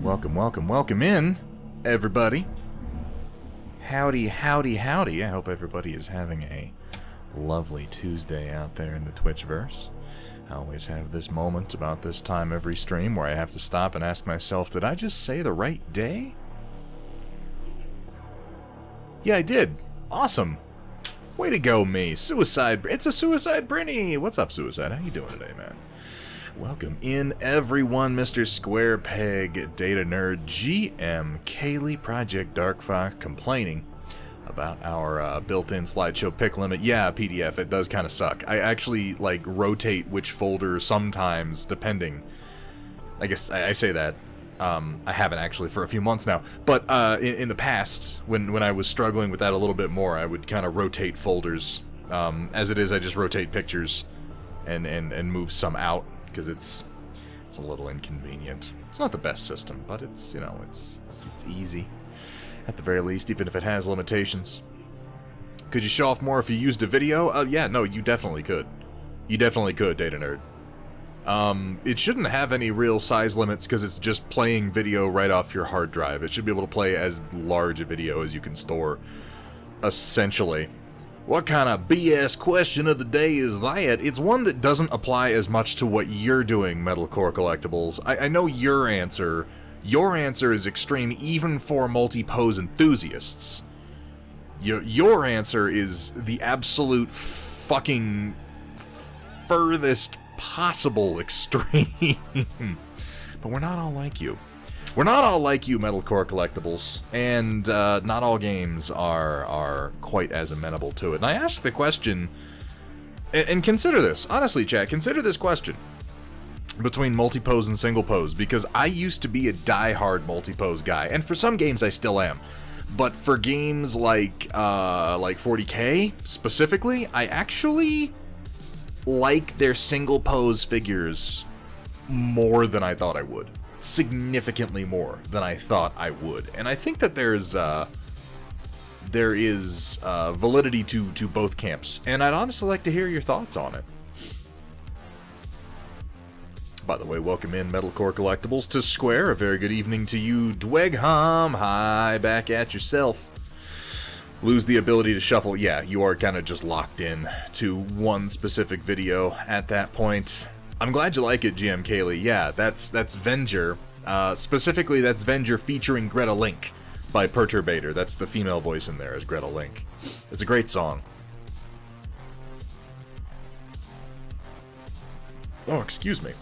Welcome, welcome, welcome in, everybody. Howdy, howdy, howdy. I hope everybody is having a lovely Tuesday out there in the Twitchverse. I always have this moment about this time every stream where I have to stop and ask myself, did I just say the right day? Yeah, I did. Awesome. Way to go, me. Suicide. It's a Suicide Brinny. What's up, Suicide? How you doing today, man? Welcome in, everyone. Mr. Square Peg, Data Nerd, GM, Kaylee, Project Dark Fox, complaining about our built-in slideshow pick limit. Yeah, PDF, it does kind of suck. I actually, like, rotate which folder sometimes, depending. I guess I say that. I haven't actually for a few months now. But in the past, when I was struggling with that a little bit more, I would kind of rotate folders. As it is, I just rotate pictures and move some out, because it's a little inconvenient. It's not the best system, but it's, you know, it's easy. At the very least, even if it has limitations. Could you show off more if you used a video? Yeah, no, you definitely could. You definitely could, Data Nerd. It shouldn't have any real size limits because it's just playing video right off your hard drive. It should be able to play as large a video as you can store, essentially. What kind of BS question of the day is that? It's one that doesn't apply as much to what you're doing, Metalcore Collectibles. I know your answer. Your answer is extreme even for multi-pose enthusiasts. Your answer is the absolute fucking furthest possible extreme. But we're not all like you. We're not all like you, Metalcore Collectibles, and not all games are quite as amenable to it. And I asked the question, and consider this, honestly, chat, consider this question between multi-pose and single-pose, because I used to be a die-hard multi-pose guy, and for some games I still am. But for games like 40K, specifically, I actually like their single-pose figures more than I thought I would. Significantly more than I thought I would. And I think that there is validity to both camps, and I'd honestly like to hear your thoughts on it. By the way, welcome in, Metalcore Collectibles, to Square. A very good evening to you, Dwegham. Hi, back at yourself. Lose the ability to shuffle. Yeah, you are kind of just locked in to one specific video at that point. I'm glad you like it, GM Kaylee. Yeah, that's Venger. Specifically, that's Venger featuring Greta Link by Perturbator. That's the female voice in there, as Greta Link. It's a great song. Oh, excuse me.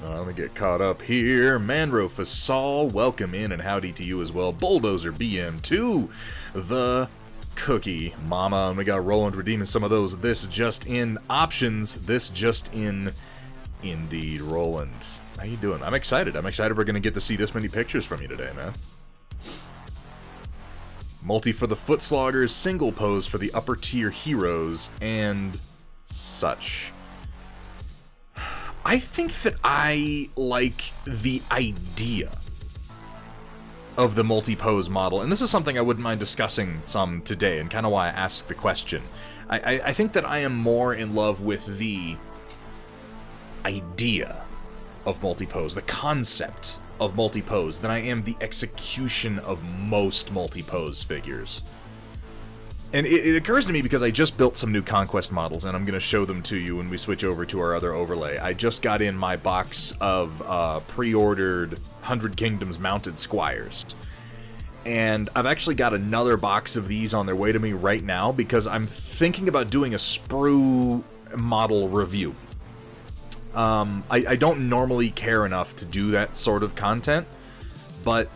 Let me get caught up here. Manro Fasal, welcome in, and howdy to you as well. Bulldozer BM to the Cookie Mama, and we got Roland redeeming some of those This Just In options. This Just In, indeed. Roland, how you doing? I'm excited. I'm excited we're going to get to see this many pictures from you today, man. Multi for the Foot Sloggers, single pose for the upper tier heroes, and such. I think that I like the idea of the multi-pose model, and this is something I wouldn't mind discussing some today, and kind of why I asked the question. I think that I am more in love with the idea of multi-pose, the concept of multi-pose, than I am the execution of most multi-pose figures. And it occurs to me because I just built some new Conquest models, and I'm going to show them to you when we switch over to our other overlay. I just got in my box of pre-ordered 100 Kingdoms mounted Squires. And I've actually got another box of these on their way to me right now, because I'm thinking about doing a sprue model review. I don't normally care enough to do that sort of content, but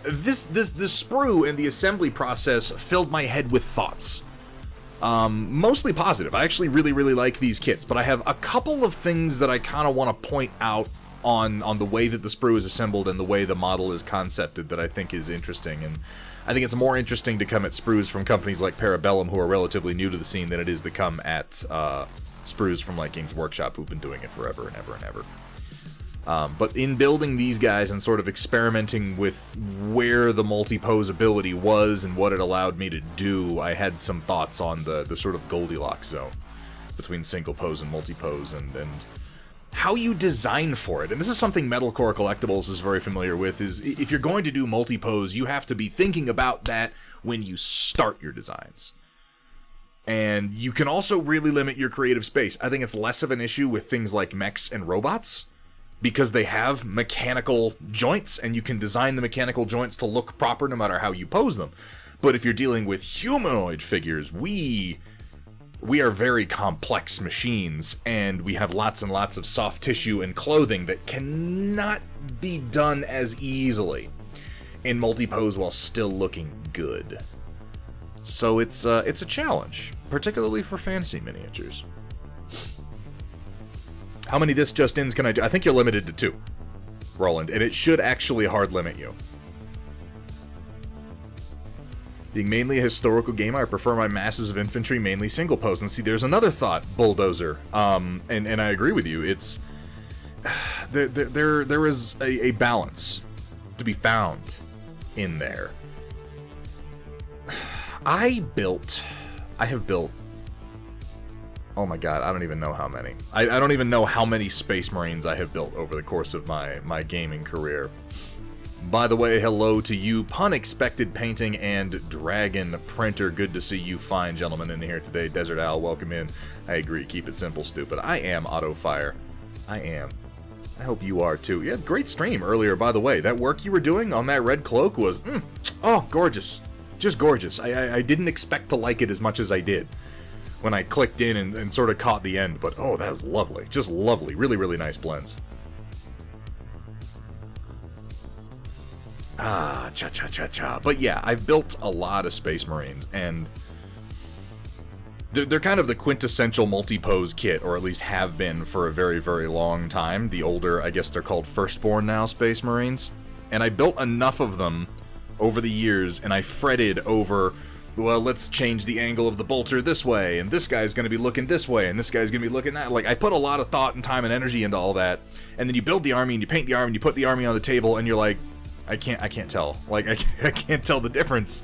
this sprue and the assembly process filled my head with thoughts. Mostly positive. I actually really like these kits, but I have a couple of things that I kind of want to point out on the way that the sprue is assembled and the way the model is concepted that I think is interesting. And I think it's more interesting to come at sprues from companies like Parabellum, who are relatively new to the scene, than it is to come at sprues from like Games Workshop, who've been doing it forever and ever and ever. But in building these guys and sort of experimenting with where the multi-pose ability was and what it allowed me to do, I had some thoughts on the sort of Goldilocks zone between single pose and multi-pose, and how you design for it. And this is something Metalcore Collectibles is very familiar with, is if you're going to do multi-pose, you have to be thinking about that when you start your designs. And you can also really limit your creative space. I think it's less of an issue with things like mechs and robots, because they have mechanical joints, and you can design the mechanical joints to look proper no matter how you pose them. But if you're dealing with humanoid figures, we are very complex machines, and we have lots and lots of soft tissue and clothing that cannot be done as easily in multi-pose while still looking good. So it's a challenge, particularly for fantasy miniatures. How many disc just-ins can I do? I think you're limited to 2, Roland, and it should actually hard limit you. Being mainly a historical game, I prefer my masses of infantry mainly single pose. And see, there's another thought, Bulldozer, and I agree with you. It's there is a balance to be found in there. I have built, oh my god, I don't even know how many. I don't even know how many Space Marines I have built over the course of my gaming career. By the way, hello to you, Pun-Expected Painting and Dragon Printer. Good to see you fine gentlemen in here today. Desert Owl, welcome in. I agree, keep it simple, stupid. I am Autofire. I am. I hope you are too. Yeah, great stream earlier, by the way. That work you were doing on that red cloak was, oh, gorgeous. Just gorgeous. I didn't expect to like it as much as I did when I clicked in and sort of caught the end, but oh, that was lovely. Just lovely. Really, really nice blends. Ah, cha-cha-cha-cha. But yeah, I've built a lot of Space Marines, and they're kind of the quintessential multi-pose kit, or at least have been for a very, very long time. The older, I guess they're called Firstborn now, Space Marines. And I built enough of them over the years, and I fretted over, well, let's change the angle of the bolter this way, and this guy's going to be looking this way, and this guy's going to be looking that. Like, I put a lot of thought and time and energy into all that, and then you build the army, and you paint the army, and you put the army on the table, and you're like, I can't tell. Like, I can't tell the difference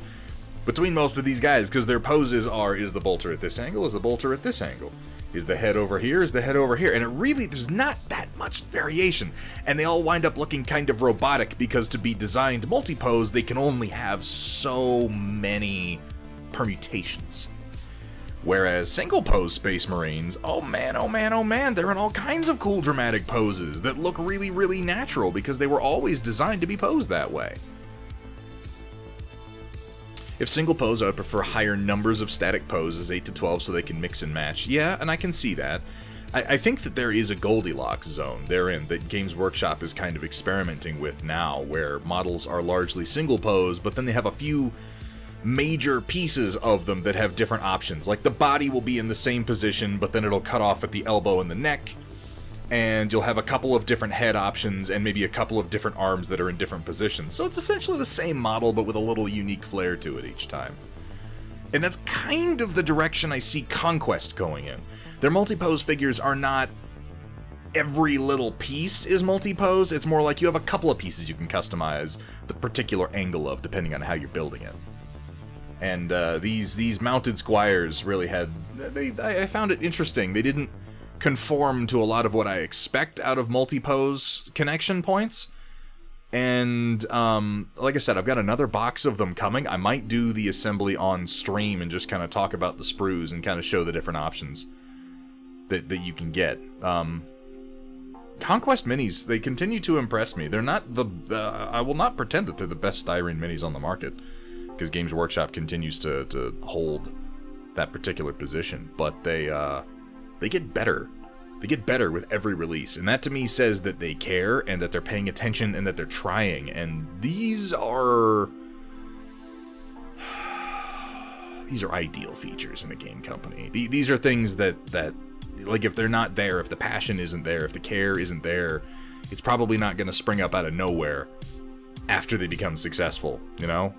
between most of these guys, because their poses are, is the bolter at this angle, is the bolter at this angle? Is the head over here, is the head over here? And it really, there's not that much variation. And they all wind up looking kind of robotic, because to be designed multi-pose, they can only have so many permutations. Whereas single-pose Space Marines, oh man, oh man, oh man, they're in all kinds of cool dramatic poses that look really, really natural, because they were always designed to be posed that way. If single pose, I would prefer higher numbers of static poses, 8 to 12, so they can mix and match. Yeah, and I can see that. I think that there is a Goldilocks zone therein that Games Workshop is kind of experimenting with now, where models are largely single pose, but then they have a few major pieces of them that have different options. Like, the body will be in the same position, but then it'll cut off at the elbow and the neck, and you'll have a couple of different head options and maybe a couple of different arms that are in different positions. So it's essentially the same model, but with a little unique flair to it each time. And that's kind of the direction I see Conquest going in. Their multi-pose figures are not every little piece is multi-pose. It's more like you have a couple of pieces you can customize the particular angle of, depending on how you're building it. And these mounted squires really had... I found it interesting. They didn't conform to a lot of what I expect out of multi-pose connection points. And like I said, I've got another box of them coming. I might do the assembly on stream and just kind of talk about the sprues and kind of show the different options that you can get. Conquest minis, they continue to impress me. They're not I will not pretend that they're the best styrene minis on the market, because Games Workshop continues to hold that particular position. But they get better. They get better with every release, and that to me says that they care and that they're paying attention and that they're trying. And these are ideal features in a game company. These are things that like, if they're not there, if the passion isn't there, if the care isn't there, it's probably not going to spring up out of nowhere after they become successful, you know?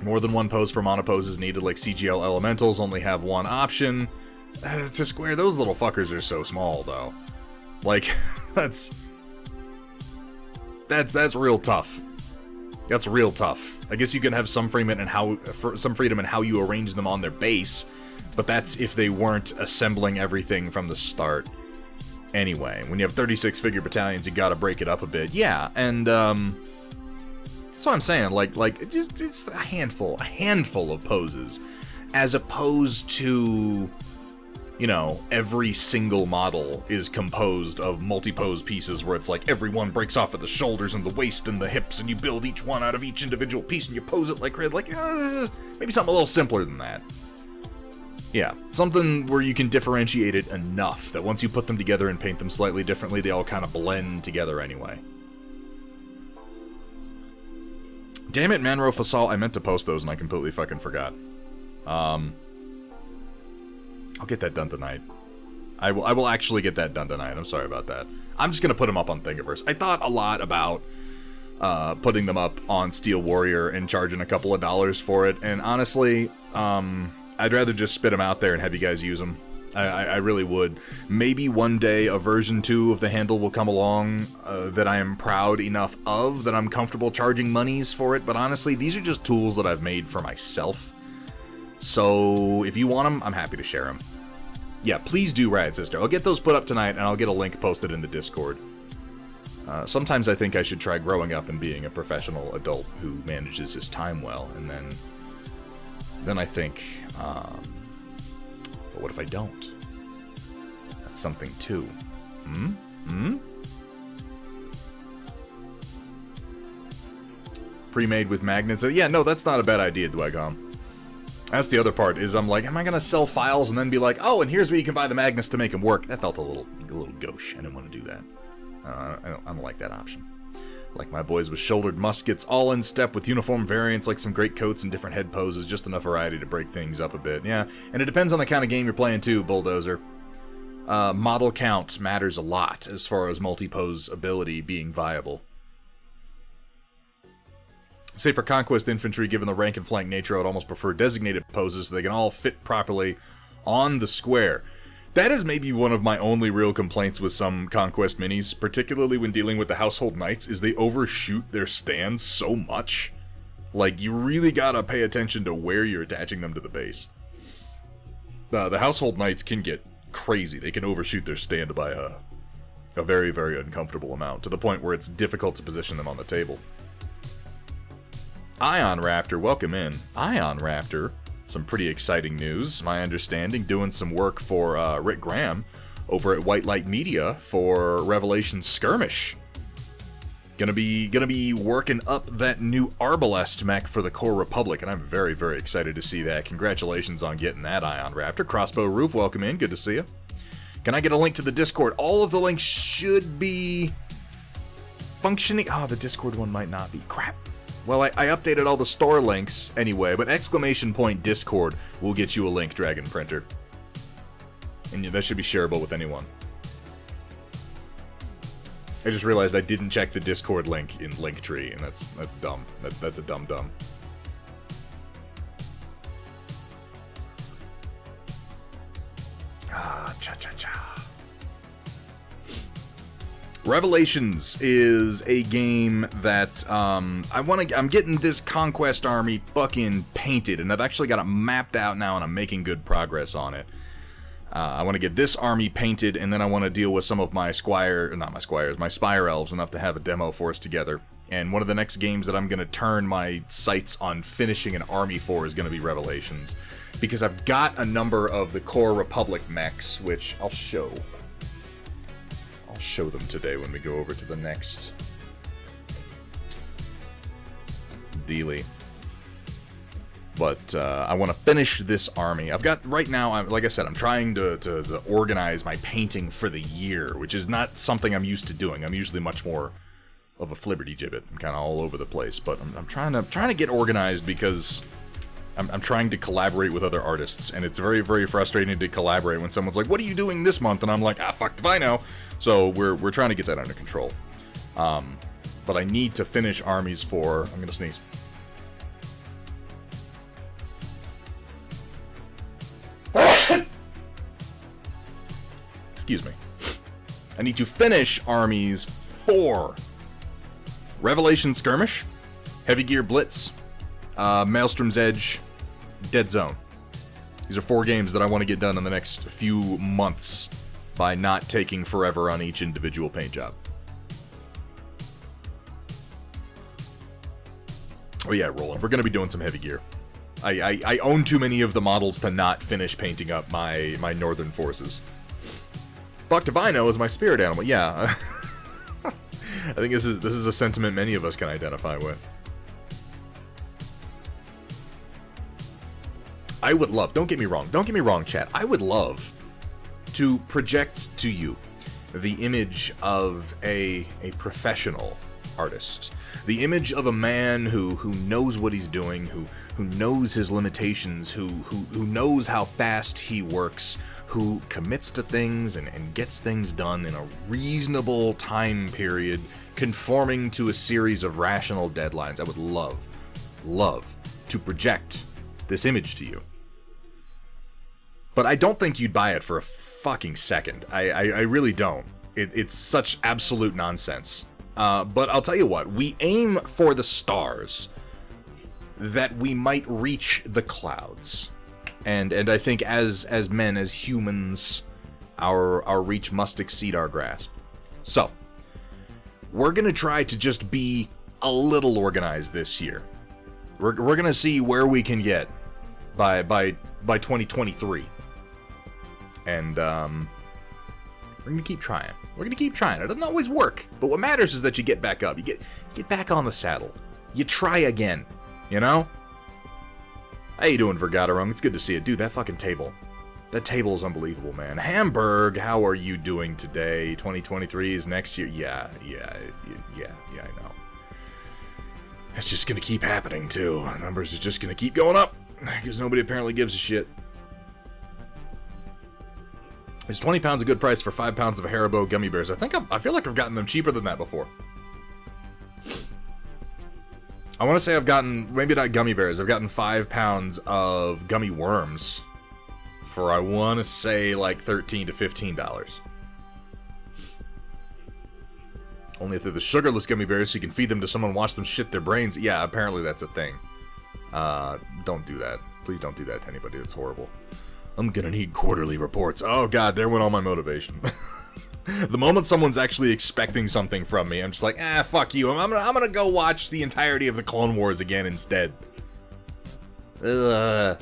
More than one pose for monopose is needed, like CGL Elementals only have one option. To Square, those little fuckers are so small, though. Like, that's real tough. That's real tough. I guess you can have some freedom in how you arrange them on their base, But that's if they weren't assembling everything from the start. Anyway, when you have 36-figure battalions, you gotta break it up a bit. Yeah, and, that's what I'm saying, like, just a handful of poses, as opposed to, you know, every single model is composed of multi-pose pieces where it's like everyone breaks off at the shoulders and the waist and the hips, and you build each one out of each individual piece and you pose it like maybe something a little simpler than that. Yeah, something where you can differentiate it enough that once you put them together and paint them slightly differently, they all kind of blend together anyway. Damn it, Manro Fasal, I meant to post those and I completely fucking forgot. I'll get that done tonight. I will actually get that done tonight. I'm sorry about that. I'm just gonna put them up on Thingiverse. I thought a lot about putting them up on Steel Warrior and charging a couple of dollars for it, and honestly, I'd rather just spit them out there and have you guys use them. I really would. Maybe one day a version 2 of the handle will come along that I am proud enough of, that I'm comfortable charging monies for it, but honestly, these are just tools that I've made for myself. So, if you want them, I'm happy to share them. Yeah, please do, Rad Sister. I'll get those put up tonight, and I'll get a link posted in the Discord. Sometimes I think I should try growing up and being a professional adult who manages his time well, and then I think, but what if I don't? That's something too. Pre-made with magnets? Yeah, no, that's not a bad idea, Dwagom. That's the other part, is I'm like, am I gonna sell files and then be like, oh, and here's where you can buy the magnets to make them work? That felt a little gauche. I didn't want to do that. I don't like that option. Like my boys with shouldered muskets, all in step with uniform variants like some great coats and different head poses, just enough variety to break things up a bit. Yeah, and it depends on the kind of game you're playing too, Bulldozer. Model count matters a lot as far as multi-pose ability being viable. Say for Conquest infantry, given the rank and flank nature, I would almost prefer designated poses so they can all fit properly on the square. That is maybe one of my only real complaints with some Conquest minis, particularly when dealing with the Household Knights, is they overshoot their stands so much. Like, you really gotta pay attention to where you're attaching them to the base. The Household Knights can get crazy. They can overshoot their stand by a very, very uncomfortable amount, to the point where it's difficult to position them on the table. Ion Raptor, welcome in. Ion Raptor, some pretty exciting news, my understanding, doing some work for Rick Graham over at White Light Media for Revelation Skirmish. Gonna be working up that new Arbalest mech for the Core Republic, and I'm very, very excited to see that. Congratulations on getting that, Ion Raptor. Crossbow Roof, welcome in, good to see you. Can I get a link to the Discord? All of the links should be functioning. Oh, the Discord one might not be. Crap. Well, I updated all the store links anyway, but ! Discord will get you a link, Dragon Printer. And that should be shareable with anyone. I just realized I didn't check the Discord link in Linktree, and that's dumb. That's a dumb. Cha-cha-cha. Revelations is a game that I'm getting this Conquest army fucking painted, and I've actually got it mapped out now, and I'm making good progress on it. I want to get this army painted, and then I want to deal with some of my Spire Elves enough to have a demo for us together. And one of the next games that I'm going to turn my sights on finishing an army for is going to be Revelations, because I've got a number of the Core Republic mechs, which I'll show them today when we go over to the next dealie. But I want to finish this army. I've got, right now, like I said, I'm trying to organize my painting for the year, which is not something I'm used to doing. I'm usually much more of a flibberty gibbet. I'm kind of all over the place, but I'm trying to get organized, because I'm trying to collaborate with other artists, and it's very, very frustrating to collaborate when someone's like, what are you doing this month? And I'm like, fuck if I know. So we're trying to get that under control. But I need to finish armies for... I'm gonna sneeze. Excuse me. I need to finish armies for Revelation Skirmish, Heavy Gear Blitz, Maelstrom's Edge, Dead Zone. These are 4 games that I want to get done in the next few months by not taking forever on each individual paint job. Oh yeah, Roland, we're going to be doing some heavy gear. I own too many of the models to not finish painting up my northern forces. Fuck Divino is my spirit animal, yeah. I think this is a sentiment many of us can identify with. I would love, don't get me wrong, chat, I would love to project to you the image of a professional artist. The image of a man who knows what he's doing, who knows his limitations, who knows how fast he works, who commits to things and gets things done in a reasonable time period, conforming to a series of rational deadlines. I would love to project this image to you. But I don't think you'd buy it for a fucking second. I really don't. It's such absolute nonsense. But I'll tell you what, we aim for the stars, that we might reach the clouds. And I think as men, as humans, our reach must exceed our grasp. So, we're gonna try to just be a little organized this year. We're gonna see where we can get by 2023. And we're gonna keep trying. We're gonna keep trying. It doesn't always work, but what matters is that you get back up. You get back on the saddle. You try again. You know? How you doing, Vergaderung? It's good to see you. Dude, that fucking table. That table is unbelievable, man. Hamburg, how are you doing today? 2023 is next year? Yeah, I know. It's just gonna keep happening, too. Numbers are just gonna keep going up, because nobody apparently gives a shit. Is 20 pounds a good price for 5 pounds of Haribo gummy bears? I feel like I've gotten them cheaper than that before. I want to say I've gotten, maybe not gummy bears, I've gotten 5 pounds of gummy worms for, I want to say, like $13 to $15. Only if they're the sugarless gummy bears, so you can feed them to someone and watch them shit their brains. Yeah, apparently that's a thing. Don't do that. Please don't do that to anybody. It's horrible. I'm gonna need quarterly reports. Oh god, there went all my motivation. The moment someone's actually expecting something from me, I'm just like, fuck you. I'm gonna go watch the entirety of the Clone Wars again instead. Ugh.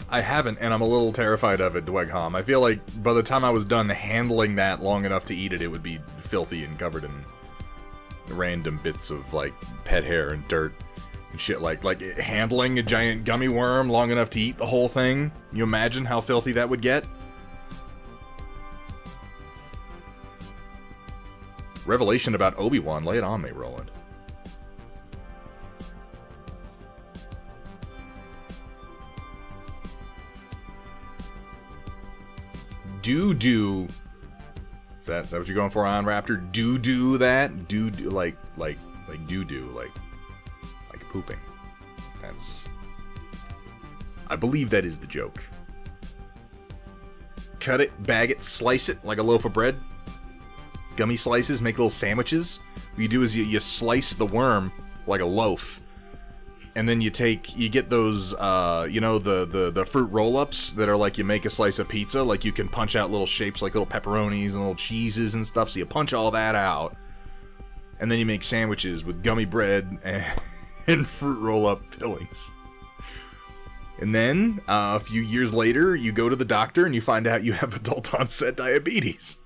I haven't, and I'm a little terrified of it, Dwegham. I feel like by the time I was done handling that long enough to eat it, it would be filthy and covered in random bits of, like, pet hair and dirt and shit. Like handling a giant gummy worm long enough to eat the whole thing. You imagine how filthy that would get? Revelation about Obi-Wan. Lay it on me, Roland. Do. Is that what you're going for on Raptor? Do that? Do like do like pooping. That's, I believe that is the joke. Cut it, bag it, slice it like a loaf of bread. Gummy slices, make little sandwiches. What you do is you slice the worm like a loaf. And then you get those, the fruit roll-ups that are like you make a slice of pizza. Like you can punch out little shapes like little pepperonis and little cheeses and stuff. So you punch all that out. And then you make sandwiches with gummy bread and fruit roll-up fillings. And then, a few years later, you go to the doctor and you find out you have adult-onset diabetes.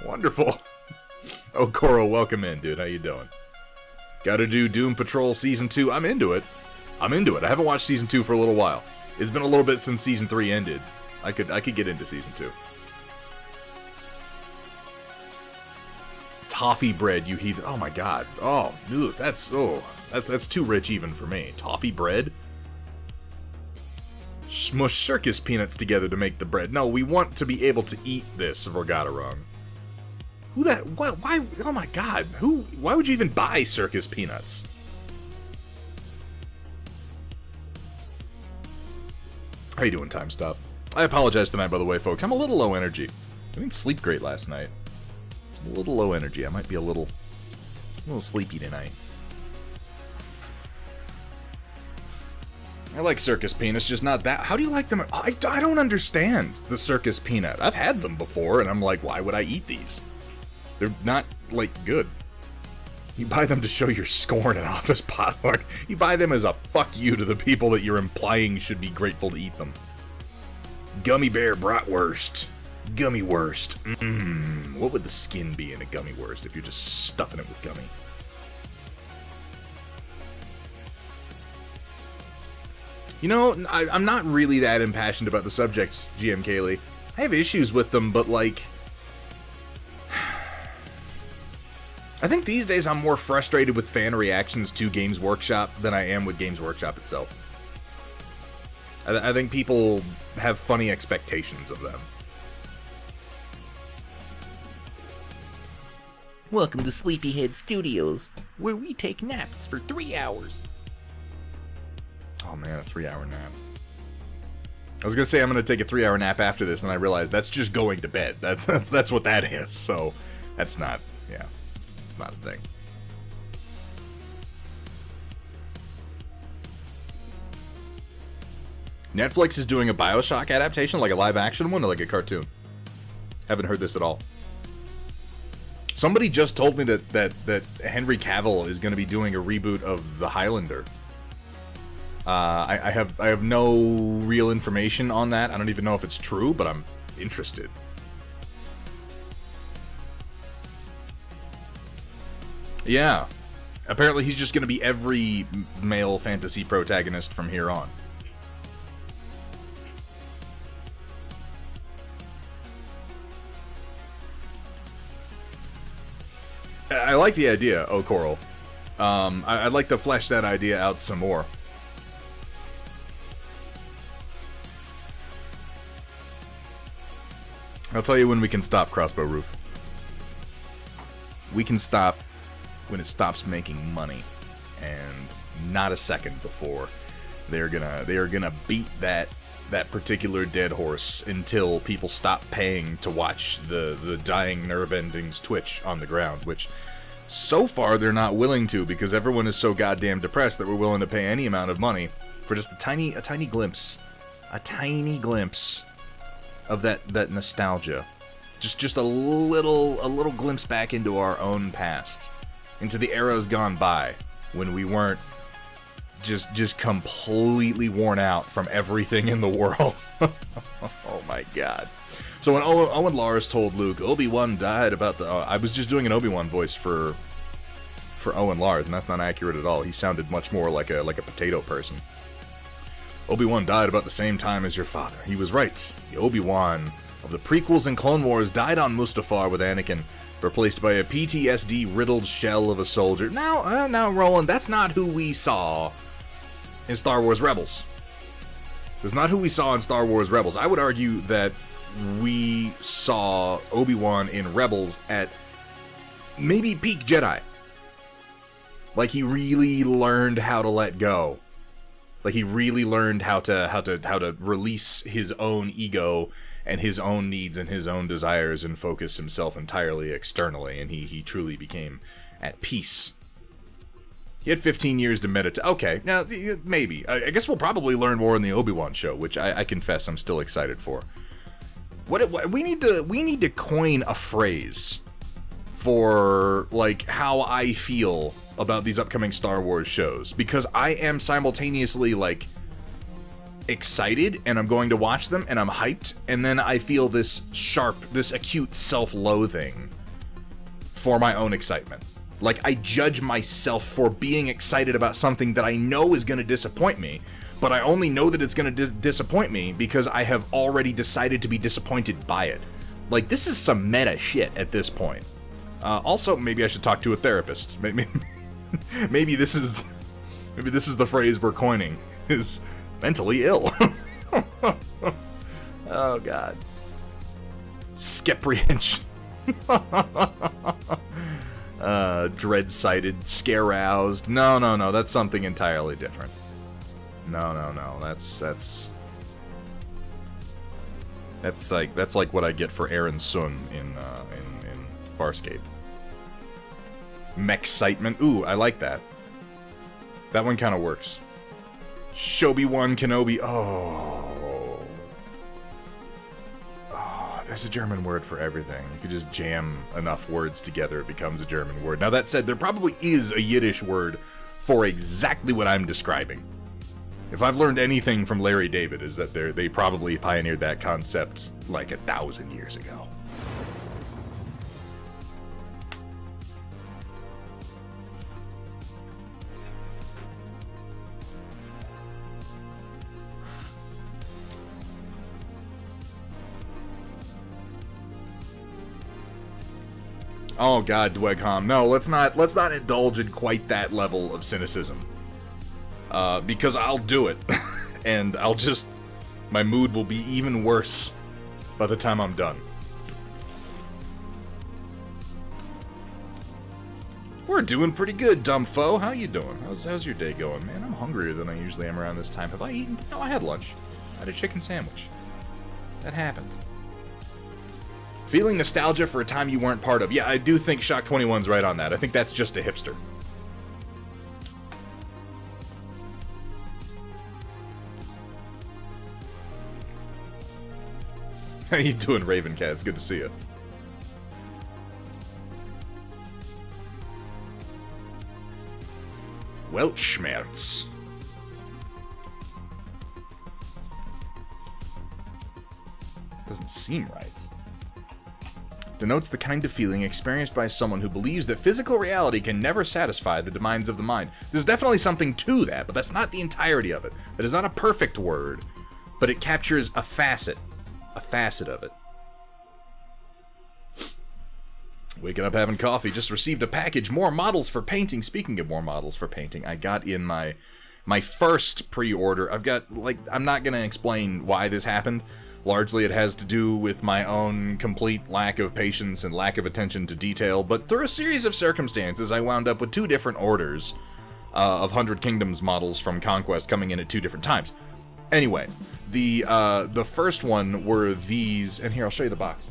Wonderful. Oh, Koro, welcome in, dude. How you doing? Gotta do Doom Patrol Season 2. I'm into it. I haven't watched Season 2 for a little while. It's been a little bit since Season 3 ended. I could get into Season 2. Toffee bread, you heathen. Oh my god. Oh, dude, that's too rich even for me. Toffee bread? Smush circus peanuts together to make the bread. No, we want to be able to eat this, if we got it wrong. Why, oh my god, why would you even buy circus peanuts? How you doing, Time Stop? I apologize tonight, by the way, folks. I'm a little low energy. I didn't sleep great last night. I'm a little low energy. I might be a little sleepy tonight. I like circus peanuts, just not that. How do you like them? I don't understand the circus peanut. I've had them before, and I'm like, why would I eat these? They're not, like, good. You buy them to show your scorn at office potluck. You buy them as a fuck you to the people that you're implying should be grateful to eat them. Gummy bear bratwurst. Gummy worst. What would the skin be in a gummy worst if you're just stuffing it with gummy? You know, I'm not really that impassioned about the subject, GM Kaylee. I have issues with them, but, like... I think these days I'm more frustrated with fan reactions to Games Workshop than I am with Games Workshop itself. I think people have funny expectations of them. Welcome to Sleepyhead Studios, where we take naps for 3 hours. Oh man, a 3-hour nap. I was gonna say I'm gonna take a 3-hour nap after this, and I realized that's just going to bed. That's what that is. So that's not, yeah, it's not a thing. Netflix is doing a BioShock adaptation, like a live-action one, or like a cartoon. Haven't heard this at all. Somebody just told me that Henry Cavill is going to be doing a reboot of The Highlander. I have no real information on that. I don't even know if it's true, but I'm interested. Yeah. Apparently he's just going to be every male fantasy protagonist from here on. I like the idea, oh Coral. I'd like to flesh that idea out some more. I'll tell you when we can stop, Crossbow Roof. We can stop when it stops making money, and not a second before they are gonna beat that particular dead horse until people stop paying to watch the dying nerve endings twitch on the ground, which so far they're not willing to, because everyone is so goddamn depressed that we're willing to pay any amount of money for just a tiny glimpse of that nostalgia. Just a little glimpse back into our own past, into the eras gone by when we weren't just completely worn out from everything in the world. Oh my god. So when Owen Lars told Luke Obi-Wan died about the I was just doing an Obi-Wan voice for Owen Lars, and that's not accurate at all. He sounded much more like a potato person. Obi-Wan died about the same time as your father. He was right. The Obi-Wan of the prequels and Clone Wars died on Mustafar with Anakin, replaced by a PTSD-riddled shell of a soldier. Now, Roland, that's not who we saw in Star Wars Rebels. That's not who we saw in Star Wars Rebels. I would argue that we saw Obi-Wan in Rebels at maybe peak Jedi. Like, he really learned how to let go. Like, he really learned how to release his own ego and his own needs and his own desires and focus himself entirely externally, and he truly became at peace. He had 15 years to meditate. Okay, now, maybe. I guess we'll probably learn more in the Obi-Wan show, which I confess I'm still excited for. What we need to coin a phrase for, like, how I feel about these upcoming Star Wars shows, because I am simultaneously, like, excited, and I'm going to watch them, and I'm hyped, and then I feel this acute self-loathing for my own excitement. Like, I judge myself for being excited about something that I know is going to disappoint me, but I only know that it's going to disappoint me because I have already decided to be disappointed by it. Like, this is some meta shit at this point. Also, maybe I should talk to a therapist. Maybe this is the phrase we're coining, is mentally ill. Oh god. Skepriench. Dread-sighted, scare-roused. No, that's something entirely different. No, that's like what I get for Aaron Sun in Farscape. Mechcitement. Ooh, I like that. That one kind of works. Shobi-1 Kenobi. Oh. Oh, there's a German word for everything. If you just jam enough words together, it becomes a German word. Now, that said, there probably is a Yiddish word for exactly what I'm describing. If I've learned anything from Larry David, is that they probably pioneered that concept like 1,000 years ago. Oh God, Dweghom. No, let's not indulge in quite that level of cynicism. Because I'll do it, and my mood will be even worse by the time I'm done. We're doing pretty good, dumb foe. How you doing? How's your day going, man? I'm hungrier than I usually am around this time. Have I eaten? No, I had lunch. I had a chicken sandwich. That happened. Feeling nostalgia for a time you weren't part of. Yeah, I do think Shock 21's right on that. I think that's just a hipster. How you doing, Ravencat? It's good to see you. Weltschmerz. Doesn't seem right. Denotes the kind of feeling experienced by someone who believes that physical reality can never satisfy the demands of the mind. There's definitely something to that, but that's not the entirety of it. That is not a perfect word, but it captures a facet of it. Waking up having coffee, just received a package, more models for painting. Speaking of more models for painting, I got in my first pre-order. I'm not gonna explain why this happened. Largely it has to do with my own complete lack of patience and lack of attention to detail, but through a series of circumstances I wound up with 2 different orders of 100 Kingdoms models from Conquest coming in at 2 different times. Anyway, the first one were these, and here, I'll show you the box.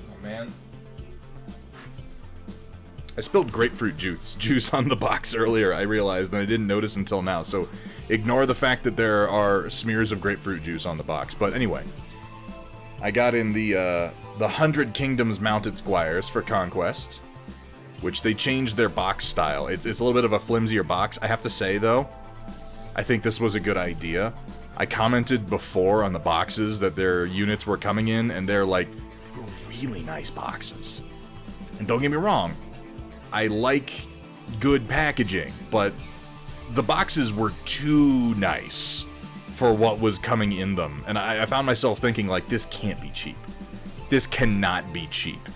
Oh, man. I spilled grapefruit juice on the box earlier, I realized, and I didn't notice until now, so ignore the fact that there are smears of grapefruit juice on the box. But anyway, I got in the 100 Kingdoms mounted squires for Conquest, which they changed their box style. It's a little bit of a flimsier box. I have to say, though, I think this was a good idea. I commented before on the boxes that their units were coming in, and they're, like, really nice boxes. And don't get me wrong, I like good packaging, but the boxes were too nice for what was coming in them. And I found myself thinking, like, this can't be cheap. This cannot be cheap.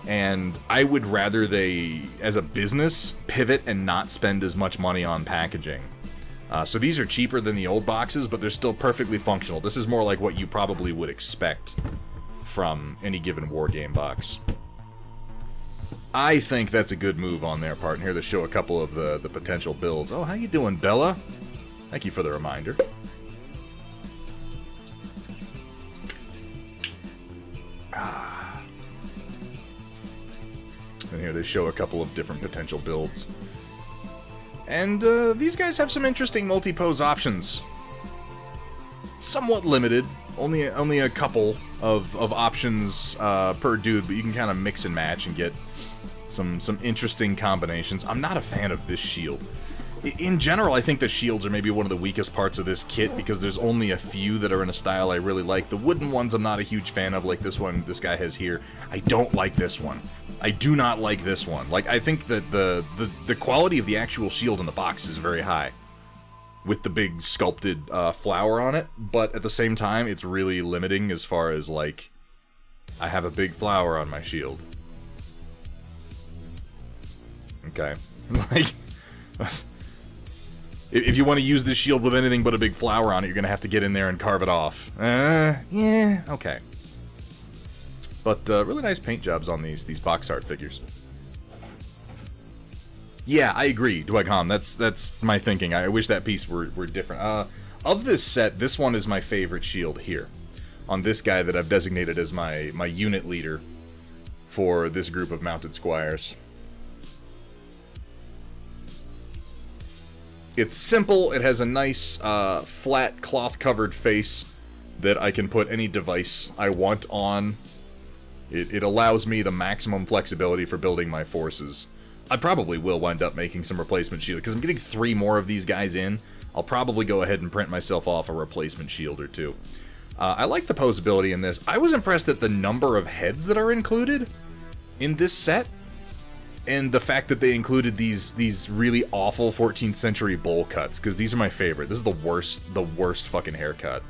And I would rather they, as a business, pivot and not spend as much money on packaging. So these are cheaper than the old boxes, but they're still perfectly functional. This is more like what you probably would expect from any given wargame box. I think that's a good move on their part. And here to show a couple of the potential builds. Oh, how you doing, Bella? Thank you for the reminder. And here they show a couple of different potential builds. And these guys have some interesting multi-pose options. Somewhat limited. Only a couple of options per dude, but you can kind of mix and match and get some interesting combinations. I'm not a fan of this shield. In general, I think the shields are maybe one of the weakest parts of this kit because there's only a few that are in a style I really like. The wooden ones I'm not a huge fan of, like this one this guy has here. I don't like this one. I do not like this one. Like, I think that the quality of the actual shield in the box is very high with the big sculpted flower on it, but at the same time, it's really limiting as far as, like, I have a big flower on my shield. Okay. Like, if you want to use this shield with anything but a big flower on it, you're going to have to get in there and carve it off. Yeah, okay. But really nice paint jobs on these box art figures. Yeah, I agree, Dwegham. That's my thinking. I wish that piece were different. Of this set, this one is my favorite shield here. On this guy that I've designated as my unit leader for this group of mounted squires. It's simple. It has a nice, flat, cloth-covered face that I can put any device I want on. It allows me the maximum flexibility for building my forces. I probably will wind up making some replacement shield, because I'm getting 3 more of these guys in. I'll probably go ahead and print myself off a replacement shield or 2. I like the posability in this. I was impressed at the number of heads that are included in this set, and the fact that they included these really awful 14th century bowl cuts, because these are my favorite. This is the worst fucking haircut.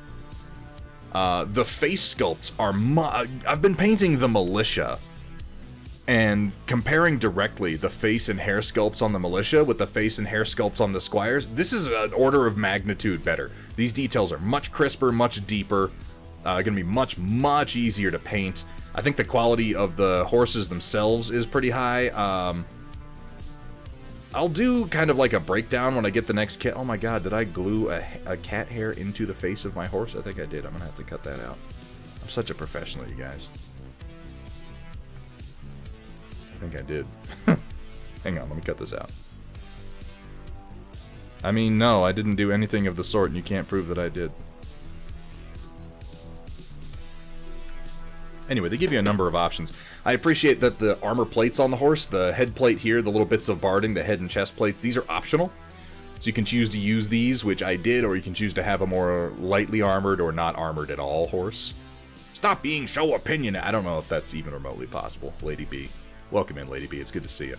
The face sculpts are... I've been painting the militia, and comparing directly the face and hair sculpts on the militia with the face and hair sculpts on the squires, this is an order of magnitude better. These details are much crisper, much deeper, gonna be much easier to paint. I think the quality of the horses themselves is pretty high. I'll do kind of like a breakdown when I get the next kit. Oh my god, did I glue a cat hair into the face of my horse? I think I did. I'm gonna have to cut that out. I'm such a professional, you guys. I think I did. Hang on, let me cut this out. I mean, no, I didn't do anything of the sort, and you can't prove that I did. Anyway, they give you a number of options. I appreciate that the armor plates on the horse, the head plate here, the little bits of barding, the head and chest plates, these are optional. So you can choose to use these, which I did, or you can choose to have a more lightly armored or not armored at all horse. Stop being so opinionated. I don't know if that's even remotely possible, Lady B. Welcome in, Lady B. It's good to see you.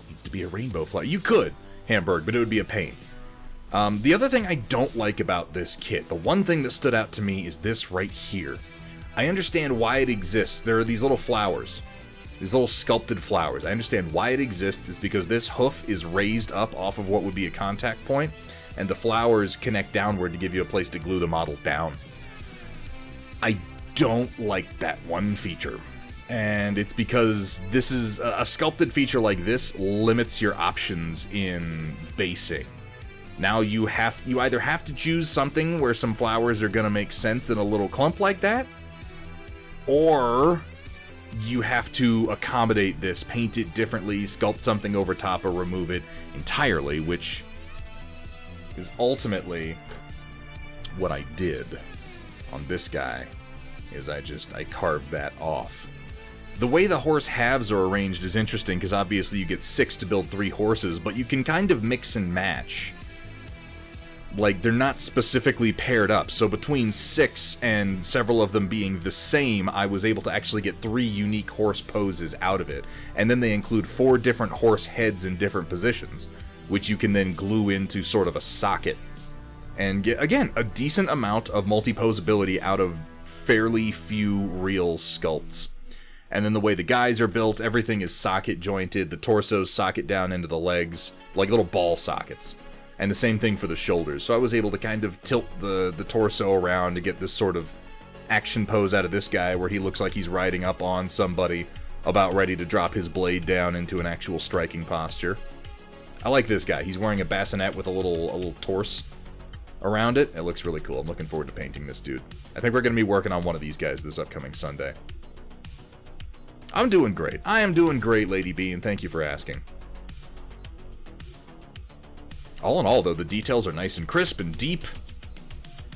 Needs to be a rainbow flag. You could, Hamburg, but it would be a pain. The other thing I don't like about this kit, the one thing that stood out to me is this right here. I understand why it exists. There are these little flowers. These little sculpted flowers. I understand why it exists. It's because this hoof is raised up off of what would be a contact point, and the flowers connect downward to give you a place to glue the model down. I don't like that one feature. And it's because this is a sculpted feature like this limits your options in basing. Now you either have to choose something where some flowers are going to make sense in a little clump like that, or you have to accommodate this, paint it differently, sculpt something over top, or remove it entirely, which is ultimately what I did on this guy, is I carved that off. The way the horse halves are arranged is interesting, because obviously you get 6 to build 3 horses, but you can kind of mix and match. Like, they're not specifically paired up, so between 6 and several of them being the same, I was able to actually get 3 unique horse poses out of it. And then they include 4 different horse heads in different positions, which you can then glue into sort of a socket. And get, again, a decent amount of multi-posability out of fairly few real sculpts. And then the way the guys are built, everything is socket jointed, the torsos socket down into the legs, like little ball sockets. And the same thing for the shoulders. So I was able to kind of tilt the torso around to get this sort of action pose out of this guy where he looks like he's riding up on somebody, about ready to drop his blade down into an actual striking posture. I like this guy. He's wearing a bassinet with a little torse around it. It looks really cool. I'm looking forward to painting this dude. I think we're going to be working on one of these guys this upcoming Sunday. I'm doing great. I am doing great, Lady B, and thank you for asking. All in all, though, the details are nice and crisp and deep.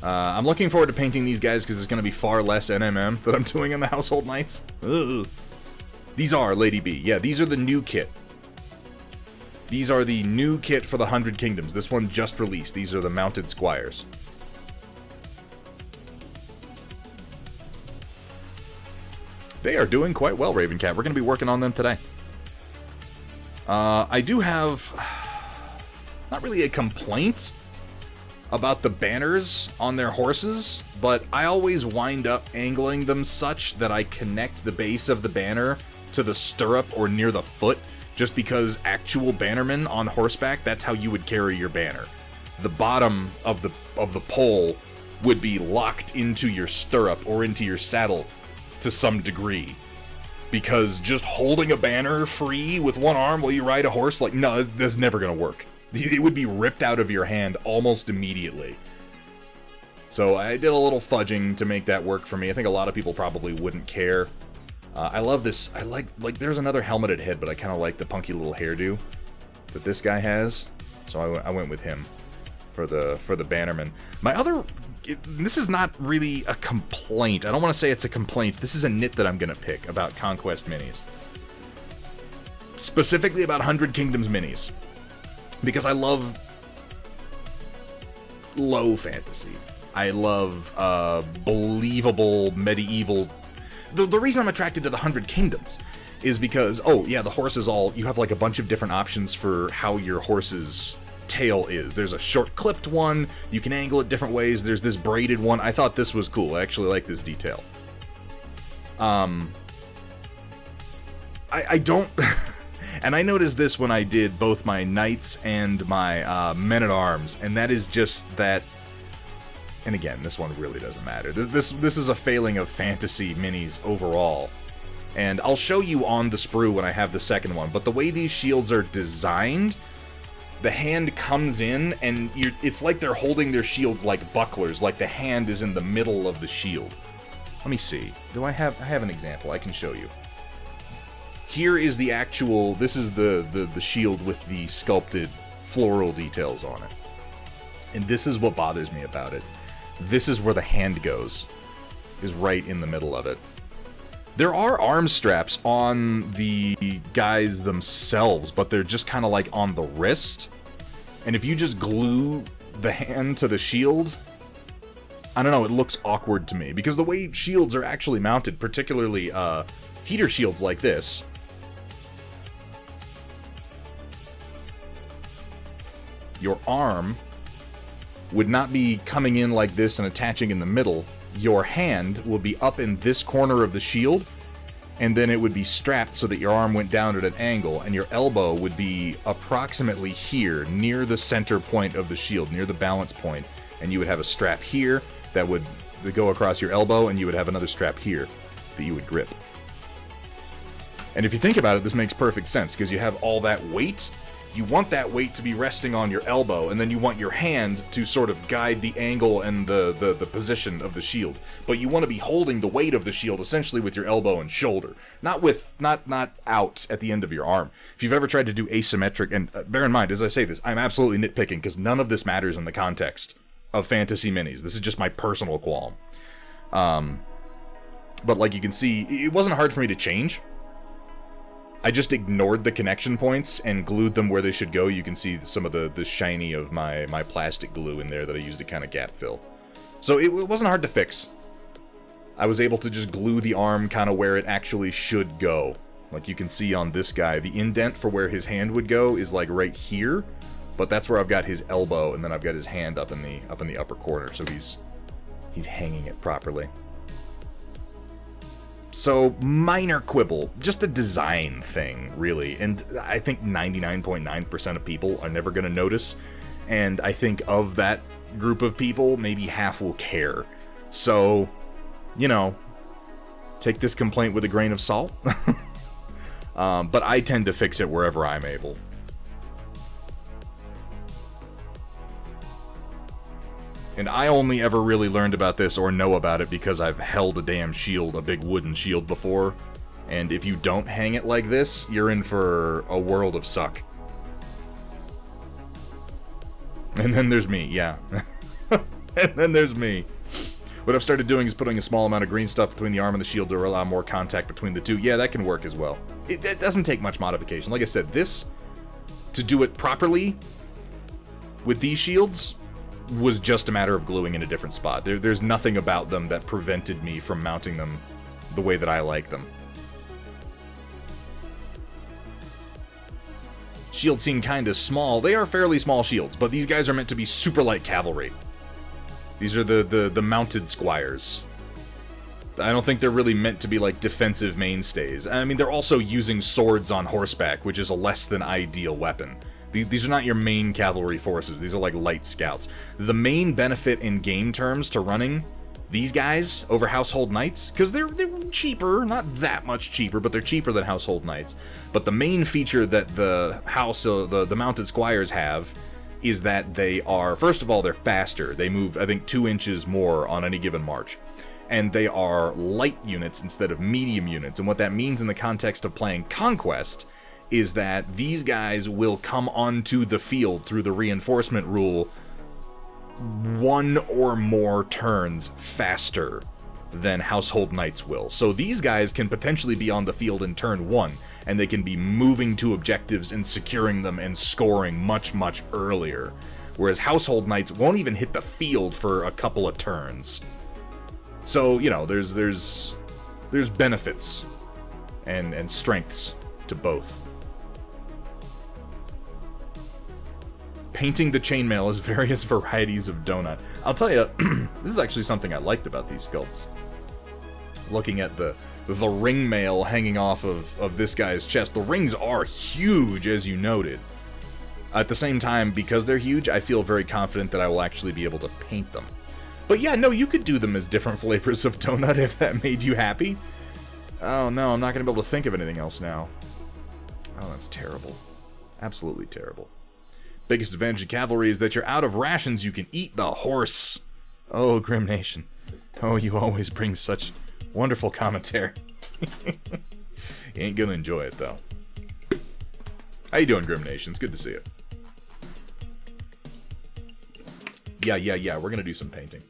I'm looking forward to painting these guys because it's going to be far less NMM that I'm doing in the Household Knights. Ugh. These are, Lady B. Yeah, these are the new kit. These are the new kit for the 100 Kingdoms. This one just released. These are the mounted squires. They are doing quite well, Ravencat. We're going to be working on them today. I do have... not really a complaint about the banners on their horses, but I always wind up angling them such that I connect the base of the banner to the stirrup or near the foot, just because actual bannermen on horseback, that's how you would carry your banner. The bottom of the pole would be locked into your stirrup or into your saddle to some degree. Because just holding a banner free with one arm while you ride a horse, like, no, that's never gonna work. It would be ripped out of your hand almost immediately. So I did a little fudging to make that work for me. I think a lot of people probably wouldn't care. I love this. I like, there's another helmeted head, but I kind of like the punky little hairdo that this guy has. So I went with him for the bannerman. My other... This is not really a complaint. I don't want to say it's a complaint. This is a nit that I'm going to pick about Conquest minis. Specifically about 100 Kingdoms minis. Because I love low fantasy. I love believable medieval... The reason I'm attracted to the 100 Kingdoms is because, oh yeah, the horse is all... You have like a bunch of different options for how your horse's tail is. There's a short clipped one, you can angle it different ways, there's this braided one. I thought this was cool. I actually like this detail. I don't... And I noticed this when I did both my knights and my men-at-arms, and that is just that... And again, this one really doesn't matter. This is a failing of fantasy minis overall. And I'll show you on the sprue when I have the second one, but the way these shields are designed... The hand comes in, and it's like they're holding their shields like bucklers, like the hand is in the middle of the shield. Let me see. I have an example I can show you. Here is the actual... This is the shield with the sculpted floral details on it. And this is what bothers me about it. This is where the hand goes. Is right in the middle of it. There are arm straps on the guys themselves, but they're just kind of like on the wrist. And if you just glue the hand to the shield, I don't know, it looks awkward to me. Because the way shields are actually mounted, particularly heater shields like this, your arm would not be coming in like this and attaching in the middle. Your hand will be up in this corner of the shield, and then it would be strapped so that your arm went down at an angle, and your elbow would be approximately here, near the center point of the shield, near the balance point, and you would have a strap here that would go across your elbow, and you would have another strap here that you would grip. And if you think about it, this makes perfect sense, because you have all that weight. You want that weight to be resting on your elbow, and then you want your hand to sort of guide the angle and the position of the shield. But you want to be holding the weight of the shield essentially with your elbow and shoulder, not out at the end of your arm. If you've ever tried to do asymmetric, and bear in mind, as I say this, I'm absolutely nitpicking because none of this matters in the context of fantasy minis. This is just my personal qualm. But like you can see, it wasn't hard for me to change. I just ignored the connection points and glued them where they should go. You can see some of the shiny of my plastic glue in there that I used to kind of gap fill. So it wasn't hard to fix. I was able to just glue the arm kind of where it actually should go. Like you can see on this guy, the indent for where his hand would go is like right here, but that's where I've got his elbow, and then I've got his hand up in the upper corner, so he's hanging it properly. So, minor quibble, just a design thing, really, and I think 99.9% of people are never going to notice, and I think of that group of people, maybe half will care. So, you know, take this complaint with a grain of salt, but I tend to fix it wherever I'm able. And I only ever really learned about this or know about it because I've held a damn shield, a big wooden shield before. And if you don't hang it like this, you're in for a world of suck. And then there's me, yeah. And then there's me. What I've started doing is putting a small amount of green stuff between the arm and the shield to allow more contact between the two. Yeah, that can work as well. It doesn't take much modification. Like I said, this, to do it properly with these shields, was just a matter of gluing in a different spot. There's nothing about them that prevented me from mounting them the way that I like them. Shields seem kinda small. They are fairly small shields, but these guys are meant to be super light cavalry. These are the mounted squires. I don't think they're really meant to be like defensive mainstays. I mean, they're also using swords on horseback, which is a less than ideal weapon. These are not your main cavalry forces. These are like light scouts. The main benefit in game terms to running These guys over Household Knights, because they're cheaper, not that much cheaper, but they're cheaper than Household Knights. But the main feature that the the Mounted Squires have is that they are, first of all, they're faster. They move, I think, 2 inches more on any given march. And they are light units instead of medium units. And what that means in the context of playing Conquest is that these guys will come onto the field through the reinforcement rule 1 or more turns faster than Household Knights will. So these guys can potentially be on the field in turn 1, and they can be moving to objectives and securing them and scoring much, much earlier. Whereas Household Knights won't even hit the field for a couple of turns. So, you know, there's benefits and strengths to both. Painting the chainmail as various varieties of donut. I'll tell you, this is actually something I liked about these sculpts. Looking at the ring mail hanging off of this guy's chest. The rings are huge, as you noted. At the same time, because they're huge, I feel very confident that I will actually be able to paint them. But yeah, no, you could do them as different flavors of donut if that made you happy. Oh no, I'm not going to be able to think of anything else now. Oh, that's terrible. Absolutely terrible. Biggest advantage of cavalry is that you're out of rations, you can eat the horse. Oh, Grim Nation. Oh, you always bring such wonderful commentary. You ain't gonna enjoy it, though. How you doing, Grim Nation? It's good to see you. Yeah, we're gonna do some painting.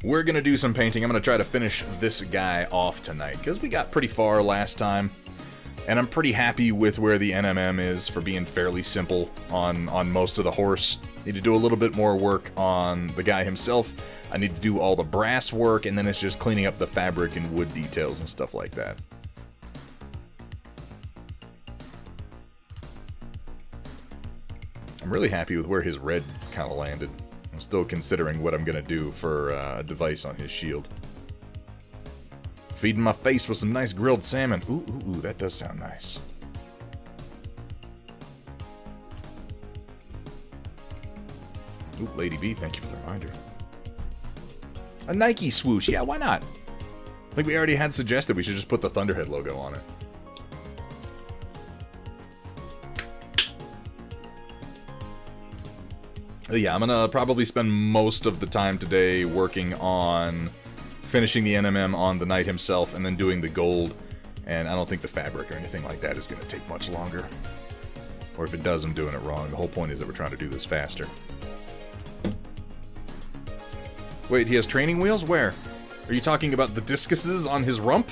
We're gonna do some painting. I'm gonna try to finish this guy off tonight, because we got pretty far last time. And I'm pretty happy with where the NMM is for being fairly simple on most of the horse. Need to do a little bit more work on the guy himself. I need to do all the brass work, and then it's just cleaning up the fabric and wood details and stuff like that. I'm really happy with where his red kind of landed. I'm still considering what I'm going to do for a device on his shield. Feeding my face with some nice grilled salmon. Ooh, that does sound nice. Ooh, Lady B, thank you for the reminder. A Nike swoosh, yeah, why not? I think we already had suggested we should just put the Thunderhead logo on it. Yeah, I'm gonna probably spend most of the time today working on finishing the NMM on the knight himself, and then doing the gold, and I don't think the fabric or anything like that is going to take much longer. Or if it does, I'm doing it wrong. The whole point is that we're trying to do this faster. Wait, he has training wheels? Where? Are you talking about the discuses on his rump?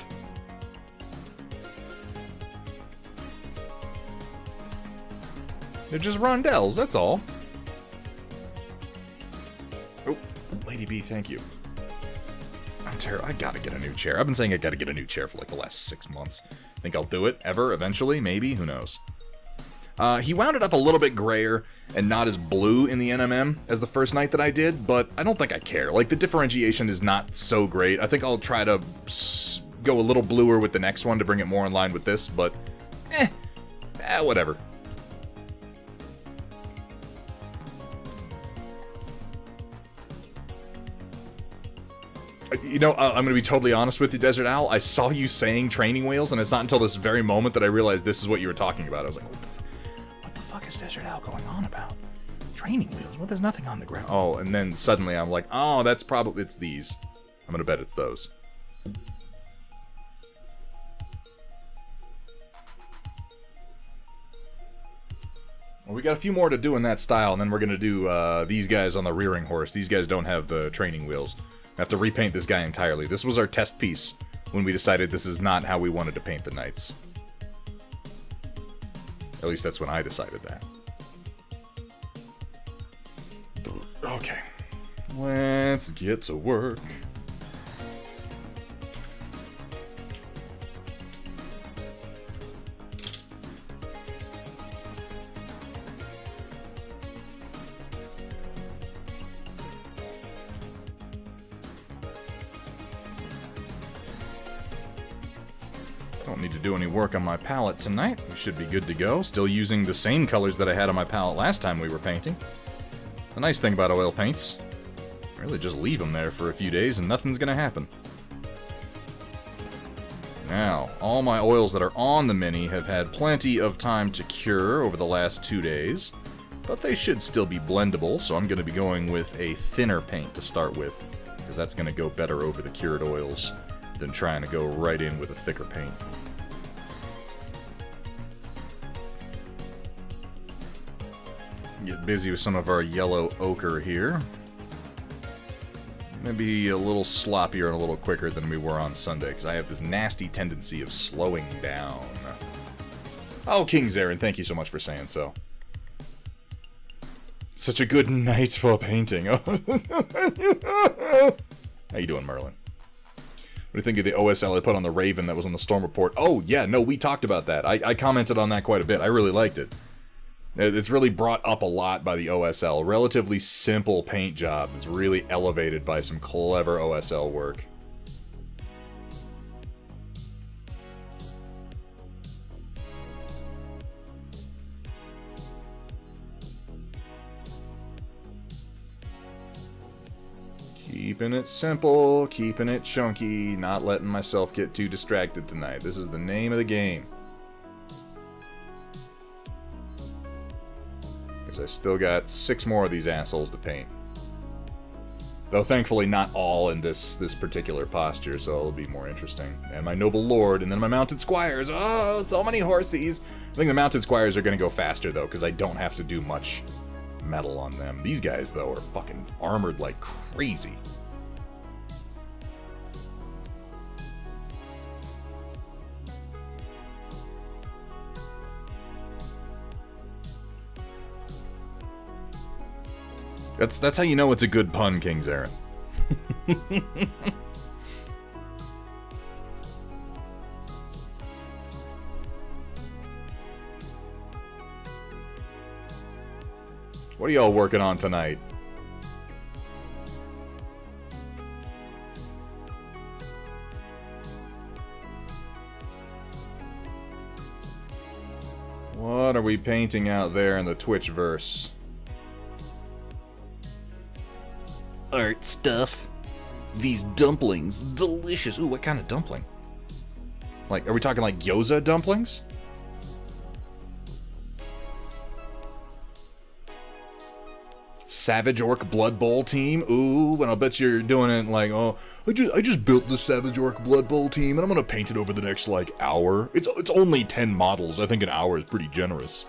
They're just rondelles, that's all. Oh, Lady B, thank you. I gotta get a new chair. I've been saying I gotta get a new chair for like the last 6 months. Think I'll do it ever, eventually, maybe, who knows. He wound it up a little bit grayer and not as blue in the NMM as the first night that I did, but I don't think I care. Like, the differentiation is not so great. I think I'll try to go a little bluer with the next one to bring it more in line with this, but whatever. You know, I'm going to be totally honest with you, Desert Owl. I saw you saying training wheels, and it's not until this very moment that I realized this is what you were talking about. I was like, what the fuck is Desert Owl going on about? Training wheels? Well, there's nothing on the ground. Oh, and then suddenly I'm like, oh, that's probably, it's these. I'm going to bet it's those. Well, we got a few more to do in that style, and then we're going to do these guys on the rearing horse. These guys don't have the training wheels. I have to repaint this guy entirely. This was our test piece when we decided this is not how we wanted to paint the knights. At least that's when I decided that. Okay. Let's get to work. Don't need to do any work on my palette tonight. We should be good to go. Still using the same colors that I had on my palette last time we were painting. The nice thing about oil paints, Really just leave them there for a few days and nothing's gonna happen. Now, all my oils that are on the Mini have had plenty of time to cure over the last 2 days, but they should still be blendable, so I'm going to be going with a thinner paint to start with, because that's going to go better over the cured oils than trying to go right in with a thicker paint. Get busy with some of our yellow ochre here. Maybe a little sloppier and a little quicker than we were on Sunday, because I have this nasty tendency of slowing down. Oh, King Zarin, thank you so much for saying so. Such a good night for painting. How you doing, Merlin? What do you think of the OSL I put on the Raven that was on the Storm Report? Oh, yeah, no, we talked about that. I commented on that quite a bit. I really liked it. It's really brought up a lot by the OSL. Relatively simple paint job that's really elevated by some clever OSL work. Keeping it simple, keeping it chunky, not letting myself get too distracted tonight. This is the name of the game. I still got 6 more of these assholes to paint. Though thankfully not all in this particular posture, so it'll be more interesting. And my noble lord, and then my mounted squires. Oh, so many horsies. I think the mounted squires are going to go faster, though, because I don't have to do much metal on them. These guys, though, are fucking armored like crazy. That's how you know it's a good pun, King Zarin. What are y'all working on tonight? What are we painting out there in the Twitchverse? Art stuff. These dumplings, delicious. Ooh, what kind of dumpling? Like, are we talking like gyoza dumplings? Savage Orc Blood Bowl team? Ooh, and I'll bet you're doing it like, oh, I just built the Savage Orc Blood Bowl team, and I'm gonna paint it over the next, like, hour. It's only 10 models. I think an hour is pretty generous.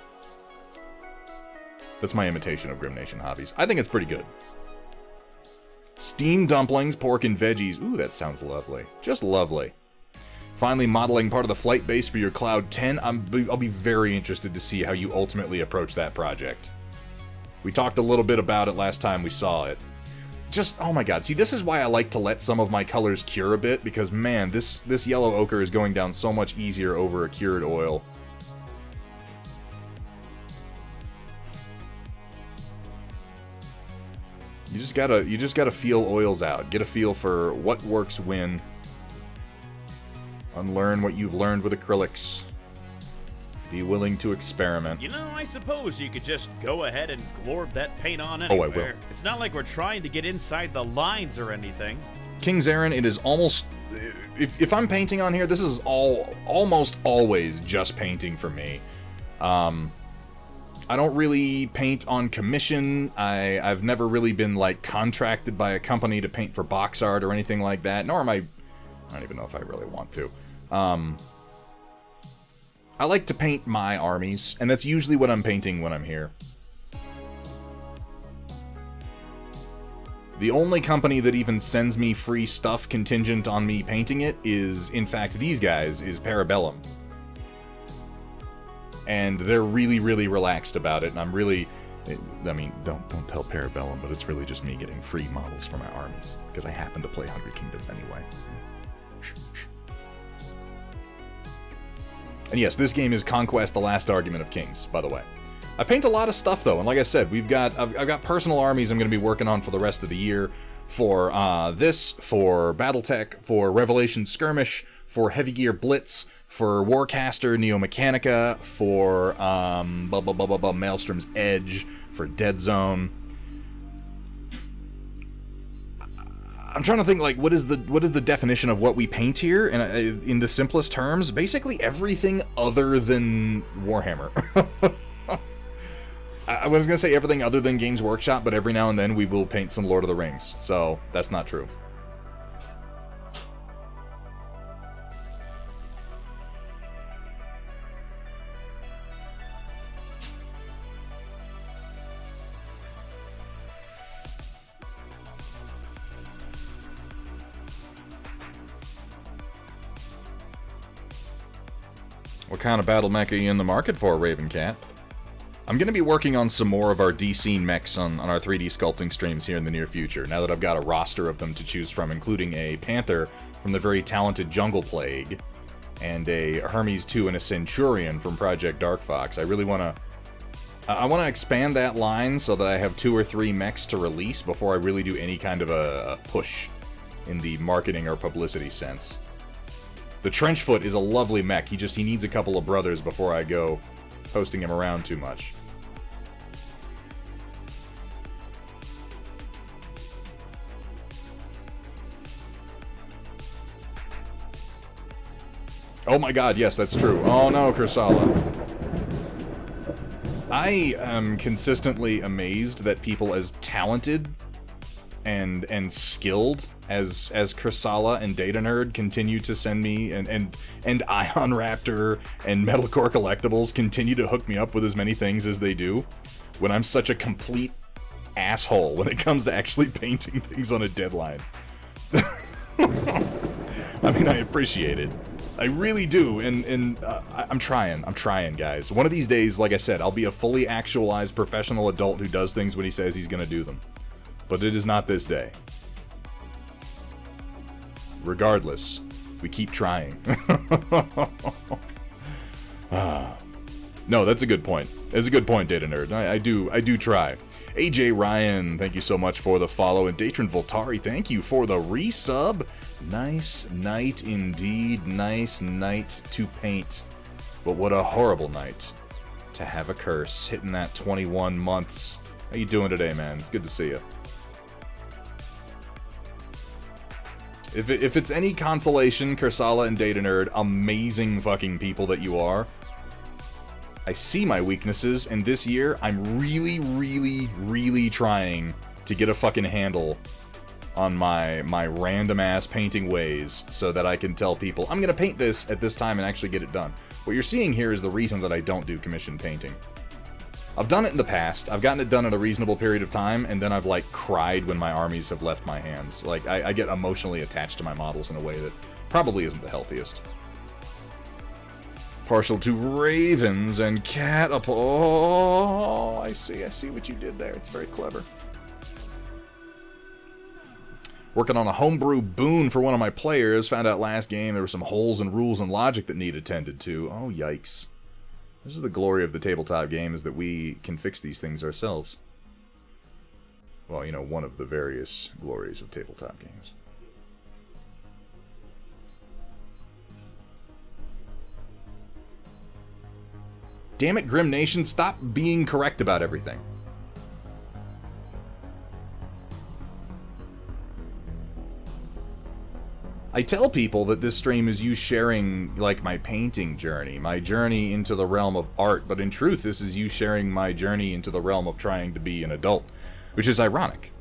That's my imitation of Grim Nation Hobbies. I think it's pretty good. Steamed dumplings, pork, and veggies. Ooh, that sounds lovely. Just lovely. Finally modeling part of the flight base for your Cloud 10. I'll be very interested to see how you ultimately approach that project. We talked a little bit about it last time we saw it. Just, oh my god. See, this is why I like to let some of my colors cure a bit, because, man, this yellow ochre is going down so much easier over a cured oil. You just gotta feel oils out. Get a feel for what works when. Unlearn what you've learned with acrylics. Be willing to experiment. You know, I suppose you could just go ahead and glorb that paint on anywhere. Oh, I will. It's not like we're trying to get inside the lines or anything. King Zarin, it is almost... If I'm painting on here, this is almost always just painting for me. I don't really paint on commission. I've never really been, like, contracted by a company to paint for box art or anything like that, nor am I don't even know if I really want to. I like to paint my armies, and that's usually what I'm painting when I'm here. The only company that even sends me free stuff contingent on me painting it is, in fact, these guys, is Parabellum. And they're really, really relaxed about it, and I'm really... I mean, don't tell Parabellum, but it's really just me getting free models for my armies, because I happen to play Hungry Kingdoms anyway. And yes, this game is Conquest: The Last Argument of Kings, by the way. I paint a lot of stuff, though, and like I said, I've got personal armies I'm going to be working on for the rest of the year. For this, for Battletech, for Revelation Skirmish, for Heavy Gear Blitz, for Warcaster Neo Mechanica, for Maelstrom's Edge, for Dead Zone. I'm trying to think, like, what is the definition of what we paint here? And in the simplest terms, basically everything other than Warhammer. I was gonna say everything other than Games Workshop, but every now and then we will paint some Lord of the Rings, so that's not true. What kind of battle mech are you in the market for, Ravencat? I'm going to be working on some more of our DC mechs on our 3D sculpting streams here in the near future, now that I've got a roster of them to choose from, including a Panther from the very talented Jungle Plague, and a Hermes 2 and a Centurion from Project Dark Fox. I really want to... I want to expand that line so that I have 2 or 3 mechs to release before I really do any kind of a push in the marketing or publicity sense. The Trenchfoot is a lovely mech, he needs a couple of brothers before I go posting him around too much. Oh my god, yes, that's true. Oh no, Kursala. I am consistently amazed that people as talented and skilled as Kursala and Data Nerd continue to send me, and Ion Raptor and Metalcore Collectibles continue to hook me up with as many things as they do, when I'm such a complete asshole when it comes to actually painting things on a deadline. I mean, I appreciate it. I really do, and I'm trying, guys. One of these days, like I said, I'll be a fully actualized professional adult who does things when he says he's gonna do them. But it is not this day. Regardless, we keep trying. No, that's a good point. That's a good point, Data Nerd. I do try. AJ Ryan, thank you so much for the follow, and Datron Voltari, thank you for the resub. Nice night indeed. Nice night to paint. But what a horrible night to have a curse hitting that 21 months. How you doing today, man? It's good to see you. If it's any consolation, Kursala and Data Nerd, amazing fucking people that you are, I see my weaknesses, and this year, I'm really, really, really trying to get a fucking handle on my random-ass painting ways so that I can tell people, I'm gonna paint this at this time and actually get it done. What you're seeing here is the reason that I don't do commission painting. I've done it in the past, I've gotten it done in a reasonable period of time, and then I've, like, cried when my armies have left my hands. Like, I get emotionally attached to my models in a way that probably isn't the healthiest. Partial to ravens and catapult. Oh, I see what you did there. It's very clever. Working on a homebrew boon for one of my players. Found out last game there were some holes in rules and logic that need attended to. Oh, yikes. This is the glory of the tabletop game, is that we can fix these things ourselves. Well, you know, one of the various glories of tabletop games. Damn it, Grim Nation, stop being correct about everything. I tell people that this stream is you sharing, like, my painting journey, my journey into the realm of art, but in truth, this is you sharing my journey into the realm of trying to be an adult, which is ironic.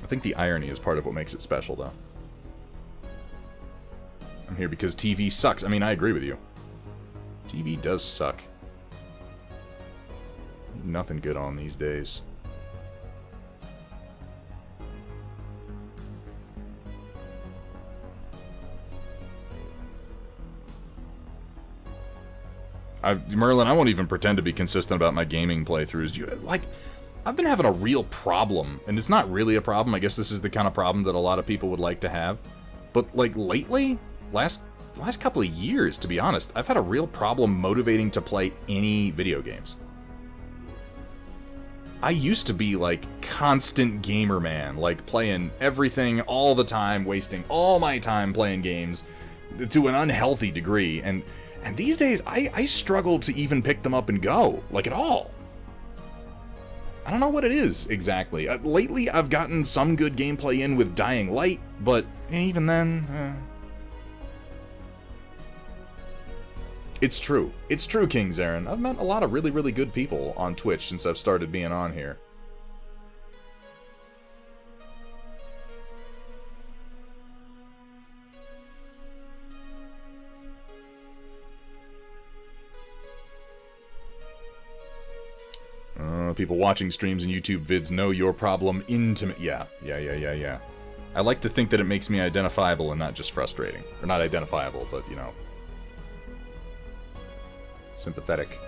I think the irony is part of what makes it special, though. I'm here because TV sucks. I mean, I agree with you. TV does suck. Nothing good on these days. Merlin, I won't even pretend to be consistent about my gaming playthroughs. I've been having a real problem, and it's not really a problem. I guess this is the kind of problem that a lot of people would like to have. But, like, lately, last couple of years, to be honest, I've had a real problem motivating to play any video games. I used to be, like, constant gamer man, like, playing everything all the time, wasting all my time playing games to an unhealthy degree, and these days, I struggle to even pick them up and go, like, at all. I don't know what it is exactly. Lately, I've gotten some good gameplay in with Dying Light, but even then... It's true. It's true, King Zarin. I've met a lot of really, really good people on Twitch since I've started being on here. People watching streams and YouTube vids know your problem intimate. Yeah. I like to think that it makes me identifiable and not just frustrating. Or not identifiable, but, you know, sympathetic.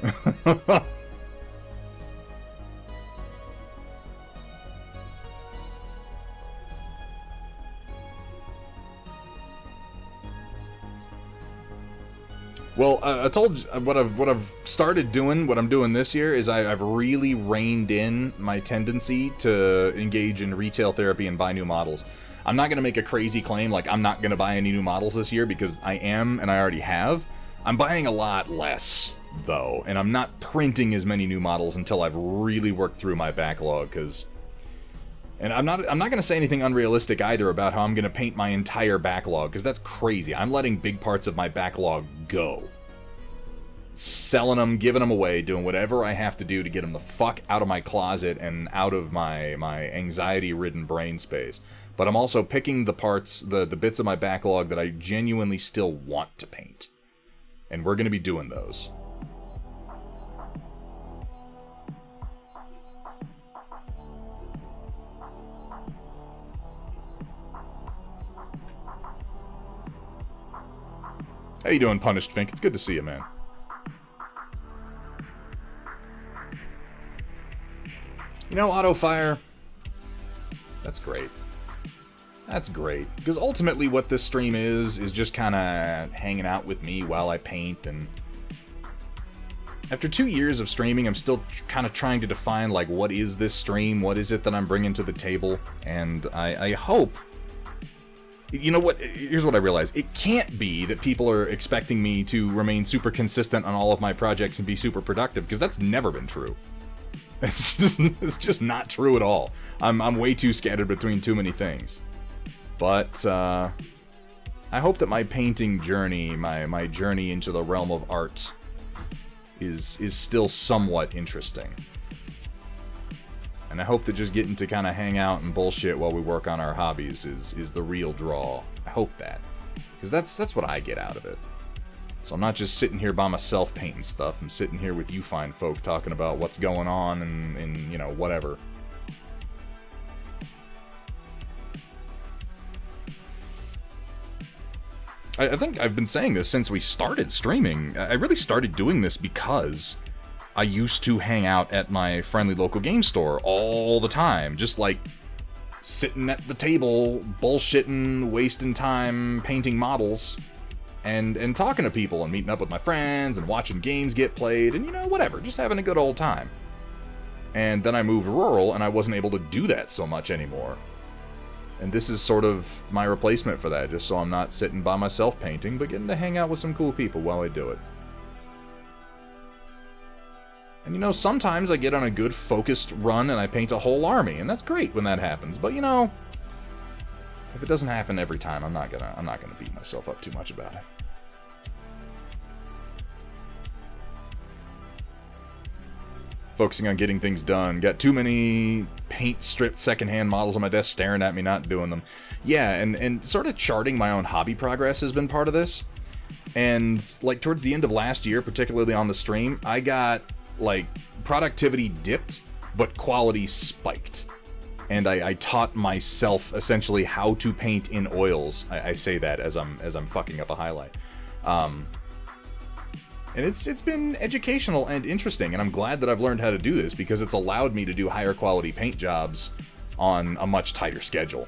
Well, I told you what I've started doing. What I'm doing this year is I've really reined in my tendency to engage in retail therapy and buy new models. I'm not going to make a crazy claim like I'm not going to buy any new models this year, because I am, and I already have. I'm buying a lot less, though, and I'm not printing as many new models until I've really worked through my backlog, because... And I'm not going to say anything unrealistic either about how I'm going to paint my entire backlog, because that's crazy. I'm letting big parts of my backlog go. Selling them, giving them away, doing whatever I have to do to get them the fuck out of my closet and out of my anxiety-ridden brain space. But I'm also picking the parts, the bits of my backlog that I genuinely still want to paint. And we're going to be doing those. How you doing, Punished Fink? It's good to see you, man. You know, auto fire. That's great. That's great. Because ultimately what this stream is just kind of hanging out with me while I paint, and... After 2 years of streaming, I'm still kind of trying to define, like, what is this stream? What is it that I'm bringing to the table? And I hope... You know what? Here's what I realized. It can't be that people are expecting me to remain super consistent on all of my projects and be super productive, because that's never been true. It's just not true at all. I'm way too scattered between too many things. But I hope that my painting journey, my journey into the realm of art, is still somewhat interesting. And I hope that just getting to kind of hang out and bullshit while we work on our hobbies is the real draw. I hope that. Because that's what I get out of it. So I'm not just sitting here by myself painting stuff. I'm sitting here with you fine folk talking about what's going on and you know, whatever. I think I've been saying this since we started streaming. I really started doing this because I used to hang out at my friendly local game store all the time, just like sitting at the table, bullshitting, wasting time, painting models, and talking to people, and meeting up with my friends, and watching games get played, and, you know, whatever, just having a good old time. And then I moved rural, and I wasn't able to do that so much anymore. And this is sort of my replacement for that, just so I'm not sitting by myself painting, but getting to hang out with some cool people while I do it. And, you know, sometimes I get on a good focused run and I paint a whole army, and that's great when that happens. But, you know, if it doesn't happen every time, I'm not gonna beat myself up too much about it. Focusing on getting things done. Got too many paint-stripped secondhand models on my desk staring at me, not doing them. Yeah, and sort of charting my own hobby progress has been part of this. And, like, towards the end of last year, particularly on the stream, I got, like, productivity dipped, but quality spiked. And I taught myself, essentially, how to paint in oils. I say that as I'm fucking up a highlight. And it's been educational and interesting, and I'm glad that I've learned how to do this, because it's allowed me to do higher quality paint jobs on a much tighter schedule.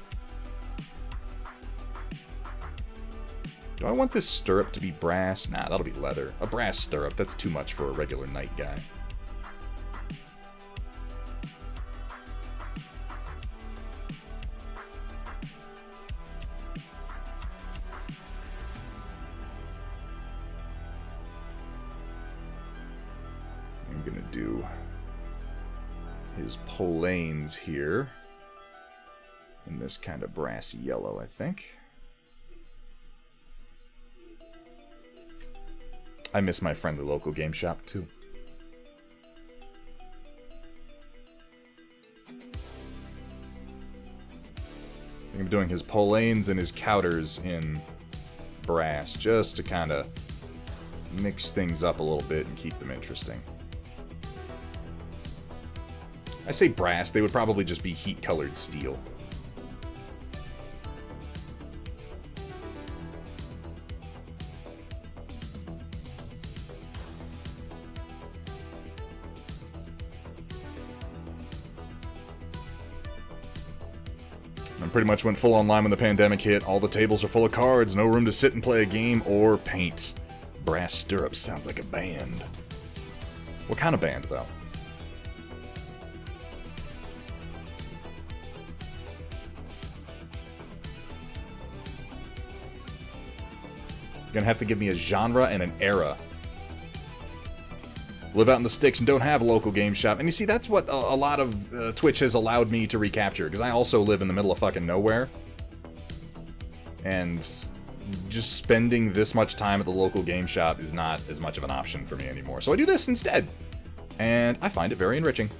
Do I want this stirrup to be brass? Nah, that'll be leather. A brass stirrup, that's too much for a regular knight guy. I'm gonna do his polanes here. In this kind of brassy yellow, I think. I miss my friendly local game shop, too. I'm doing his polanes and his counters in brass, just to kind of mix things up a little bit and keep them interesting. I say brass, they would probably just be heat-colored steel. I pretty much went full online when the pandemic hit. All the tables are full of cards, no room to sit and play a game or paint. Brass Stirrups sounds like a band. What kind of band, though? You're gonna have to give me a genre and an era. Live out in the sticks and don't have a local game shop. And you see, that's what a lot of Twitch has allowed me to recapture, because I also live in the middle of fucking nowhere. And just spending this much time at the local game shop is not as much of an option for me anymore. So I do this instead. And I find it very enriching.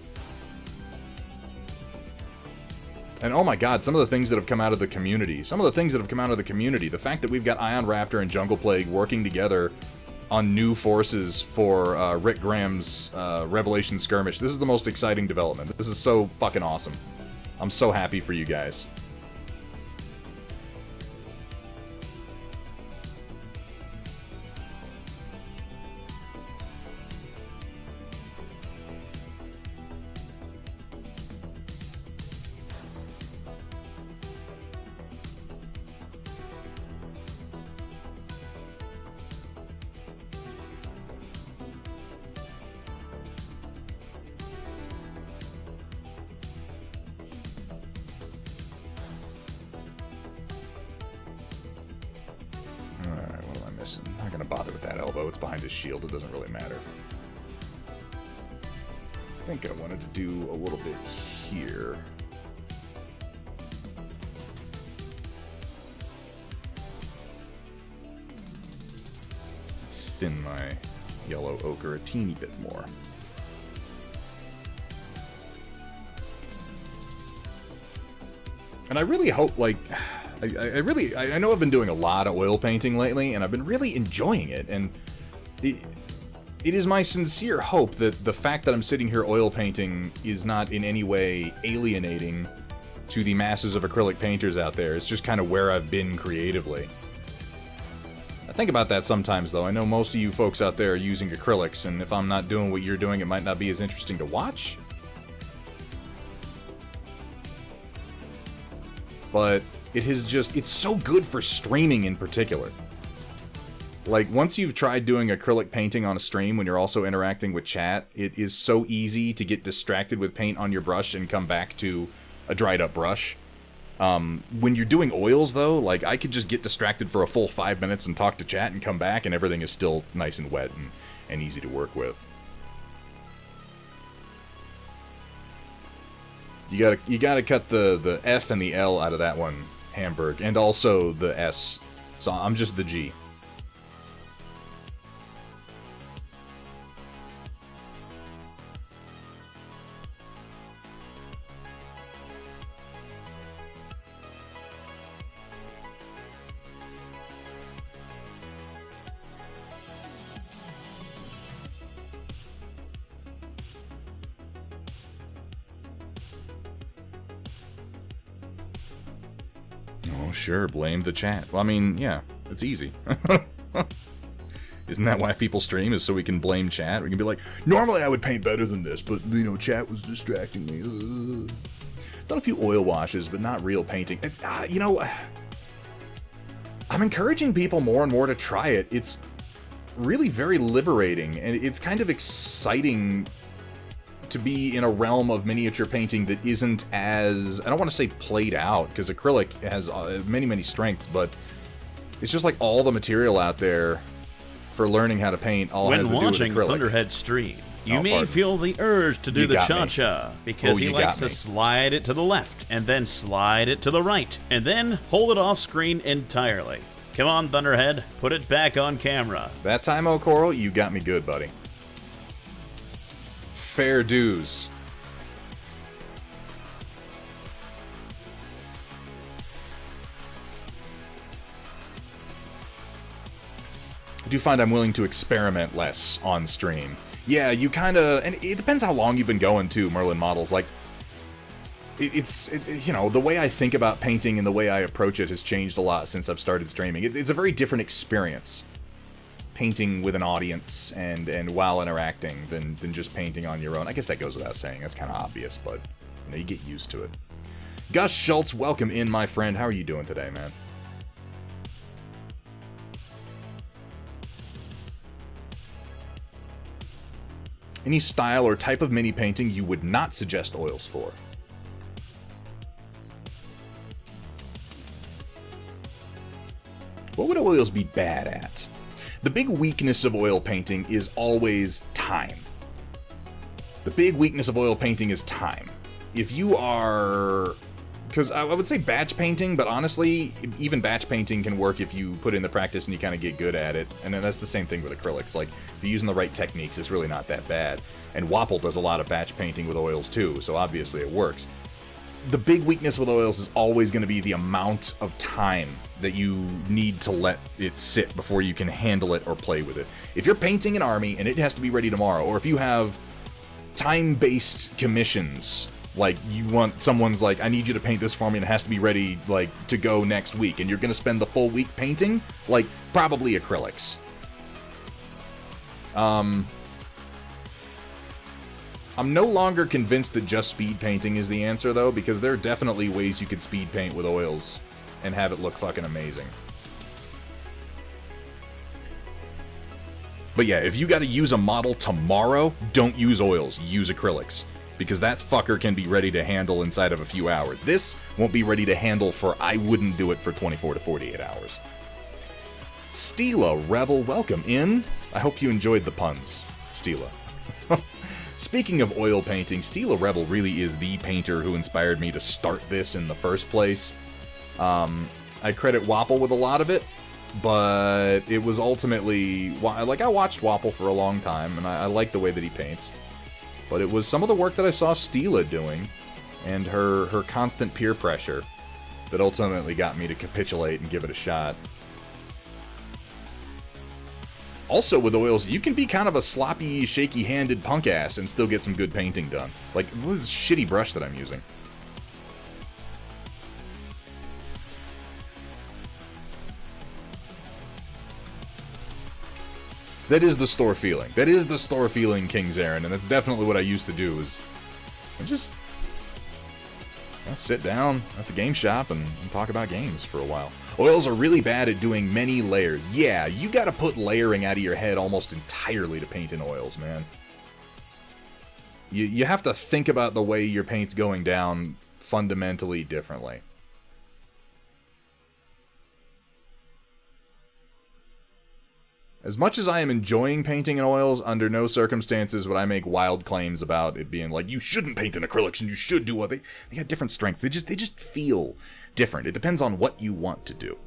And oh my god, some of the things that have come out of the community. The fact that we've got Ion Raptor and Jungle Plague working together on new forces for Rick Graham's Revelation Skirmish. This is the most exciting development. This is so fucking awesome. I'm so happy for you guys. I'm not going to bother with that elbow. It's behind his shield. It doesn't really matter. I think I wanted to do a little bit here. Thin my yellow ochre a teeny bit more. And I really hope, like... I know I've been doing a lot of oil painting lately, and I've been really enjoying it, and it is my sincere hope that the fact that I'm sitting here oil painting is not in any way alienating to the masses of acrylic painters out there. It's just kind of where I've been creatively. I think about that sometimes, though. I know most of you folks out there are using acrylics, and if I'm not doing what you're doing, it might not be as interesting to watch. But it has just, it's so good for streaming in particular. Like, once you've tried doing acrylic painting on a stream when you're also interacting with chat, it is so easy to get distracted with paint on your brush and come back to a dried up brush. When you're doing oils, though, like, I could just get distracted for a full 5 minutes and talk to chat and come back, and everything is still nice and wet and easy to work with. You gotta cut the F and the L out of that one, Hamburg, and also the S. So I'm just the G. Oh, sure, blame the chat. Well, I mean, yeah, it's easy. Isn't that why people stream, is so we can blame chat? We can be like, normally I would paint better than this, but, you know, chat was distracting me. Done a few oil washes, but not real painting. It's, you know, I'm encouraging people more and more to try it. It's really very liberating, and it's kind of exciting to be in a realm of miniature painting that isn't as, I don't want to say played out, because acrylic has many, many strengths, but it's just like all the material out there for learning how to paint all has to do with acrylic. When watching Thunderhead stream, You may feel the urge to do the got me. cha-cha, because he you likes got to me. slide it to the left, and then slide it to the right, and then hold it off screen entirely. Come on, Thunderhead, put it back on camera. That time, O'Coral, you got me good, buddy. Fair dues. I do find I'm willing to experiment less on stream. Yeah, you kind of... And it depends how long you've been going, too, Merlin Models. Like, you know, the way I think about painting and the way I approach it has changed a lot since I've started streaming. It's a very different experience, painting with an audience and while interacting than just painting on your own. I guess that goes without saying. That's kind of obvious, but you know, you get used to it. Gus Schultz, welcome in, my friend. How are you doing today, man? Any style or type of mini painting you would not suggest oils for? What would oils be bad at? The big weakness of oil painting is always time. The big weakness of oil painting is time. If you are... Because I would say batch painting, but honestly, even batch painting can work if you put in the practice and you kind of get good at it. And then that's the same thing with acrylics. Like, if you're using the right techniques, it's really not that bad. And Wapple does a lot of batch painting with oils too, so obviously it works. The big weakness with oils is always going to be the amount of time that you need to let it sit before you can handle it or play with it. If you're painting an army and it has to be ready tomorrow, or if you have time-based commissions, like you want someone's like, I need you to paint this for me and it has to be ready like to go next week, and you're going to spend the full week painting, like probably acrylics. I'm no longer convinced that just speed painting is the answer, though, because there are definitely ways you could speed paint with oils and have it look fucking amazing. But yeah, if you gotta use a model tomorrow, don't use oils, use acrylics. Because that fucker can be ready to handle inside of a few hours. This won't be ready to handle for, I wouldn't do it for 24 to 48 hours. Stila Rebel, welcome in. I hope you enjoyed the puns, Stila. Speaking of oil painting, Stila Rebel really is the painter who inspired me to start this in the first place. I credit Wapple with a lot of it, but it was ultimately... Like, I watched Wapple for a long time, and I like the way that he paints. But it was some of the work that I saw Stila doing, and her constant peer pressure, that ultimately got me to capitulate and give it a shot. Also, with oils, you can be kind of a sloppy, shaky-handed punk ass and still get some good painting done. Like, this shitty brush that I'm using. That is the store feeling. That is the store feeling, King's Aaron, and that's definitely what I used to do, is I just sit down at the game shop and talk about games for a while. Oils are really bad at doing many layers. Yeah, you gotta put layering out of your head almost entirely to paint in oils, man. You have to think about the way your paint's going down fundamentally differently. As much as I am enjoying painting in oils, under no circumstances would I make wild claims about it being like, you shouldn't paint in acrylics and you should do what they got different strengths. They just feel different. It depends on what you want to do.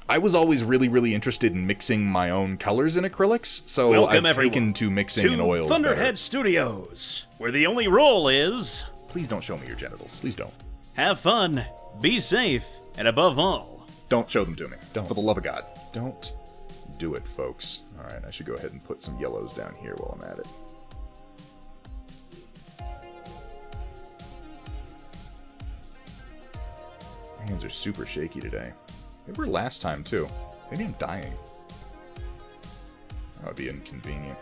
I was always really, really interested in mixing my own colors in acrylics, so Welcome, I've everyone, taken to mixing in oils Thunderhead better. Studios, where the only rule is... Please don't show me your genitals. Please don't. Have fun, be safe, and above all... Don't show them to me. Don't. For the love of God. Don't do it, folks. Alright, I should go ahead and put some yellows down here while I'm at it. My hands are super shaky today. They were last time, too. Maybe I'm dying. That would be inconvenient.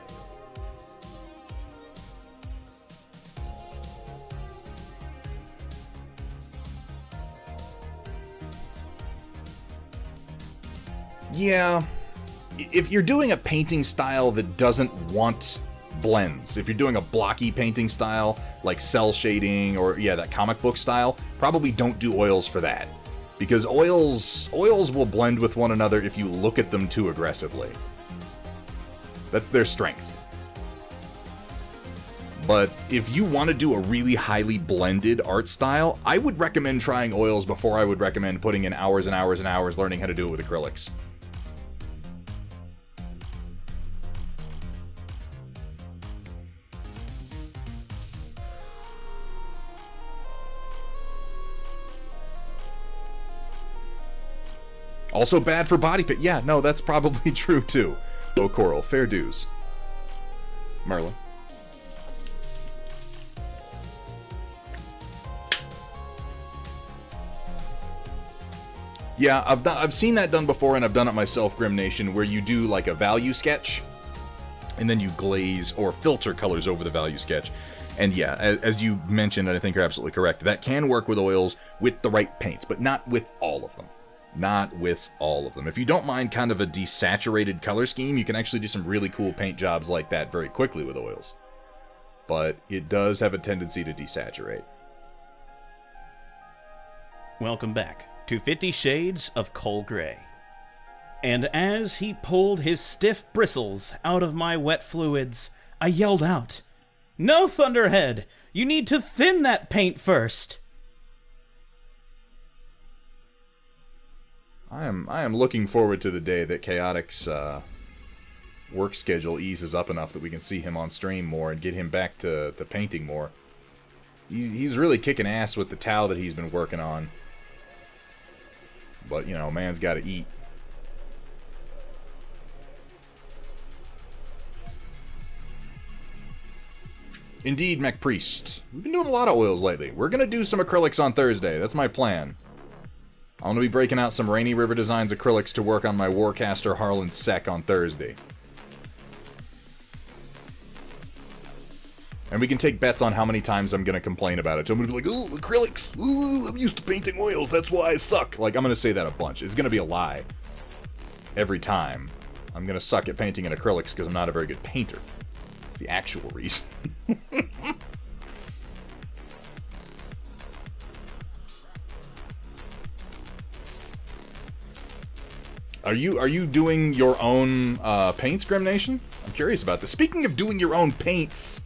Yeah, if you're doing a painting style that doesn't want blends, if you're doing a blocky painting style, like cell shading or, yeah, that comic book style, probably don't do oils for that. Because oils will blend with one another if you look at them too aggressively. That's their strength. But if you want to do a really highly blended art style, I would recommend trying oils before I would recommend putting in hours and hours and hours learning how to do it with acrylics. Also bad for body paint. Yeah, no, that's probably true too. Oh, Coral, fair dues. Merlin. Yeah, I've seen that done before, and I've done it myself, Grim Nation, where you do like a value sketch, and then you glaze or filter colors over the value sketch. And yeah, as you mentioned, and I think you're absolutely correct, that can work with oils with the right paints, but not with all of them. Not with all of them. If you don't mind kind of a desaturated color scheme, you can actually do some really cool paint jobs like that very quickly with oils. But it does have a tendency to desaturate. Welcome back to 50 Shades of Coal Gray. And as he pulled his stiff bristles out of my wet fluids, I yelled out, "No, Thunderhead! You need to thin that paint first!" I am looking forward to the day that Chaotic's work schedule eases up enough that we can see him on stream more and get him back to painting more. He's really kicking ass with the Tau that he's been working on. But, you know, man's got to eat. Indeed, Mech Priest. We've been doing a lot of oils lately. We're going to do some acrylics on Thursday. That's my plan. I'm going to be breaking out some Rainy River Designs acrylics to work on my Warcaster Harlan Sec on Thursday. And we can take bets on how many times I'm going to complain about it. So I'm going to be like, "Oh, acrylics! Ooh, I'm used to painting oils, that's why I suck." Like, I'm going to say that a bunch. It's going to be a lie. Every time. I'm going to suck at painting in acrylics because I'm not a very good painter. That's the actual reason. Are you doing your own paints, Grim Nation? I'm curious about this. Speaking of doing your own paints,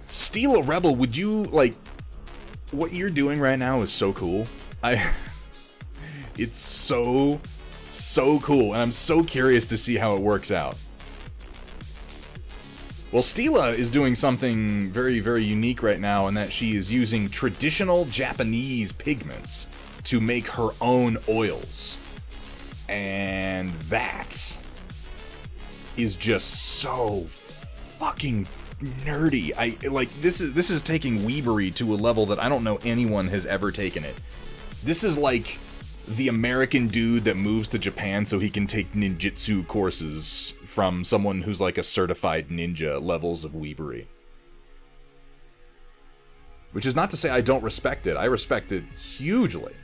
Steal a Rebel, would you, like, what you're doing right now is so cool. It's so cool, and I'm so curious to see how it works out. Well, Stila is doing something very, very unique right now in that she is using traditional Japanese pigments to make her own oils. And that is just so fucking nerdy. This is taking weebery to a level that I don't know anyone has ever taken it. This is like the American dude that moves to Japan so he can take ninjutsu courses from someone who's like a certified ninja levels of weebery. Which is not to say I don't respect it. I respect it hugely.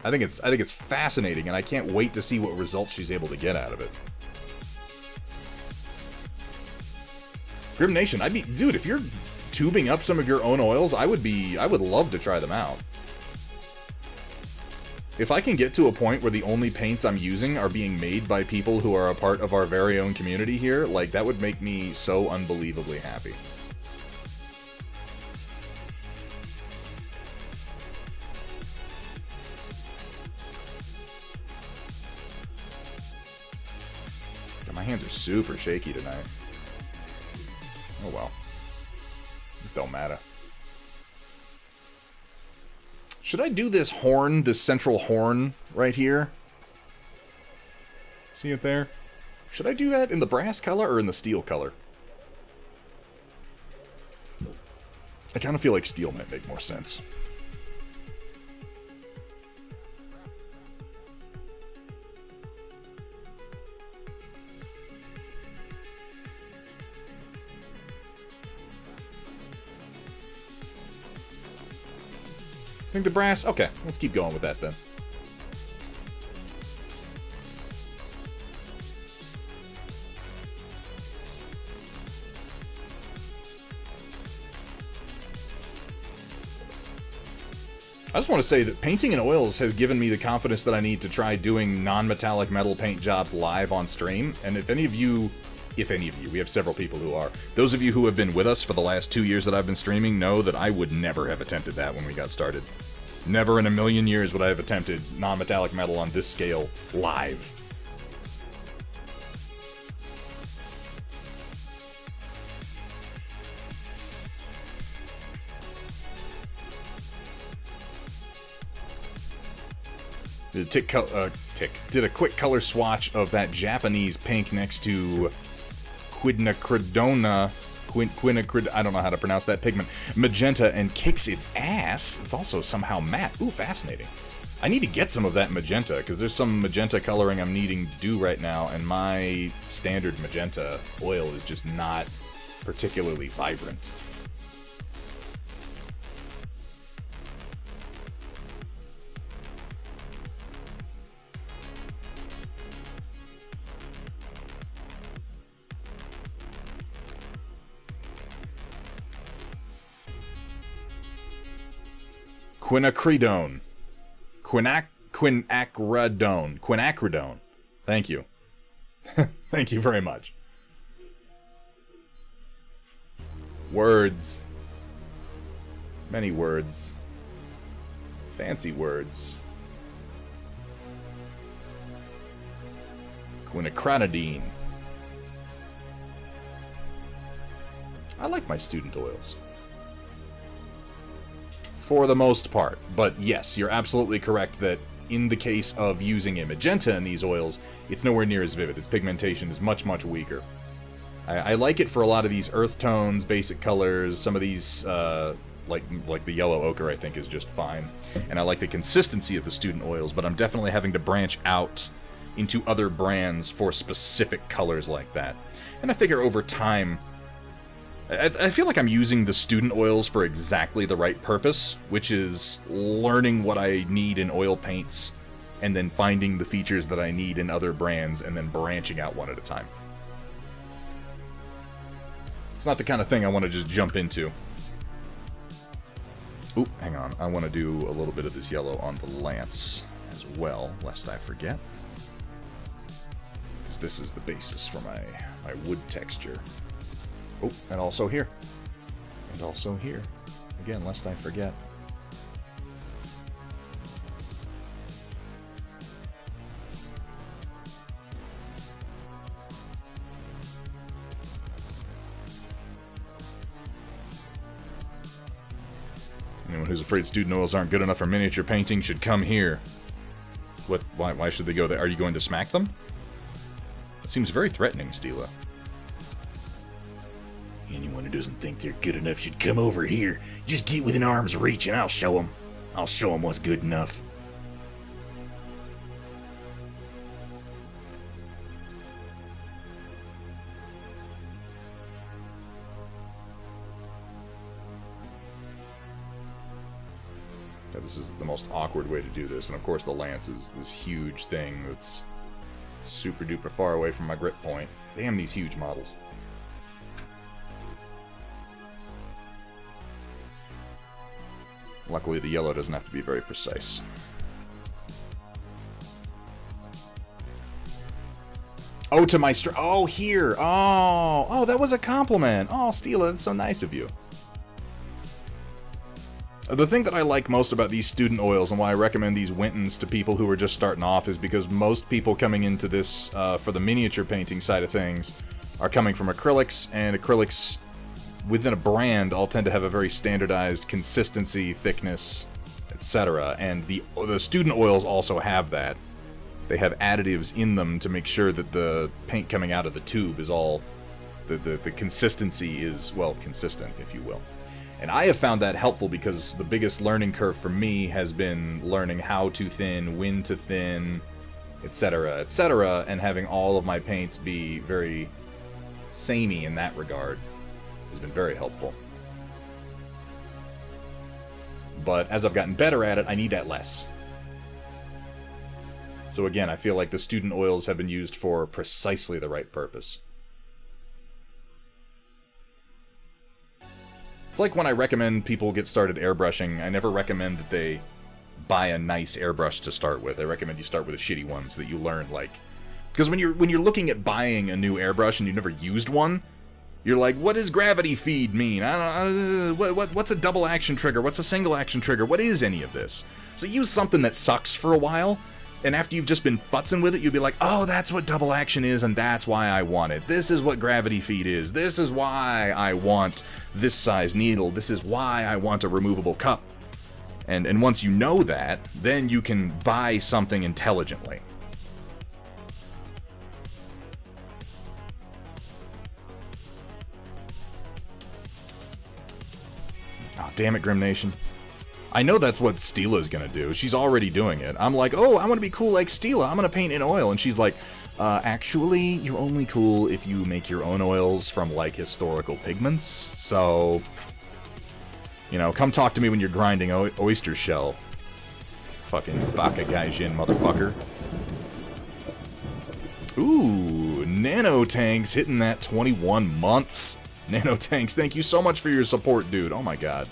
I think it's fascinating, and I can't wait to see what results she's able to get out of it. Grim Nation, dude, if you're tubing up some of your own oils, I would love to try them out. If I can get to a point where the only paints I'm using are being made by people who are a part of our very own community here, like, that would make me so unbelievably happy. My hands are super shaky tonight. Oh well. It don't matter. Should I do this horn, this central horn right here? See it there? Should I do that in the brass color or in the steel color? I kind of feel like steel might make more sense. Think the brass? Okay, let's keep going with that then. I just want to say that painting in oils has given me the confidence that I need to try doing non-metallic metal paint jobs live on stream, and if any of you if any of you. We have several people who are. Those of you who have been with us for the last 2 years that I've been streaming know that I would never have attempted that when we got started. Never in a million years would I have attempted non-metallic metal on this scale live. Did a quick color swatch of that Japanese pink next to quinacridona, I don't know how to pronounce that pigment, magenta, and kicks its ass. It's also somehow matte. Ooh, fascinating. I need to get some of that magenta, because there's some magenta coloring I'm needing to do right now, and my standard magenta oil is just not particularly vibrant. Quinacridone. Quinacridone. Thank you. Thank you very much. Words. Many words. Fancy words. Quinacridone. I like my student oils. For the most part. But yes, you're absolutely correct that in the case of using a magenta in these oils, it's nowhere near as vivid. Its pigmentation is much, much weaker. I like it for a lot of these earth tones, basic colors. Some of these, like the yellow ochre, I think is just fine. And I like the consistency of the student oils, but I'm definitely having to branch out into other brands for specific colors like that. And I figure over time, I feel like I'm using the student oils for exactly the right purpose, which is learning what I need in oil paints, and then finding the features that I need in other brands, and then branching out one at a time. It's not the kind of thing I want to just jump into. Oop, hang on. I want to do a little bit of this yellow on the lance as well, lest I forget. Because this is the basis for my wood texture. Oh, and also here. And also here. Again, lest I forget. Anyone who's afraid student oils aren't good enough for miniature painting should come here. What? Why should they go there? Are you going to smack them? It seems very threatening, Stila. Anyone who doesn't think they're good enough should come over here. Just get within arm's reach and I'll show them. I'll show them what's good enough. Yeah, this is the most awkward way to do this, and of course the lance is this huge thing that's super duper far away from my grip point. Damn these huge models. Luckily, the yellow doesn't have to be very precise. Oh, to my oh, here! Oh, that was a compliment! Oh, Stila, that's so nice of you. The thing that I like most about these student oils and why I recommend these Wintons to people who are just starting off is because most people coming into this for the miniature painting side of things are coming from acrylics, and acrylics within a brand all tend to have a very standardized consistency, thickness, etc. And the student oils also have that. They have additives in them to make sure that the paint coming out of the tube is all... the consistency is, well, consistent, if you will. And I have found that helpful because the biggest learning curve for me has been learning how to thin, when to thin, etc., etc., and having all of my paints be very samey in that regard has been very helpful. But as I've gotten better at it, I need that less. So again, I feel like the student oils have been used for precisely the right purpose. It's like when I recommend people get started airbrushing, I never recommend that they buy a nice airbrush to start with. I recommend you start with a shitty one so that you learn, like, Because when you're looking at buying a new airbrush and you've never used one, you're like, what does gravity feed mean? I don't, what's a double action trigger? What's a single action trigger? What is any of this? So use something that sucks for a while, and after you've just been futzing with it, you'll be like, oh, that's what double action is, and that's why I want it. This is what gravity feed is. This is why I want this size needle. This is why I want a removable cup. And once you know that, then you can buy something intelligently. Oh, damn it, Grim Nation. I know that's what Steela's gonna do. She's already doing it. I'm like, oh, I want to be cool like Steela. I'm gonna paint in oil. And she's like, actually, you're only cool if you make your own oils from, like, historical pigments. So, you know, come talk to me when you're grinding oyster shell. Fucking Baka Gaijin, motherfucker. Ooh, Nanotanks hitting that 21 months. Nanotanks, thank you so much for your support, dude. Oh my god.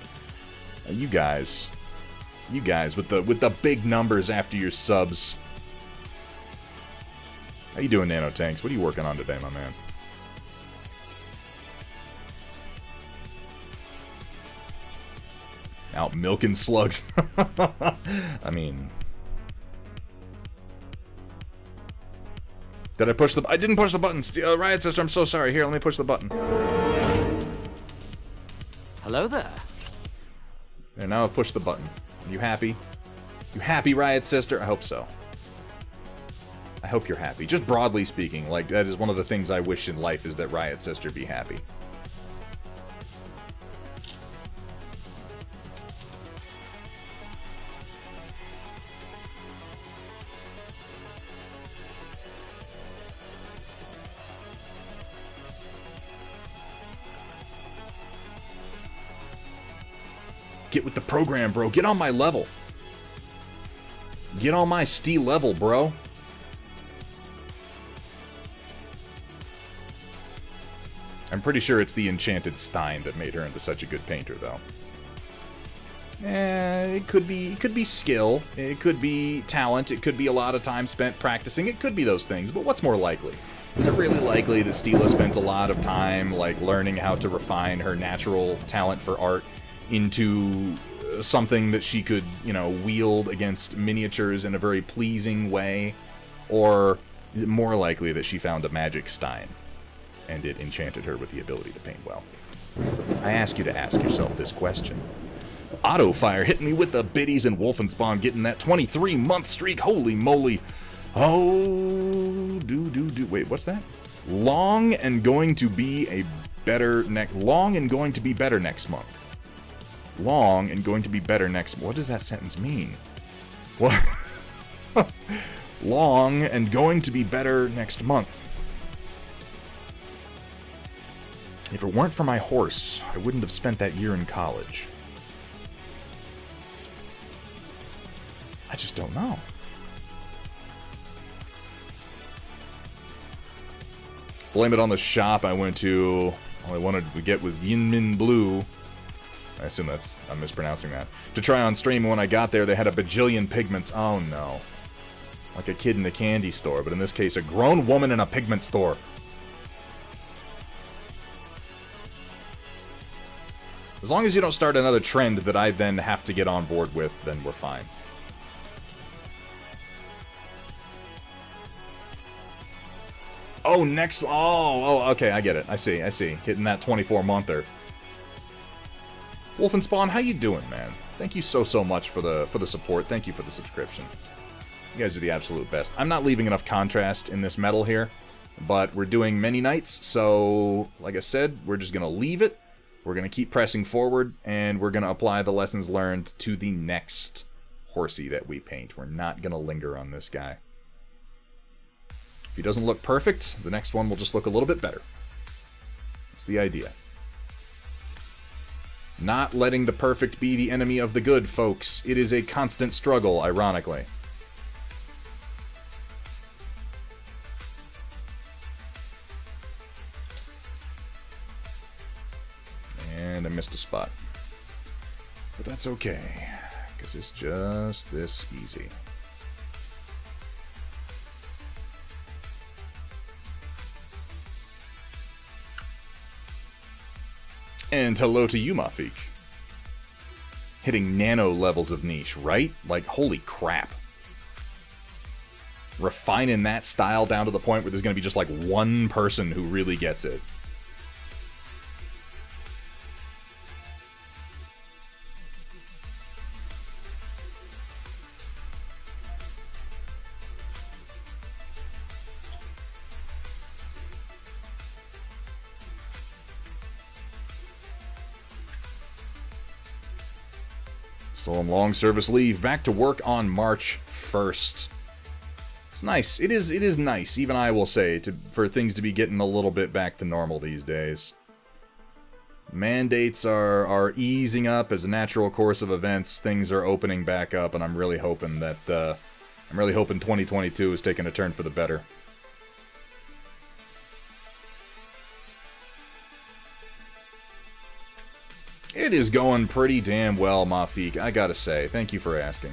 You guys with the big numbers after your subs. How you doing, Nanotanks? What are you working on today, my man? Out milking slugs. I mean, did I push the? I didn't push the button. Riot Sister, I'm so sorry. Here, let me push the button. Hello there. There, now I've pushed the button. Are you happy? You happy, Riot Sister? I hope so. I hope you're happy. Just broadly speaking, like, that is one of the things I wish in life, is that Riot Sister be happy. Get with the program, bro. Get on my level. Get on my Steel level, bro. I'm pretty sure it's the enchanted Stein that made her into such a good painter, though. It could be skill. It could be talent. It could be a lot of time spent practicing. It could be those things. But what's more likely? Is it really likely that Steela spent a lot of time, like, learning how to refine her natural talent for art into something that she could, you know, wield against miniatures in a very pleasing way? Or is it more likely that she found a magic Stein and it enchanted her with the ability to paint well? I ask you to ask yourself this question. Autofire hitting me with the biddies, and Wolfenspawn getting that 23-month streak. Holy moly. Oh, wait, what's that? Long and going to be better next month. Long and going to be better next. What does that sentence mean? What? Long and going to be better next month. If it weren't for my horse, I wouldn't have spent that year in college. I just don't know. Blame it on the shop I went to. All I wanted to get was Yinmin Blue. I assume I'm mispronouncing that. To try on stream, when I got there, they had a bajillion pigments. Oh no. Like a kid in a candy store, but in this case, a grown woman in a pigment store. As long as you don't start another trend that I then have to get on board with, then we're fine. Oh, next... Oh, okay, I get it. I see. Hitting that 24-monther. Wolfenspawn, how you doing, man? Thank you so much for the support. Thank you for the subscription. You guys are the absolute best. I'm not leaving enough contrast in this medal here, but we're doing many nights, so like I said, we're just gonna leave it. We're gonna keep pressing forward, and we're gonna apply the lessons learned to the next horsey that we paint. We're not gonna linger on this guy. If he doesn't look perfect, the next one will just look a little bit better. That's the idea. Not letting the perfect be the enemy of the good, folks. It is a constant struggle, ironically. And I missed a spot. But that's okay, because it's just this easy. And hello to you, Mafik. Hitting nano levels of niche, right? Like, holy crap. Refining that style down to the point where there's going to be just like one person who really gets it. Still on long service leave. Back to work on March 1st. It's nice. It is nice, even I will say, for things to be getting a little bit back to normal these days. Mandates are easing up as a natural course of events. Things are opening back up, and I'm really hoping 2022 is taking a turn for the better. It is going pretty damn well, Mafik, I gotta say. Thank you for asking.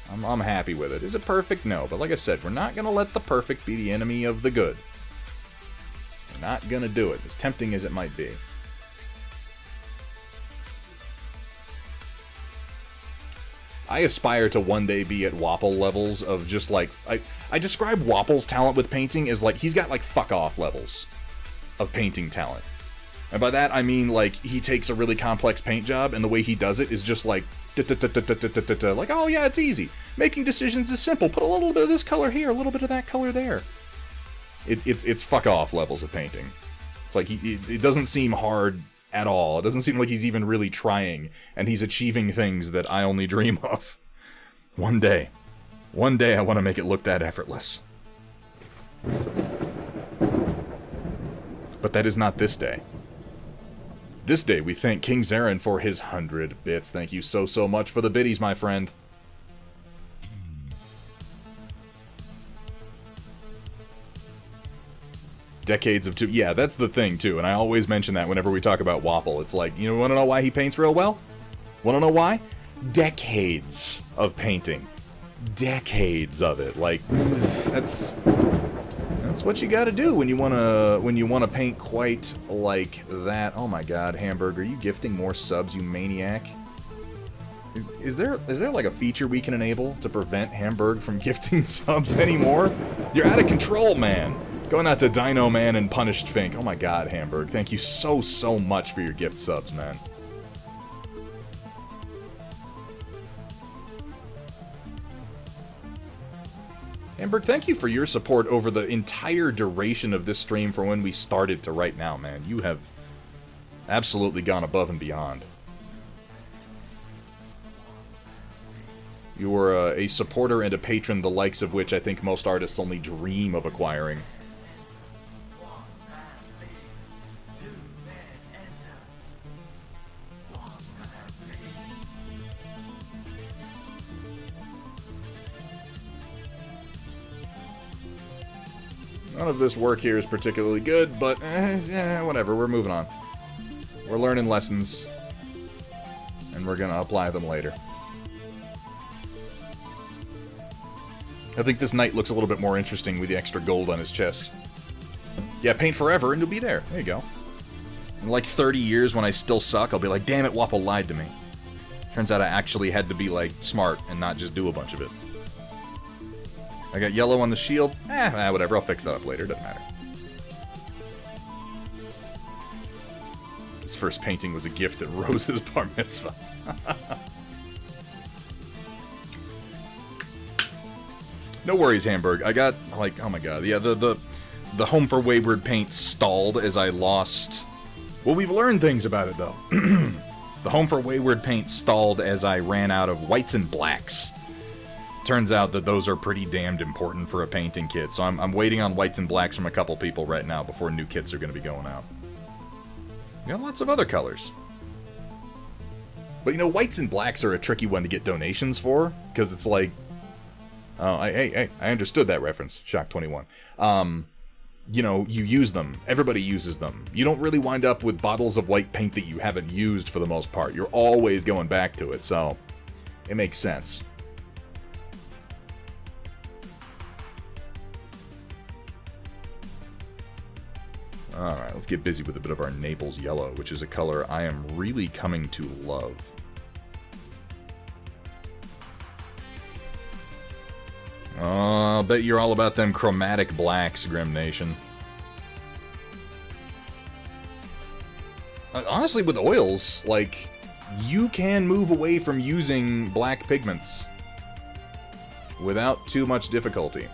I'm happy with it. Is it perfect? No, but like I said, we're not gonna let the perfect be the enemy of the good. We're not gonna do it, as tempting as it might be. I aspire to one day be at Wapple levels of just like... I describe Wapple's talent with painting as like, he's got like fuck-off levels of painting talent. And by that, I mean, like, he takes a really complex paint job, and the way he does it is just like, like, oh yeah, it's easy. Making decisions is simple. Put a little bit of this color here, a little bit of that color there. It's fuck-off levels of painting. It's like, it doesn't seem hard at all. It doesn't seem like he's even really trying, and he's achieving things that I only dream of. One day I want to make it look that effortless. But that is not this day. This day, we thank King Zarin for his 100 bits. Thank you so much for the biddies, my friend. Decades of... Yeah, that's the thing, too, and I always mention that whenever we talk about Wapple. It's like, you want to know why he paints real well? Want to know why? Decades of painting. Decades of it. Like, that's what you gotta do when you wanna paint quite like that. Oh my god, Hamburg, are you gifting more subs, you maniac? Is there like a feature we can enable to prevent Hamburg from gifting subs anymore? You're out of control, man. Going out to Dino Man and Punished Fink. Oh my god, Hamburg, thank you so much for your gift subs, man. Hamburg, thank you for your support over the entire duration of this stream from when we started to right now, man. You have absolutely gone above and beyond. You are a supporter and a patron, the likes of which I think most artists only dream of acquiring. None of this work here is particularly good, but whatever, we're moving on. We're learning lessons, and we're gonna apply them later. I think this knight looks a little bit more interesting with the extra gold on his chest. Yeah, paint forever, and you'll be there. There you go. In like 30 years, when I still suck, I'll be like, damn it, Wapple lied to me. Turns out I actually had to be, like, smart and not just do a bunch of it. I got yellow on the shield. Whatever, I'll fix that up later, doesn't matter. His first painting was a gift at Rose's bar mitzvah. No worries, Hamburg. I got, like, oh my god, yeah, the Home for Wayward paint stalled as I lost... Well, we've learned things about it, though. The Home for Wayward paint stalled as I ran out of whites and blacks. Turns out that those are pretty damned important for a painting kit, so I'm waiting on whites and blacks from a couple people right now before new kits are going to be going out. We got lots of other colors. But, whites and blacks are a tricky one to get donations for, because it's like... Oh, I understood that reference, Shock21. You use them. Everybody uses them. You don't really wind up with bottles of white paint that you haven't used for the most part. You're always going back to it, so it makes sense. Alright, let's get busy with a bit of our Naples yellow, which is a color I am really coming to love. Oh, I'll bet you're all about them chromatic blacks, Grim Nation. Honestly, with oils, like, you can move away from using black pigments without too much difficulty.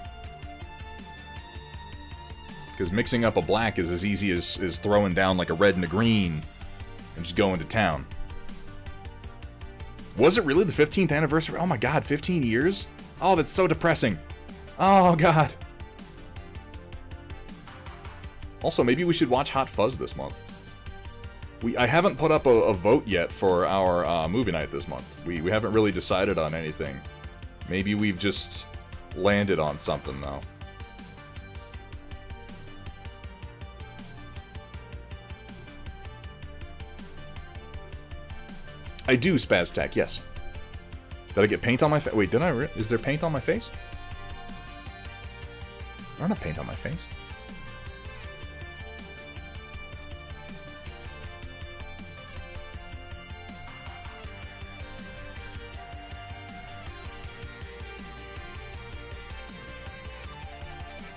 Because mixing up a black is as easy as throwing down like a red and a green and just going to town. Was it really the 15th anniversary? Oh my god, 15 years? Oh, that's so depressing. Oh god. Also, maybe we should watch Hot Fuzz this month. I haven't put up a vote yet for our movie night this month. We haven't really decided on anything. Maybe we've just landed on something, though. I do spaz tech, yes. Did I get paint on my face? Wait, did I? Is there paint on my face? There's not paint on my face.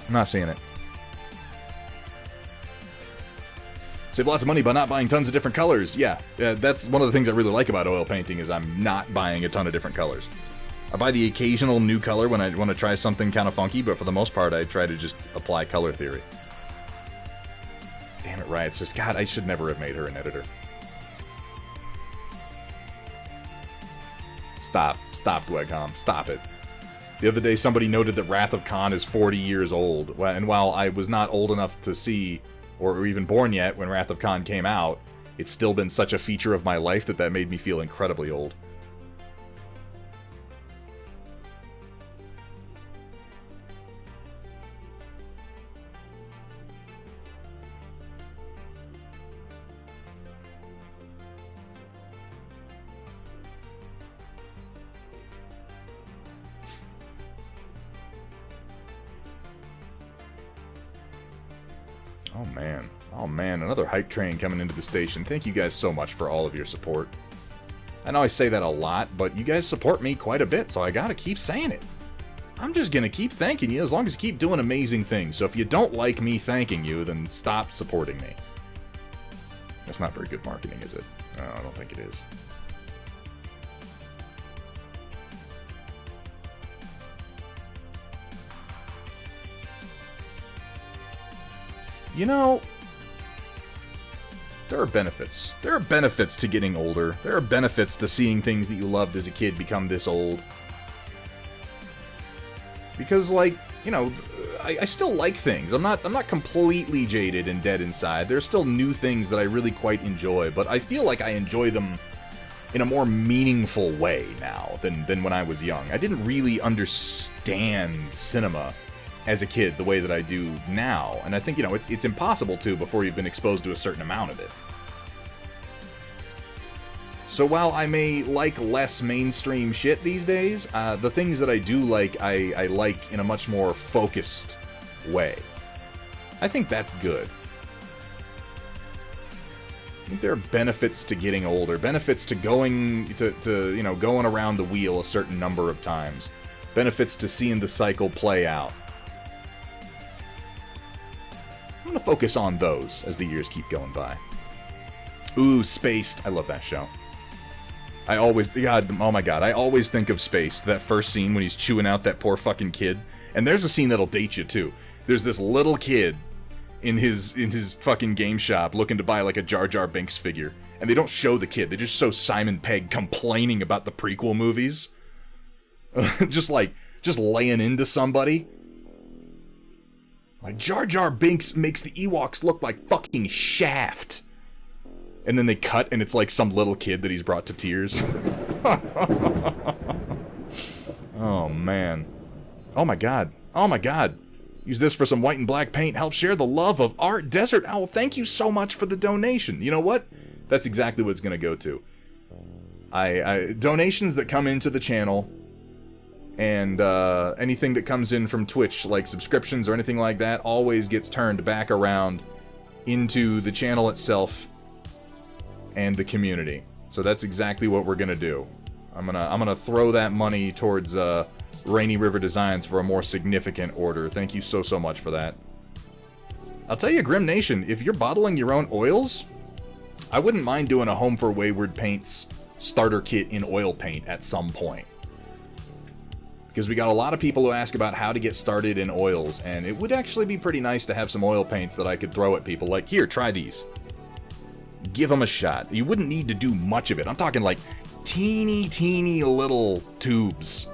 I'm not seeing it. Save lots of money by not buying tons of different colors. Yeah, that's one of the things I really like about oil painting is I'm not buying a ton of different colors. I buy the occasional new color when I want to try something kind of funky, but for the most part, I try to just apply color theory. Damn it, Riot Sis. God, I should never have made her an editor. Stop. Stop, Dweghom. Stop it. The other day, somebody noted that Wrath of Khan is 40 years old, and while I was not old enough to see, or even born yet when Wrath of Khan came out, it's still been such a feature of my life that made me feel incredibly old. Oh man, another hype train coming into the station. Thank you guys so much for all of your support. I know I say that a lot, but you guys support me quite a bit, so I gotta keep saying it. I'm just gonna keep thanking you as long as you keep doing amazing things. So if you don't like me thanking you, then stop supporting me. That's not very good marketing, is it? No, I don't think it is. You know, there are benefits. There are benefits to getting older. There are benefits to seeing things that you loved as a kid become this old. Because, like, you know, I still like things. I'm not completely jaded and dead inside. There's still new things that I really quite enjoy, but I feel like I enjoy them in a more meaningful way now than when I was young. I didn't really understand cinema as a kid the way that I do now, and I think, you know, it's impossible to before you've been exposed to a certain amount of it. So while I may like less mainstream shit these days, the things that I do like, I like in a much more focused way. I think that's good. I think there are benefits to getting older, benefits to going to you know, going around the wheel a certain number of times, benefits to seeing the cycle play out. I'm gonna focus on those as the years keep going by. Ooh, Spaced. I love that show. I always, God, oh my god, I always think of Spaced, that first scene when he's chewing out that poor fucking kid. And there's a scene that'll date you, too. There's this little kid in his fucking game shop looking to buy, like, a Jar Jar Binks figure. And they don't show the kid, they just show Simon Pegg complaining about the prequel movies. just laying into somebody. Like, Jar Jar Binks makes the Ewoks look like fucking Shaft. And then they cut, and it's like some little kid that he's brought to tears. Oh, man. Oh, my God. Oh, my God. Use this for some white and black paint. Help share the love of art. Desert Owl, thank you so much for the donation. You know what? That's exactly what it's going to go to. Donations that come into the channel, and anything that comes in from Twitch, like subscriptions or anything like that, always gets turned back around into the channel itself and the community. So that's exactly what we're gonna do. I'm gonna throw that money towards Rainy River Designs for a more significant order. Thank you so much for that. I'll tell you, Grim Nation, if you're bottling your own oils, I wouldn't mind doing a Home for Wayward Paints starter kit in oil paint at some point. Because we got a lot of people who ask about how to get started in oils, and it would actually be pretty nice to have some oil paints that I could throw at people. Like, here, try these. Give them a shot. You wouldn't need to do much of it. I'm talking like teeny little tubes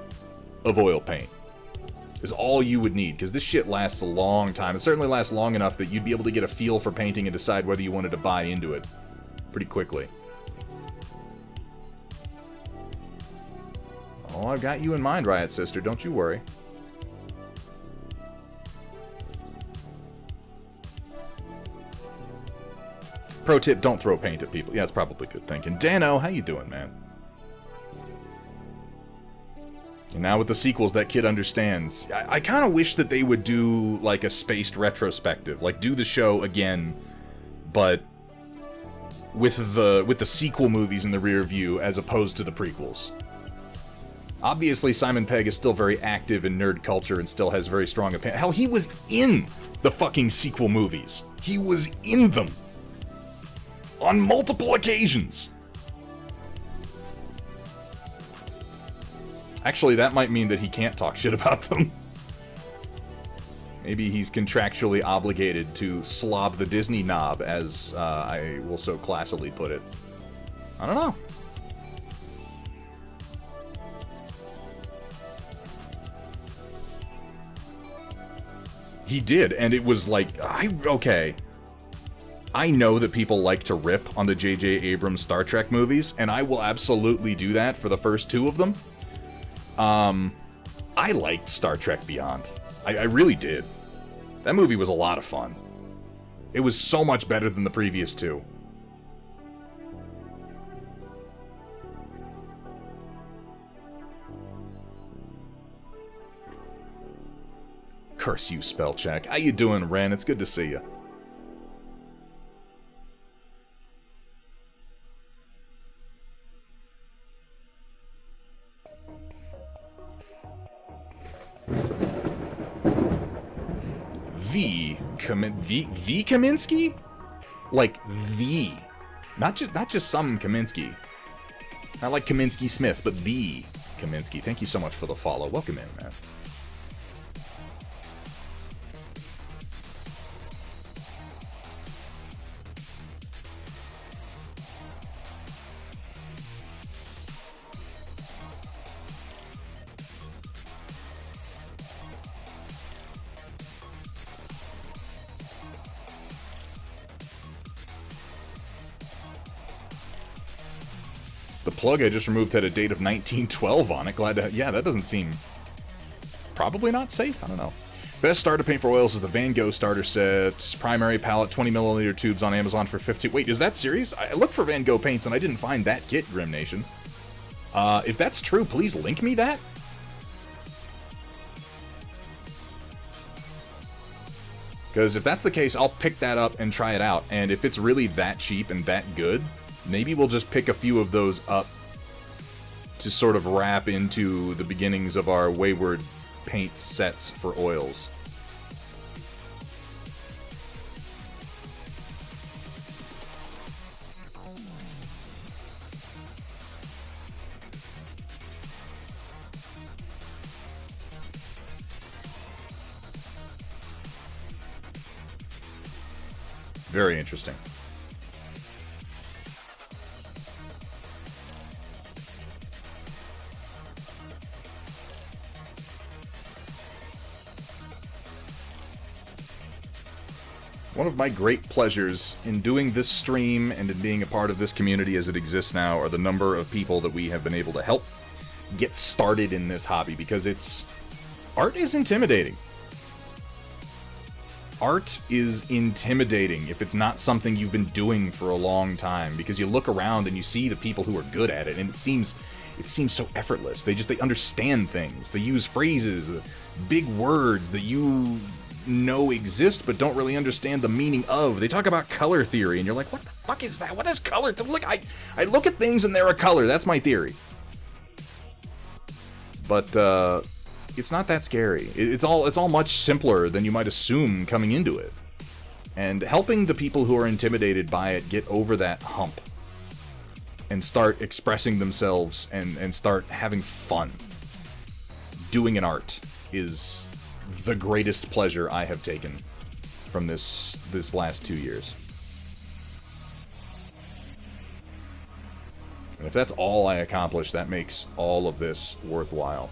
of oil paint is all you would need, because this shit lasts a long time. It certainly lasts long enough that you'd be able to get a feel for painting and decide whether you wanted to buy into it pretty quickly. Oh, I've got you in mind, Riot Sister. Don't you worry. Pro tip, don't throw paint at people. Yeah, it's probably good thinking. Dano, how you doing, man? And now with the sequels, that kid understands. I kind of wish that they would do, like, a spaced retrospective. Like, do the show again, but with the sequel movies in the rear view as opposed to the prequels. Obviously, Simon Pegg is still very active in nerd culture and still has very strong opinion. Hell, he was in the fucking sequel movies. He was in them. On multiple occasions. Actually, that might mean that he can't talk shit about them. Maybe he's contractually obligated to slob the Disney knob, as I will so classily put it. I don't know. He did, and it was like, okay. I know that people like to rip on the J.J. Abrams Star Trek movies, and I will absolutely do that for the first two of them. I liked Star Trek Beyond. I really did. That movie was a lot of fun. It was so much better than the previous two. Curse you, spell check. How you doing, Ren? It's good to see you. V Kaminsky? Like the. Not just some Kaminsky. Not like Kaminsky Smith, but the Kaminsky. Thank you so much for the follow. Welcome in, man. The plug I just removed had a date of 1912 on it. Glad to... Yeah, that doesn't seem... It's probably not safe. I don't know. Best starter paint for oils is the Van Gogh starter set. Primary palette, 20ml tubes on Amazon for 15... Wait, is that serious? I looked for Van Gogh paints and I didn't find that kit, Grim Nation. If that's true, please link me that. Because if that's the case, I'll pick that up and try it out. And if it's really that cheap and that good... Maybe we'll just pick a few of those up to sort of wrap into the beginnings of our Wayward paint sets for oils. Very interesting. One of my great pleasures in doing this stream and in being a part of this community as it exists now are the number of people that we have been able to help get started in this hobby, because art is intimidating. Art is intimidating if it's not something you've been doing for a long time, because you look around and you see the people who are good at it, and it seems so effortless. They understand things. They use phrases, big words that you know exist but don't really understand the meaning of. They talk about color theory, and you're like, what the fuck is that? What is color? Look, I look at things and they're a color. That's my theory. But it's not that scary. It's all much simpler than you might assume coming into it. And helping the people who are intimidated by it get over that hump and start expressing themselves and start having fun doing an art is the greatest pleasure I have taken from this last 2 years. And if that's all I accomplish, that makes all of this worthwhile.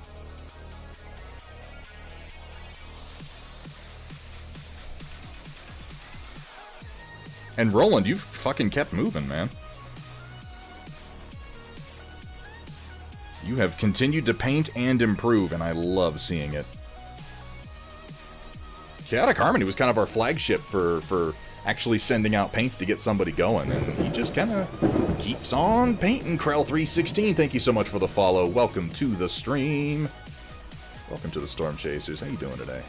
And Roland, you've fucking kept moving, man. You have continued to paint and improve, and I love seeing it. Chaotic Harmony was kind of our flagship for actually sending out paints to get somebody going, and he just kind of keeps on painting. Krell316, thank you so much for the follow. Welcome to the stream. Welcome to the Storm Chasers. How you doing today?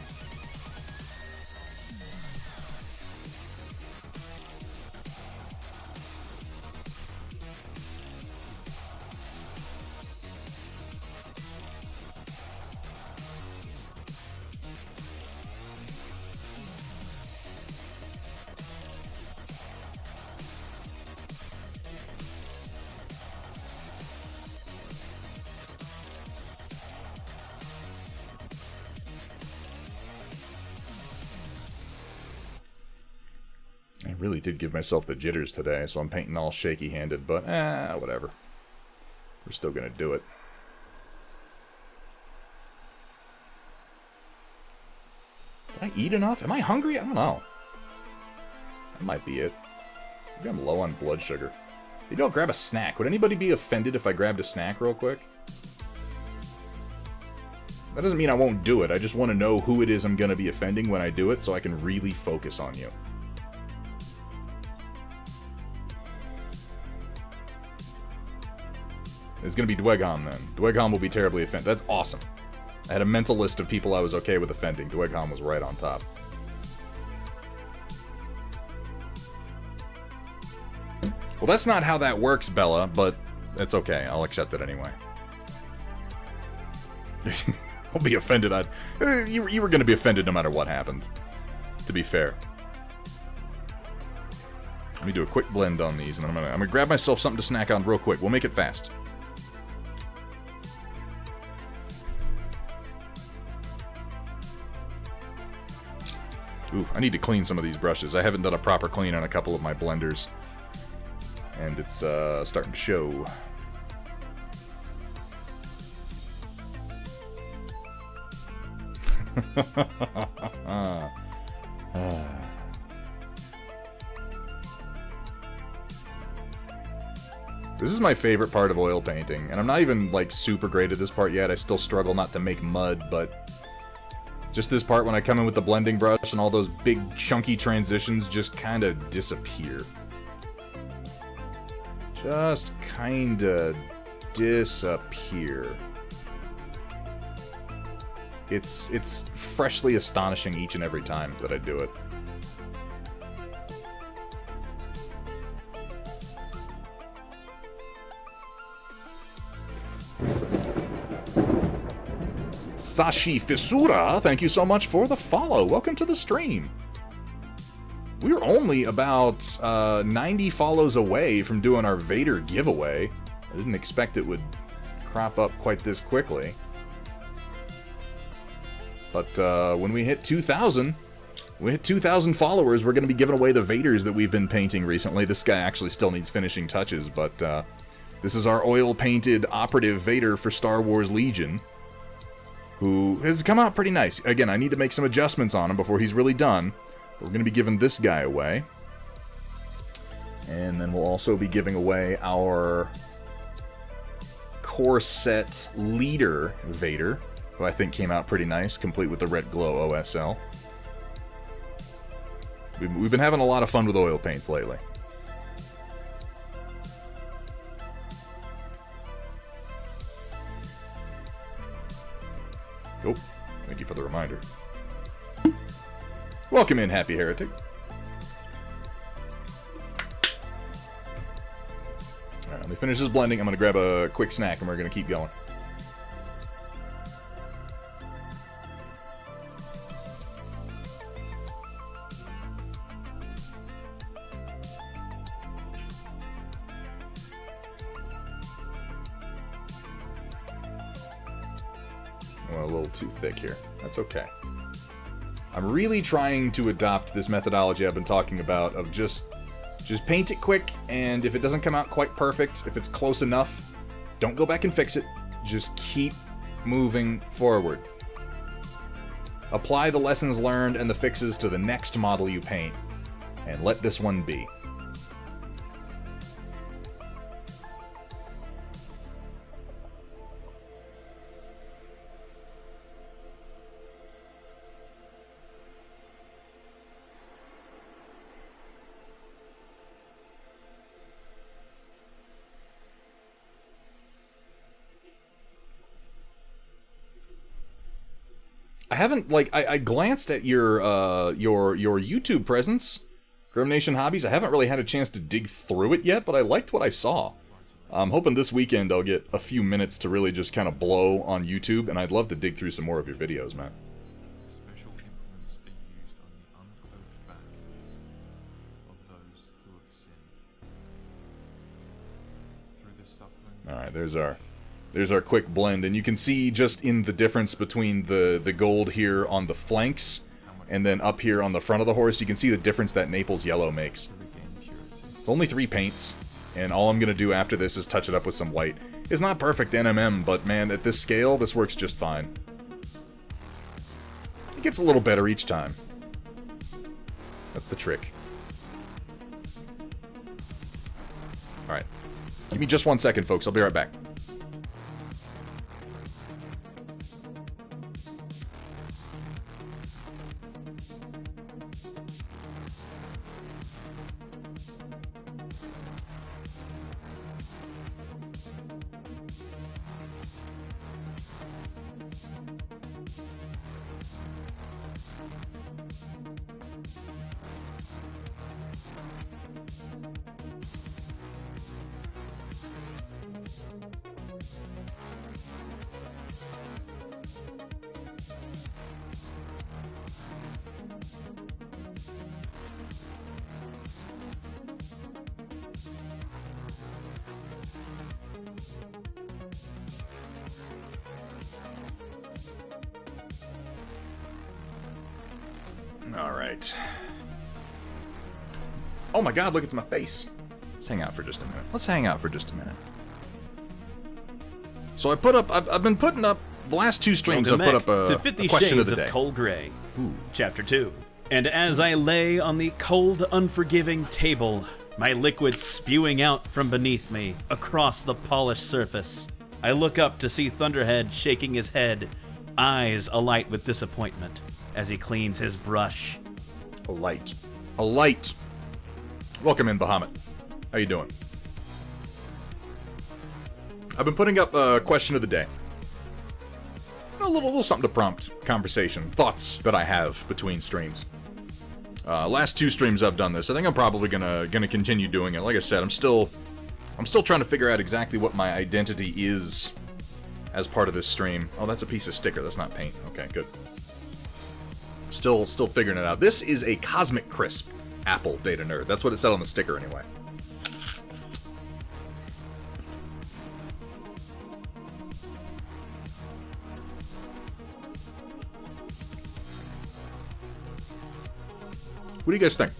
Really did give myself the jitters today, so I'm painting all shaky-handed, but whatever. We're still gonna do it. Did I eat enough? Am I hungry? I don't know. That might be it. Maybe I'm low on blood sugar. Maybe I'll grab a snack. Would anybody be offended if I grabbed a snack real quick? That doesn't mean I won't do it. I just want to know who it is I'm gonna be offending when I do it so I can really focus on you. It's going to be Dweghom, then. Dweghom will be terribly offended. That's awesome. I had a mental list of people I was okay with offending. Dweghom was right on top. Well, that's not how that works, Bella, but that's okay. I'll accept it anyway. I'll be offended. You were going to be offended no matter what happened, to be fair. Let me do a quick blend on these, and then I'm gonna grab myself something to snack on real quick. We'll make it fast. Ooh, I need to clean some of these brushes. I haven't done a proper clean on a couple of my blenders. And it's starting to show. This is my favorite part of oil painting. And I'm not even, like, super great at this part yet. I still struggle not to make mud, but just this part when I come in with the blending brush and all those big chunky transitions just kind of disappear. Just kind of disappear. It's freshly astonishing each and every time that I do it. Sashi Fissura, thank you so much for the follow. Welcome to the stream. We're only about 90 follows away from doing our Vader giveaway. I didn't expect it would crop up quite this quickly. But when we hit 2,000, followers, we're going to be giving away the Vaders that we've been painting recently. This guy actually still needs finishing touches, but this is our oil-painted operative Vader for Star Wars Legion, who has come out pretty nice. Again, I need to make some adjustments on him before he's really done. But we're going to be giving this guy away. And then we'll also be giving away our core set leader Vader, who I think came out pretty nice, complete with the red glow OSL. We've been having a lot of fun with oil paints lately. Oh, thank you for the reminder. Welcome in, Happy Heretic. Alright, let me finish this blending. I'm going to grab a quick snack and we're going to keep going. A little too thick here. That's okay. I'm really trying to adopt this methodology I've been talking about of just paint it quick, and if it doesn't come out quite perfect, if it's close enough, don't go back and fix it. Just keep moving forward. Apply the lessons learned and the fixes to the next model you paint, and let this one be. I haven't, like, I glanced at your YouTube presence, Grim Nation Hobbies. I haven't really had a chance to dig through it yet, but I liked what I saw. I'm hoping this weekend I'll get a few minutes to really just kind of blow on YouTube, and I'd love to dig through some more of your videos, man. Special implements are used on the unclothed back of those who have sinned. Through this suffering... Alright, there's our quick blend, and you can see just in the difference between the gold here on the flanks and then up here on the front of the horse, you can see the difference that Naples yellow makes. It's only 3 paints, and all I'm going to do after this is touch it up with some white. It's not perfect NMM, but man, at this scale, this works just fine. It gets a little better each time. That's the trick. Alright. Give me just 1 second, folks. I'll be right back. Alright. Oh my god, look, it's my face. Let's hang out for just a minute. So I've been putting up, the last 2 streams Welcome I put back up to a 50 question of Shades the day. Cold Gray, Chapter 2. And as I lay on the cold, unforgiving table, my liquid spewing out from beneath me, across the polished surface, I look up to see Thunderhead shaking his head, eyes alight with disappointment, as he cleans his brush. A light. Welcome in, Bahamut. How you doing? I've been putting up a question of the day. A little something to prompt conversation, thoughts that I have between streams. Last 2 streams I've done this. I think I'm probably gonna continue doing it. Like I said, I'm still trying to figure out exactly what my identity is as part of this stream. Oh, that's a piece of sticker. That's not paint. Okay, good. Still figuring it out. This is a Cosmic Crisp Apple Data Nerd. That's what it said on the sticker anyway. What do you guys think?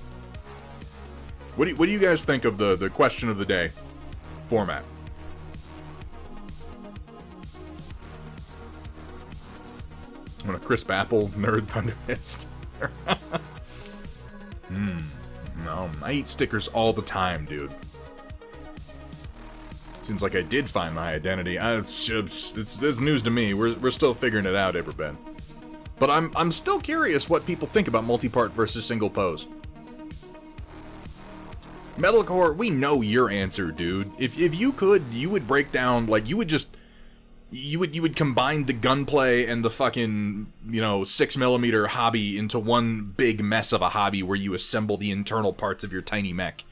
What do you guys think of the question of the day format? I'm gonna crisp apple nerd thunder mist. No, I eat stickers all the time, dude. Seems like I did find my identity. It's news to me. We're still figuring it out, Everben. But I'm still curious what people think about multi-part versus single pose. Metalcore, we know your answer, dude. If you could, you would break down, like, you would just You would combine the gunplay and the fucking, 6mm hobby into one big mess of a hobby where you assemble the internal parts of your tiny mech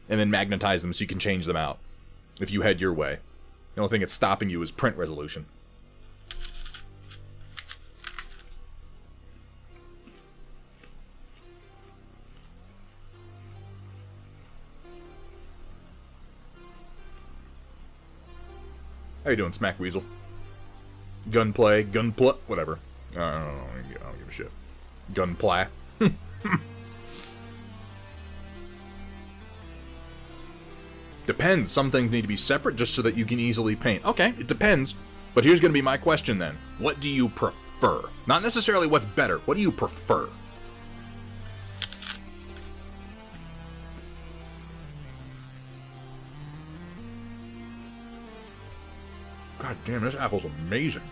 and then magnetize them so you can change them out if you head your way. The only thing that's stopping you is print resolution. How you doing, Smack Weasel? Gunplay, whatever. I don't give a shit. Gunplay. Depends. Some things need to be separate just so that you can easily paint. Okay, it depends. But here's going to be my question then. What do you prefer? Not necessarily what's better. What do you prefer? God damn, this apple's amazing.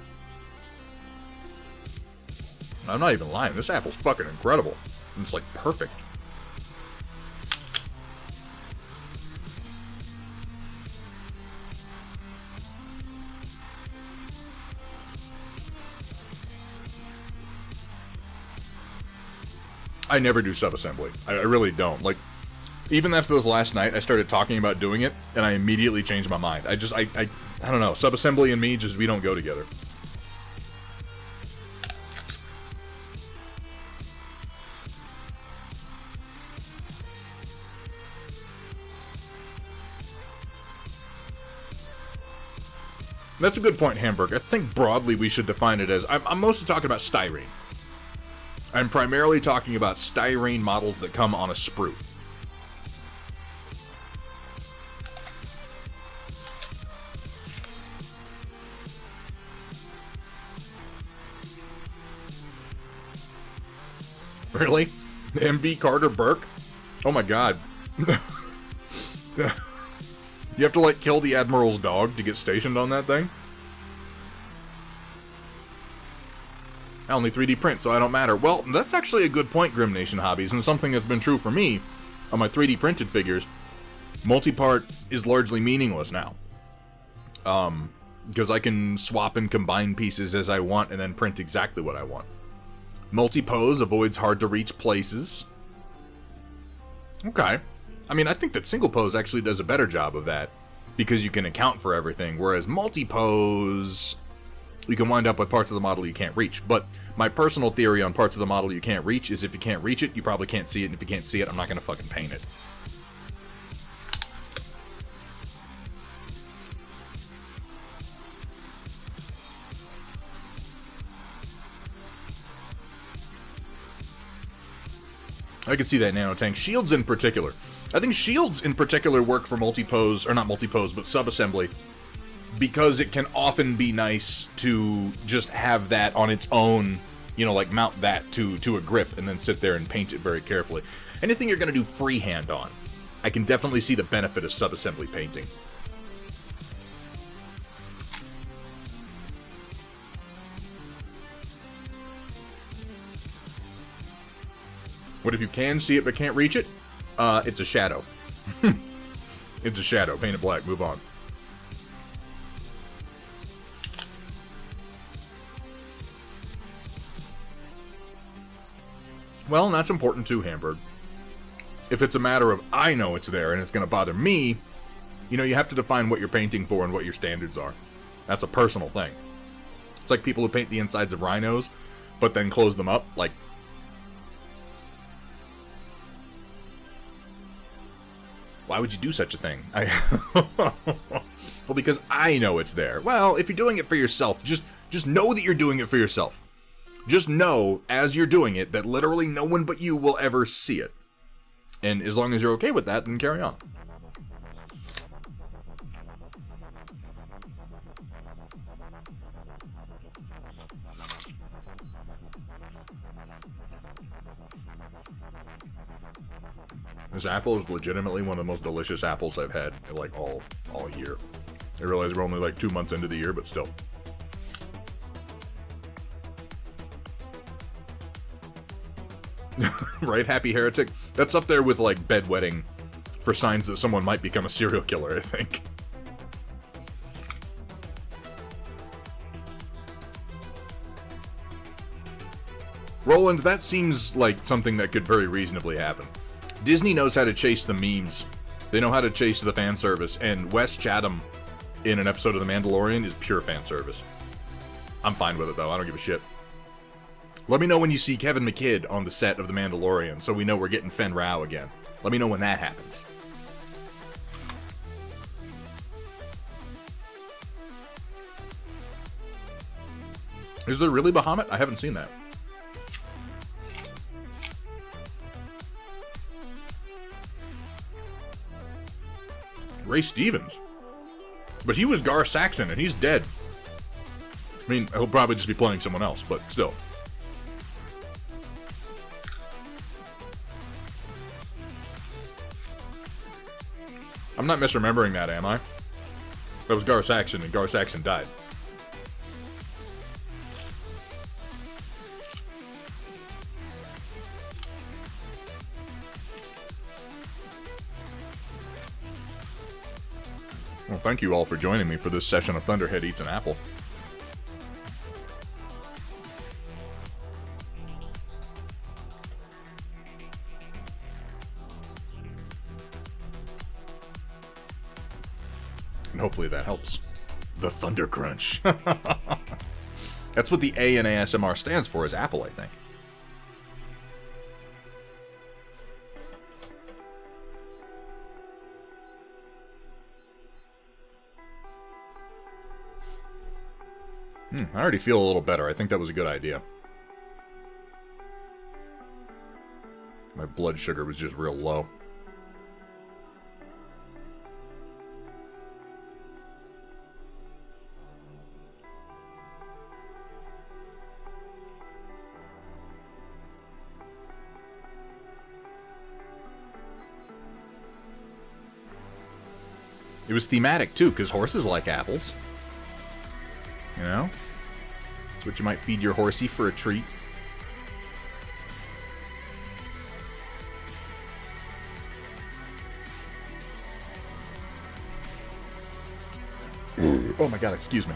I'm not even lying. This apple's fucking incredible. It's like perfect. I never do sub-assembly. I really don't. Like, even after this last night, I started talking about doing it, and I immediately changed my mind. I don't know. Sub-assembly and me, we don't go together. That's a good point, Hamburg. I think broadly we should define it as... I'm mostly talking about styrene. I'm primarily talking about styrene models that come on a sprue. Really? MB Carter Burke? Oh my god. You have to, like, kill the Admiral's dog to get stationed on that thing? I only 3D print, so I don't matter. Well, that's actually a good point, Grim Nation Hobbies, and something that's been true for me on my 3D printed figures. Multi-part is largely meaningless now. Because I can swap and combine pieces as I want and then print exactly what I want. Multi-pose avoids hard-to-reach places. Okay. I mean, I think that single pose actually does a better job of that, because you can account for everything, whereas multi-pose, you can wind up with parts of the model you can't reach. But my personal theory on parts of the model you can't reach is if you can't reach it, you probably can't see it, and if you can't see it, I'm not going to fucking paint it. I can see that, Nanotank. Shields in particular. I think shields in particular work for multi-pose, or not multi-pose, but sub-assembly, because it can often be nice to just have that on its own, like mount that to a grip and then sit there and paint it very carefully. Anything you're going to do freehand on, I can definitely see the benefit of sub-assembly painting. What if you can see it but can't reach it? It's a shadow. It's a shadow. Paint it black. Move on. Well, and that's important too, Hamburg. If it's a matter of I know it's there and it's going to bother me, you have to define what you're painting for and what your standards are. That's a personal thing. It's like people who paint the insides of rhinos, but then close them up, like... Why would you do such a thing? Well, because I know it's there. Well, if you're doing it for yourself, just know that you're doing it for yourself. Just know, as you're doing it, that literally no one but you will ever see it. And as long as you're okay with that, then carry on. This apple is legitimately one of the most delicious apples I've had, like, all year. I realize we're only, like, 2 months into the year, but still. Right, Happy Heretic? That's up there with, like, bedwetting for signs that someone might become a serial killer, I think. Roland, that seems like something that could very reasonably happen. Disney knows how to chase the memes. They know how to chase the fan service, and Wes Chatham in an episode of The Mandalorian is pure fan service. I'm fine with it, though. I don't give a shit. Let me know when you see Kevin McKidd on the set of The Mandalorian, so we know we're getting Fen Rao again. Let me know when that happens. Is there really Bahamut? I haven't seen that. Ray Stevens. But he was Gar Saxon, and he's dead. I mean, he'll probably just be playing someone else, but still. I'm not misremembering that, am I? That was Gar Saxon, and Gar Saxon died. Well, thank you all for joining me for this session of Thunderhead Eats an Apple. And hopefully that helps. The Thunder Crunch. That's what the A in ASMR stands for, is Apple, I think. I already feel a little better. I think that was a good idea. My blood sugar was just real low. It was thematic, too, because horses like apples. You know? It's what you might feed your horsey for a treat. Oh my god, excuse me.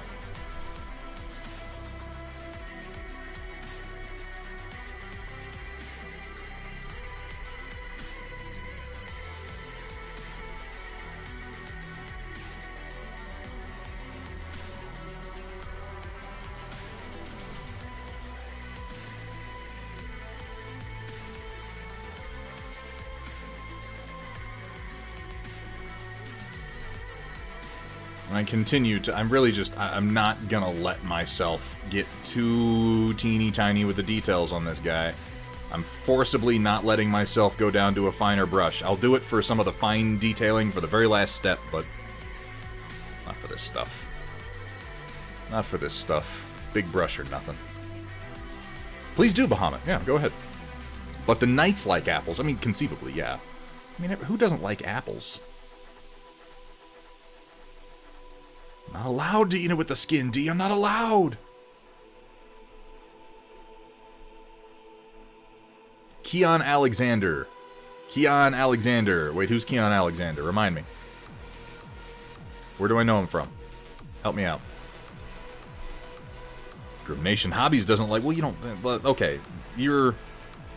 I continue to... I'm not gonna let myself get too teeny tiny with the details on this guy. I'm forcibly not letting myself go down to a finer brush. I'll do it for some of the fine detailing for the very last step, but... not for this stuff. Not for this stuff. Big brush or nothing. Please do, Bahamut. Yeah, go ahead. But the knights like apples. I mean, conceivably, yeah. I mean, who doesn't like apples? Not allowed to eat it with the skin, D. I'm not allowed. Keon Alexander. Keon Alexander. Wait, who's Keon Alexander? Remind me. Where do I know him from? Help me out. Grim Nation Hobbies doesn't like... Well, you don't... Okay. You're...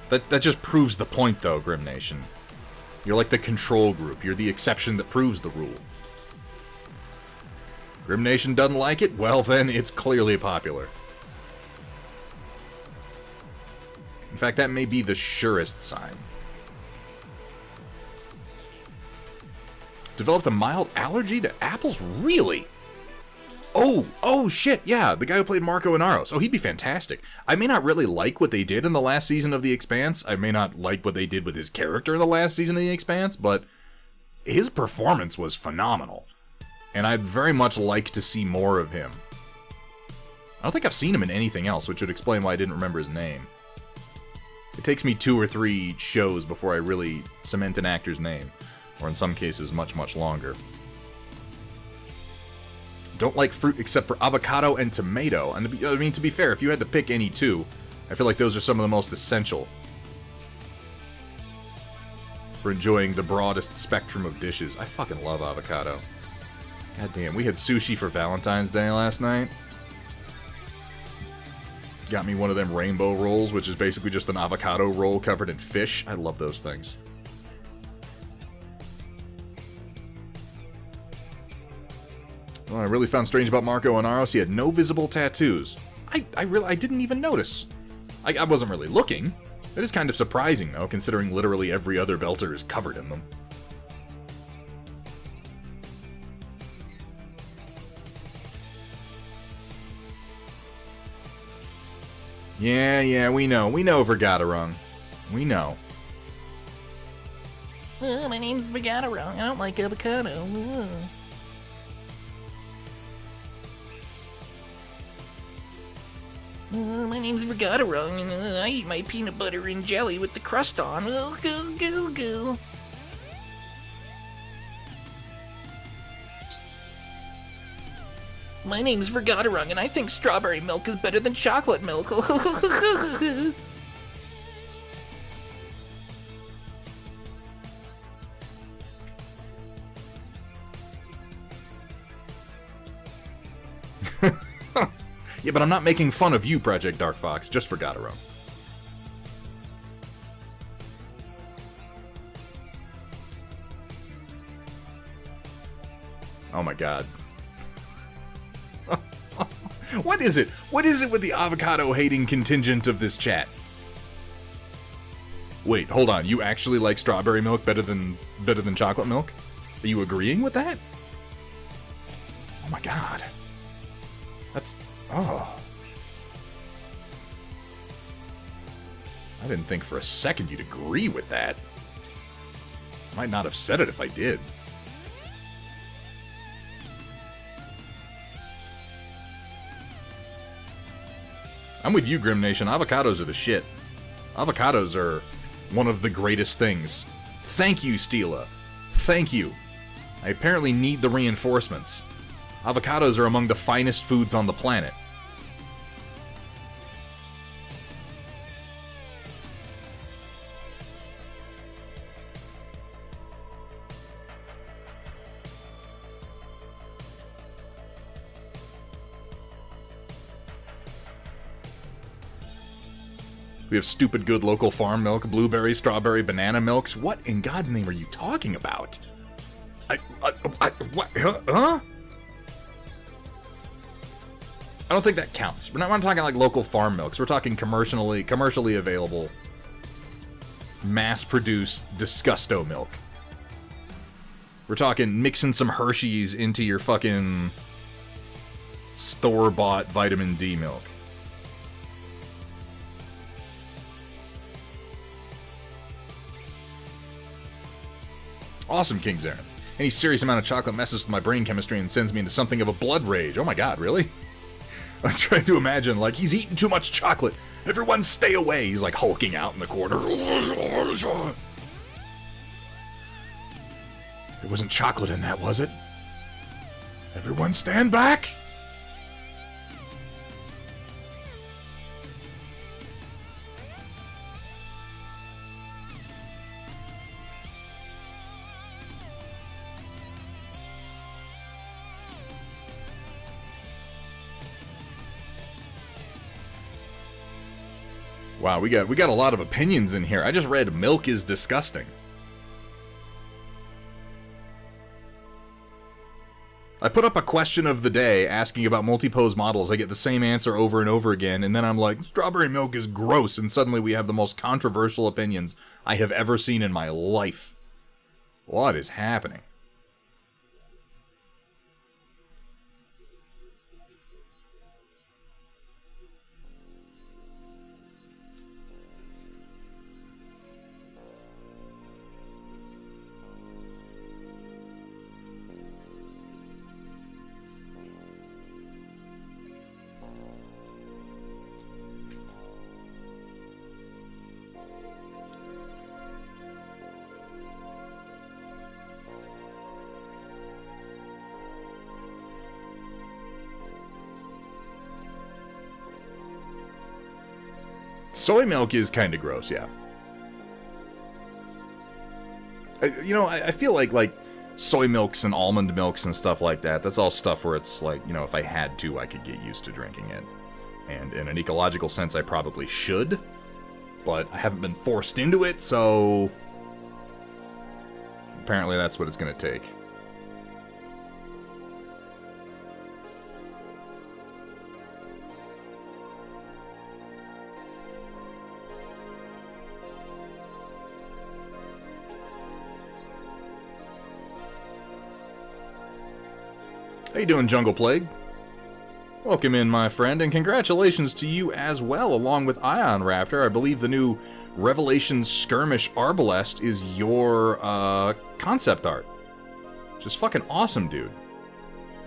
That just proves the point, though, Grim Nation. You're like the control group. You're the exception that proves the rule. Grim Nation doesn't like it? Well, then, it's clearly popular. In fact, that may be the surest sign. Developed a mild allergy to apples? Really? Oh, shit, yeah, the guy who played Marco Inaros. Oh, he'd be fantastic. I may not really like what they did in the last season of The Expanse. I may not like what they did with his character in the last season of The Expanse, but his performance was phenomenal. And I'd very much like to see more of him. I don't think I've seen him in anything else, which would explain why I didn't remember his name. It takes me 2 or 3 shows before I really cement an actor's name. Or in some cases, much, much longer. Don't like fruit except for avocado and tomato. And to be fair, if you had to pick any two, I feel like those are some of the most essential for enjoying the broadest spectrum of dishes. I fucking love avocado. God damn, we had sushi for Valentine's Day last night. Got me one of them rainbow rolls, which is basically just an avocado roll covered in fish. I love those things. What I really found strange about Marco Inaros, he had no visible tattoos. I didn't even notice. I wasn't really looking. It is kind of surprising, though, considering literally every other belter is covered in them. Yeah, we know. We know Vergaderung. We know. My name's Vergaderung. I don't like avocado. My name's Vergaderung, and I eat my peanut butter and jelly with the crust on. Goo. My name's Vergaderung, and I think strawberry milk is better than chocolate milk. Yeah, but I'm not making fun of you, Project Dark Fox, just for Vergaderung. Oh my god. What is it? What is it with the avocado-hating contingent of this chat? Wait, hold on. You actually like strawberry milk better than chocolate milk? Are you agreeing with that? Oh my god. That's... oh. I didn't think for a second you'd agree with that. Might not have said it if I did. I'm with you, Grim Nation. Avocados are the shit. Avocados are one of the greatest things. Thank you, Stila. Thank you. I apparently need the reinforcements. Avocados are among the finest foods on the planet. We have stupid good local farm milk, blueberry, strawberry, banana milks. What in God's name are you talking about? What? Huh? I don't think that counts. We're not talking like local farm milks. We're talking commercially available, mass-produced Disgusto milk. We're talking mixing some Hershey's into your fucking store-bought vitamin D milk. Awesome, King Zarin. Any serious amount of chocolate messes with my brain chemistry and sends me into something of a blood rage. Oh my god, really? I was trying to imagine, like, he's eating too much chocolate. Everyone stay away. He's like hulking out in the corner. There wasn't chocolate in that, was it? Everyone stand back! Wow, we got a lot of opinions in here. I just read milk is disgusting. I put up a question of the day asking about multi-pose models. I get the same answer over and over again, and then I'm like, strawberry milk is gross, and suddenly we have the most controversial opinions I have ever seen in my life. What is happening? Soy milk is kind of gross, yeah. I feel like soy milks and almond milks and stuff like that, that's all stuff where it's like, if I had to, I could get used to drinking it. And in an ecological sense, I probably should. But I haven't been forced into it, so... apparently that's what it's going to take. How you doing, Jungle Plague? Welcome in, my friend, and congratulations to you as well, along with Ion Raptor. I believe the new Revelation Skirmish Arbalest is your concept art. Just fucking awesome, dude.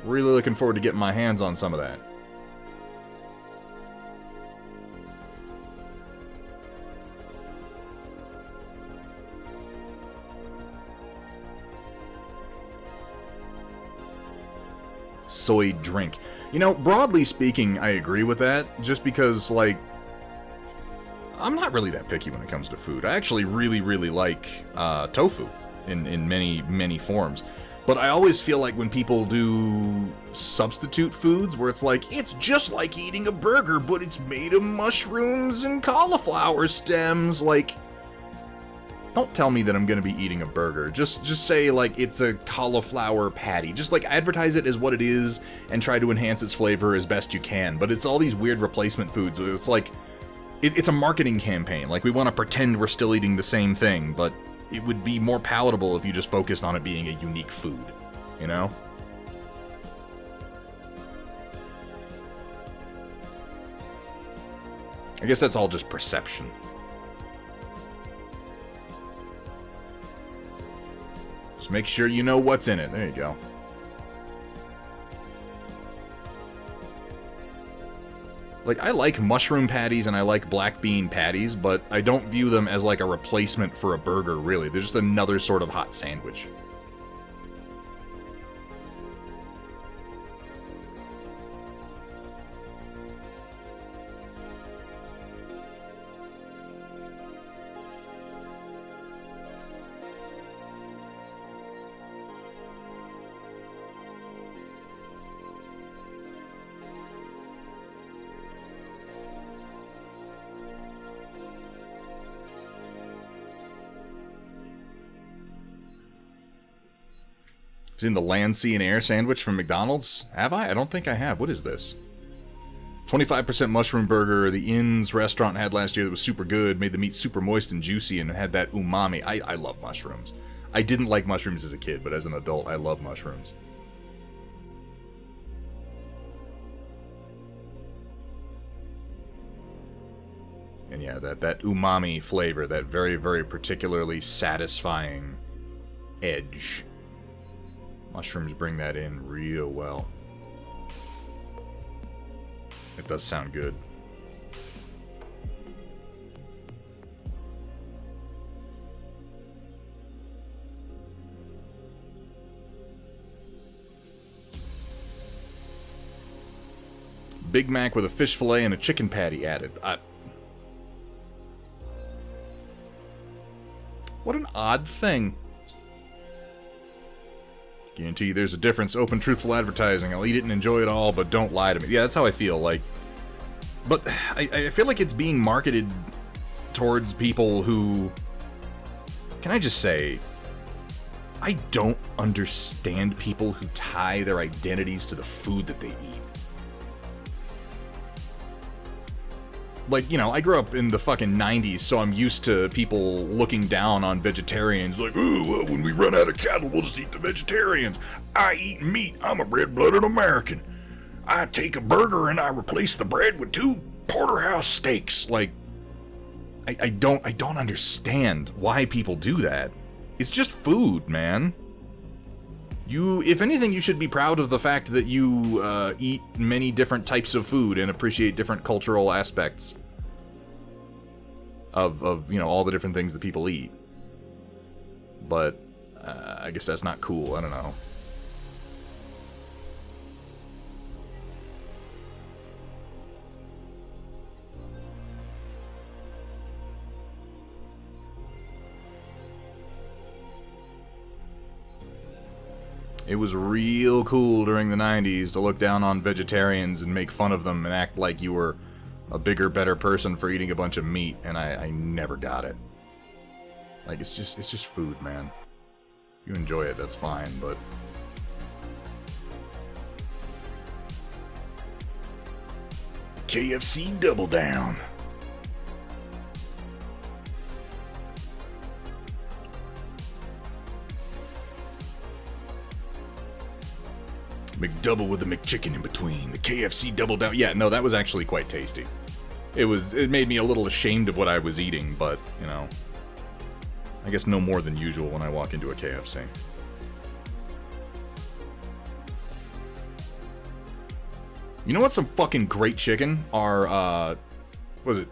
Really looking forward to getting my hands on some of that. Soy drink. You know, broadly speaking, I agree with that, just because, like, I'm not really that picky when it comes to food. I actually really, really like tofu in many, many forms. But I always feel like when people do substitute foods, where it's like, it's just like eating a burger, but it's made of mushrooms and cauliflower stems, like... don't tell me that I'm gonna be eating a burger. Just say, like, it's a cauliflower patty. Just, like, advertise it as what it is and try to enhance its flavor as best you can. But it's all these weird replacement foods. It's like, it's a marketing campaign. Like, we want to pretend we're still eating the same thing, but it would be more palatable if you just focused on it being a unique food. You know? I guess that's all just perception. Just make sure you know what's in it. There you go. Like, I like mushroom patties and I like black bean patties, but I don't view them as like a replacement for a burger, really. They're just another sort of hot sandwich. Seen the land, sea, and air sandwich from McDonald's? Have I? I don't think I have. What is this? 25% mushroom burger the Inn's restaurant had last year that was super good, made the meat super moist and juicy, and had that umami. I love mushrooms. I didn't like mushrooms as a kid, but as an adult, I love mushrooms. And yeah, that umami flavor, that very, very particularly satisfying edge. Mushrooms bring that in real well. It does sound good. Big Mac with a fish fillet and a chicken patty added. What an odd thing. Guarantee you there's a difference. Open, truthful advertising. I'll eat it and enjoy it all, but don't lie to me. Yeah, that's how I feel. Like, but I feel like it's being marketed towards people who... Can I just say... I don't understand people who tie their identities to the food that they eat. Like, you know, I grew up in the fucking 90s, so I'm used to people looking down on vegetarians. Like, oh, well, when we run out of cattle, we'll just eat the vegetarians. I eat meat. I'm a red-blooded American. I take a burger and I replace the bread with 2 porterhouse steaks. Like, I don't understand why people do that. It's just food, man. If anything, you should be proud of the fact that you eat many different types of food and appreciate different cultural aspects of you know, all the different things that people eat. But I guess that's not cool. I don't know. It was real cool during the 90s to look down on vegetarians and make fun of them and act like you were a bigger, better person for eating a bunch of meat, and I never got it. Like, it's just food, man. If you enjoy it, that's fine, but... KFC Double Down. McDouble with a McChicken in between. The KFC Double Down. Yeah, no, that was actually quite tasty. It made me a little ashamed of what I was eating, but, you know, I guess no more than usual when I walk into a KFC. You know what's some fucking great chicken? Are,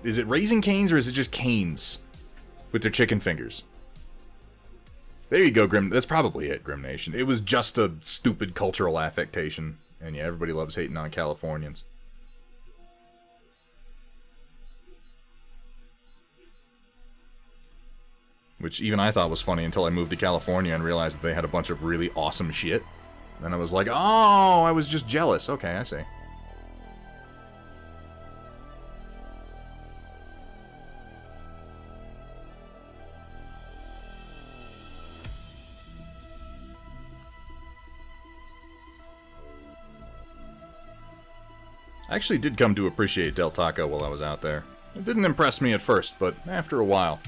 is it Raising Cane's or is it just Cane's? With their chicken fingers. There you go, Grim. That's probably it, Grim Nation. It was just a stupid cultural affectation. And yeah, everybody loves hating on Californians. Which even I thought was funny until I moved to California and realized that they had a bunch of really awesome shit. Then I was like, oh, I was just jealous. Okay, I see. I actually did come to appreciate Del Taco while I was out there. It didn't impress me at first, but after a while.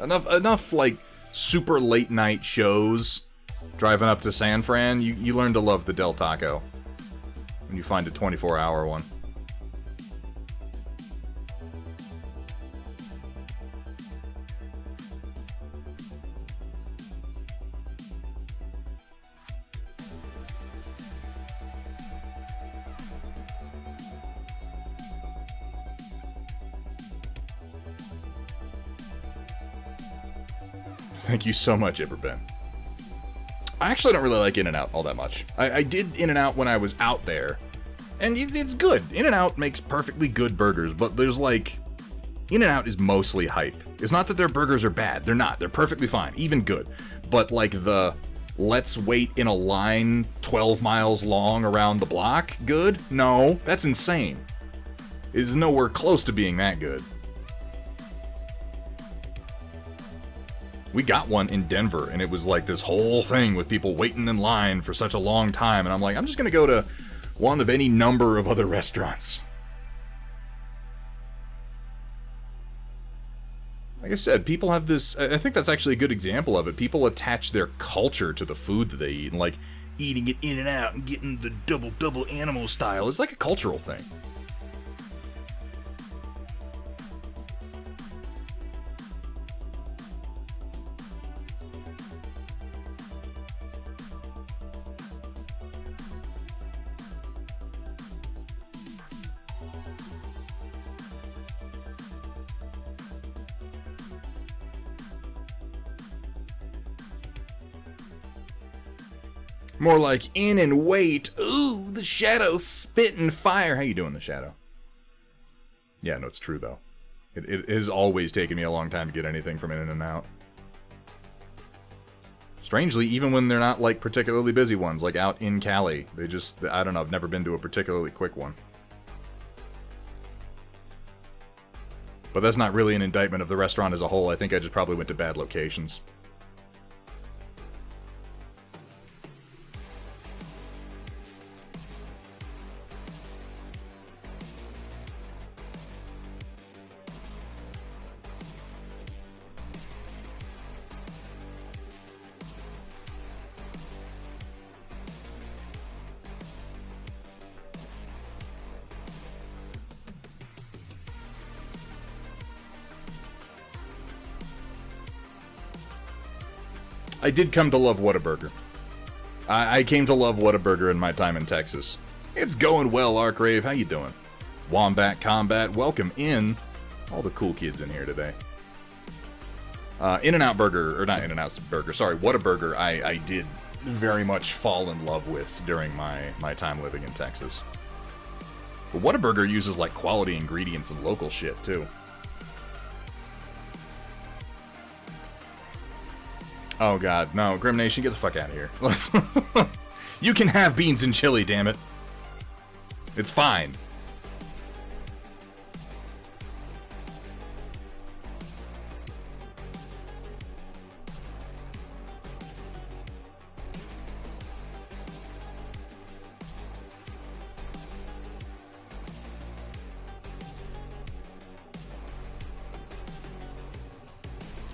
Enough like, super late night shows driving up to San Fran, you learn to love the Del Taco. When you find a 24-hour one. Thank you so much, Iberben. I actually don't really like In-N-Out all that much. I did In-N-Out when I was out there, and it's good. In-N-Out makes perfectly good burgers, but there's like... In-N-Out is mostly hype. It's not that their burgers are bad. They're not. They're perfectly fine. Even good. But like the... Let's wait in a line 12 miles long around the block good? No, that's insane. It's nowhere close to being that good. We got one in Denver, and it was like this whole thing with people waiting in line for such a long time, and I'm like, I'm just gonna go to one of any number of other restaurants. Like I said, people have this... I think that's actually a good example of it. People attach their culture to the food that they eat, and like, eating it in and out and getting the double animal style is like a cultural thing. More like in and wait. Ooh, the Shadow's spitting fire. How you doing, the Shadow? Yeah, no, it's true, though. It has always taken me a long time to get anything from In-N-Out. Strangely, even when they're not, like, particularly busy ones, like out in Cali, they just... I don't know, I've never been to a particularly quick one. But that's not really an indictment of the restaurant as a whole. I think I just probably went to bad locations. I did come to love Whataburger. I came to love Whataburger in my time in Texas. It's going well, Arkrave. How you doing? Wombat Combat, welcome in. All the cool kids in here today. In-N-Out Burger, or not In-N-Out Burger, sorry, Whataburger I did very much fall in love with during my time living in Texas. But Whataburger uses, like, quality ingredients and local shit, too. Oh god, no, Grim Nation, get the fuck out of here. You can have beans and chili, damn it. It's fine.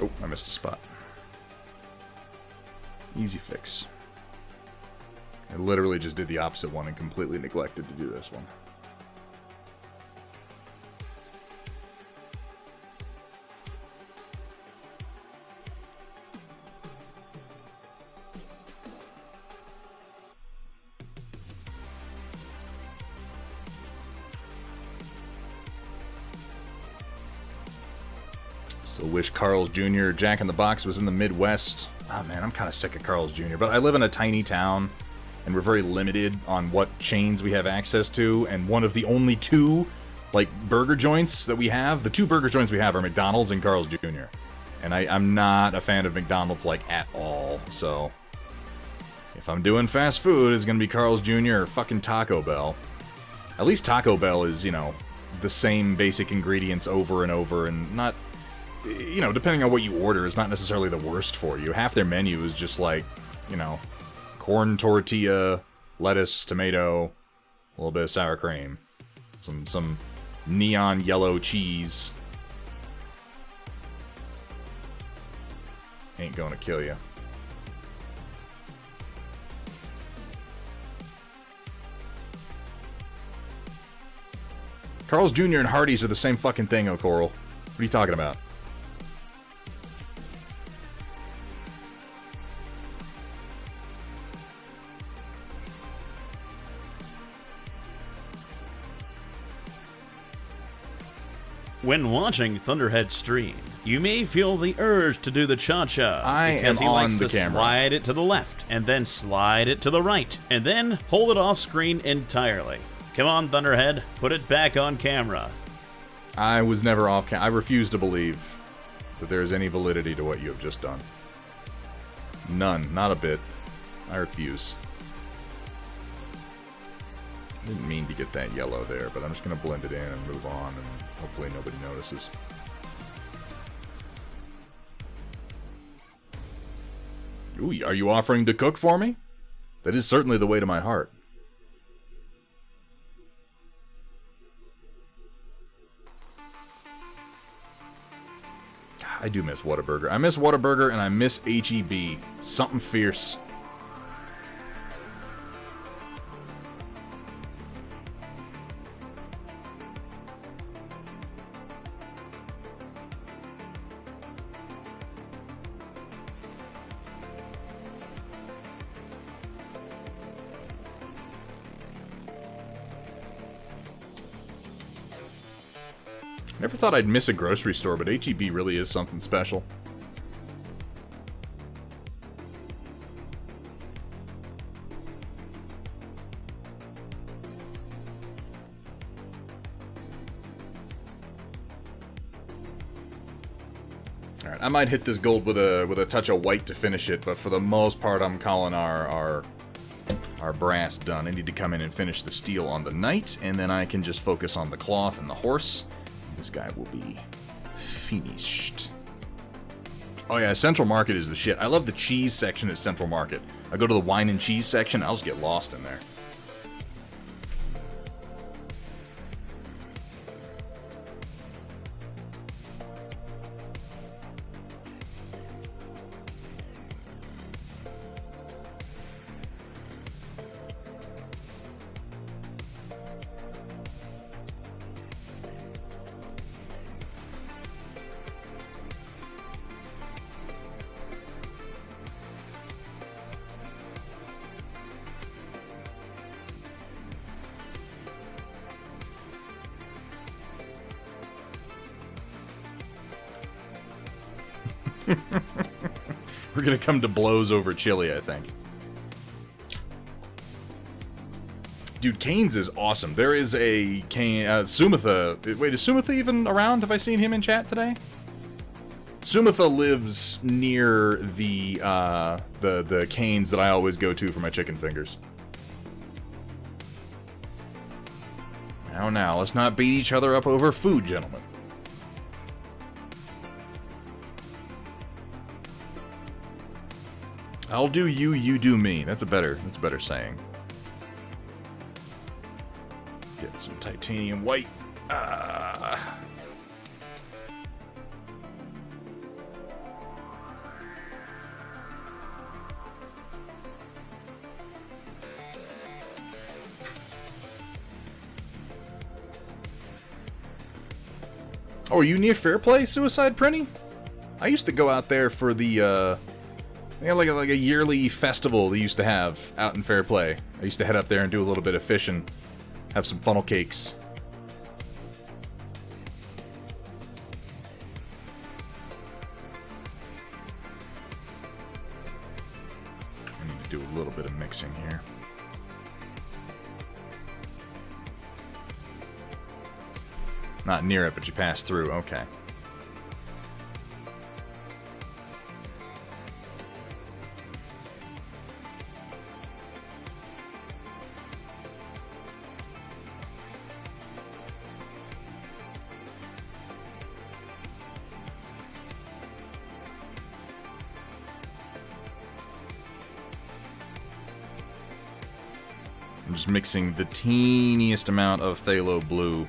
Oh, I missed a spot. Easy fix. I literally just did the opposite one and completely neglected to do this one. So wish Carl's Jr. Jack in the Box was in the Midwest. Oh man, I'm kind of sick of Carl's Jr., but I live in a tiny town, and we're very limited on what chains we have access to, and one of the only two, like, burger joints that we have, the two burger joints we have are McDonald's and Carl's Jr., and I'm not a fan of McDonald's, like, at all, so if I'm doing fast food, it's gonna be Carl's Jr. or fucking Taco Bell. At least Taco Bell is, you know, the same basic ingredients over and over, and not, you know, depending on what you order, is not necessarily the worst for you. Half their menu is just like, you know, corn tortilla, lettuce, tomato, a little bit of sour cream, some neon yellow cheese. Ain't gonna kill you. Carl's Jr. and Hardee's are the same fucking thing, O'Coral. What are you talking about? When watching Thunderhead stream, you may feel the urge to do the cha-cha. Because he am likes on the to camera. slide it to the left, and then slide it to the right, and then hold it off screen entirely. Come on, Thunderhead, put it back on camera. I was never off I refuse to believe that there is any validity to what you have just done. None. Not a bit. I refuse. I didn't mean to get that yellow there, but I'm just going to blend it in and move on, and hopefully nobody notices. Ooh, are you offering to cook for me? That is certainly the way to my heart. I do miss Whataburger. I miss Whataburger and I miss H-E-B. Something fierce. Never thought I'd miss a grocery store, but H-E-B really is something special. Alright, I might hit this gold with a touch of white to finish it, but for the most part I'm calling our brass done. I need to come in and finish the steel on the knight, and then I can just focus on the cloth and the horse. This guy will be finished. Oh yeah, Central Market is the shit. I love the cheese section at Central Market. I go to the wine and cheese section, I'll just get lost in there. We're gonna come to blows over chili, I think. Dude, Canes is awesome. There is a Cane... Sumitha... Wait, is Sumitha even around? Have I seen him in chat today? Sumitha lives near the Canes that I always go to for my chicken fingers. Now, let's not beat each other up over food, gentlemen. I'll do you, you do me. That's a better saying. Get some titanium white. Oh, are you near Fairplay, Suicide Prinny? I used to go out there for the, they had like a yearly festival they used to have out in Fairplay. I used to head up there and do a little bit of fishing. Have some funnel cakes. I need to do a little bit of mixing here. Not near it, but you pass through. Okay. I'm just mixing the teeniest amount of phthalo blue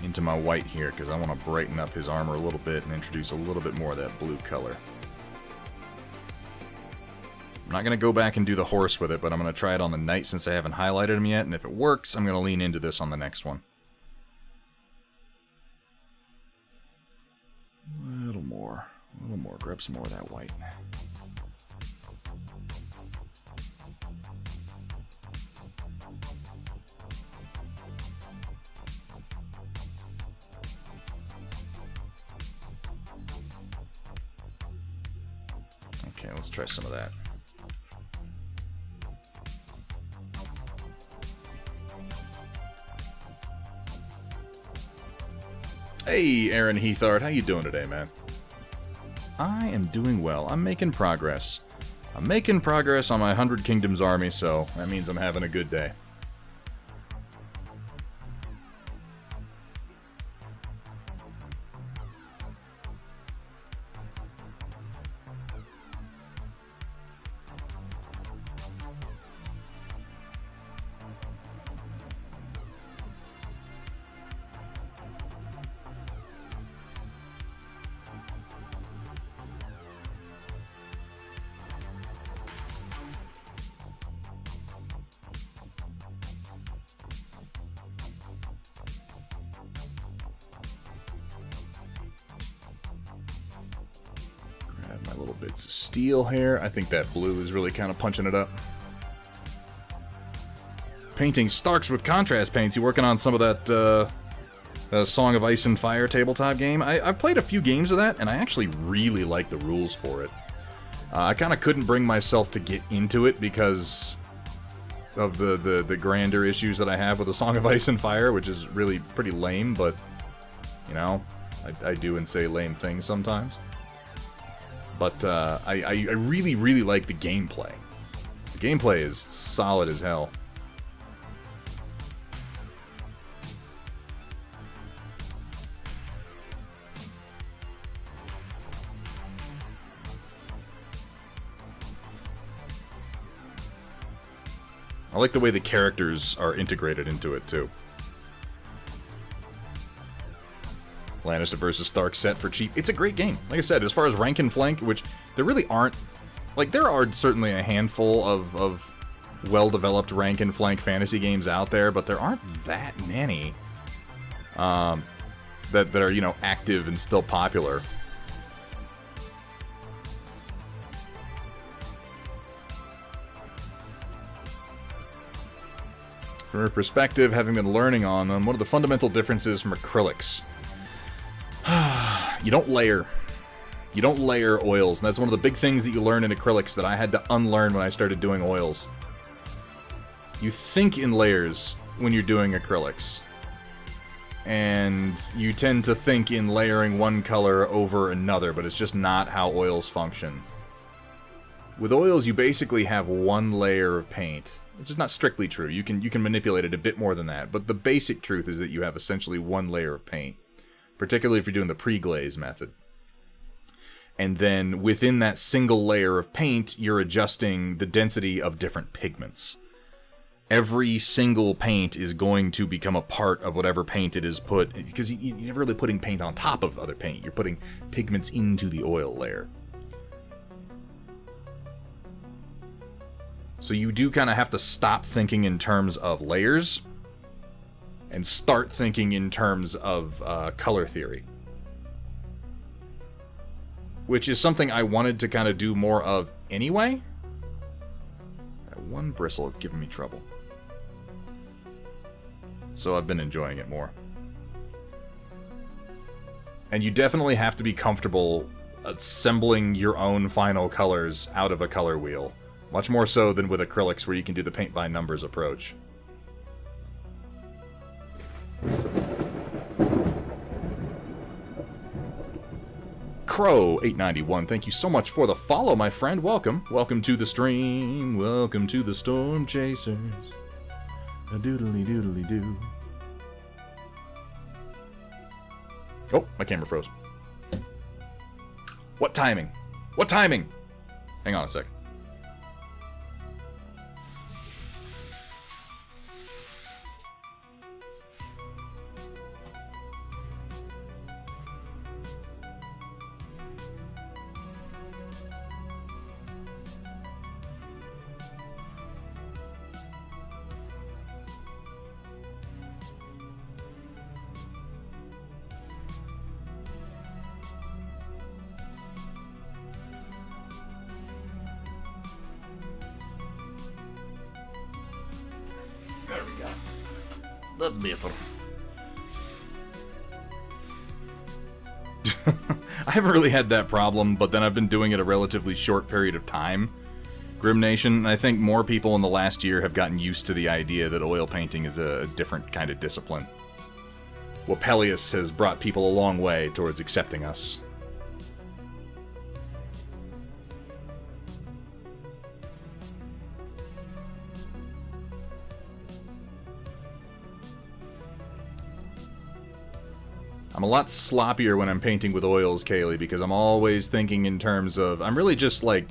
into my white here because I want to brighten up his armor a little bit and introduce a little bit more of that blue color. I'm not going to go back and do the horse with it, but I'm going to try it on the knight since I haven't highlighted him yet, and if it works, I'm going to lean into this on the next one. A little more. Grab some more of that white. Okay, let's try some of that. Hey, Aaron Heathart, how you doing today, man? I am doing well. I'm making progress. I'm making progress on my 100 Kingdoms army, so that means I'm having a good day. My little bits of steel here. I think that blue is really kind of punching it up. Painting Starks with contrast paints. You working on some of that Song of Ice and Fire tabletop game? I've played a few games of that, and I actually really like the rules for it. I kind of couldn't bring myself to get into it because of the grander issues that I have with the Song of Ice and Fire, which is really pretty lame, but, you know, I do and say lame things sometimes. But I really, really like the gameplay. The gameplay is solid as hell. I like the way the characters are integrated into it, too. Lannister versus Stark set for cheap. It's a great game. Like I said, as far as rank and flank, which there really aren't... Like, there are certainly a handful of well-developed rank and flank fantasy games out there, but there aren't that many that are, you know, active and still popular. From a perspective, having been learning on them, one of the fundamental differences from acrylics. You don't layer. You don't layer oils, and that's one of the big things that you learn in acrylics that I had to unlearn when I started doing oils. You think in layers when you're doing acrylics. And you tend to think in layering one color over another, but it's just not how oils function. With oils, you basically have one layer of paint, which is not strictly true. You can manipulate it a bit more than that, but the basic truth is that you have essentially one layer of paint. Particularly if you're doing the pre-glaze method. And then within that single layer of paint, you're adjusting the density of different pigments. Every single paint is going to become a part of whatever paint it is put, because you're never really putting paint on top of other paint. You're putting pigments into the oil layer. So you do kind of have to stop thinking in terms of layers and start thinking in terms of color theory. which is something I wanted to kind of do more of anyway. That one bristle is giving me trouble. So I've been enjoying it more. And you definitely have to be comfortable assembling your own final colors out of a color wheel. Much more so than with acrylics, where you can do the paint by numbers approach. Crow891, thank you so much for the follow, my friend. Welcome. Welcome to the stream. Welcome to the Storm Chasers. A doodly doodly doo. Oh, my camera froze. What timing? What timing? Hang on a sec. There we go. That's better. I haven't really had that problem, but then I've been doing it a relatively short period of time. Grim Nation, I think more people in the last year have gotten used to the idea that oil painting is a different kind of discipline. Wapelius has brought people a long way towards accepting us. I'm a lot sloppier when I'm painting with oils, Kaylee, because I'm always thinking in terms of... I'm really just, like,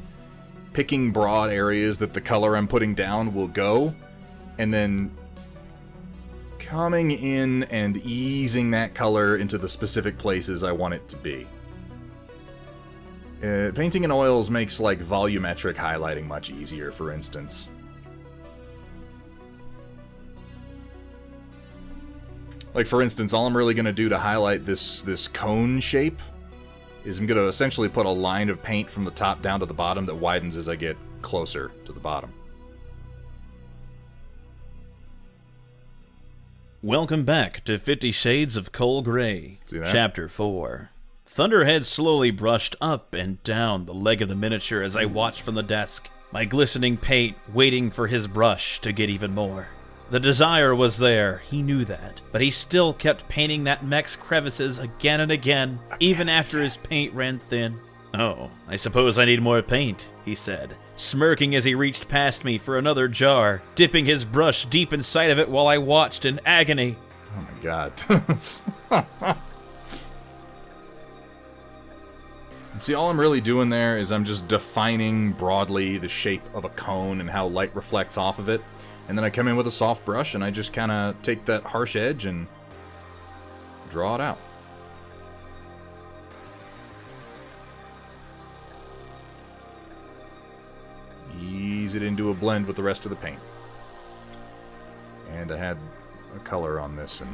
picking broad areas that the color I'm putting down will go, and then coming in and easing that color into the specific places I want it to be. Painting in oils makes, like, volumetric highlighting much easier, for instance. Like, for instance, all I'm really going to do to highlight this cone shape is I'm going to essentially put a line of paint from the top down to the bottom that widens as I get closer to the bottom. Welcome back to 50 Shades of Coal Gray, See that? Chapter 4. Thunderhead slowly brushed up and down the leg of the miniature as I watched from the desk, my glistening paint waiting for his brush to get even more. The desire was there, he knew that, but he still kept painting that mech's crevices again and again, even after his paint ran thin. "Oh, I suppose I need more paint," he said, smirking as he reached past me for another jar, dipping his brush deep inside of it while I watched in agony. Oh my god. See, all I'm really doing there is I'm just defining broadly the shape of a cone and how light reflects off of it. And then I come in with a soft brush and I just kind of take that harsh edge and draw it out. Ease it into a blend with the rest of the paint. And I had a color on this, and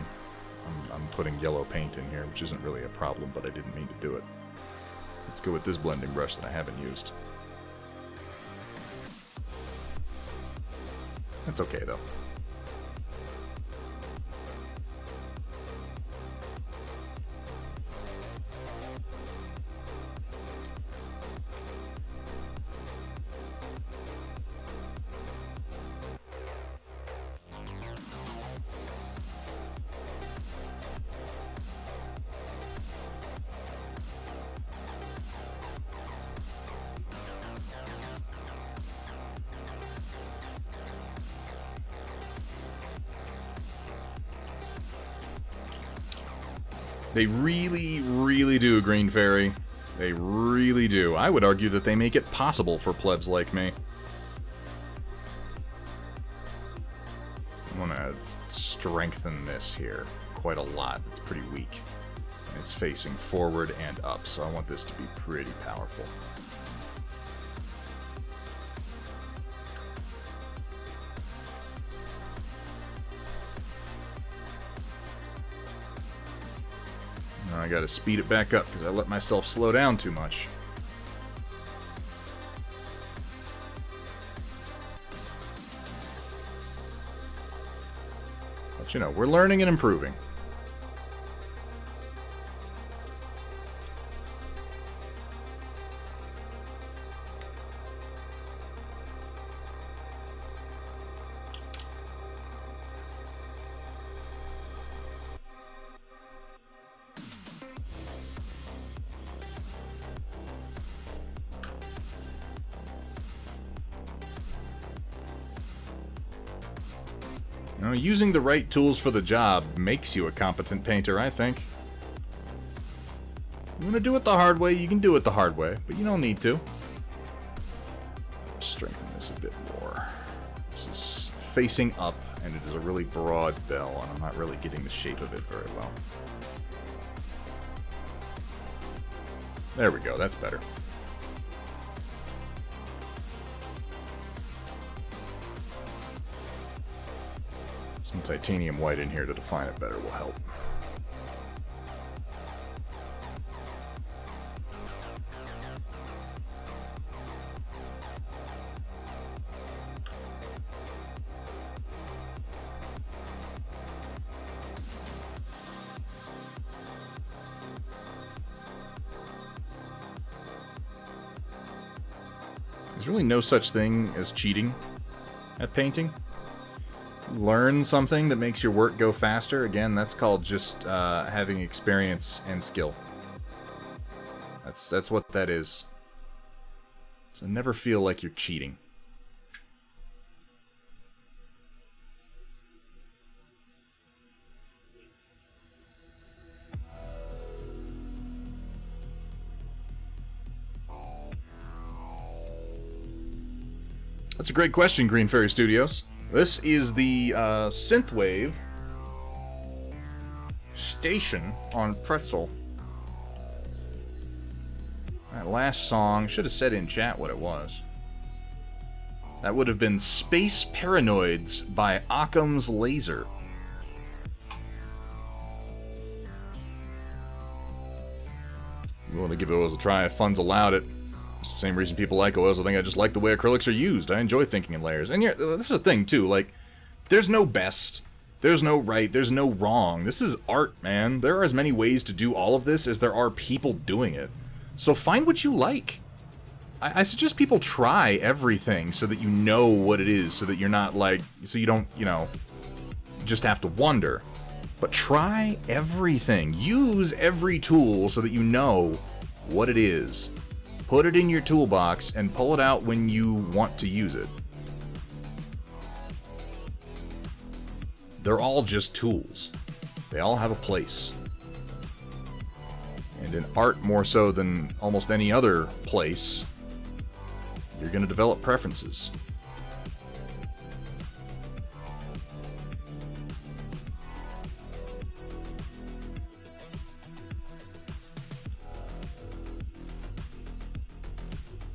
I'm putting yellow paint in here, which isn't really a problem, but I didn't mean to do it. Let's go with this blending brush that I haven't used. That's okay, though. They really, really do, Green Fairy. They really do. I would argue that they make it possible for plebs like me. I want to strengthen this here quite a lot. It's pretty weak. And it's facing forward and up, so I want this to be pretty powerful. Now I gotta speed it back up because I let myself slow down too much. But, you know, we're learning and improving. You know, using the right tools for the job makes you a competent painter, I think. You want to do it the hard way, you can do it the hard way, but you don't need to. Strengthen this a bit more. This is facing up, and it is a really broad bell, and I'm not really getting the shape of it very well. There we go, that's better. Some titanium white in here to define it better will help. There's really no such thing as cheating at painting. Learn something that makes your work go faster. Again, that's called just having experience and skill. That's what that is. So never feel like you're cheating. That's a great question, Green Fairy Studios. This is the synthwave station on Pretzel. That last song, should have said in chat what it was. That would have been Space Paranoids by Occam's Laser. We want to give Oils a try if funds allowed it. It's the same reason people like oils. I think I just like the way acrylics are used. I enjoy thinking in layers. And yeah, this is the thing, too. Like, there's no best. There's no right. There's no wrong. This is art, man. There are as many ways to do all of this as there are people doing it. So find what you like. I suggest people try everything so that you know what it is, so that you're not, like, so you don't, you know, just have to wonder. But try everything. Use every tool so that you know what it is. Put it in your toolbox and pull it out when you want to use it. They're all just tools. They all have a place. And in art, more so than almost any other place, you're going to develop preferences.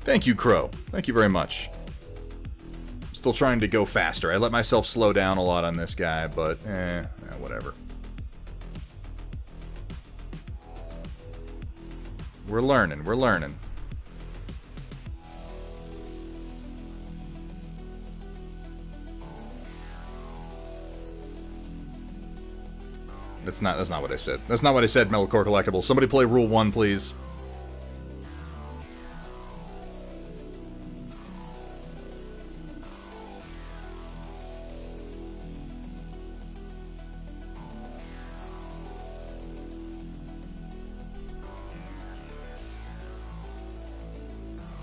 Thank you, Crow. Thank you very much. Still trying to go faster. I let myself slow down a lot on this guy, but whatever. We're learning. We're learning. That's not what I said. That's not what I said, Metalcore Collectible. Somebody play Rule 1, please.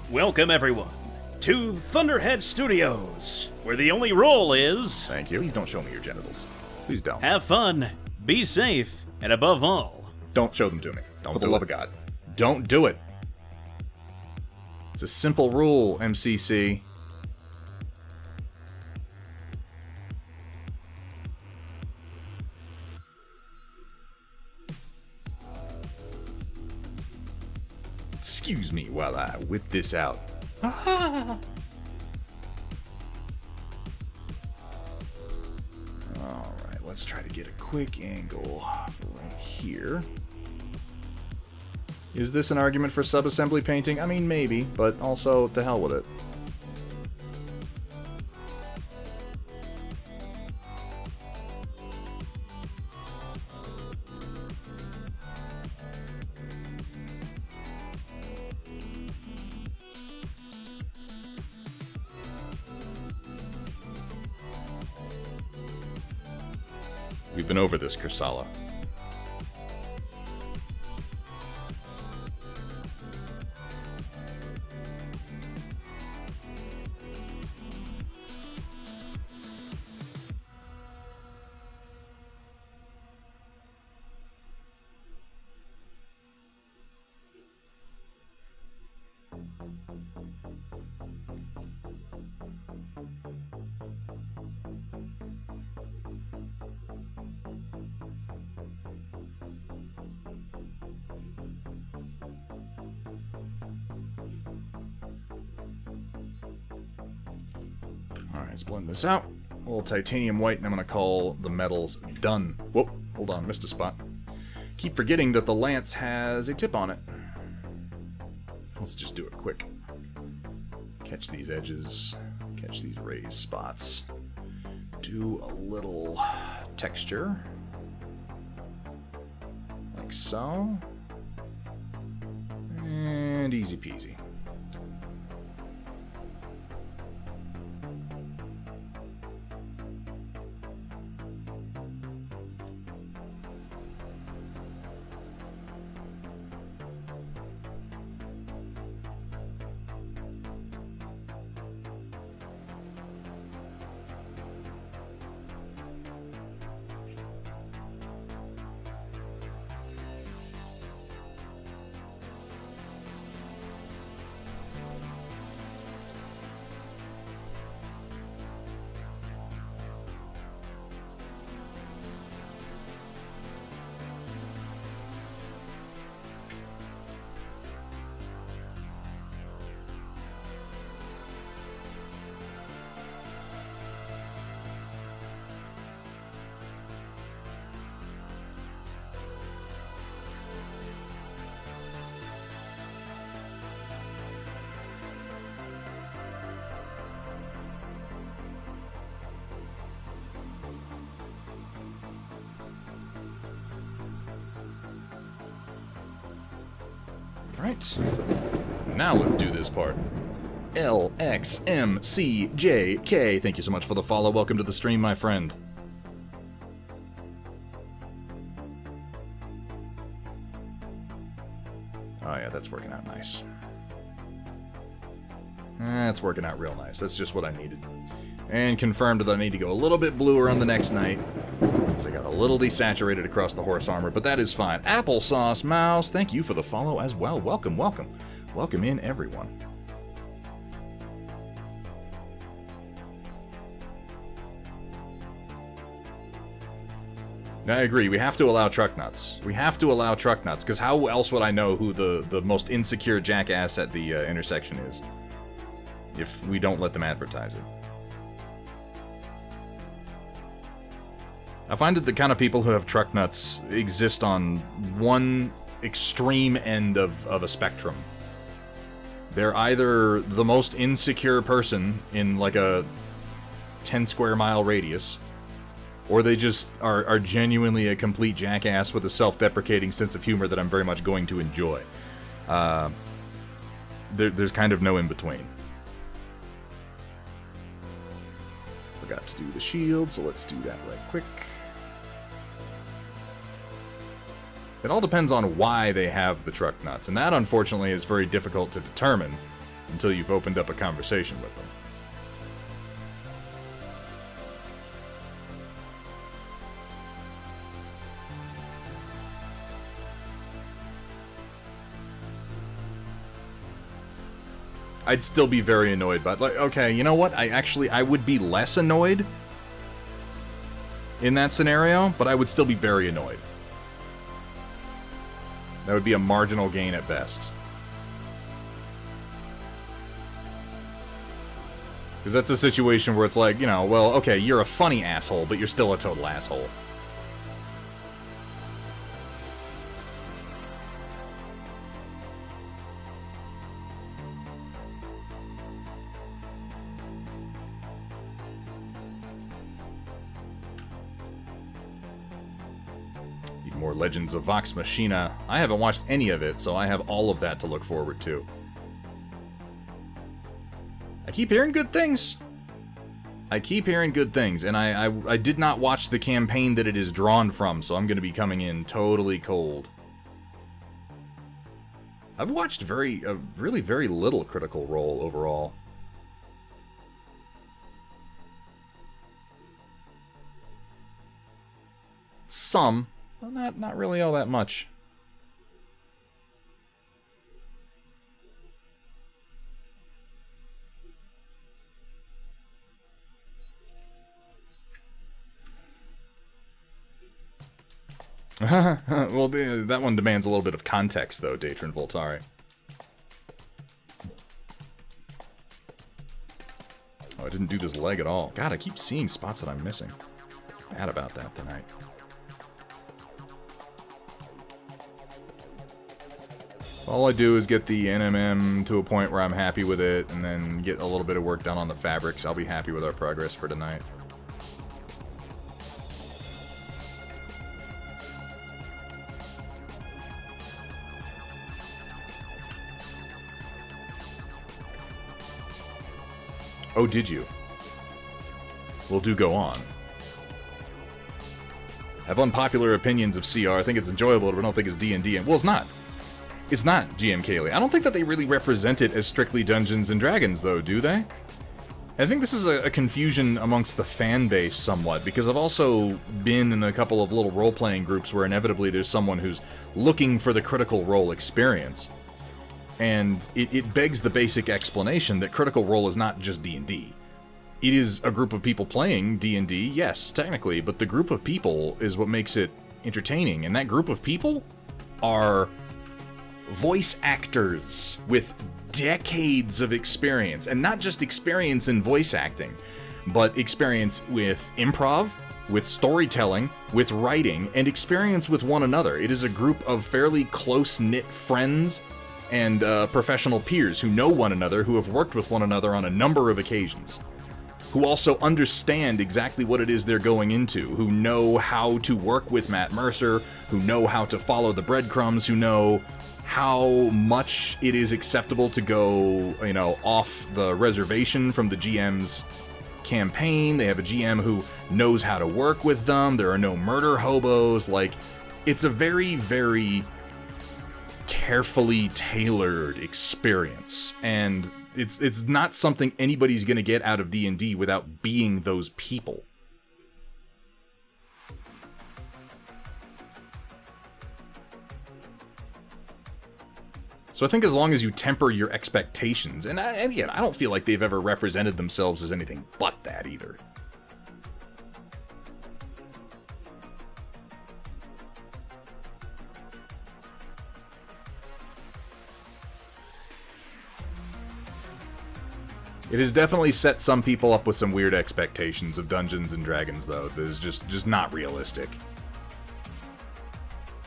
Welcome, everyone, to Thunderhead Studios, where the only rule is... Thank you. Please don't show me your genitals. Please don't. Have fun, be safe, and above all... Don't show them to me. Don't For the love of God. Don't do it. It's a simple rule, MCC. Excuse me while I whip this out. Alright, let's try to get a quick angle for right here. Is this an argument for subassembly painting? I mean, maybe, but also, to hell with it. We've been over this, Kursala. Alright, let's blend this out. A little titanium white, and I'm going to call the metals done. Whoop, hold on, missed a spot. Keep forgetting that the lance has a tip on it. Let's just do it quick. Catch these edges, catch these raised spots. Do a little texture. Like so. And easy peasy. Right. Now let's do this part. LXMCJK. Thank you so much for the follow. Welcome to the stream, my friend. Oh yeah, that's working out nice. That's working out real nice. That's just what I needed. And confirmed that I need to go a little bit bluer on the next night. So I got a little desaturated across the horse armor, but that is fine. Applesauce Mouse, thank you for the follow as well. Welcome, welcome. Welcome in, everyone. I agree, we have to allow truck nuts. We have to allow truck nuts, because how else would I know who the most insecure jackass at the intersection is? If we don't let them advertise it. I find that the kind of people who have truck nuts exist on one extreme end of a spectrum. They're either the most insecure person in like a 10 square mile radius, or they just are genuinely a complete jackass with a self-deprecating sense of humor that I'm very much going to enjoy. There's kind of no in-between. Forgot to do the shield, so let's do that right quick. It all depends on why they have the truck nuts, and that, unfortunately, is very difficult to determine until you've opened up a conversation with them. I'd still be very annoyed, but, like, okay, you know what? I would be less annoyed in that scenario, but I would still be very annoyed. That would be a marginal gain at best. Because that's a situation where it's like, you know, well, okay, you're a funny asshole, but you're still a total asshole. More Legends of Vox Machina. I haven't watched any of it, so I have all of that to look forward to. I keep hearing good things. I keep hearing good things, and I did not watch the campaign that it is drawn from, so I'm going to be coming in totally cold. I've watched really very little Critical Role overall. Some, but not really all that much. Well, that one demands a little bit of context, though, Datron Voltari. Oh, I didn't do this leg at all. God, I keep seeing spots that I'm missing. Bad about that tonight. All I do is get the NMM to a point where I'm happy with it, and then get a little bit of work done on the fabrics. I'll be happy with our progress for tonight. Oh, did you? Well, do go on. I have unpopular opinions of CR. I think it's enjoyable, but I don't think it's D&D. Well, it's not. It's not, GM Kaylee. I don't think that they really represent it as strictly Dungeons & Dragons, though, do they? I think this is a confusion amongst the fan base somewhat, because I've also been in a couple of little role-playing groups where inevitably there's someone who's looking for the Critical Role experience. And it begs the basic explanation that Critical Role is not just D&D. It is a group of people playing D&D, yes, technically, but the group of people is what makes it entertaining. And that group of people are voice actors with decades of experience. And not just experience in voice acting, but experience with improv, with storytelling, with writing, and experience with one another. It is a group of fairly close-knit friends and professional peers who know one another, who have worked with one another on a number of occasions, who also understand exactly what it is they're going into, who know how to work with Matt Mercer, who know how to follow the breadcrumbs, who know how much it is acceptable to go, you know, off the reservation from the GM's campaign. They have a GM who knows how to work with them. There are no murder hobos. Like, it's a very, very carefully tailored experience, and it's not something anybody's gonna get out of D&D without being those people. So I think as long as you temper your expectations, and again, I don't feel like they've ever represented themselves as anything but that either. It has definitely set some people up with some weird expectations of Dungeons and Dragons, though. That is just not realistic.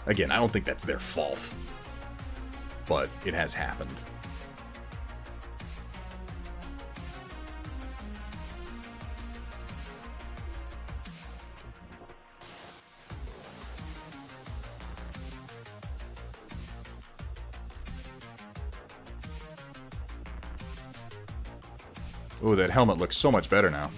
Again, I don't think that's their fault, but it has happened. Ooh, that helmet looks so much better now.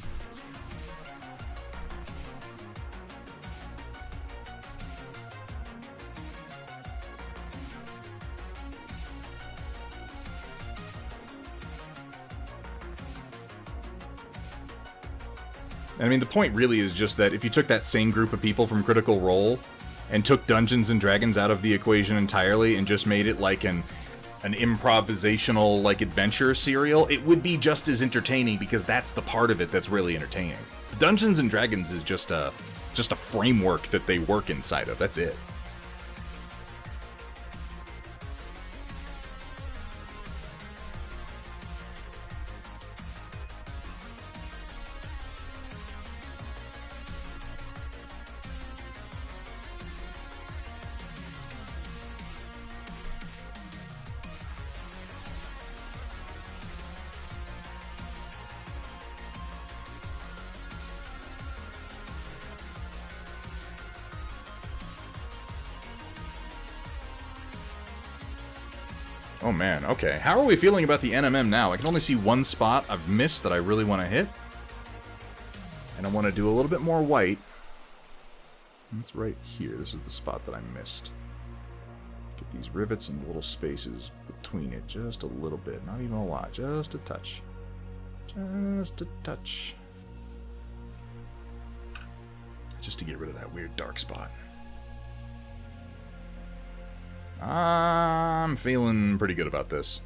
I mean, the point really is just that if you took that same group of people from Critical Role and took Dungeons and Dragons out of the equation entirely and just made it like an improvisational, like, adventure serial, it would be just as entertaining, because that's the part of it that's really entertaining. Dungeons and Dragons is just a framework that they work inside of. That's it. Oh man, okay. How are we feeling about the NMM now? I can only see one spot I've missed that I really want to hit. And I want to do a little bit more white. That's right here. This is the spot that I missed. Get these rivets and the little spaces between it just a little bit. Not even a lot. Just a touch. Just a touch. Just to get rid of that weird dark spot. I'm feeling pretty good about this.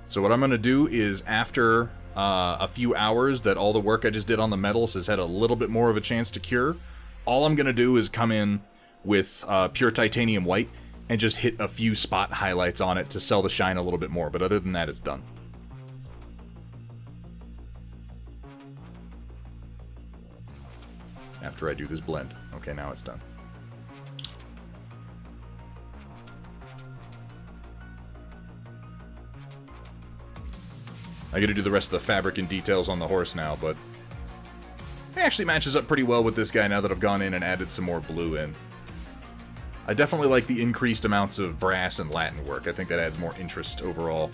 So what I'm going to do is, after a few hours that all the work I just did on the metals has had a little bit more of a chance to cure, all I'm going to do is come in with pure titanium white and just hit a few spot highlights on it to sell the shine a little bit more. But other than that, it's done. After I do this blend. Okay, now it's done. I gotta do the rest of the fabric and details on the horse now, but it actually matches up pretty well with this guy now that I've gone in and added some more blue in. I definitely like the increased amounts of brass and Latin work. I think that adds more interest overall.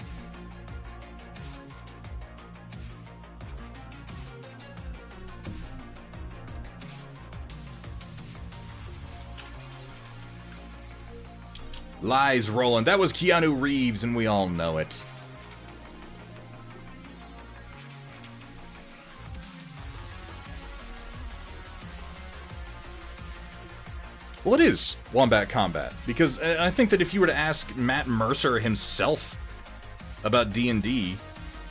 Lies, Roland. That was Keanu Reeves, and we all know it. Well, it is Wombat Combat, because I think that if you were to ask Matt Mercer himself about D&D,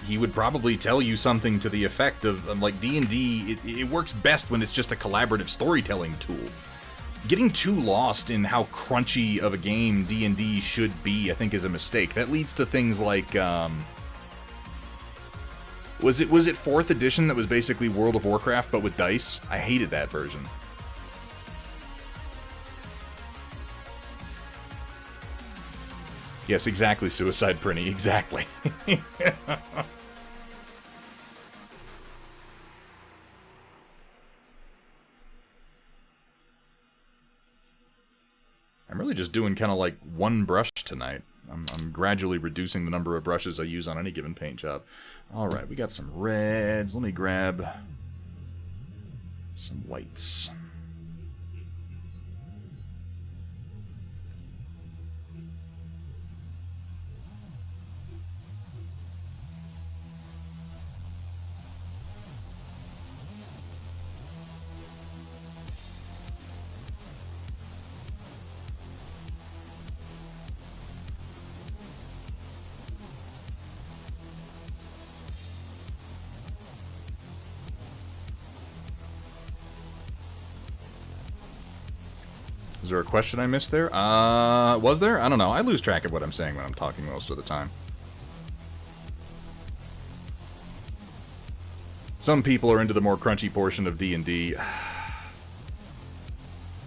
he would probably tell you something to the effect of, like, D&D, it works best when it's just a collaborative storytelling tool. Getting too lost in how crunchy of a game D&D should be, I think, is a mistake. That leads to things like, was it 4th edition that was basically World of Warcraft, but with dice? I hated that version. Yes, exactly, Suicide Prinny, exactly. I'm really just doing kind of like one brush tonight. I'm gradually reducing the number of brushes I use on any given paint job. Alright, we got some reds. Let me grab some whites. Is there a question I missed there? Was there? I don't know. I lose track of what I'm saying when I'm talking most of the time. Some people are into the more crunchy portion of D&D.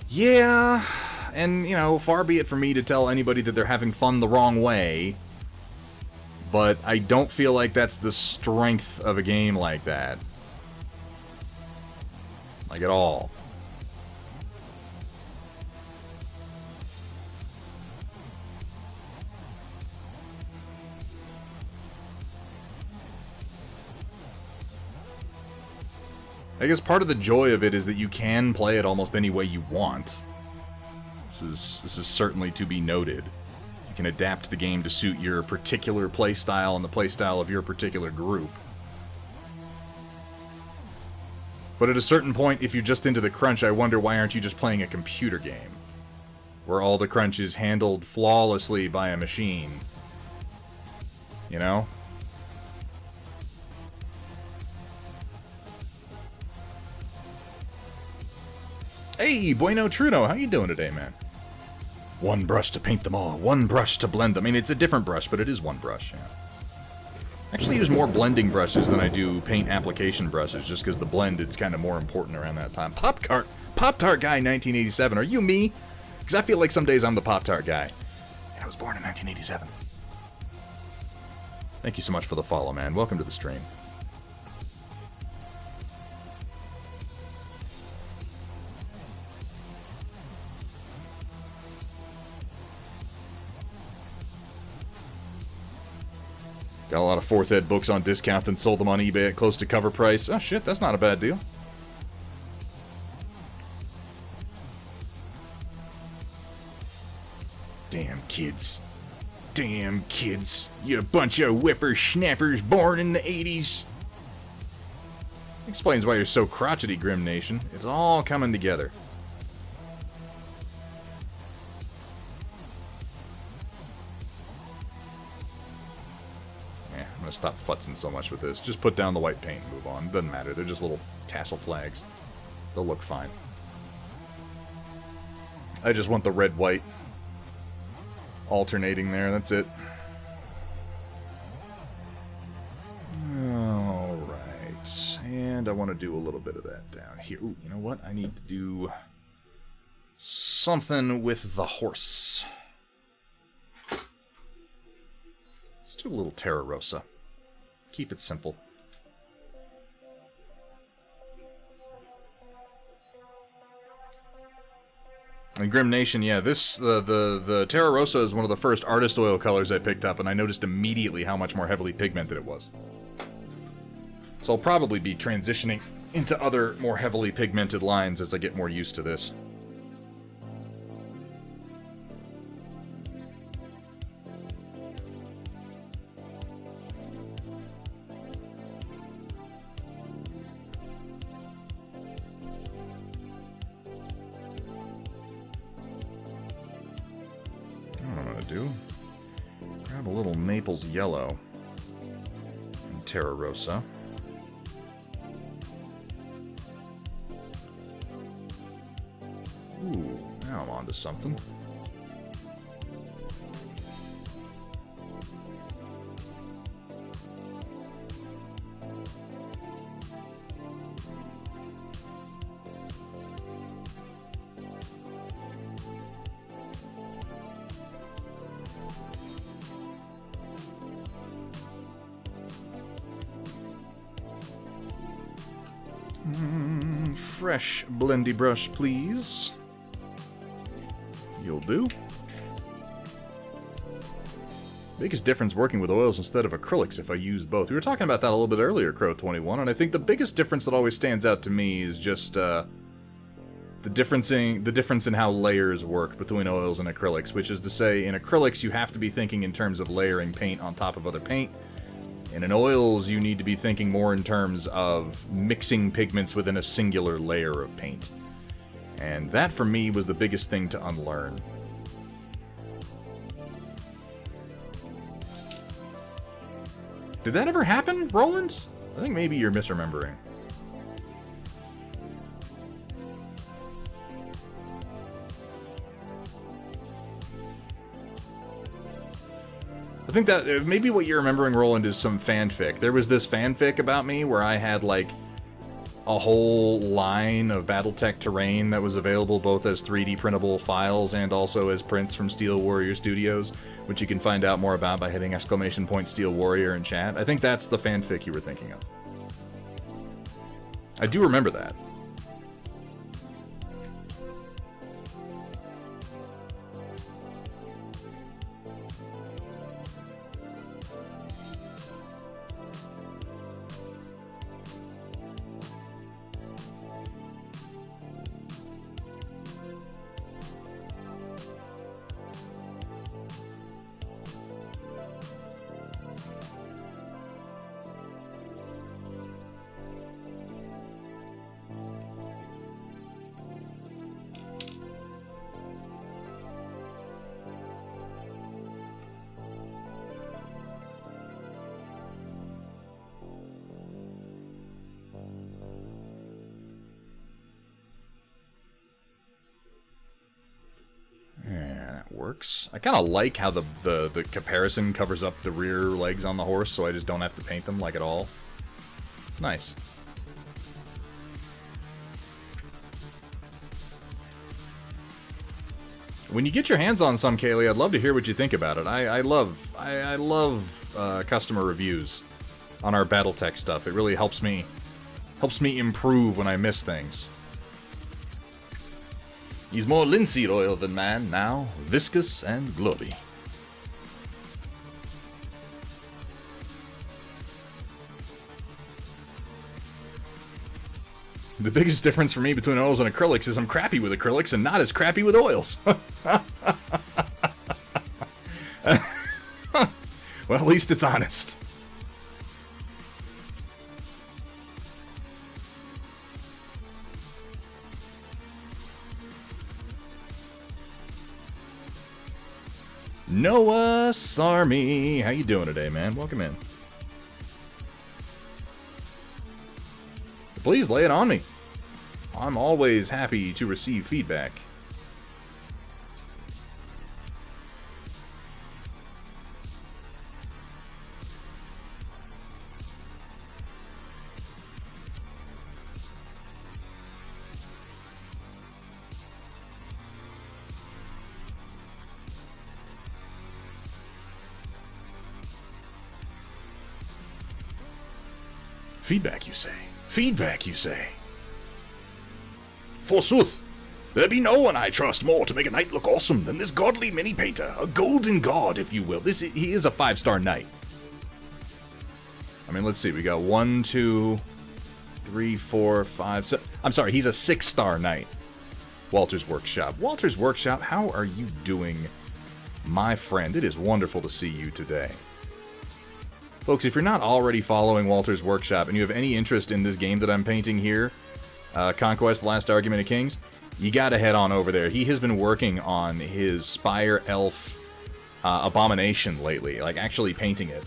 Yeah, and, you know, far be it for me to tell anybody that they're having fun the wrong way, but I don't feel like that's the strength of a game like that. Like, at all. I guess part of the joy of it is that you can play it almost any way you want. This is certainly to be noted. You can adapt the game to suit your particular playstyle and the playstyle of your particular group. But at a certain point, if you're just into the crunch, I wonder why aren't you just playing a computer game? Where all the crunch is handled flawlessly by a machine. You know? Hey, Bueno Truno, how you doing today, man? One brush to paint them all, one brush to blend them. I mean, it's a different brush, but it is one brush, yeah. I actually use more blending brushes than I do paint application brushes, just because the blend is kind of more important around that time. Pop-Tart guy 1987, are you me? Because I feel like some days I'm the Pop-Tart guy. And I was born in 1987. Thank you so much for the follow, man. Welcome to the stream. Got a lot of 4th ed books on discount, then sold them on eBay at close to cover price. Oh shit, that's not a bad deal. Damn kids. Damn kids. You bunch of whippersnappers born in the 80s. Explains why you're so crotchety, Grim Nation. It's all coming together. Yeah, I'm gonna stop futzing so much with this. Just put down the white paint and move on. Doesn't matter. They're just little tassel flags. They'll look fine. I just want the red-white alternating there. That's it. Alright. And I want to do a little bit of that down here. Ooh, you know what? I need to do something with the horse. Let's do a little Terra Rosa. Keep it simple. And Grim Nation, yeah, the Terra Rosa is one of the first artist oil colors I picked up, and I noticed immediately how much more heavily pigmented it was. So I'll probably be transitioning into other more heavily pigmented lines as I get more used to this. Grab a little Naples yellow and Terra Rosa. Ooh, now I'm onto something. Fresh blendy brush, please. You'll do. Biggest difference working with oils instead of acrylics if I use both. We were talking about that a little bit earlier, Crow21, and I think the biggest difference that always stands out to me is just the difference in how layers work between oils and acrylics, which is to say, in acrylics you have to be thinking in terms of layering paint on top of other paint. And in oils, you need to be thinking more in terms of mixing pigments within a singular layer of paint. And that, for me, was the biggest thing to unlearn. Did that ever happen, Roland? I think maybe you're misremembering. I think that maybe what you're remembering, Roland, is some fanfic. There was this fanfic about me where I had, like, a whole line of Battletech terrain that was available both as 3D printable files and also as prints from Steel Warrior Studios, which you can find out more about by hitting !Steel Warrior in chat. I think that's the fanfic you were thinking of. I do remember that. Works. I kind of like how the comparison covers up the rear legs on the horse, so I just don't have to paint them, like, at all. It's nice. When you get your hands on some, Kaylee, I'd love to hear what you think about it. I love customer reviews on our Battletech stuff. It really helps me improve when I miss things. He's more linseed oil than man now, viscous and glowy. The biggest difference for me between oils and acrylics is I'm crappy with acrylics and not as crappy with oils. Well, at least it's honest. Noah Sarmy, how you doing today, man? Welcome in. Please lay it on me. I'm always happy to receive feedback. Feedback, you say? Feedback, you say? Forsooth, there be no one I trust more to make a knight look awesome than this godly mini-painter. A golden god, if you will. He is a 5-star knight. I mean, let's see. We got 1, 2, 3, 4, 5, 6. I'm sorry, he's a 6-star knight. Walter's Workshop. Walter's Workshop, how are you doing, my friend? It is wonderful to see you today. Folks, if you're not already following Walter's Workshop and you have any interest in this game that I'm painting here, Conquest, The Last Argument of Kings, you gotta head on over there. He has been working on his Spire Elf Abomination lately, like actually painting it.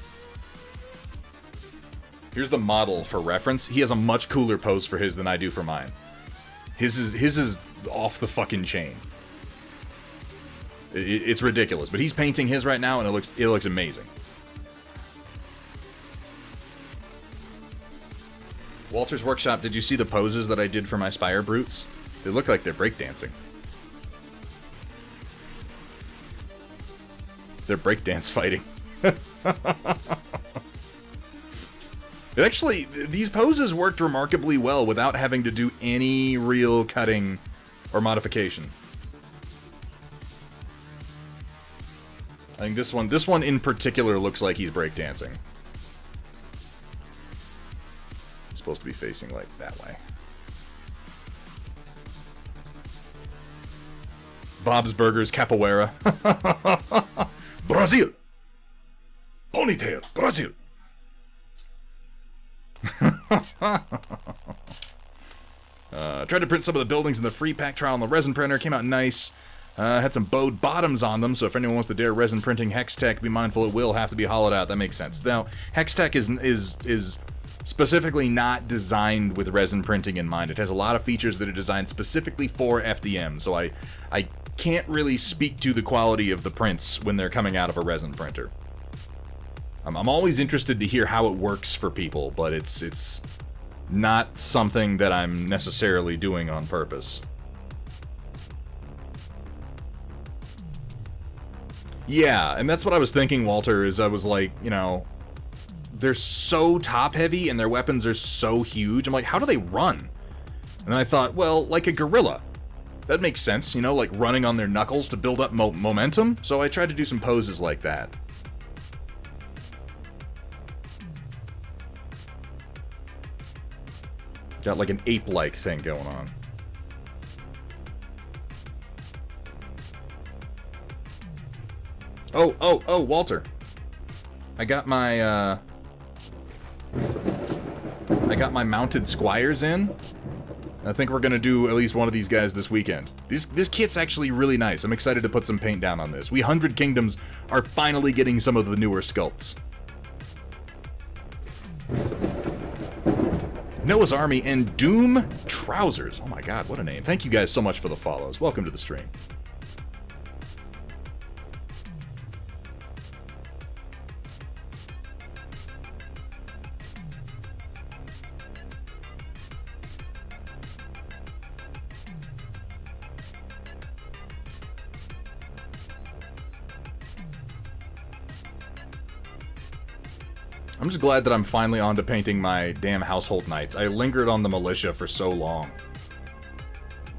Here's the model for reference. He has a much cooler pose for his than I do for mine. His is off the fucking chain. It's ridiculous, but he's painting his right now and it looks amazing. Walter's Workshop, did you see the poses that I did for my Spire Brutes? They look like they're breakdancing. They're breakdance fighting. It actually, these poses worked remarkably well without having to do any real cutting or modification. I think this one in particular looks like he's breakdancing. Supposed to be facing like that way. Bob's Burgers Capoeira. Brazil. Ponytail. Brazil. Tried to print some of the buildings in the free pack trial on the resin printer. Came out nice. Had some bowed bottoms on them, so if anyone wants to dare resin printing Hextech, be mindful it will have to be hollowed out. That makes sense. Now, Hextech is specifically not designed with resin printing in mind. It has a lot of features that are designed specifically for FDM, so I can't really speak to the quality of the prints when they're coming out of a resin printer. I'm always interested to hear how it works for people, but it's not something that I'm necessarily doing on purpose. Yeah, and that's what I was thinking, Walter, is I was like, you know, they're so top-heavy and their weapons are so huge. I'm like, how do they run? And then I thought, well, like a gorilla. That makes sense, you know, like running on their knuckles to build up momentum. So I tried to do some poses like that. Got like an ape-like thing going on. Oh, Walter. I got my mounted squires in. I think we're gonna do at least one of these guys this weekend. This kit's actually really nice. I'm excited to put some paint down on this. We 100 Kingdoms are finally getting some of the newer sculpts. Noah's Army and Doom Trousers. Oh my god, what a name. Thank you guys so much for the follows. Welcome to the stream. I'm just glad that I'm finally on to painting my damn household knights. I lingered on the militia for so long.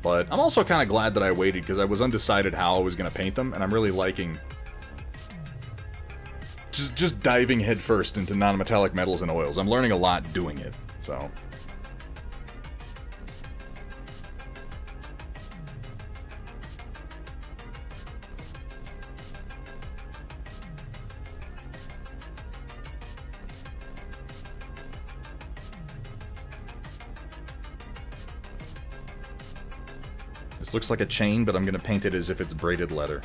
But I'm also kind of glad that I waited, because I was undecided how I was going to paint them, and I'm really liking just diving headfirst into non-metallic metals and oils. I'm learning a lot doing it, so... This looks like a chain, but I'm going to paint it as if it's braided leather.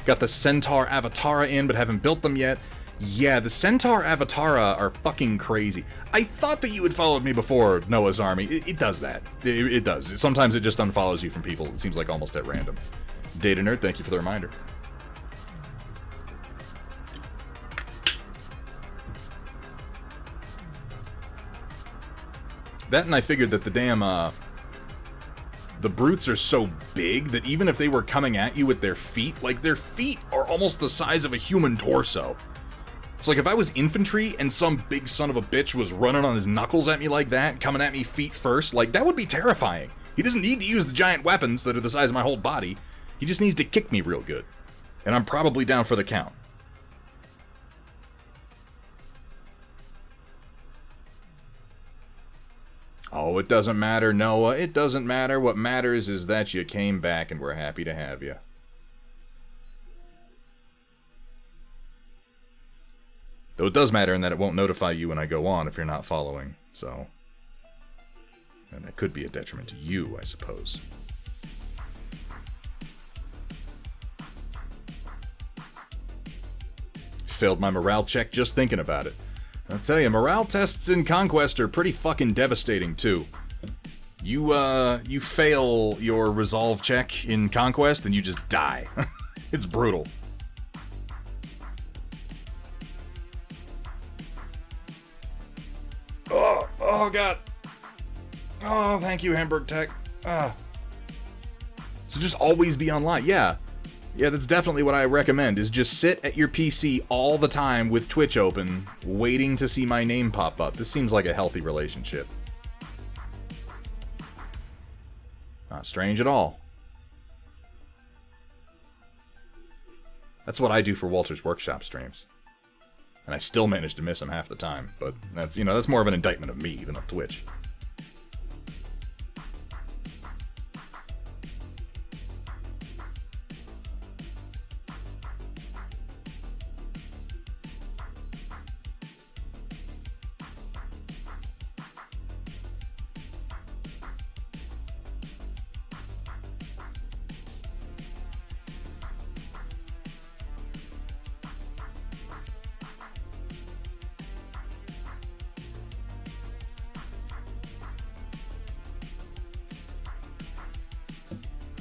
Got the Centaur Avatara in, but haven't built them yet. Yeah, the Centaur Avatara are fucking crazy. I thought that you had followed me before, Noah's Army. It does that. It does. Sometimes it just unfollows you from people. It seems like almost at random. Data Nerd, thank you for the reminder. That, and I figured that the damn, the brutes are so big that even if they were coming at you with their feet, like, their feet are almost the size of a human torso. It's like if I was infantry and some big son of a bitch was running on his knuckles at me like that, coming at me feet first, like, that would be terrifying. He doesn't need to use the giant weapons that are the size of my whole body. He just needs to kick me real good. And I'm probably down for the count. Oh, it doesn't matter, Noah. It doesn't matter. What matters is that you came back and we're happy to have you. Though it does matter in that it won't notify you when I go on if you're not following, so... And that could be a detriment to you, I suppose. Failed my morale check just thinking about it. I'll tell you, morale tests in Conquest are pretty fucking devastating, too. You fail your resolve check in Conquest and you just die. It's brutal. Oh god. Oh, thank you, Hamburg Tech. So just always be online. Yeah, that's definitely what I recommend, is just sit at your PC all the time with Twitch open, waiting to see my name pop up. This seems like a healthy relationship. Not strange at all. That's what I do for Walter's Workshop streams. And I still manage to miss him half the time, but that's, that's more of an indictment of me than of Twitch.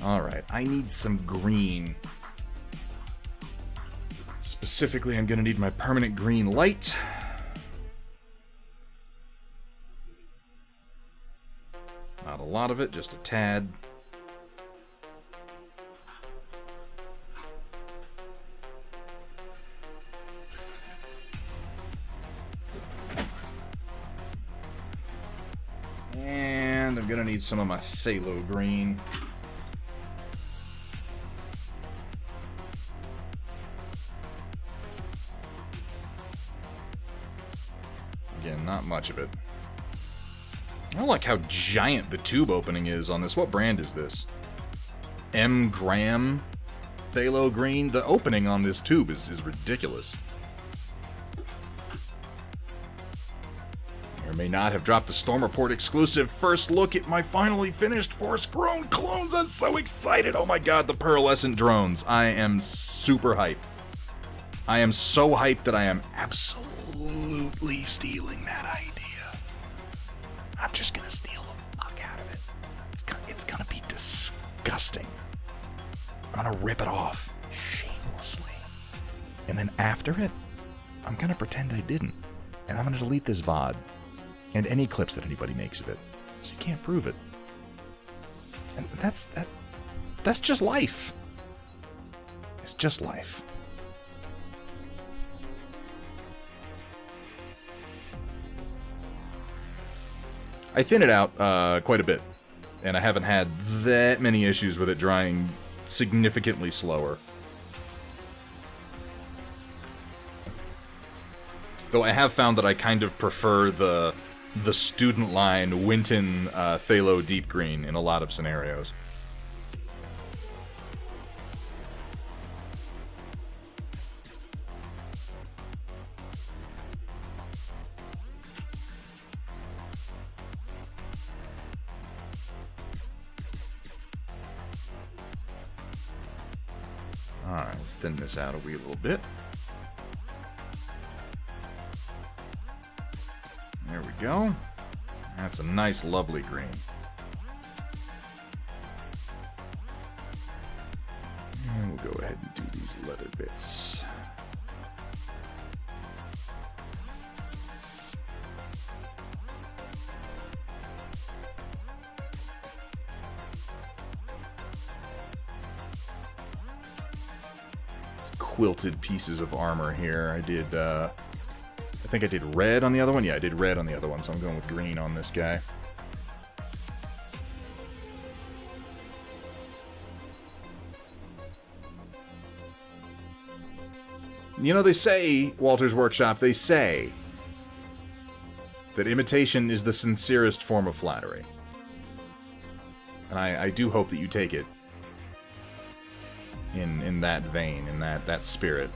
Alright, I need some green. Specifically, I'm gonna need my permanent green light. Not a lot of it, just a tad. And I'm gonna need some of my phthalo green. Again, not much of it. I don't like how giant the tube opening is on this. What brand is this? M. Graham phthalo green? The opening on this tube is ridiculous. May or may not have dropped the Storm Report exclusive first look at my finally finished Force-Grown clones. I'm so excited! Oh my god, the pearlescent drones. I am super hyped. I am so hyped that I am absolutely stealing that idea. I'm just gonna steal the fuck out of it. It's gonna be disgusting. I'm gonna rip it off shamelessly. And then after it, I'm gonna pretend I didn't. And I'm gonna delete this VOD. And any clips that anybody makes of it. So you can't prove it. And that's just life. It's just life. I thin it out quite a bit, and I haven't had that many issues with it drying significantly slower. Though I have found that I kind of prefer the student line Winton Phthalo Deep Green in a lot of scenarios. Alright, let's thin this out a wee little bit. There we go. That's a nice, lovely green. And we'll go ahead and do these leather bits. It's quilted pieces of armor here. I did, I think I did red on the other one. Yeah, I did red on the other one, so I'm going with green on this guy. You know, they say, Walter's Workshop, they say that imitation is the sincerest form of flattery. And I do hope that you take it in that vein, in that spirit.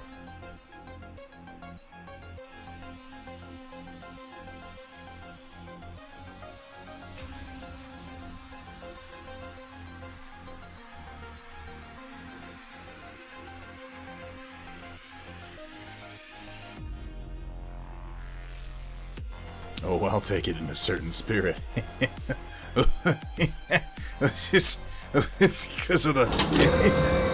Oh, I'll take it in a certain spirit. it's because of the...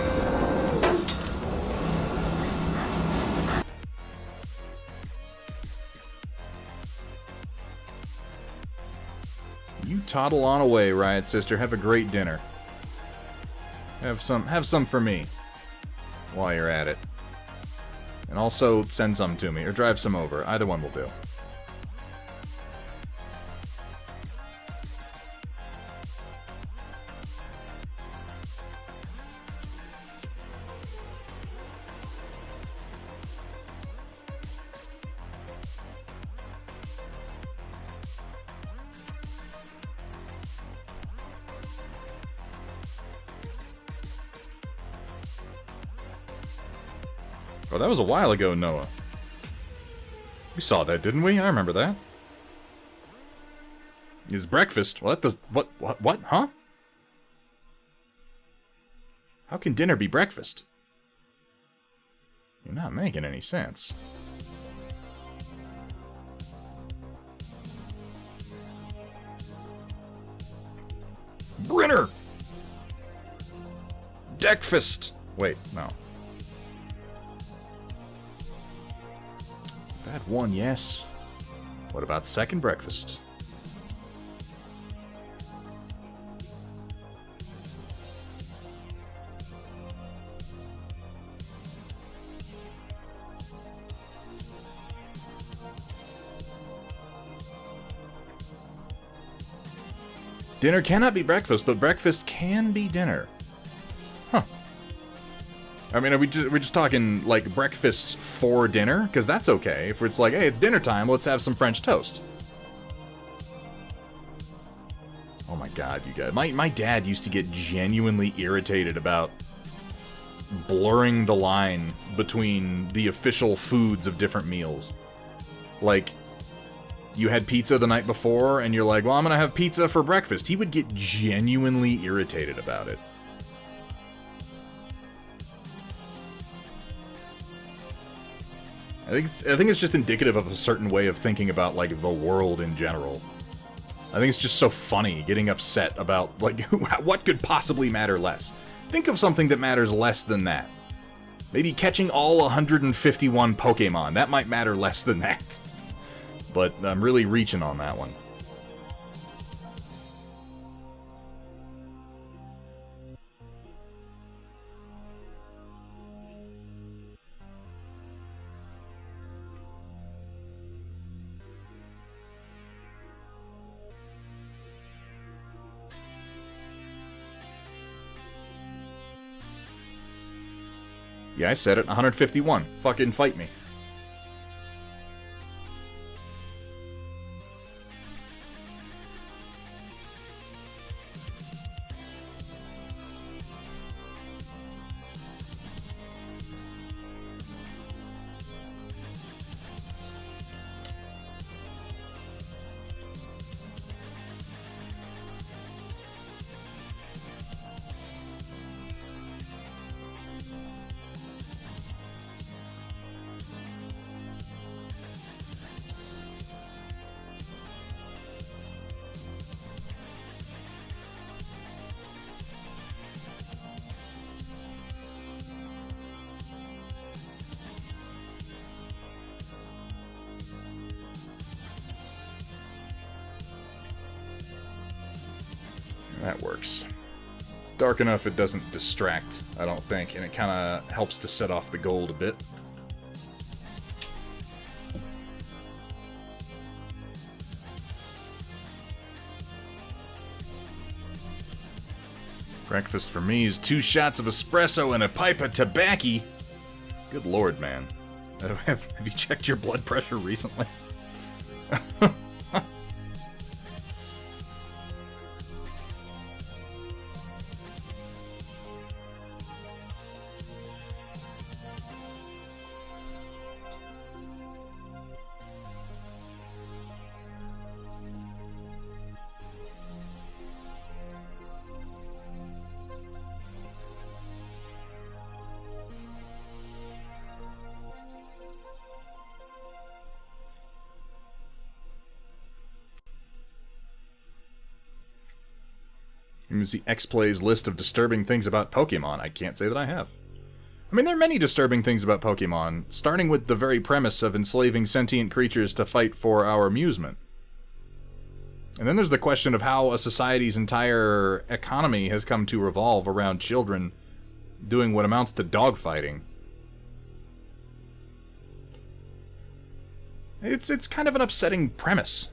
You toddle on away, Riot Sister. Have a great dinner. Have some for me while you're at it. And also send some to me, or drive some over. Either one will do. Oh, that was a while ago, Noah. We saw that, didn't we? I remember that. Is breakfast? Well, that does... What? Huh? How can dinner be breakfast? You're not making any sense. Brinner! Deckfast! Wait, no. That one, yes. What about second breakfast? Dinner cannot be breakfast, but breakfast can be dinner. Huh. I mean, we're just talking, like, breakfast for dinner? Because that's okay. If it's like, hey, it's dinner time, let's have some French toast. Oh my god, you guys. My dad used to get genuinely irritated about blurring the line between the official foods of different meals. Like, you had pizza the night before, and you're like, well, I'm gonna have pizza for breakfast. He would get genuinely irritated about it. I think it's just indicative of a certain way of thinking about, like, the world in general. I think it's just so funny getting upset about, like, what could possibly matter less. Think of something that matters less than that. Maybe catching all 151 Pokemon. That might matter less than that. But I'm really reaching on that one. Yeah, I said it. 151. Fucking fight me. That works. It's dark enough it doesn't distract, I don't think, and it kind of helps to set off the gold a bit. Breakfast for me is 2 shots of espresso and a pipe of tobacco. Good lord, man. Have you checked your blood pressure recently? Here's the X-Play's list of disturbing things about Pokemon. I can't say that I have. I mean, there are many disturbing things about Pokemon, starting with the very premise of enslaving sentient creatures to fight for our amusement. And then there's the question of how a society's entire economy has come to revolve around children doing what amounts to dogfighting. It's kind of an upsetting premise.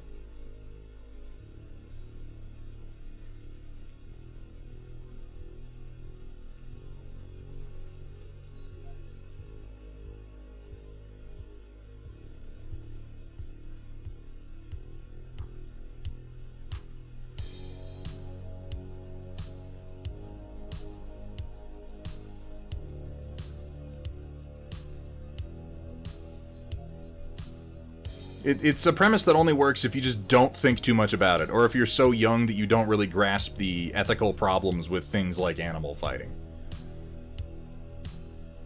It's a premise that only works if you just don't think too much about it, or if you're so young that you don't really grasp the ethical problems with things like animal fighting.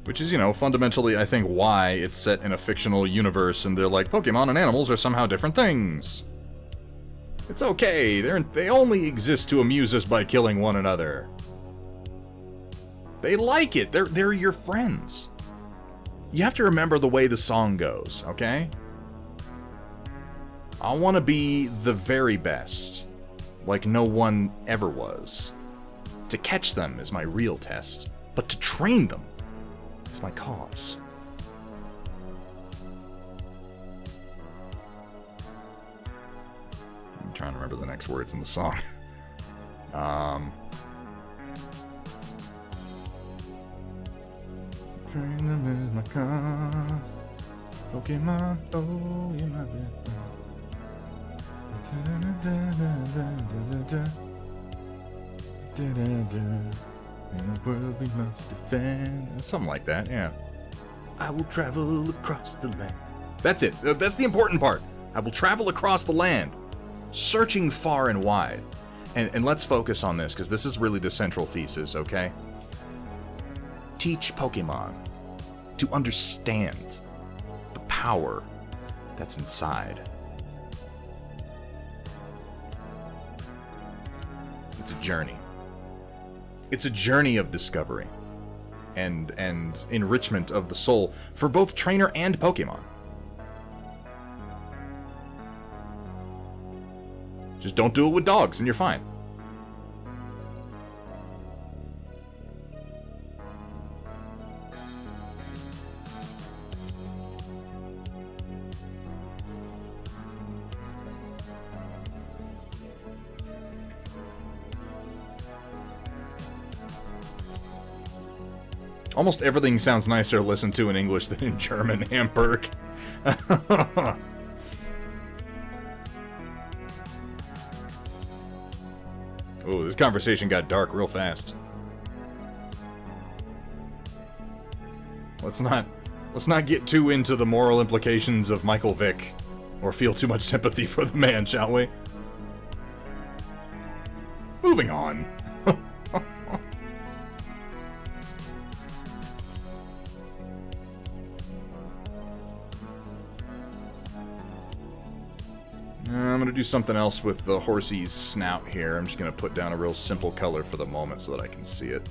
Which is, you know, fundamentally, I think, why it's set in a fictional universe, and they're like, Pokemon and animals are somehow different things. It's okay, they only exist to amuse us by killing one another. They like it, they're your friends. You have to remember the way the song goes, okay? I want to be the very best, like no one ever was. To catch them is my real test, but to train them is my cause. I'm trying to remember the next words in the song. Train them is my cause. Pokemon, oh, you're my best friend. In a world we must defend. Something like that, yeah. I will travel across the land. That's it. That's the important part. I will travel across the land, searching far and wide. And let's focus on this, because this is really the central thesis, okay? Teach Pokemon to understand the power that's inside. It's a journey. It's a journey of discovery and enrichment of the soul for both trainer and Pokemon. Just don't do it with dogs and you're fine. Almost everything sounds nicer listened to in English than in German, Hamburg. Oh, this conversation got dark real fast. Let's not get too into the moral implications of Michael Vick, or feel too much sympathy for the man, shall we? Moving on. I'm going to do something else with the horsey's snout here. I'm just going to put down a real simple color for the moment so that I can see it.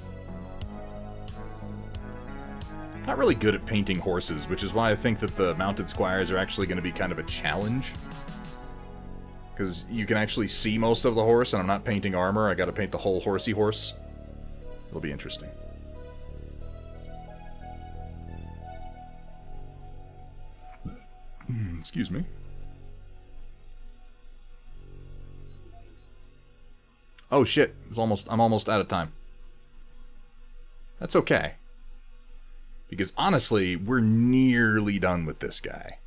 Not really good at painting horses, which is why I think that the mounted squires are actually going to be kind of a challenge. Because you can actually see most of the horse, and I'm not painting armor. I gotta paint the whole horsey horse. It'll be interesting. Excuse me. Oh shit, I'm almost out of time. That's okay. Because honestly, we're nearly done with this guy.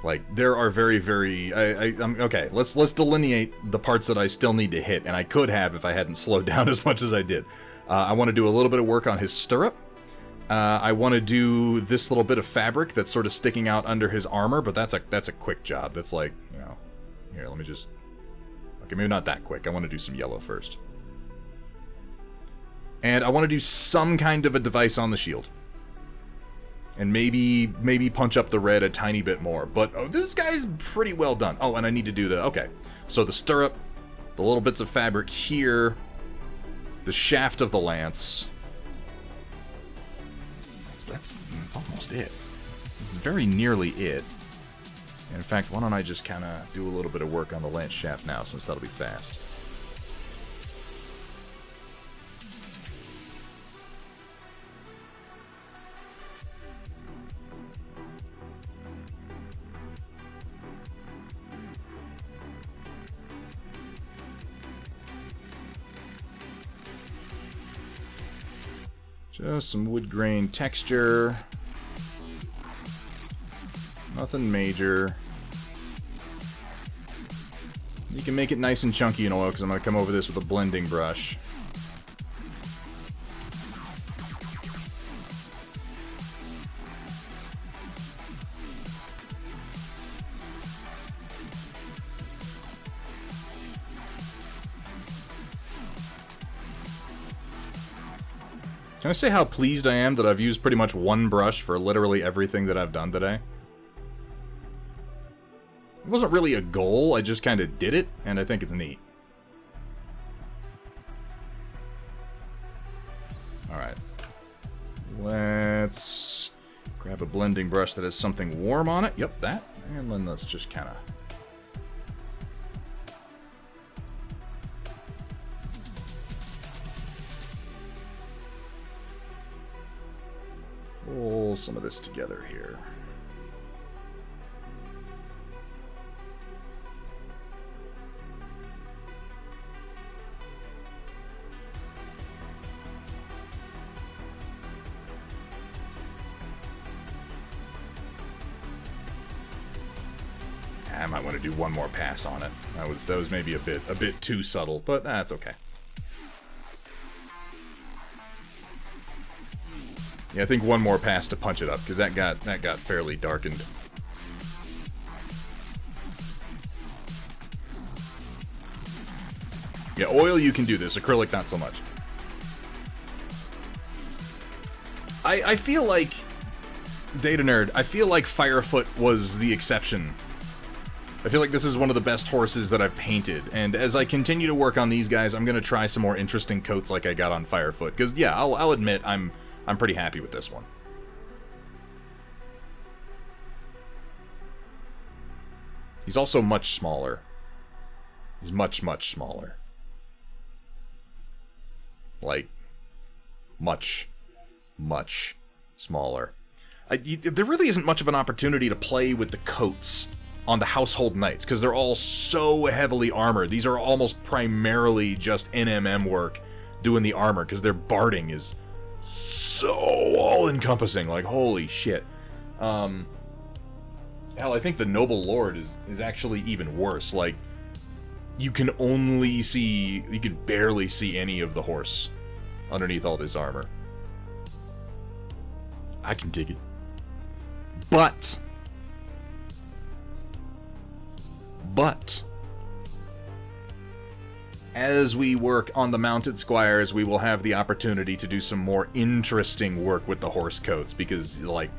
Like, there are very, okay, let's delineate the parts that I still need to hit, and I could have if I hadn't slowed down as much as I did. I want to do a little bit of work on his stirrup. I want to do this little bit of fabric that's sort of sticking out under his armor, but that's a quick job. That's like, you know, here, let me just... Okay, maybe not that quick. I want to do some yellow first. And I want to do some kind of a device on the shield. And maybe punch up the red a tiny bit more. But oh, this guy's pretty well done. Oh, and I need to do the... Okay, so the stirrup, the little bits of fabric here, the shaft of the lance. That's almost it. It's very nearly it. And in fact, why don't I just kind of do a little bit of work on the lance shaft now, since that'll be fast. Just some wood grain texture. Nothing major. You can make it nice and chunky in oil, because I'm going to come over this with a blending brush. Can I say how pleased I am that I've used pretty much one brush for literally everything that I've done today? It wasn't really a goal, I just kind of did it, and I think it's neat. Alright. Let's grab a blending brush that has something warm on it. Yep, that. And then let's just kind of... pull some of this together here. I might want to do one more pass on it. That was maybe a bit too subtle, but that's okay. Yeah, I think one more pass to punch it up, because that got fairly darkened. Yeah, oil you can do this, acrylic not so much. I feel like, Data Nerd, I feel like Firefoot was the exception. I feel like this is one of the best horses that I've painted, and as I continue to work on these guys, I'm going to try some more interesting coats like I got on Firefoot, because yeah, I'll admit, I'm pretty happy with this one. He's also much smaller. He's much, much smaller. Like, much, much smaller. There really isn't much of an opportunity to play with the coats on the household knights, because they're all so heavily armored. These are almost primarily just NMM work doing the armor, because their barding is so all-encompassing. Like, holy shit. Hell, I think the Noble Lord is actually even worse. Like, you can barely see any of the horse underneath all this armor. I can dig it. But, as we work on the mounted squires, we will have the opportunity to do some more interesting work with the horse coats, because, like,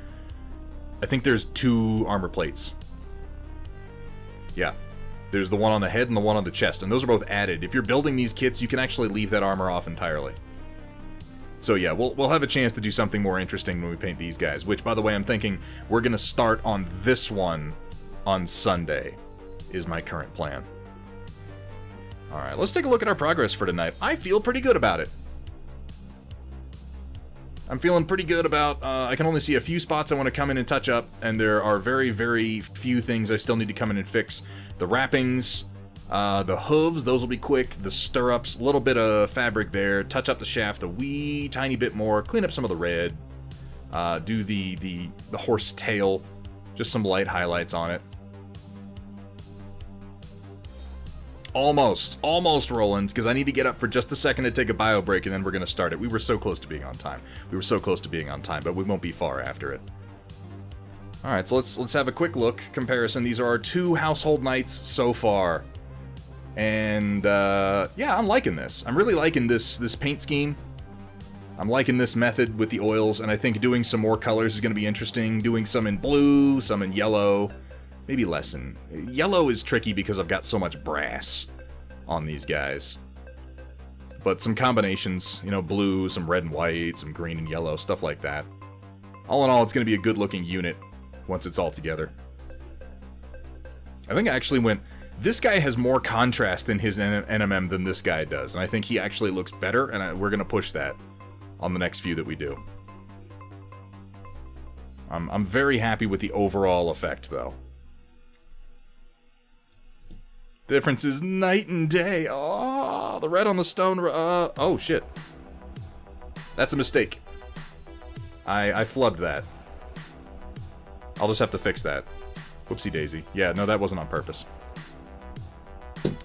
I think there's 2 armor plates. Yeah. There's the one on the head and the one on the chest, and those are both added. If you're building these kits, you can actually leave that armor off entirely. So yeah, we'll have a chance to do something more interesting when we paint these guys, which, by the way, I'm thinking we're going to start on this one on Sunday. is my current plan. Alright, let's take a look at our progress for tonight. I feel pretty good about it. I'm feeling pretty good about, I can only see a few spots I want to come in and touch up, and there are very, very few things I still need to come in and fix. The wrappings, the hooves, those will be quick. The stirrups, a little bit of fabric there. Touch up the shaft a wee tiny bit more. Clean up some of the red. Do the horse tail. Just some light highlights on it. Almost, Roland, because I need to get up for just a second to take a bio break, and then we're going to start it. We were so close to being on time. But we won't be far after it. Alright, so let's have a quick look. Comparison. These are our 2 household nights so far. And, yeah, I'm liking this. I'm really liking this paint scheme. I'm liking this method with the oils, and I think doing some more colors is going to be interesting. Doing some in blue, some in yellow. Maybe less in... Yellow is tricky because I've got so much brass on these guys. But some combinations, you know, blue, some red and white, some green and yellow, stuff like that. All in all, it's going to be a good-looking unit once it's all together. I think I actually went... This guy has more contrast in his NMM than this guy does, and I think he actually looks better, and we're going to push that on the next few that we do. I'm very happy with the overall effect, though. The difference is night and day. Oh, the red on the stone. Oh, shit. That's a mistake. I flubbed that. I'll just have to fix that. Whoopsie daisy. Yeah, no, that wasn't on purpose.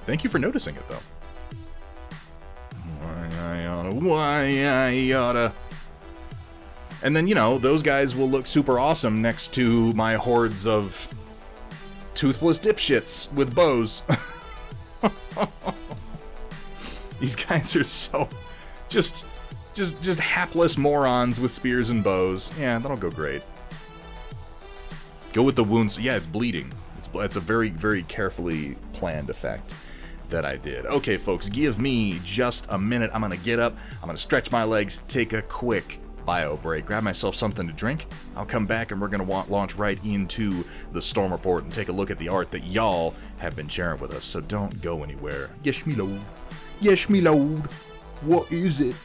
Thank you for noticing it, though. Why I oughta. And then, you know, those guys will look super awesome next to my hordes of toothless dipshits with bows. These guys are so just hapless morons with spears and bows. Yeah, that'll go great. Go with the wounds. Yeah, it's bleeding. It's a very, very carefully planned effect that I did. Okay, folks, give me just a minute. I'm gonna get up. I'm gonna stretch my legs, take a quick bio break, grab myself something to drink. I'll come back and we're gonna launch right into the storm report and take a look at the art that y'all have been sharing with us. So don't go anywhere. Yes, me lord. Yes, me lord. What is it?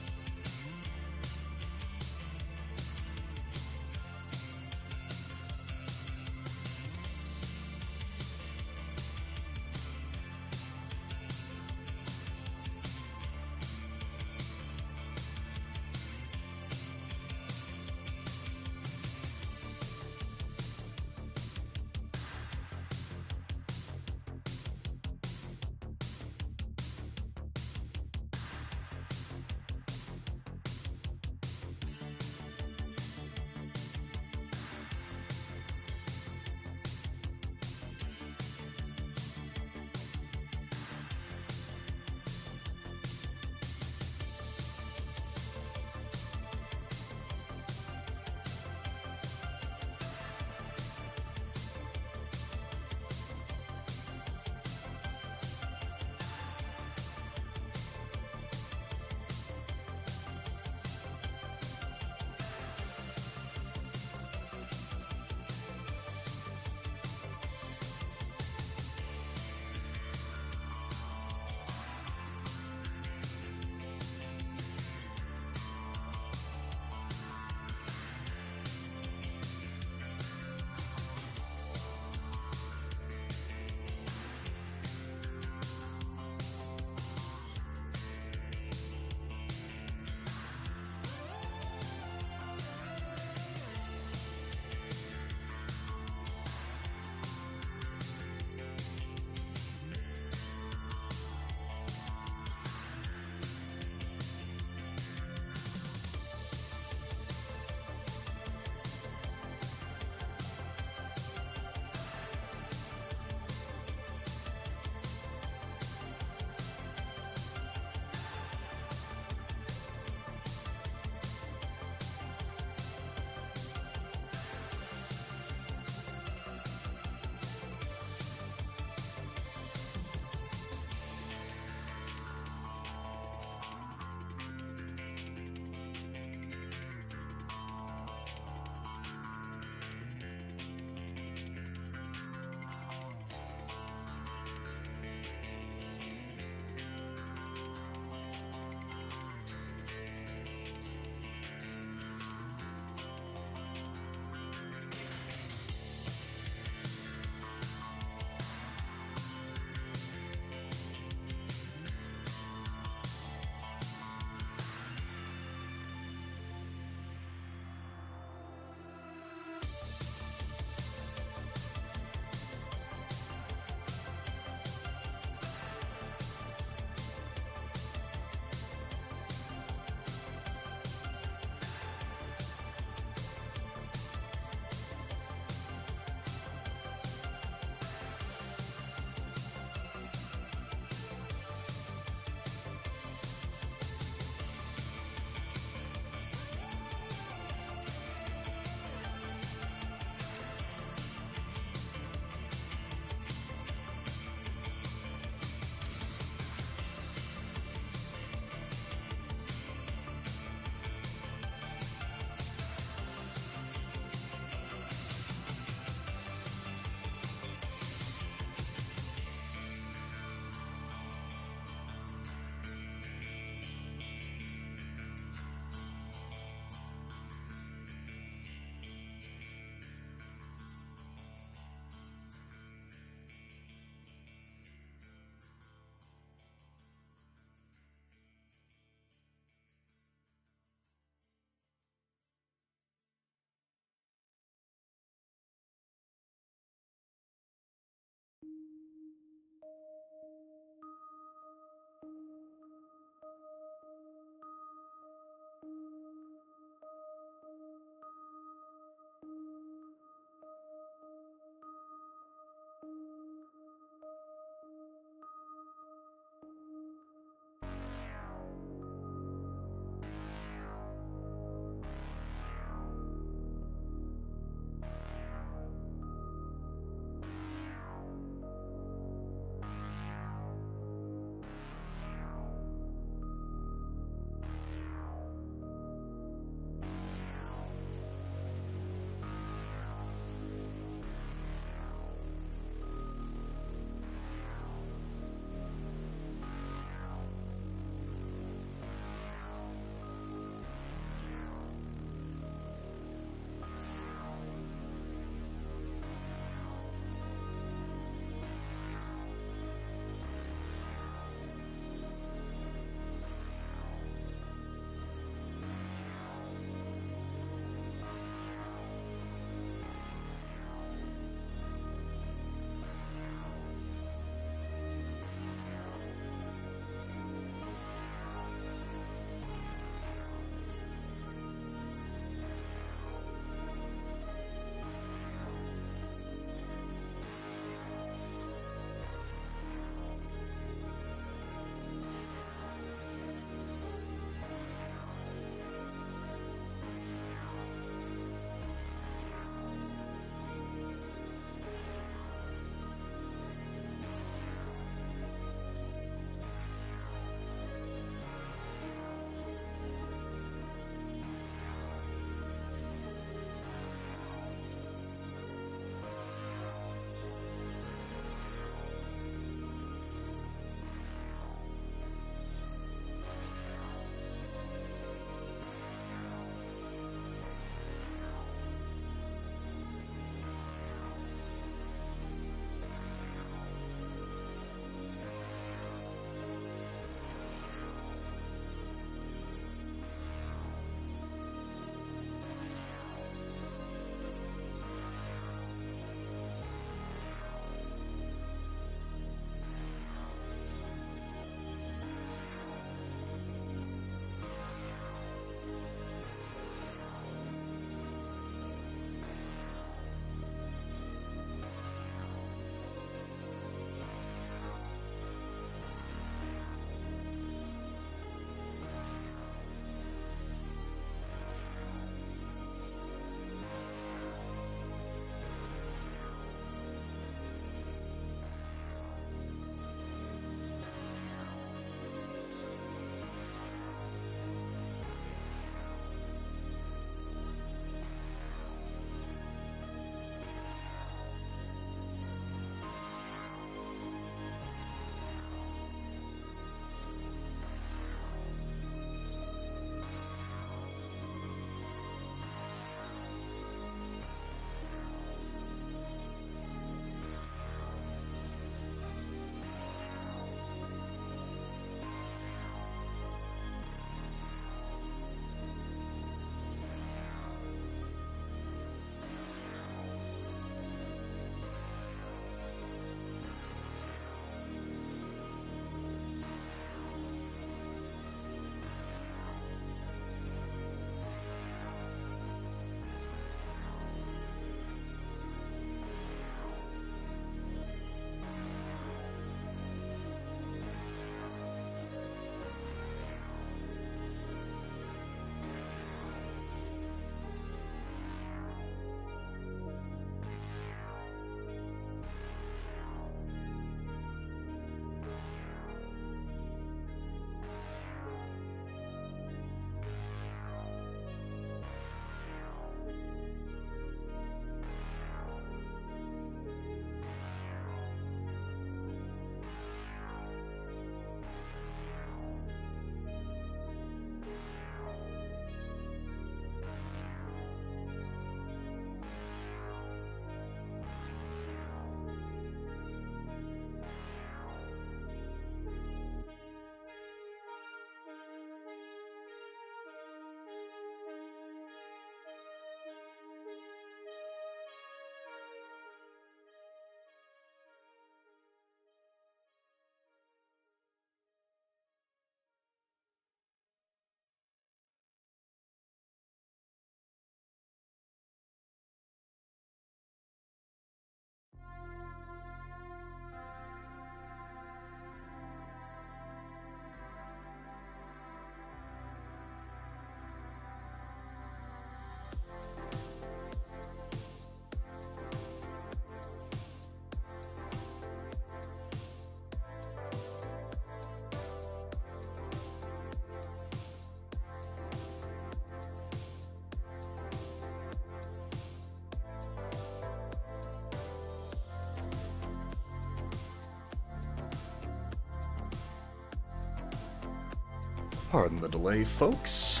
Pardon the delay, folks.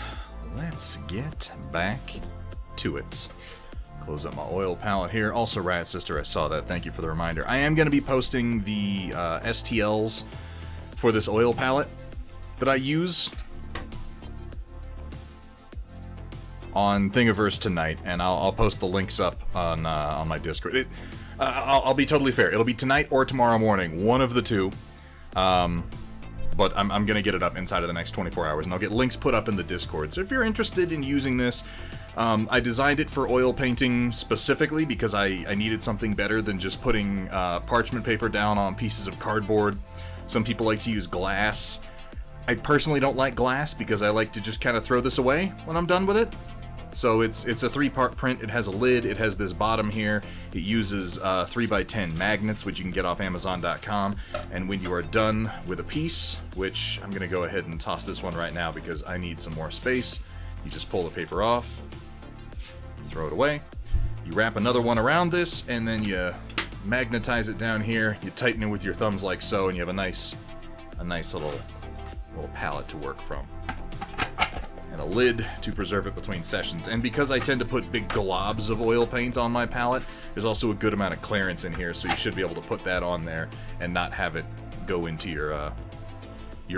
Let's get back to it. Close up my oil palette here. Also, Rat Sister, I saw that. Thank you for the reminder. I am going to be posting the STLs for this oil palette that I use on Thingiverse tonight, and I'll post the links up on my Discord. I'll be totally fair. It'll be tonight or tomorrow morning, one of the two. But I'm going to get it up inside of the next 24 hours, and I'll get links put up in the Discord. So if you're interested in using this, I designed it for oil painting specifically because I needed something better than just putting parchment paper down on pieces of cardboard. Some people like to use glass. I personally don't like glass because I like to just kind of throw this away when I'm done with it. So it's a 3-part print. It has a lid. It has this bottom here. It uses 3x10 magnets, which you can get off Amazon.com. And when you are done with a piece, which I'm going to go ahead and toss this one right now because I need some more space, you just pull the paper off, throw it away. You wrap another one around this, and then you magnetize it down here. You tighten it with your thumbs like so, and you have a nice little palette to work from. And a lid to preserve it between sessions. And because I tend to put big globs of oil paint on my palette, there's also a good amount of clearance in here, so you should be able to put that on there and not have it go into your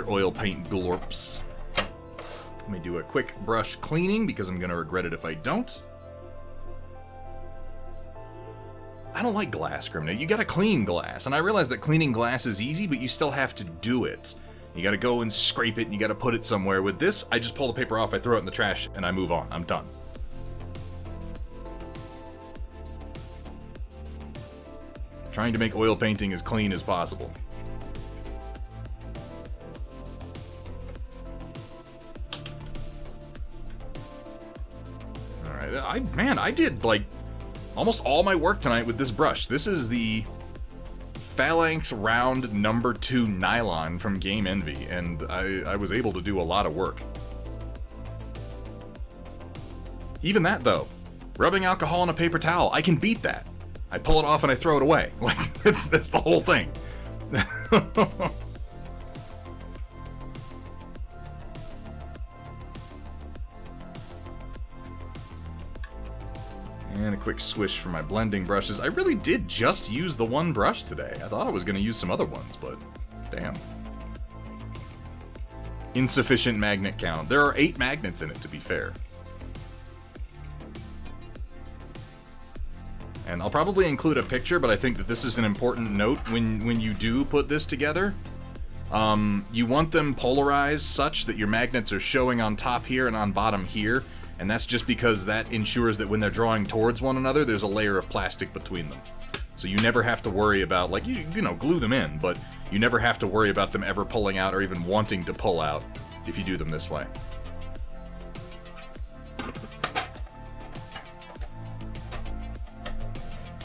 oil paint glorps. Let me do a quick brush cleaning because I'm going to regret it if I don't. I don't like glass, Grimna. You gotta clean glass, and I realize that cleaning glass is easy, but you still have to do it. You gotta go and scrape it, and you gotta put it somewhere. With this, I just pull the paper off, I throw it in the trash, and I move on. I'm done. Trying to make oil painting as clean as possible. Alright, I did, like, almost all my work tonight with this brush. This is the Phalanx Round number 2 nylon from Game Envy, and I was able to do a lot of work. Even that, though, rubbing alcohol on a paper towel, I can beat that. I pull it off and I throw it away. Like, that's the whole thing. And a quick swish for my blending brushes. I really did just use the one brush today. I thought I was going to use some other ones, but damn. Insufficient magnet count. There are 8 magnets in it, to be fair. And I'll probably include a picture, but I think that this is an important note when you do put this together. You want them polarized such that your magnets are showing on top here and on bottom here. And that's just because that ensures that when they're drawing towards one another, there's a layer of plastic between them. So you never have to worry about, like, you know, glue them in, but you never have to worry about them ever pulling out or even wanting to pull out if you do them this way.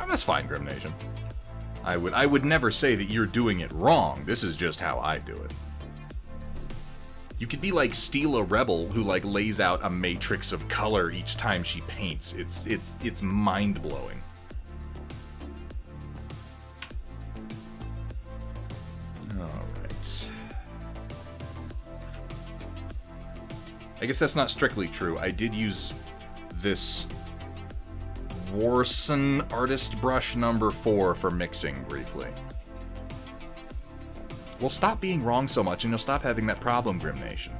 And that's fine, Grim Nation. I would never say that you're doing it wrong. This is just how I do it. You could be like Steela Rebel, who like lays out a matrix of color each time she paints. It's mind-blowing. Alright. I guess that's not strictly true. I did use this Warson Artist Brush number 4 for mixing briefly. Well, stop being wrong so much, and you'll stop having that problem, Grim Nation.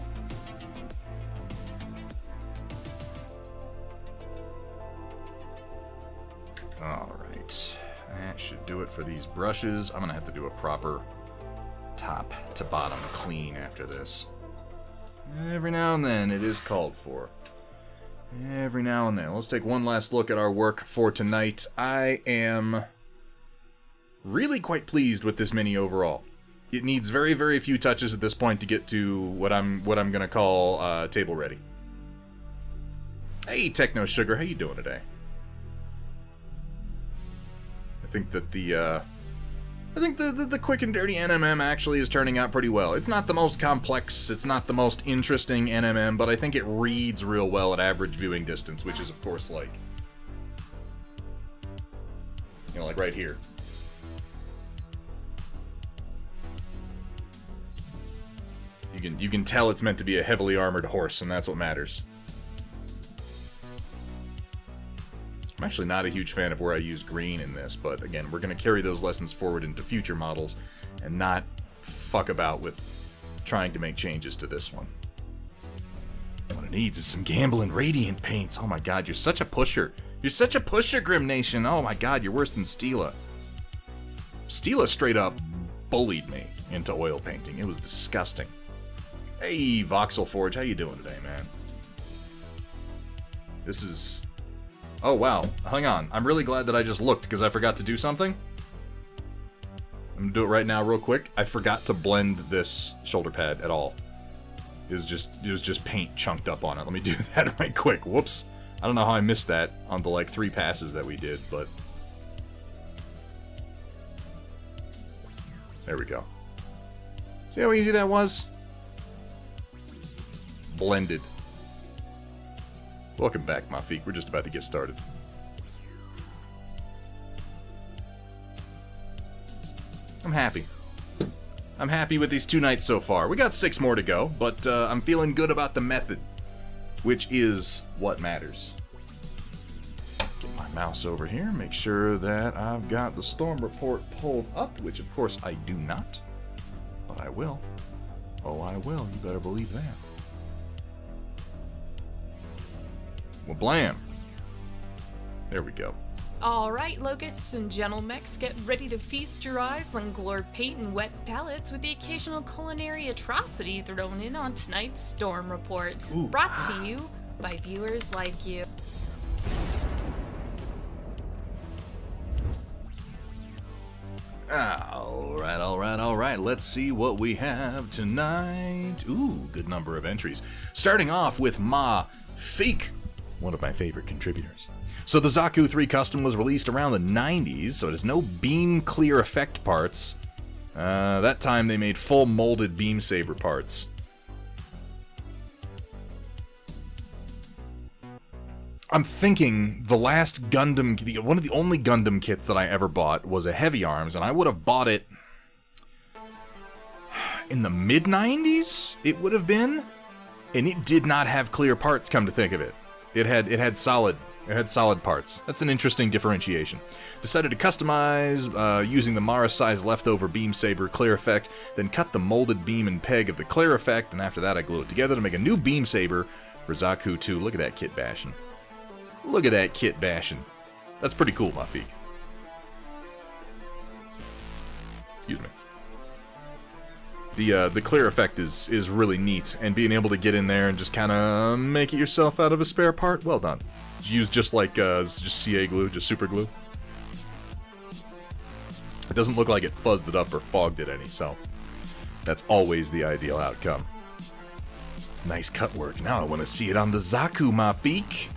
Alright. That should do it for these brushes. I'm gonna have to do a proper top to bottom clean after this. Every now and then, it is called for. Every now and then. Let's take one last look at our work for tonight. I am really quite pleased with this mini overall. It needs very, very few touches at this point to get to what I'm gonna call table ready. Hey, Techno Sugar, how you doing today? I think that the quick and dirty NMM actually is turning out pretty well. It's not the most complex, it's not the most interesting NMM, but I think it reads real well at average viewing distance, which is of course like, you know, like right here. You You can tell it's meant to be a heavily armored horse, and that's what matters. I'm actually not a huge fan of where I used green in this, but again, we're going to carry those lessons forward into future models and not fuck about with trying to make changes to this one. What it needs is some Gambling Radiant paints. Oh my god, you're such a pusher. You're such a pusher, Grim Nation. Oh my god, you're worse than Stila. Stila straight up bullied me into oil painting. It was disgusting. Hey, Voxel Forge, how you doing today, man? This is... Oh, wow. Hang on. I'm really glad that I just looked, because I forgot to do something. I'm gonna do it right now real quick. I forgot to blend this shoulder pad at all. It was just paint chunked up on it. Let me do that right quick. Whoops. I don't know how I missed that on the, like, 3 passes that we did, but... There we go. See how easy that was? Blended. Welcome back, Mafik. We're just about to get started. I'm happy. I'm happy with these 2 nights so far. We got 6 more to go, but I'm feeling good about the method, which is what matters. Get my mouse over here, make sure that I've got the storm report pulled up, which of course I do not, but I will. Oh, I will. You better believe that. Well, blam. There we go. Alright, locusts and gentlemax, get ready to feast your eyes on glor paint and wet palates with the occasional culinary atrocity thrown in on tonight's Storm Report. Ooh. Brought to you by viewers like you. Alright. Let's see what we have tonight. Ooh, good number of entries. Starting off with Ma Fake, one of my favorite contributors. So the Zaku 3 custom was released around the 90s, so it has no beam clear effect parts. That time they made full molded beam saber parts. I'm thinking the last Gundam, one of the only Gundam kits that I ever bought was a Heavy Arms, and I would have bought it in the mid-90s, it would have been, and it did not have clear parts, come to think of it. It had solid parts. That's an interesting differentiation. Decided to customize using the Mara size leftover beam saber clear effect, then cut the molded beam and peg of the clear effect, and after that I glue it together to make a new beam saber for Zaku 2. Look at that kit bashing. Look at that kit bashing. That's pretty cool, Mafik. Excuse me. The clear effect is really neat, and being able to get in there and just kind of make it yourself out of a spare part, well done. Use just like just CA glue, just super glue. It doesn't look like it fuzzed it up or fogged it any, so that's always the ideal outcome. Nice cut work. Now I want to see it on the Zaku, Mafik.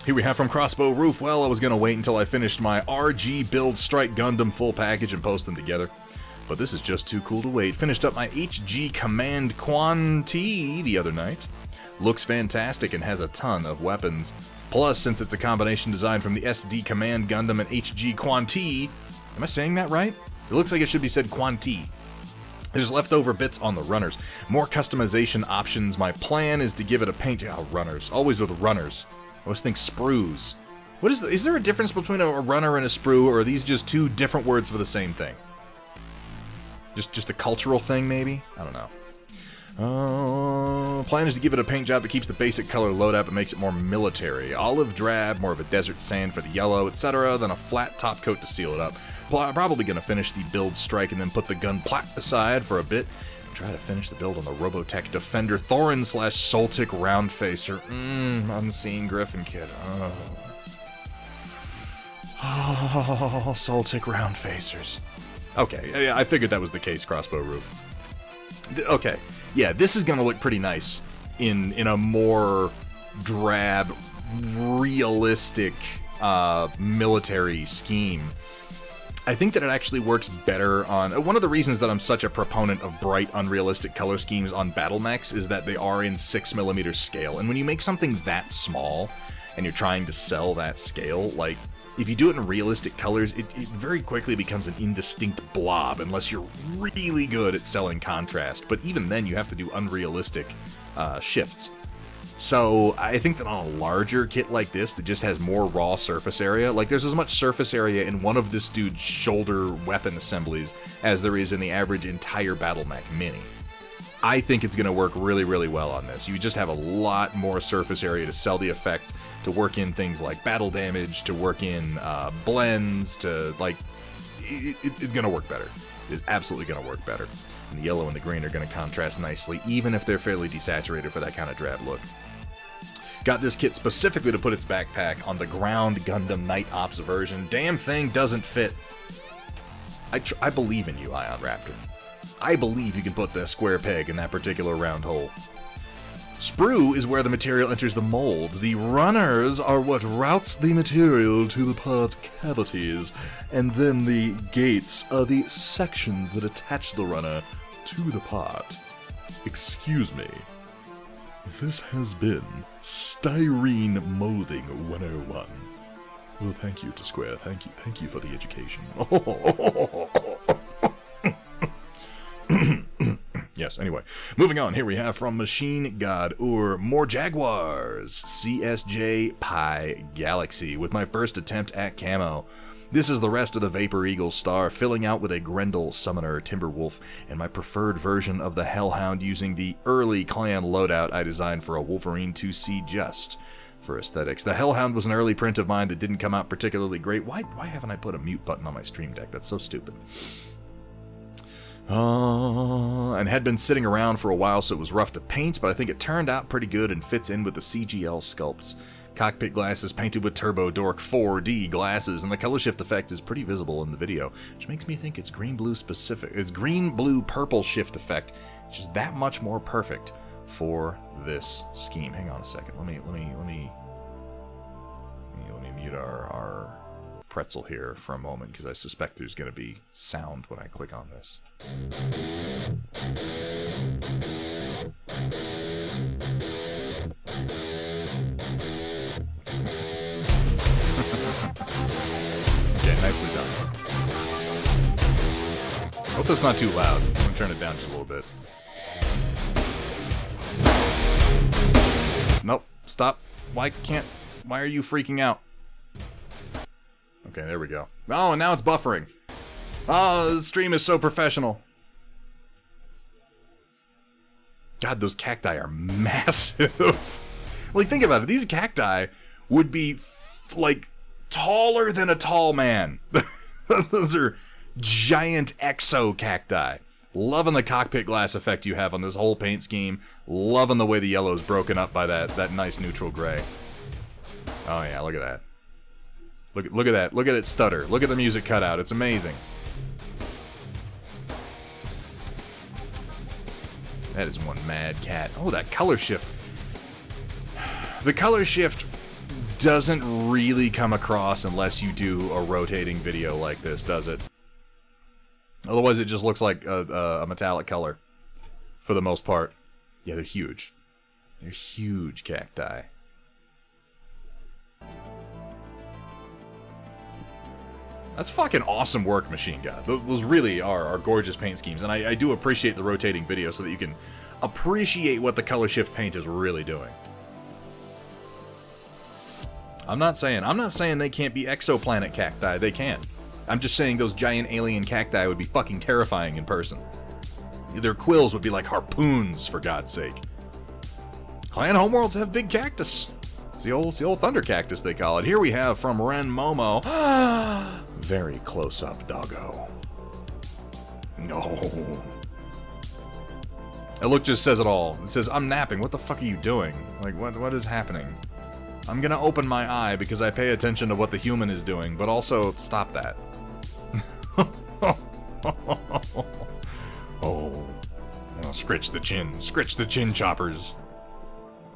Here we have from Crossbow Roof. Well, I was going to wait until I finished my RG Build Strike Gundam full package and post them together, but this is just too cool to wait. Finished up my HG Command Quan T the other night. Looks fantastic and has a ton of weapons. Plus, since it's a combination design from the SD Command Gundam and HG Quan T, am I saying that right? It looks like it should be said Quan T. There's leftover bits on the runners. More customization options. My plan is to give it a paint... Oh, runners. Always with runners. I always think sprues. What is there a difference between a runner and a sprue, or are these just 2 different words for the same thing? Just a cultural thing, maybe? I don't know. Plan is to give it a paint job that keeps the basic color loadout but makes it more military. Olive drab, more of a desert sand for the yellow, etc. Then a flat top coat to seal it up. Probably going to finish the build strike and then put the gun plat aside for a bit. And try to finish the build on the Robotech Defender Thorin / Soltic Round Facer. Unseen Griffin Kid. Oh, Soltic Round Facers. Okay, I figured that was the case, Crossbow Roof. Okay, yeah, this is gonna look pretty nice in a more drab, realistic military scheme. I think that it actually works better on... One of the reasons that I'm such a proponent of bright, unrealistic color schemes on battle mechs is that they are in 6mm scale, and when you make something that small, and you're trying to sell that scale, like, if you do it in realistic colors, it very quickly becomes an indistinct blob unless you're really good at selling contrast. But even then, you have to do unrealistic shifts. So I think that on a larger kit like this that just has more raw surface area, like there's as much surface area in one of this dude's shoulder weapon assemblies as there is in the average entire Battle Mech Mini. I think it's going to work really, really well on this. You just have a lot more surface area to sell the effect, to work in things like battle damage, to work in blends, to like, it's going to work better. It's absolutely going to work better. And the yellow and the green are going to contrast nicely, even if they're fairly desaturated for that kind of drab look. Got this kit specifically to put its backpack on the Ground Gundam Night Ops version. Damn thing doesn't fit. I believe in you, Ion Raptor. I believe you can put that square peg in that particular round hole. Sprue is where the material enters the mold. The runners are what routes the material to the part cavities, and then the gates are the sections that attach the runner to the part. Excuse me. This has been Styrene Molding 101. Well, thank you to Square. Thank you for the education. Yes, anyway. Moving on, here we have from Machine God more Jaguars. CSJ Pi Galaxy with my first attempt at camo. This is the rest of the Vapor Eagle star, filling out with a Grendel Summoner Timberwolf, and my preferred version of the Hellhound using the early clan loadout I designed for a Wolverine 2C just for aesthetics. The Hellhound was an early print of mine that didn't come out particularly great. Why haven't I put a mute button on my stream deck? That's so stupid. And had been sitting around for a while, so it was rough to paint, but I think it turned out pretty good and fits in with the CGL sculpts. Cockpit glasses painted with Turbo Dork 4D glasses, and the color shift effect is pretty visible in the video, which makes me think it's green-blue specific. It's green-blue-purple shift effect, which is that much more perfect for this scheme. Hang on a second. Let me mute our pretzel here for a moment, because I suspect there's going to be sound when I click on this. Okay, nicely done. Hope that's not too loud. I'm going to turn it down just a little bit. Nope. Stop. Why are you freaking out? Okay, there we go. Oh, and now it's buffering. Oh, the stream is so professional. God, those cacti are massive. Like, think about it. These cacti would be, like, taller than a tall man. Those are giant exo cacti. Loving the cockpit glass effect you have on this whole paint scheme. Loving the way the yellow is broken up by that nice neutral gray. Oh yeah, look at that. Look at that. Look at it stutter. Look at the music cutout. It's amazing. That is one mad cat. Oh, that color shift. The color shift doesn't really come across unless you do a rotating video like this, does it? Otherwise, it just looks like a metallic color for the most part. Yeah, they're huge. They're huge cacti. That's fucking awesome work, Machine God. Those really are gorgeous paint schemes, and I do appreciate the rotating video so that you can appreciate what the color shift paint is really doing. I'm not saying they can't be exoplanet cacti. They can. I'm just saying those giant alien cacti would be fucking terrifying in person. Their quills would be like harpoons, for God's sake. Clan homeworlds have big cactus. It's the old thunder cactus, they call it. Here we have from Ren Momo. Very close up, doggo. No. That look just says it all. It says, I'm napping. What the fuck are you doing? Like, what is happening? I'm gonna open my eye because I pay attention to what the human is doing, but also stop that. Oh, scritch the chin choppers.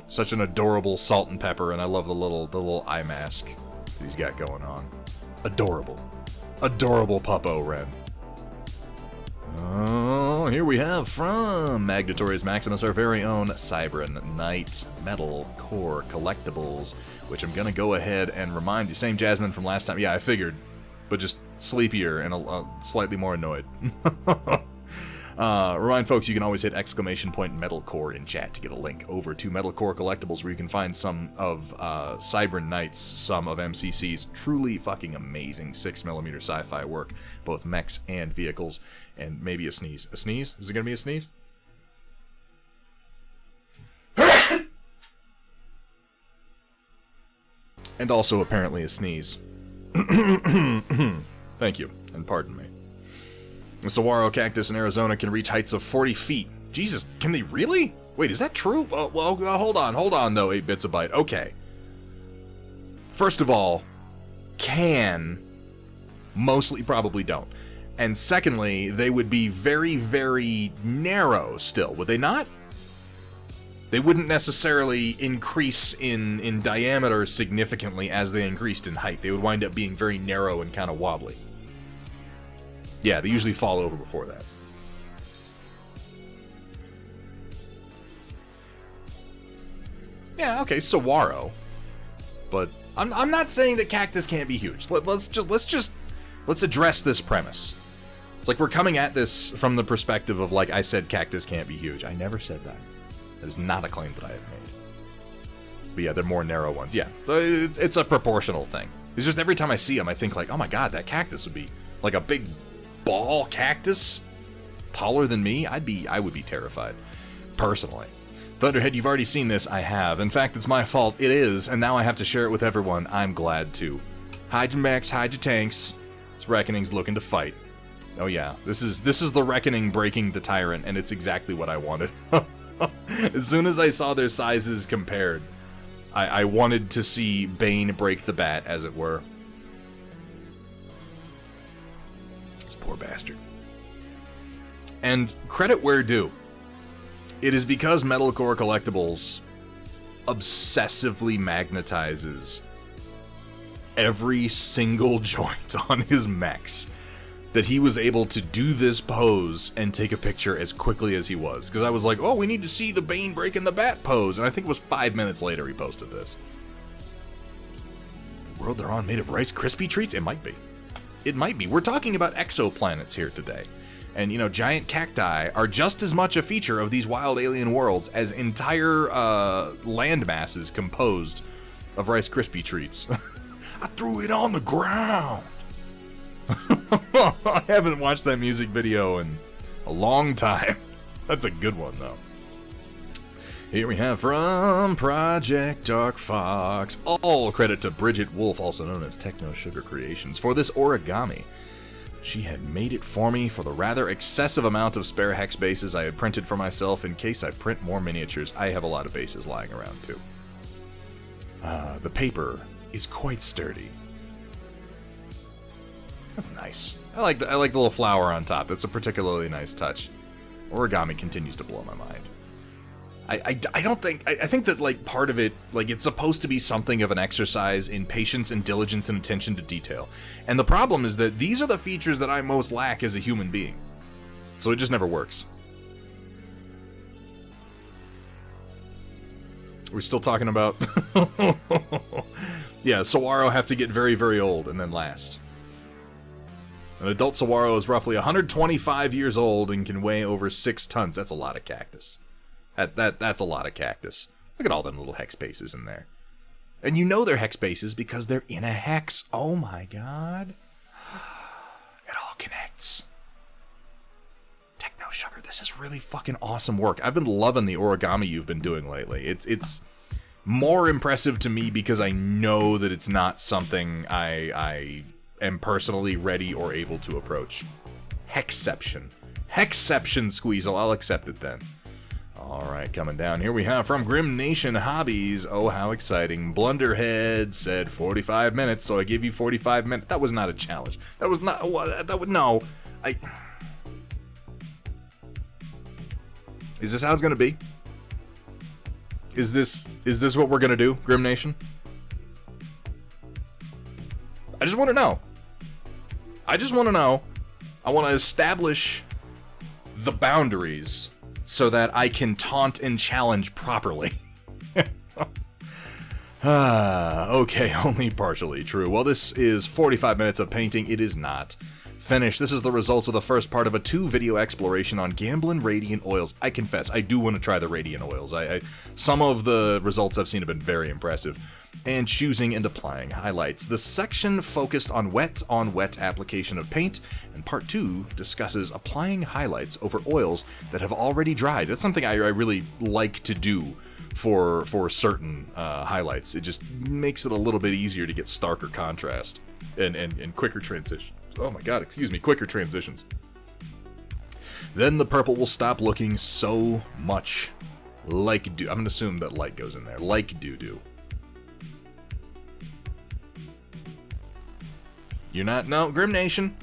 Such an adorable salt and pepper, and I love the little eye mask that he's got going on. Adorable puppo Ren. Oh, here we have from Magnatorius Maximus our very own Cybran Knight Metal Core Collectibles, which I'm going to go ahead and remind you. Same Jasmine from last time. Yeah, I figured, but just sleepier and slightly more annoyed. Remind folks you can always hit !metalcore in chat to get a link over to Metal Core Collectibles, where you can find some of Cybran Knight's, some of MCC's truly fucking amazing 6mm sci-fi work, both mechs and vehicles, and maybe a sneeze. A sneeze? Is it gonna be a sneeze? And also apparently a sneeze. Thank you, and pardon me. The saguaro cactus in Arizona can reach heights of 40 feet. Jesus, can they really? Wait, is that true? Well, hold on, though, 8 bits a byte. Okay. First of all, can, mostly probably don't. And secondly, they would be very, very narrow still, would they not? They wouldn't necessarily increase in diameter significantly as they increased in height. They would wind up being very narrow and kind of wobbly. Yeah, they usually fall over before that. Yeah, okay, saguaro. But I'm not saying that cactus can't be huge. Let's address this premise. It's like we're coming at this from the perspective of, like I said, cactus can't be huge. I never said that. That is not a claim that I have made. But yeah, they're more narrow ones. Yeah, so it's a proportional thing. It's just every time I see them, I think like, oh my god, that cactus would be like a big ball cactus taller than me. I would be terrified, personally. Thunderhead, you've already seen this. I have. In fact, it's my fault. It is, and now I have to share it with everyone. I'm glad to. Hide your mechs, hide your tanks. This Reckoning's looking to fight. Oh yeah, this is the Reckoning breaking the Tyrant, and it's exactly what I wanted. As soon as I saw their sizes compared, I wanted to see Bane break the bat, as it were. Poor bastard. And credit where due. It is because Metalcore Collectibles obsessively magnetizes every single joint on his mechs that he was able to do this pose and take a picture as quickly as he was. Because I was like, oh, we need to see the Bane breaking the bat pose. And I think it was 5 minutes later he posted this. The world they're on made of Rice Krispie treats? It might be. It might be. We're talking about exoplanets here today. And, you know, giant cacti are just as much a feature of these wild alien worlds as entire land masses composed of Rice Krispie treats. I threw it on the ground. I haven't watched that music video in a long time. That's a good one, though. Here we have from Project Dark Fox. All credit to Bridget Wolf, also known as Techno Sugar Creations, for this origami. She had made it for me for the rather excessive amount of spare hex bases I had printed for myself in case I print more miniatures. I have a lot of bases lying around, too. The paper is quite sturdy. That's nice. I like the little flower on top. That's a particularly nice touch. Origami continues to blow my mind. I don't think... I think that, like, part of it, like, it's supposed to be something of an exercise in patience and diligence and attention to detail. And the problem is that these are the features that I most lack as a human being. So it just never works. We're still talking about... Yeah, saguaro have to get very, very old and then last. An adult saguaro is roughly 125 years old and can weigh over 6 tons. That's a lot of cactus. That's a lot of cactus. Look at all them little hex bases in there. And you know they're hex bases because they're in a hex. Oh my god. It all connects. Techno Sugar, this is really fucking awesome work. I've been loving the origami you've been doing lately. It's more impressive to me because I know that it's not something I am personally ready or able to approach. Hexception. Hexception, Squeezel. I'll accept it then. Alright, coming down here we have from Grim Nation Hobbies. Oh, how exciting. Blunderhead said 45 minutes, so I give you 45 minutes. That was not a challenge. That was not... That would... No. Is this how it's gonna be? Is this what we're gonna do, Grim Nation? I just want to know. I just want to know. I want to establish the boundaries so that I can taunt and challenge properly. Okay, only partially true. Well, this is 45 minutes of painting. It is not finished. This is the results of the first part of a 2-video exploration on Gamblin' Radiant Oils. I confess, I do want to try the Radiant Oils. Some of the results I've seen have been very impressive. And choosing and applying highlights. The section focused on wet application of paint, and part 2 discusses applying highlights over oils that have already dried. That's something I really like to do for certain highlights. It just makes it a little bit easier to get starker contrast and quicker transition. Oh my god, excuse me, quicker transitions. Then the purple will stop looking so much like doo. I'm gonna assume that light goes in there. Like doo-doo. You're not... No, Grim Nation.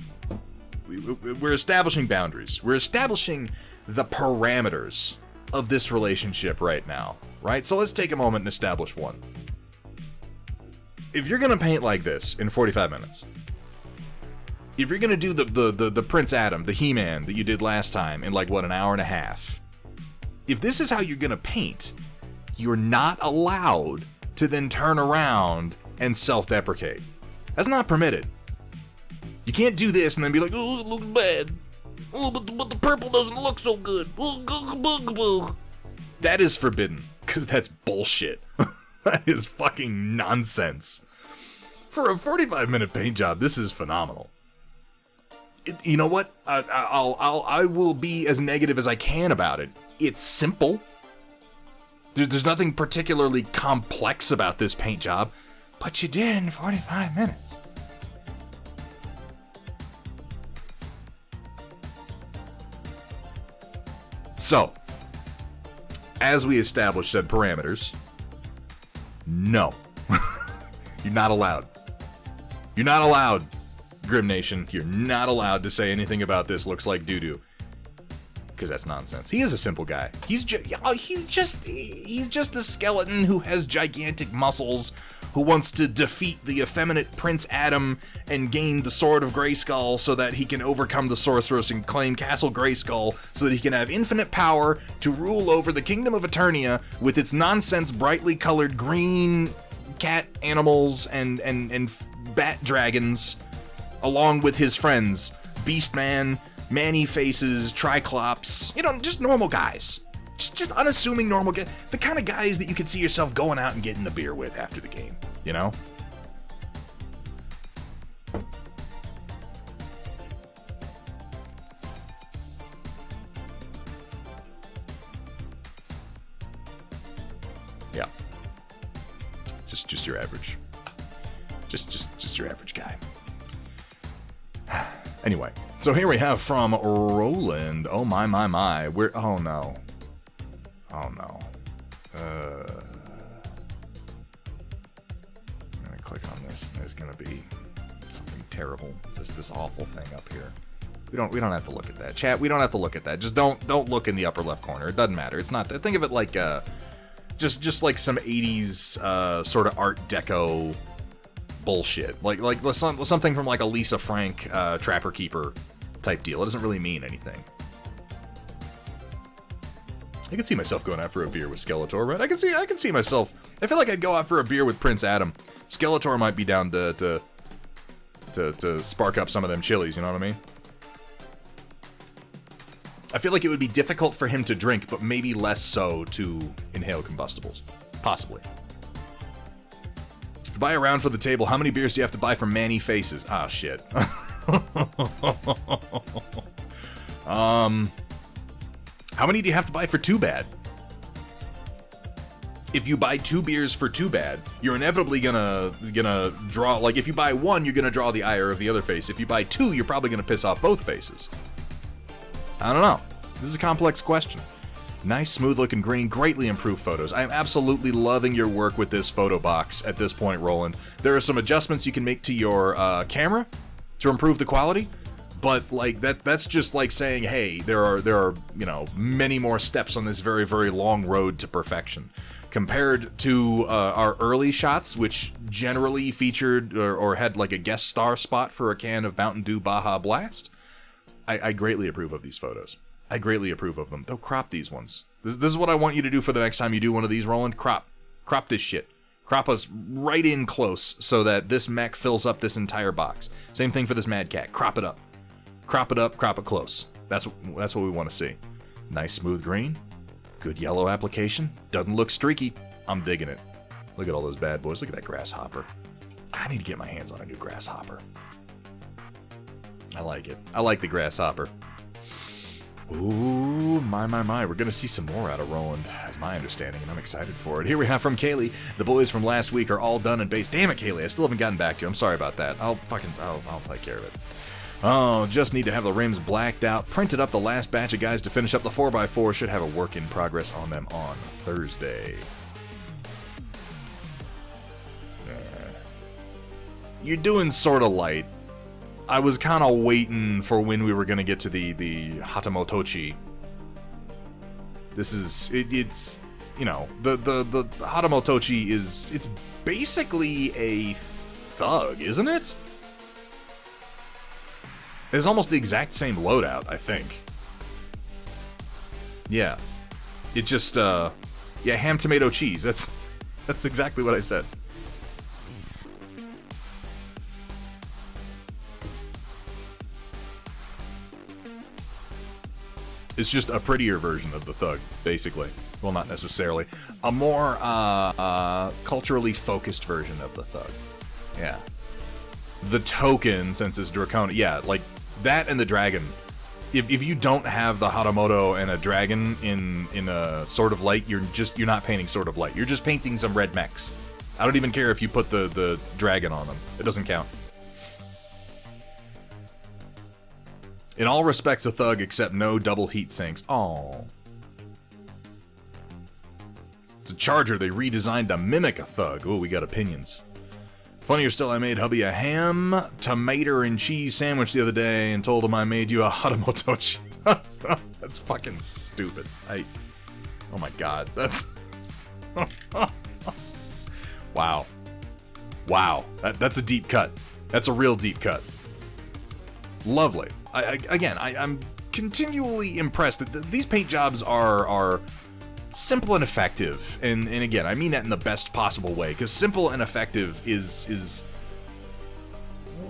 We're establishing boundaries. We're establishing the parameters of this relationship right now. Right? So let's take a moment and establish one. If you're gonna paint like this in 45 minutes... If you're gonna do the Prince Adam, the He-Man that you did last time in like, what, an hour and a half? If this is how you're gonna paint, you're not allowed to then turn around and self-deprecate. That's not permitted. You can't do this and then be like, oh, it looks bad. Oh, but the purple doesn't look so good. That is forbidden, because that's bullshit. That is fucking nonsense. For a 45-minute paint job, this is phenomenal. You know what? I will be as negative as I can about it. It's simple. There's nothing particularly complex about this paint job, but you did in 45 minutes. So, as we established said parameters, no. You're not allowed. You're not allowed, Grim Nation. You're not allowed to say anything about this looks like doo-doo. Because that's nonsense. He is a simple guy. He's just a skeleton who has gigantic muscles, who wants to defeat the effeminate Prince Adam and gain the Sword of Grayskull so that he can overcome the sorceress and claim Castle Grayskull so that he can have infinite power to rule over the Kingdom of Eternia with its nonsense brightly colored green cat animals and bat dragons, along with his friends, Beastman, Manny Faces, Triclops, just normal guys. Just unassuming normal guys. The kind of guys that you could see yourself going out and getting a beer with after the game, you know? Yeah. Just your average. Just your average guy. Anyway, so here we have from Roland. Oh my. Oh no. Oh no. I'm gonna click on this. There's gonna be something terrible. Just this awful thing up here. We don't have to look at that. Chat, we don't have to look at that. Just don't look in the upper left corner. It doesn't matter. It's not that. Think of it like just like some 80s sort of Art Deco bullshit, like something from like a Lisa Frank Trapper Keeper type deal. It doesn't really mean anything. I can see myself going out for a beer with Skeletor, right? I can see myself. I feel like I'd go out for a beer with Prince Adam. Skeletor might be down to spark up some of them chilies. You know what I mean? I feel like it would be difficult for him to drink, but maybe less so to inhale combustibles. Possibly. To buy a round for the table, how many beers do you have to buy from Manny Faces? Ah, shit. How many do you have to buy for Too Bad? If you buy 2 beers for Too Bad, you're inevitably gonna draw, like if you buy 1, you're gonna draw the ire of the other face. If you buy 2, you're probably gonna piss off both faces. I don't know. This is a complex question. Nice, smooth-looking green, greatly improved photos. I am absolutely loving your work with this photo box at this point, Roland. There are some adjustments you can make to your camera to improve the quality, but like that's just like saying, hey, there are many more steps on this very, very long road to perfection. Compared to our early shots, which generally featured or had like a guest star spot for a can of Mountain Dew Baja Blast, I greatly approve of these photos. I greatly approve of them. Though crop these ones. This is what I want you to do for the next time you do one of these, Roland. Crop this shit. Crop us right in close so that this mech fills up this entire box. Same thing for this Mad Cat. Crop it up. Crop it up, crop it close. That's what we want to see. Nice smooth green. Good yellow application. Doesn't look streaky. I'm digging it. Look at all those bad boys. Look at that grasshopper. I need to get my hands on a new grasshopper. I like it. I like the grasshopper. Ooh, my. We're going to see some more out of Roland, as my understanding, and I'm excited for it. Here we have from Kaylee. The boys from last week are all done and based. Damn it, Kaylee. I still haven't gotten back to you. I'm sorry about that. I'll take care of it. Oh, just need to have the rims blacked out. Printed up the last batch of guys to finish up the 4x4. Should have a work in progress on them on Thursday. You're doing sort of light. I was kind of waiting for when we were going to get to the Hatamotochi. This is... It's... You know, the Hatamotochi is... It's basically a thug, isn't it? It's almost the exact same loadout, I think. Yeah. It just, yeah, ham, tomato, cheese. That's exactly what I said. It's just a prettier version of the thug, basically. Well, not necessarily. A more, culturally focused version of the thug. Yeah. The token, since it's draconic, yeah, like, that and the dragon. If you don't have the Hatamoto and a dragon in a Sword of Light, you're not painting Sword of Light. You're just painting some red mechs. I don't even care if you put the dragon on them. It doesn't count. In all respects, a thug, except no double heat sinks. Aww. It's a charger they redesigned to mimic a thug. Oh, we got opinions. Funnier still, I made hubby a ham, tomato, and cheese sandwich the other day and told him I made you a Hatamotochi. That's fucking stupid. Oh my god, that's... Wow. Wow. That's a deep cut. That's a real deep cut. Lovely. I'm continually impressed that these paint jobs are simple and effective, and again, I mean that in the best possible way, because simple and effective is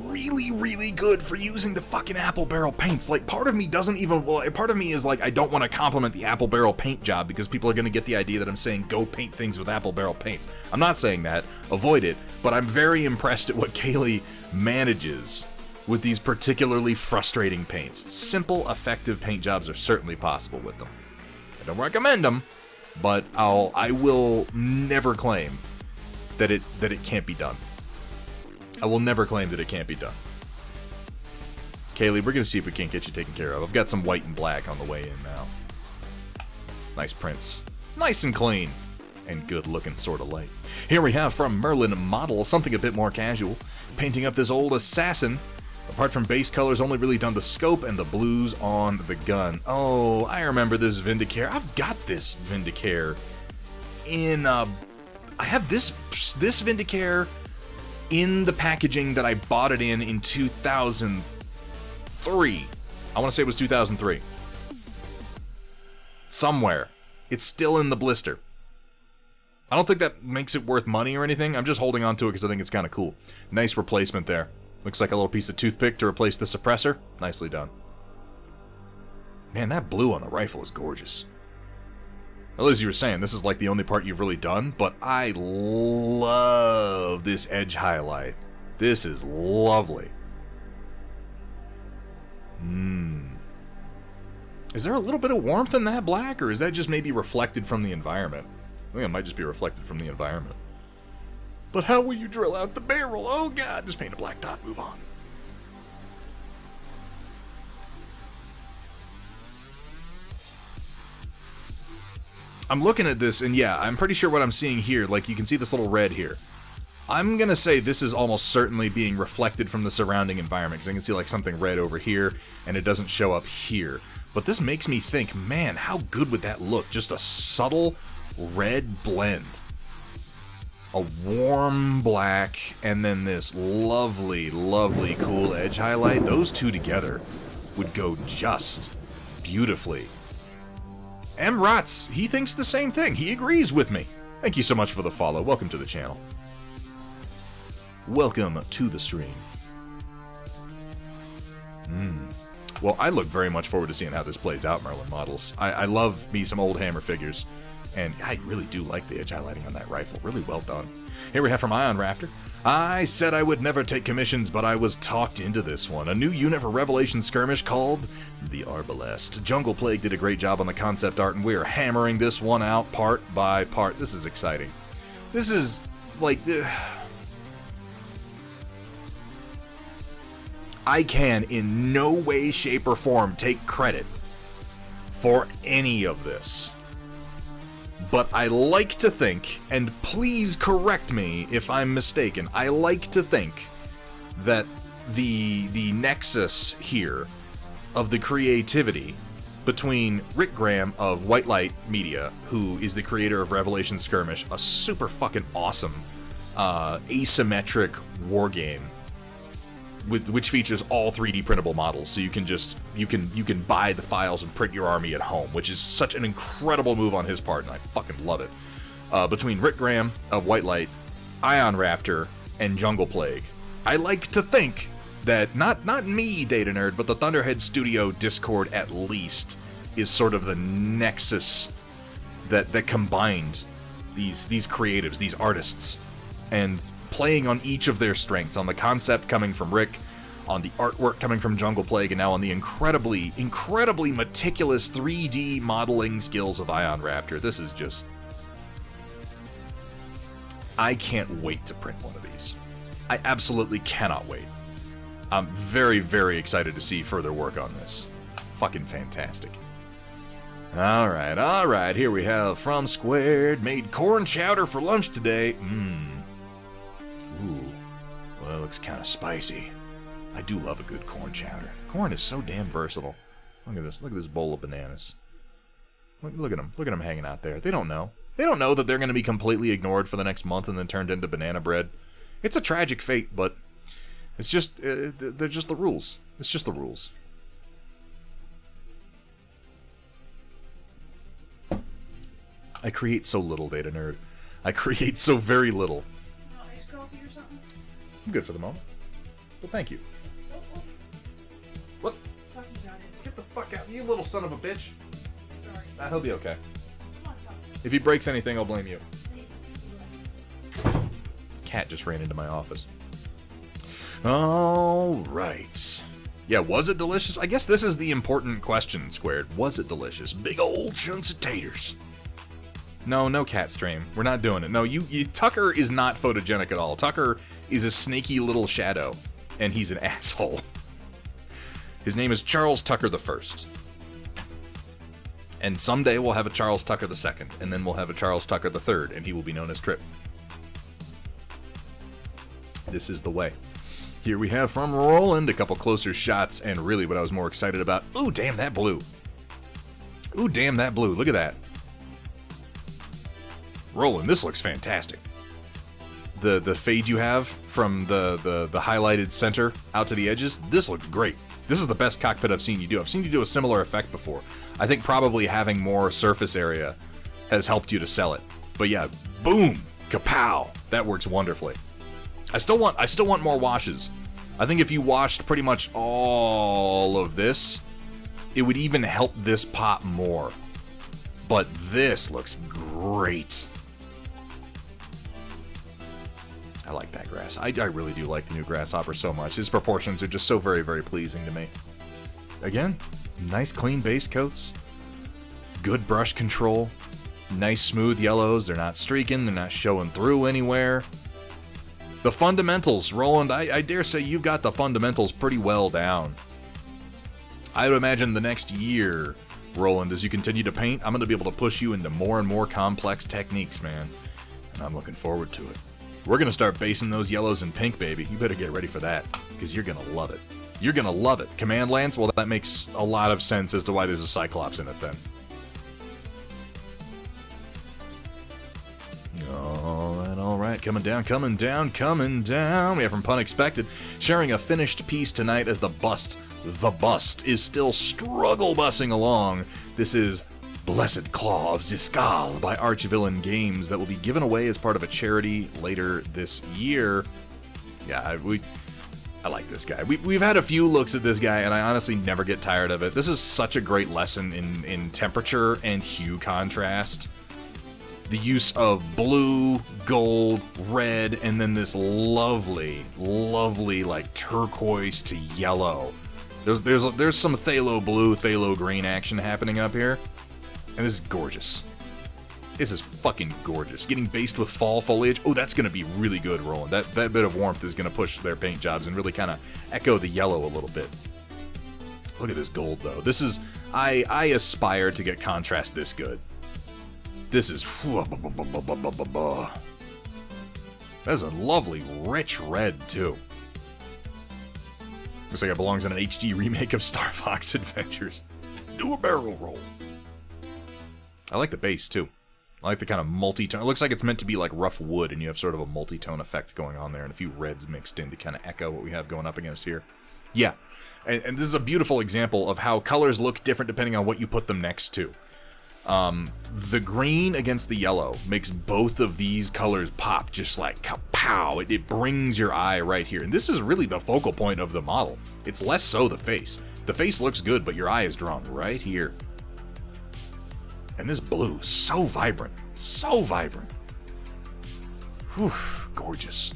really, really good for using the fucking Apple Barrel paints. Like, part of me doesn't even, well, part of me is like, I don't want to compliment the Apple Barrel paint job, because people are going to get the idea that I'm saying go paint things with Apple Barrel paints. I'm not saying that, avoid it, but I'm very impressed at what Kaylee manages with these particularly frustrating paints. Simple, effective paint jobs are certainly possible with them. I don't recommend them, but I will never claim that it can't be done. I will never claim that it can't be done. Kaylee, we're gonna see if we can't get you taken care of. I've got some white and black on the way in now. Nice prints. Nice and clean. And good looking, sort of light. Here we have from Merlin Model, something a bit more casual. Painting up this old assassin. Apart from base colors, only really done the scope and the blues on the gun. Oh, I remember this Vindicare. I've got this Vindicare in, I have this Vindicare in the packaging that I bought it in 2003. I want to say it was 2003. Somewhere. It's still in the blister. I don't think that makes it worth money or anything. I'm just holding on to it because I think it's kind of cool. Nice replacement there. Looks like a little piece of toothpick to replace the suppressor. Nicely done. Man, that blue on the rifle is gorgeous. Well, as you were saying, this is like the only part you've really done, but I love this edge highlight. This is lovely. Is there a little bit of warmth in that black, or is that just maybe reflected from the environment? I think it might just be reflected from the environment. But how will you drill out the barrel? Oh god, just paint a black dot, move on. I'm looking at this, and yeah, I'm pretty sure what I'm seeing here, like you can see this little red here. I'm gonna say this is almost certainly being reflected from the surrounding environment, because I can see like something red over here, and it doesn't show up here. But this makes me think, man, how good would that look? Just a subtle red blend. A warm black, and then this lovely, lovely cool edge highlight. Those two together would go just beautifully. M. Rotz, he thinks the same thing. He agrees with me. Thank you so much for the follow. Welcome to the channel. Welcome to the stream. Well, I look very much forward to seeing how this plays out, Merlin Models. I love me some old Hammer figures, and I really do like the edge highlighting on that rifle. Really well done. Here we have from Ion Raptor. I said I would never take commissions, but I was talked into this one. A new unit for Revelation Skirmish called the Arbalest. Jungle Plague did a great job on the concept art, and we are hammering this one out part by part. This is exciting. This is like... I can in no way, shape, or form take credit for any of this. But I like to think, and please correct me if I'm mistaken, I like to think that the nexus here of the creativity between Rick Graham of White Light Media, who is the creator of Revelation Skirmish, a super fucking awesome asymmetric war game which features all 3D printable models, so you can buy the files and print your army at home, which is such an incredible move on his part, and I fucking love it. Between Rick Graham of White Light, Ion Raptor, and Jungle Plague, I like to think that not me, Data Nerd, but the Thunderhead Studio Discord at least is sort of the nexus that combined these creatives, these artists, and playing on each of their strengths, on the concept coming from Rick, on the artwork coming from Jungle Plague, and now on the incredibly meticulous 3D modeling skills of Ion Raptor. This is just... I can't wait to print one of these. I absolutely cannot wait. I'm very, very excited to see further work on this. Fucking fantastic. Alright, here we have from Squared, made corn chowder for lunch today. Ooh, well, it looks kind of spicy. I do love a good corn chowder. Corn is so damn versatile. Look at this bowl of bananas. Look at them hanging out there. They don't know. They don't know that they're going to be completely ignored for the next month and then turned into banana bread. It's a tragic fate, but it's just, they're just the rules. It's just the rules. I create so little, Data Nerd. I create so very little. I'm good for the moment. Well, thank you. What? Get the fuck out, you little son of a bitch. Sorry. He'll be okay. If he breaks anything, I'll blame you. Cat just ran into my office. Alright. Yeah, was it delicious? I guess this is the important question, Squared. Was it delicious? Big old chunks of taters. No cat stream. We're not doing it. No, Tucker is not photogenic at all. Tucker is a snaky little shadow, and he's an asshole. His name is Charles Tucker the First. And someday we'll have a Charles Tucker the Second, and then we'll have a Charles Tucker the Third, and he will be known as Trip. This is the way. Here we have from Roland a couple closer shots, and really what I was more excited about. Ooh, damn that blue. Ooh, damn that blue. Look at that. Roland, this looks fantastic. The fade you have from the highlighted center out to the edges, this looks great. This is the best cockpit I've seen you do. I've seen you do a similar effect before. I think probably having more surface area has helped you to sell it. But yeah, boom, kapow, that works wonderfully. I still want more washes. I think if you washed pretty much all of this, it would even help this pop more. But this looks great. I like that grass. I really do like the new Grasshopper so much. His proportions are just so very, very pleasing to me. Again, nice clean base coats. Good brush control. Nice smooth yellows. They're not streaking. They're not showing through anywhere. The fundamentals, Roland, I dare say you've got the fundamentals pretty well down. I would imagine the next year, Roland, as you continue to paint, I'm going to be able to push you into more and more complex techniques, man. And I'm looking forward to it. We're going to start basing those yellows in pink, baby. You better get ready for that, because you're going to love it. You're going to love it. Command Lance, well, that makes a lot of sense as to why there's a Cyclops in it, then. Alright, coming down. We have from Punexpected, sharing a finished piece tonight as the bust the bust is still struggle bussing along. This is Blessed Claw of Ziskal by Archvillain Games that will be given away as part of a charity later this year. Yeah, I like this guy. We've had a few looks at this guy, and I honestly never get tired of it. This is such a great lesson in temperature and hue contrast. The use of blue, gold, red, and then this lovely, lovely, like, turquoise to yellow. There's some phthalo blue, phthalo green action happening up here. And this is gorgeous. This is fucking gorgeous. Getting based with fall foliage. Oh, that's going to be really good, Roland. That bit of warmth is going to push their paint jobs and really kind of echo the yellow a little bit. Look at this gold, though. This is... I aspire to get contrast this good. This is... That's a lovely, rich red, too. Looks like it belongs in an HD remake of Star Fox Adventures. Do a barrel roll. I like the base, too. I like the kind of multi-tone. It looks like it's meant to be like rough wood, and you have sort of a multi-tone effect going on there, and a few reds mixed in to kind of echo what we have going up against here. Yeah, and this is a beautiful example of how colors look different depending on what you put them next to. The green against the yellow makes both of these colors pop just like kapow. It brings your eye right here. And this is really the focal point of the model. It's less so the face. The face looks good, but your eye is drawn right here. And this blue, so vibrant. So vibrant. Whew, gorgeous.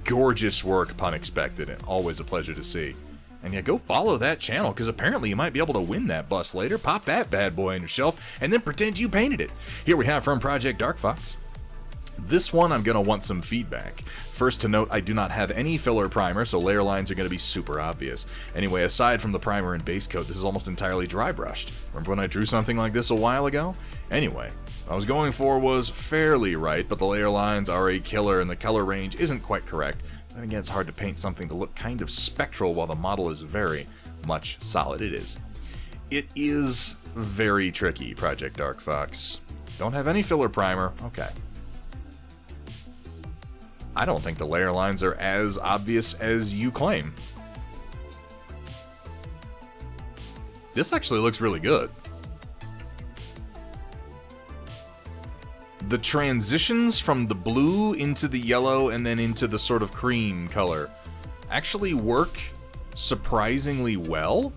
Gorgeous work, pun expected, and always a pleasure to see. And yeah, go follow that channel, because apparently you might be able to win that bus later. Pop that bad boy on your shelf, and then pretend you painted it. Here we have from Project Dark Fox. This one, I'm going to want some feedback. First to note, I do not have any filler primer, so layer lines are going to be super obvious. Anyway, aside from the primer and base coat, this is almost entirely dry brushed. Remember when I drew something like this a while ago? Anyway, what I was going for was fairly right, but the layer lines are a killer and the color range isn't quite correct. Then again, it's hard to paint something to look kind of spectral while the model is very much solid. It is. It is very tricky, Project Dark Fox. Don't have any filler primer. Okay. I don't think the layer lines are as obvious as you claim. This actually looks really good. The transitions from the blue into the yellow and then into the sort of cream color actually work surprisingly well.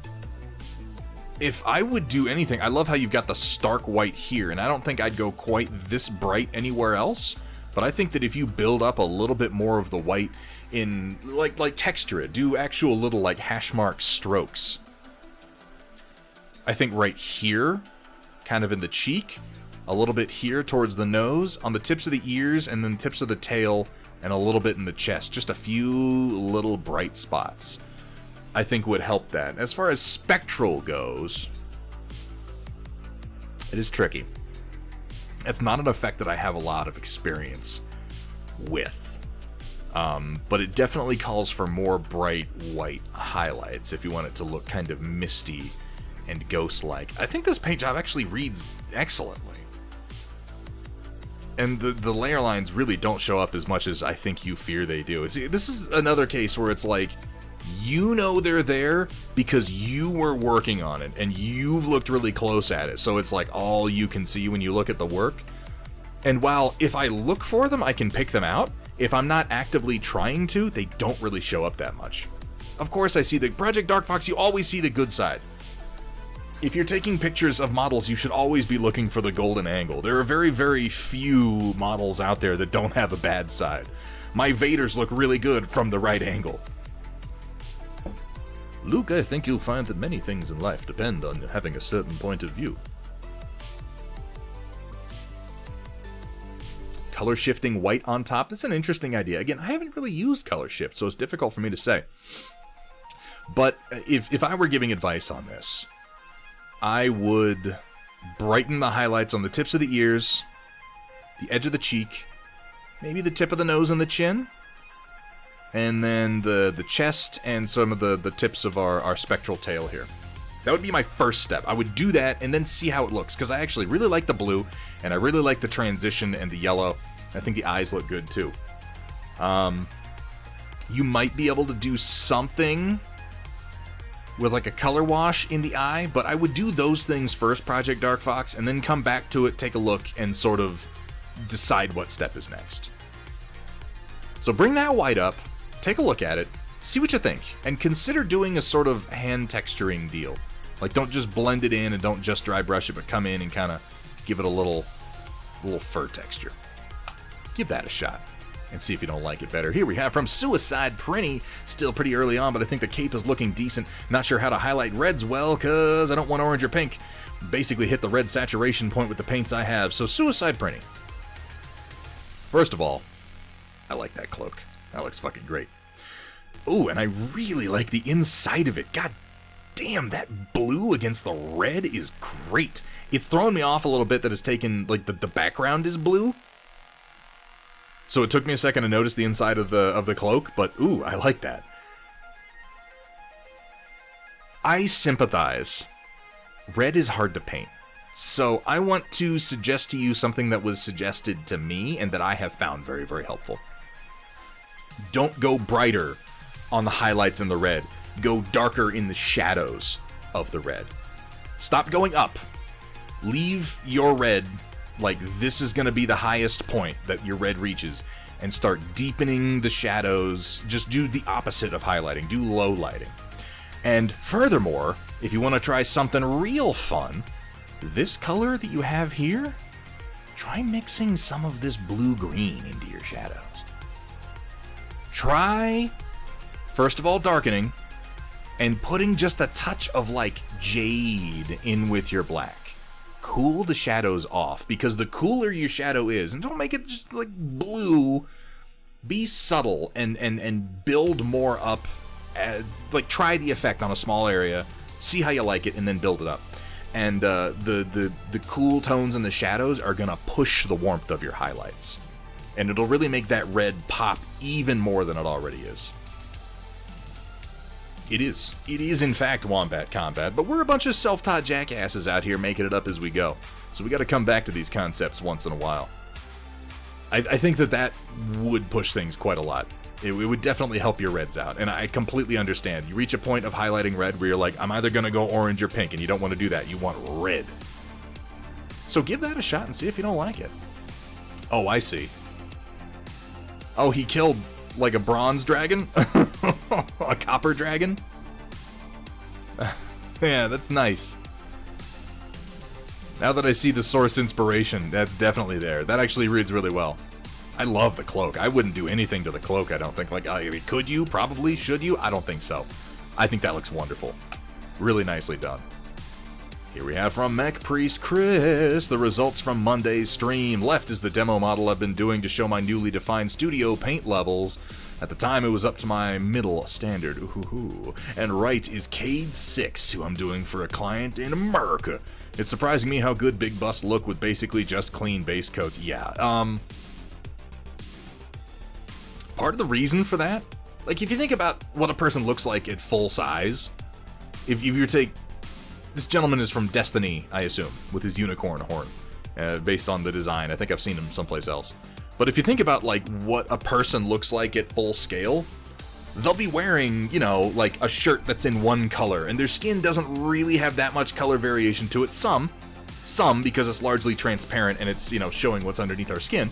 If I would do anything, I love how you've got the stark white here, and I don't think I'd go quite this bright anywhere else. But I think that if you build up a little bit more of the white in, like texture it, do actual little, like, hash mark strokes. I think right here, kind of in the cheek, a little bit here towards the nose, on the tips of the ears, and then tips of the tail, and a little bit in the chest. Just a few little bright spots, I think would help that. As far as spectral goes, it is tricky. It's not an effect that I have a lot of experience with. But it definitely calls for more bright white highlights if you want it to look kind of misty and ghost-like. I think this paint job actually reads excellently. And the layer lines really don't show up as much as I think you fear they do. See, this is another case where it's like, you know they're there because you were working on it and you've looked really close at it, so it's like all you can see when you look at the work. And while if I look for them, I can pick them out, if I'm not actively trying to, they don't really show up that much. Of course, I see the Project Dark Fox, you always see the good side. If you're taking pictures of models, you should always be looking for the golden angle. There are very, very few models out there that don't have a bad side. My Vaders look really good from the right angle. Luke, I think you'll find that many things in life depend on having a certain point of view. Color shifting white on top, that's an interesting idea. Again, I haven't really used color shift, so it's difficult for me to say. But if I were giving advice on this, I would brighten the highlights on the tips of the ears, the edge of the cheek, maybe the tip of the nose and the chin, and then the chest and some of the tips of our spectral tail here. That would be my first step. I would do that and then see how it looks, because I actually really like the blue, and I really like the transition and the yellow. I think the eyes look good too. You might be able to do something with like a color wash in the eye, but I would do those things first, Project Dark Fox, and then come back to it, take a look, and sort of decide what step is next. So bring that white up, take a look at it, see what you think, and consider doing a sort of hand texturing deal. Like, don't just blend it in and don't just dry brush it, but come in and kind of give it a little fur texture. Give that a shot and see if you don't like it better. Here we have from Suicide Prinny. Still pretty early on, but I think the cape is looking decent. Not sure how to highlight reds well, because I don't want orange or pink. Basically hit the red saturation point with the paints I have. So Suicide Prinny. First of all, I like that cloak. That looks fucking great. Ooh, and I really like the inside of it. God damn, that blue against the red is great. It's thrown me off a little bit that it's taken, like, the background is blue. So it took me a second to notice the inside of the cloak, but ooh, I like that. I sympathize. Red is hard to paint. So I want to suggest to you something that was suggested to me and that I have found very, very helpful. Don't go brighter on the highlights in the red. Go darker in the shadows of the red. Stop going up. Leave your red like this is going to be the highest point that your red reaches, and start deepening the shadows. Just do the opposite of highlighting. Do low lighting. And furthermore, if you want to try something real fun, this color that you have here, try mixing some of this blue-green into your shadows. Try, first of all, darkening, and putting just a touch of, like, jade in with your black. Cool the shadows off, because the cooler your shadow is, and don't make it just, like, blue, be subtle and build more up. Like, try the effect on a small area, see how you like it, and then build it up. And the cool tones in the shadows are gonna push the warmth of your highlights, and it'll really make that red pop even more than it already is. It is in fact Wombat Combat, but we're a bunch of self-taught jackasses out here making it up as we go. So we gotta come back to these concepts once in a while. I think that would push things quite a lot. It would definitely help your reds out, and I completely understand. You reach a point of highlighting red where you're like, I'm either gonna go orange or pink, and you don't want to do that. You want red. So give that a shot and see if you don't like it. Oh, I see. Oh, he killed, like, a bronze dragon? A copper dragon? Yeah, that's nice. Now that I see the source inspiration, that's definitely there. That actually reads really well. I love the cloak. I wouldn't do anything to the cloak, I don't think. Like, I mean, could you? Probably. Should you? I don't think so. I think that looks wonderful. Really nicely done. Here we have from Mech Priest Chris, the results from Monday's stream. Left is the demo model I've been doing to show my newly defined studio paint levels. At the time, it was up to my middle standard. Ooh. And right is Cade 6, who I'm doing for a client in America. It's surprising me how good Big Bus look with basically just clean base coats. Yeah, part of the reason for that, like, if you think about what a person looks like at full size, if you take, this gentleman is from Destiny, I assume, with his unicorn horn, based on the design. I think I've seen him someplace else. But if you think about, like, what a person looks like at full scale, they'll be wearing, you know, like a shirt that's in one color, and their skin doesn't really have that much color variation to it. Some, because it's largely transparent and it's, you know, showing what's underneath our skin.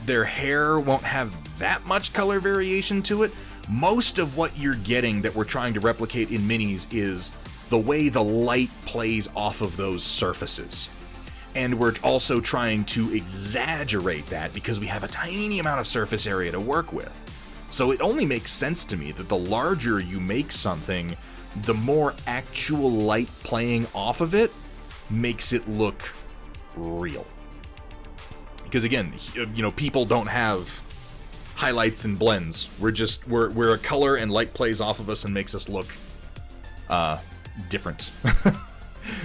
Their hair won't have that much color variation to it. Most of what you're getting that we're trying to replicate in minis is the way the light plays off of those surfaces. And we're also trying to exaggerate that because we have a tiny amount of surface area to work with. So it only makes sense to me that the larger you make something, the more actual light playing off of it makes it look real. Because again, you know, people don't have highlights and blends. We're a color and light plays off of us and makes us look different.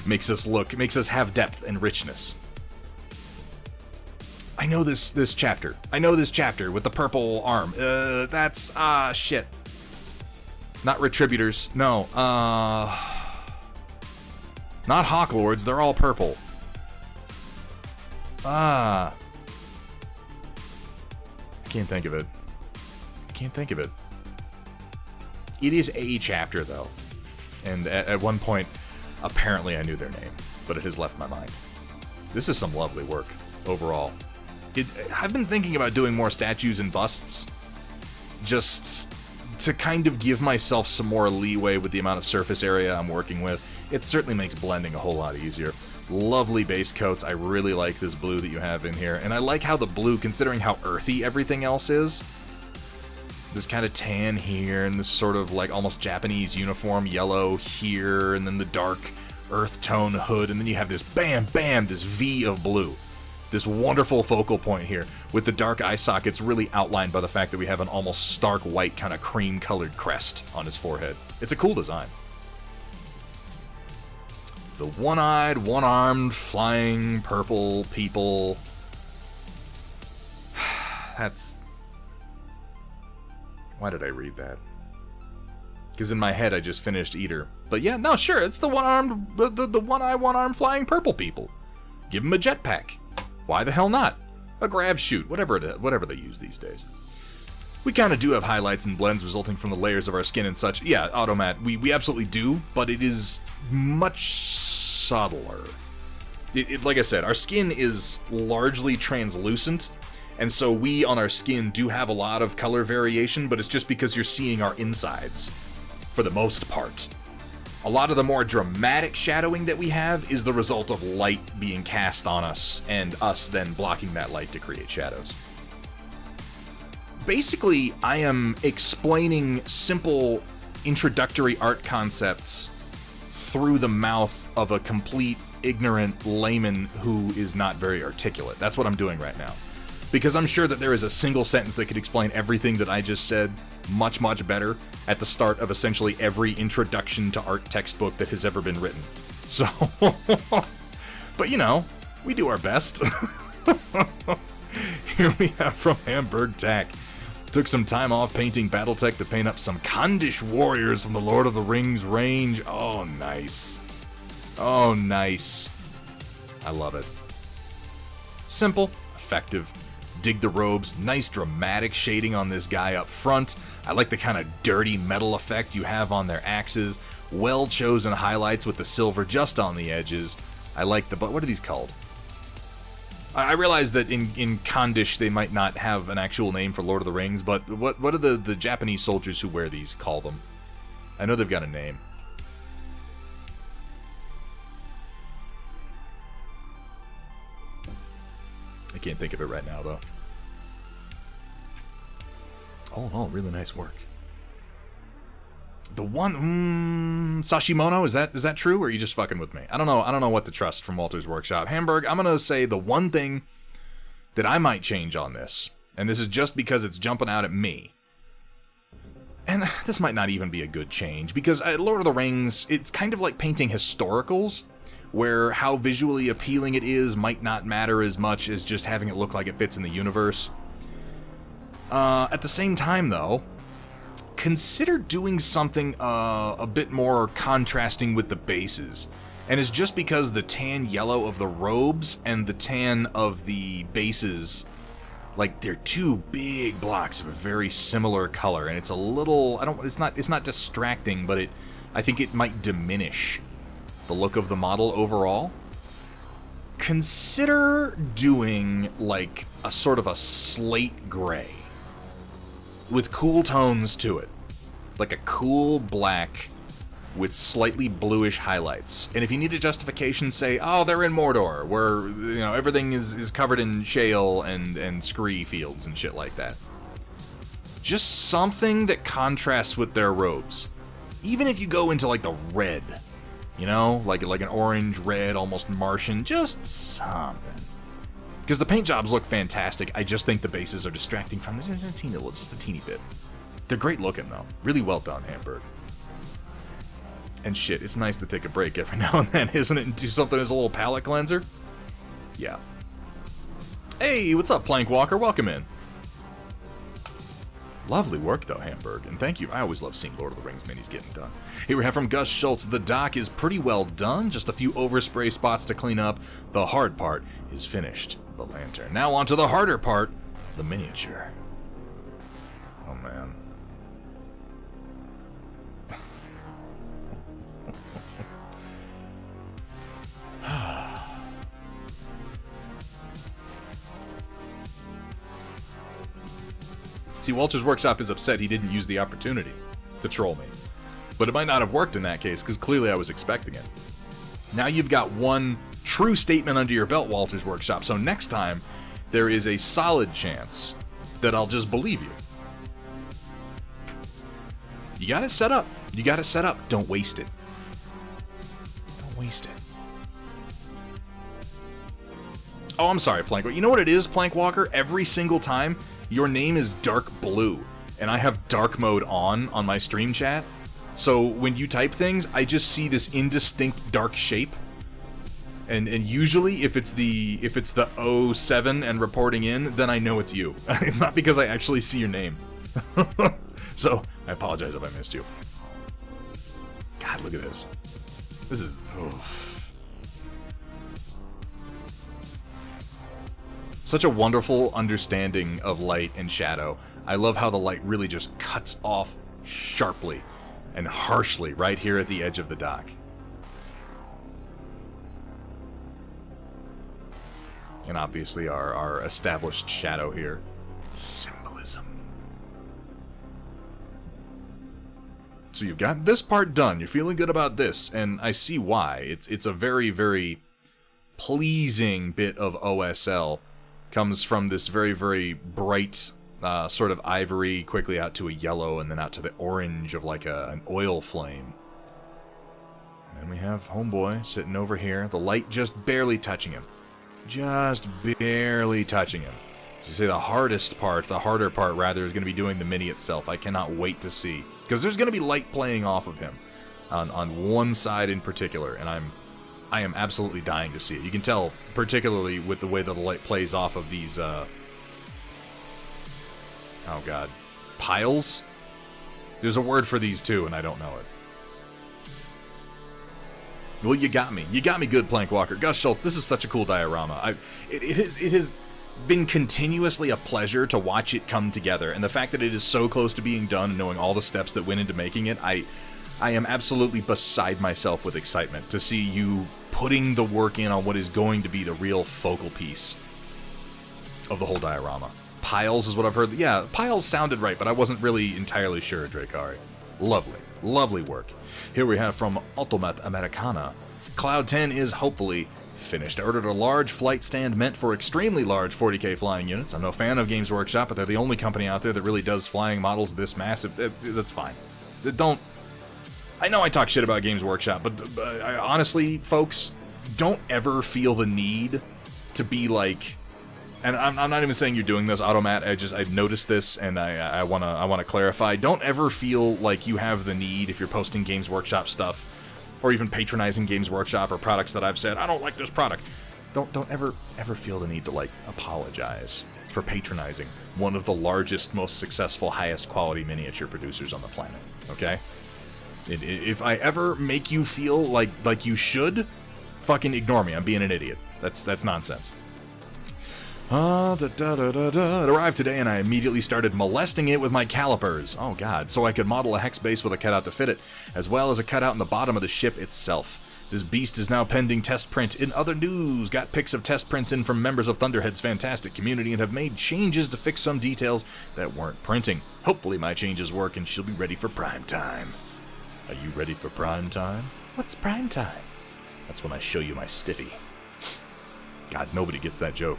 makes us have depth and richness. I know this chapter. I know this chapter with the purple arm. That's shit. Not Retributors. No. Not Hawklords. They're all purple. I can't think of it. It is a chapter, though. And at one point, apparently I knew their name, but it has left my mind. This is some lovely work, overall. I've been thinking about doing more statues and busts, just to kind of give myself some more leeway with the amount of surface area I'm working with. It certainly makes blending a whole lot easier. Lovely base coats. I really like this blue that you have in here, and I like how the blue, considering how earthy everything else is, this kind of tan here, and this sort of like almost Japanese uniform yellow here, and then the dark earth tone hood, and then you have this bam, bam, this V of blue. This wonderful focal point here, with the dark eye sockets really outlined by the fact that we have an almost stark white kind of cream-colored crest on his forehead. It's a cool design. The one-eyed, one-armed, flying purple people. That's... Why did I read that? Because in my head I just finished Eater. But yeah, no, sure, it's the one-armed, the one-eye, one-armed flying purple people. Give them a jetpack. Why the hell not? A grab shoot, whatever they use these days. We kind of do have highlights and blends resulting from the layers of our skin and such. Yeah, Automat, we absolutely do, but it is much subtler. Like I said, our skin is largely translucent, and so we on our skin do have a lot of color variation, but it's just because you're seeing our insides, for the most part. A lot of the more dramatic shadowing that we have is the result of light being cast on us, and us then blocking that light to create shadows. Basically, I am explaining simple introductory art concepts through the mouth of a complete ignorant layman who is not very articulate. That's what I'm doing right now. Because I'm sure that there is a single sentence that could explain everything that I just said much, much better at the start of essentially every introduction to art textbook that has ever been written. So, but you know, we do our best. Here we have from Hamburg Tack. Took some time off painting Battletech to paint up some Condish warriors from the Lord of the Rings range. Oh, nice. Oh, nice. I love it. Simple, effective. Dig the robes. Nice dramatic shading on this guy up front. I like the kind of dirty metal effect you have on their axes. Well chosen highlights with the silver just on the edges. I like the... What are these called? I realize that in Condish they might not have an actual name for Lord of the Rings, but what do the Japanese soldiers who wear these call them? I know they've got a name. I can't think of it right now, though. All in all, really nice work. The one, Sashimono, is that true, or are you just fucking with me? I don't know what to trust from Walter's Workshop. Hamburg, I'm gonna say the one thing that I might change on this, and this is just because it's jumping out at me, and this might not even be a good change, because Lord of the Rings, it's kind of like painting historicals, where how visually appealing it is might not matter as much as just having it look like it fits in the universe. At the same time, though, consider doing something a bit more contrasting with the bases. And it's just because the tan yellow of the robes and the tan of the bases, like, they're two big blocks of a very similar color, and it's a little, it's not distracting, but I think it might diminish the look of the model overall. Consider doing like a sort of a slate gray with cool tones to it, like a cool black with slightly bluish highlights. And if you need a justification, say, oh, they're in Mordor, where, you know, everything is covered in shale and scree fields and shit like that. Just something that contrasts with their robes. Even if you go into like the red, you know, like an orange, red, almost Martian, just something. Because the paint jobs look fantastic, I just think the bases are distracting from this just a teeny bit. They're great looking, though. Really well done, Hamburg. And shit, it's nice to take a break every now and then, isn't it? And do something as a little palate cleanser? Yeah. Hey, what's up, Plank Walker? Welcome in. Lovely work, though, Hamburg, and thank you. I always love seeing Lord of the Rings minis getting done. Here we have from Gus Schultz. The dock is pretty well done, just a few overspray spots to clean up. The hard part is finished, the lantern. Now on to the harder part, the miniature. Oh, man. See, Walter's Workshop is upset he didn't use the opportunity to troll me. But it might not have worked in that case, because clearly I was expecting it. Now you've got one true statement under your belt, Walter's Workshop, so next time, there is a solid chance that I'll just believe you. You got it set up. You got it set up. Don't waste it. Don't waste it. Oh, I'm sorry, Plank. You know what it is, Plank Walker? Every single time, your name is dark blue, and I have dark mode on my stream chat. So when you type things, I just see this indistinct dark shape. And usually, if it's the 07 and reporting in, then I know it's you. It's not because I actually see your name. So I apologize if I missed you. God, look at this. This is such a wonderful understanding of light and shadow. I love how the light really just cuts off sharply and harshly right here at the edge of the dock. And obviously our established shadow here. Symbolism. So you've got this part done. You're feeling good about this, and I see why. It's a very, very pleasing bit of OSL. Comes from this very, very bright sort of ivory, quickly out to a yellow, and then out to the orange of like an oil flame. And then we have Homeboy sitting over here, the light just barely touching him. Just barely touching him. So you say the hardest part, the harder part rather, is going to be doing the mini itself. I cannot wait to see. Because there's going to be light playing off of him on one side in particular, and I am absolutely dying to see it. You can tell, particularly with the way that the light plays off of these, oh god, piles? There's a word for these too, and I don't know it. Well, you got me. You got me good, Plank Walker. Gus Schultz, this is such a cool diorama. It has been continuously a pleasure to watch it come together, and the fact that it is so close to being done, knowing all the steps that went into making it, I am absolutely beside myself with excitement to see you putting the work in on what is going to be the real focal piece of the whole diorama. Piles is what I've heard. Yeah, piles sounded right, but I wasn't really entirely sure, Drakari. Lovely. Lovely work. Here we have from Ultimate Americana. Cloud 10 is hopefully finished. I ordered a large flight stand meant for extremely large 40k flying units. I'm no fan of Games Workshop, but they're the only company out there that really does flying models this massive. That's fine. Don't... I know I talk shit about Games Workshop, but honestly, folks, don't ever feel the need to be like... And I'm not even saying you're doing this, Automat. I've noticed this, and I wanna clarify. Don't ever feel like you have the need, if you're posting Games Workshop stuff, or even patronizing Games Workshop or products that I've said, I don't like this product. Don't ever feel the need to like apologize for patronizing one of the largest, most successful, highest quality miniature producers on the planet. Okay? If I ever make you feel like you should, fucking ignore me. I'm being an idiot. That's nonsense. It arrived today, and I immediately started molesting it with my calipers. Oh god, so I could model a hex base with a cutout to fit it, as well as a cutout in the bottom of the ship itself. This beast is now pending test print. In other news, got pics of test prints in from members of Thunderhead's fantastic community and have made changes to fix some details that weren't printing. Hopefully my changes work and she'll be ready for prime time. Are you ready for prime time? What's prime time? That's when I show you my stiffy. God, nobody gets that joke.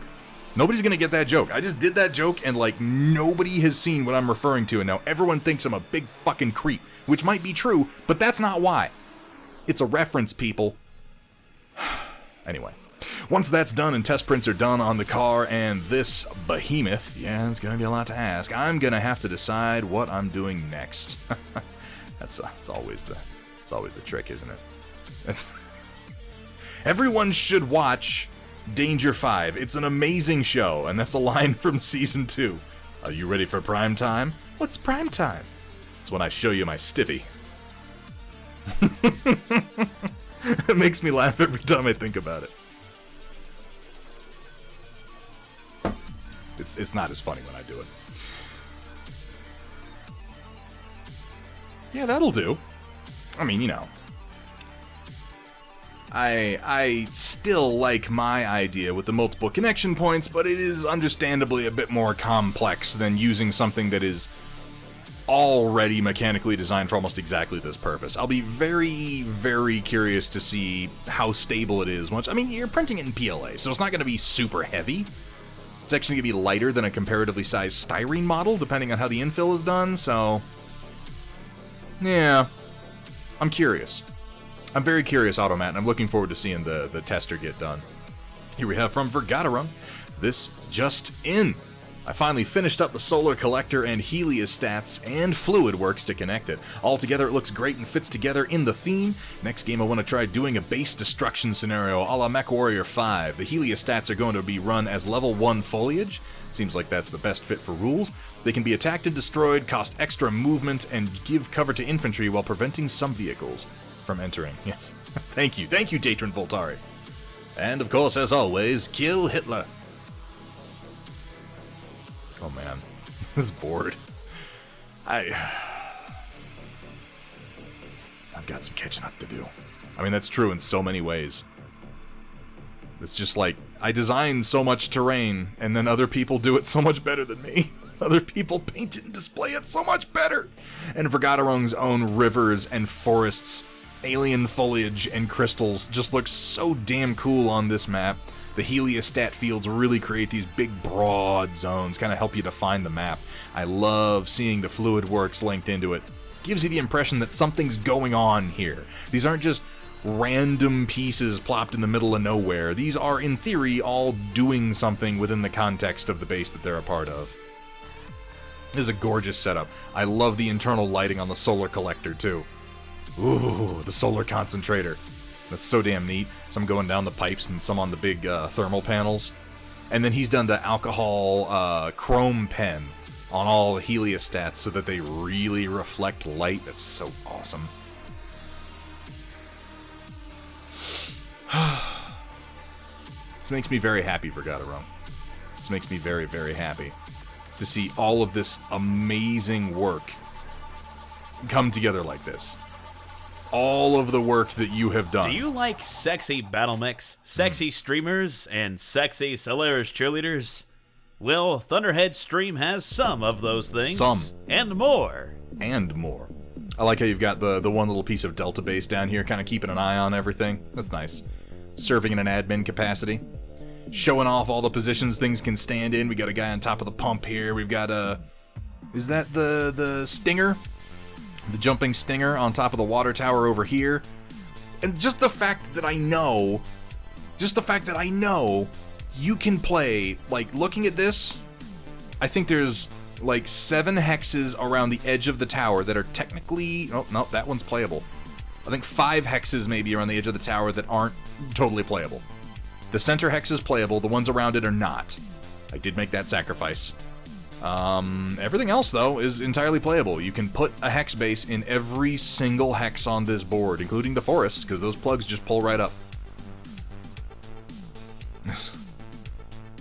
Nobody's gonna get that joke. I just did that joke and like nobody has seen what I'm referring to, and now everyone thinks I'm a big fucking creep, which might be true, but that's not why. It's a reference, people. Anyway, once that's done and test prints are done on the car and this behemoth, yeah, it's gonna be a lot to ask. I'm gonna have to decide what I'm doing next. That's always the trick, isn't it? Everyone should watch Danger 5. It's an amazing show, and that's a line from Season 2. Are you ready for prime time? What's prime time? It's when I show you my stiffy. It makes me laugh every time I think about it. It's not as funny when I do it. Yeah, that'll do. I mean, you know. I still like my idea with the multiple connection points, but it is understandably a bit more complex than using something that is already mechanically designed for almost exactly this purpose. I'll be very, very curious to see how stable it is. I mean, you're printing it in PLA, so it's not going to be super heavy. It's actually going to be lighter than a comparatively sized styrene model, depending on how the infill is done, so... yeah. I'm curious. I'm very curious, Automat, and I'm looking forward to seeing the tester get done. Here we have from Vergaderung, this just in. I finally finished up the solar collector and heliostats and fluid works to connect it. Altogether, it looks great and fits together in the theme. Next game, I want to try doing a base destruction scenario a la MechWarrior 5. The heliostats are going to be run as level 1 foliage. Seems like that's the best fit for rules. They can be attacked and destroyed, cost extra movement, and give cover to infantry while preventing some vehicles from entering. Yes. Thank you, Datron Voltari. And of course, as always, kill Hitler. Oh man, this board. I've got some catching up to do. I mean, that's true in so many ways. It's just like, I design so much terrain, and then other people do it so much better than me. Other people paint it and display it so much better. And Vergaderung's own rivers and forests, alien foliage and crystals just look so damn cool on this map. The heliostat fields really create these big, broad zones, kind of help you define the map. I love seeing the fluid works linked into it. Gives you the impression that something's going on here. These aren't just random pieces plopped in the middle of nowhere. These are, in theory, all doing something within the context of the base that they're a part of. This is a gorgeous setup. I love the internal lighting on the solar collector, too. Ooh, the solar concentrator. That's so damn neat. Some going down the pipes and some on the big thermal panels. And then he's done the alcohol chrome pen on all the heliostats so that they really reflect light. That's so awesome. This makes me very happy, Vergaderung. This makes me very, very happy to see all of this amazing work come together like this. All of the work that you have done. Do you like sexy battle mechs, sexy streamers, and sexy Solaris cheerleaders? Well, Thunderhead Stream has some of those things. Some. And more. And more. I like how you've got the one little piece of Delta base down here, kind of keeping an eye on everything. That's nice. Serving in an admin capacity. Showing off all the positions things can stand in. We got a guy on top of the pump here. We've got a... is that the Stinger? The jumping Stinger on top of the water tower over here. And just the fact that I know... you can play... like, looking at this, I think there's like 7 hexes around the edge of the tower that are technically... oh, no, that one's playable. I think 5 hexes maybe around the edge of the tower that aren't totally playable. The center hex is playable, the ones around it are not. I did make that sacrifice. Everything else, though, is entirely playable. You can put a hex base in every single hex on this board, including the forests, because those plugs just pull right up.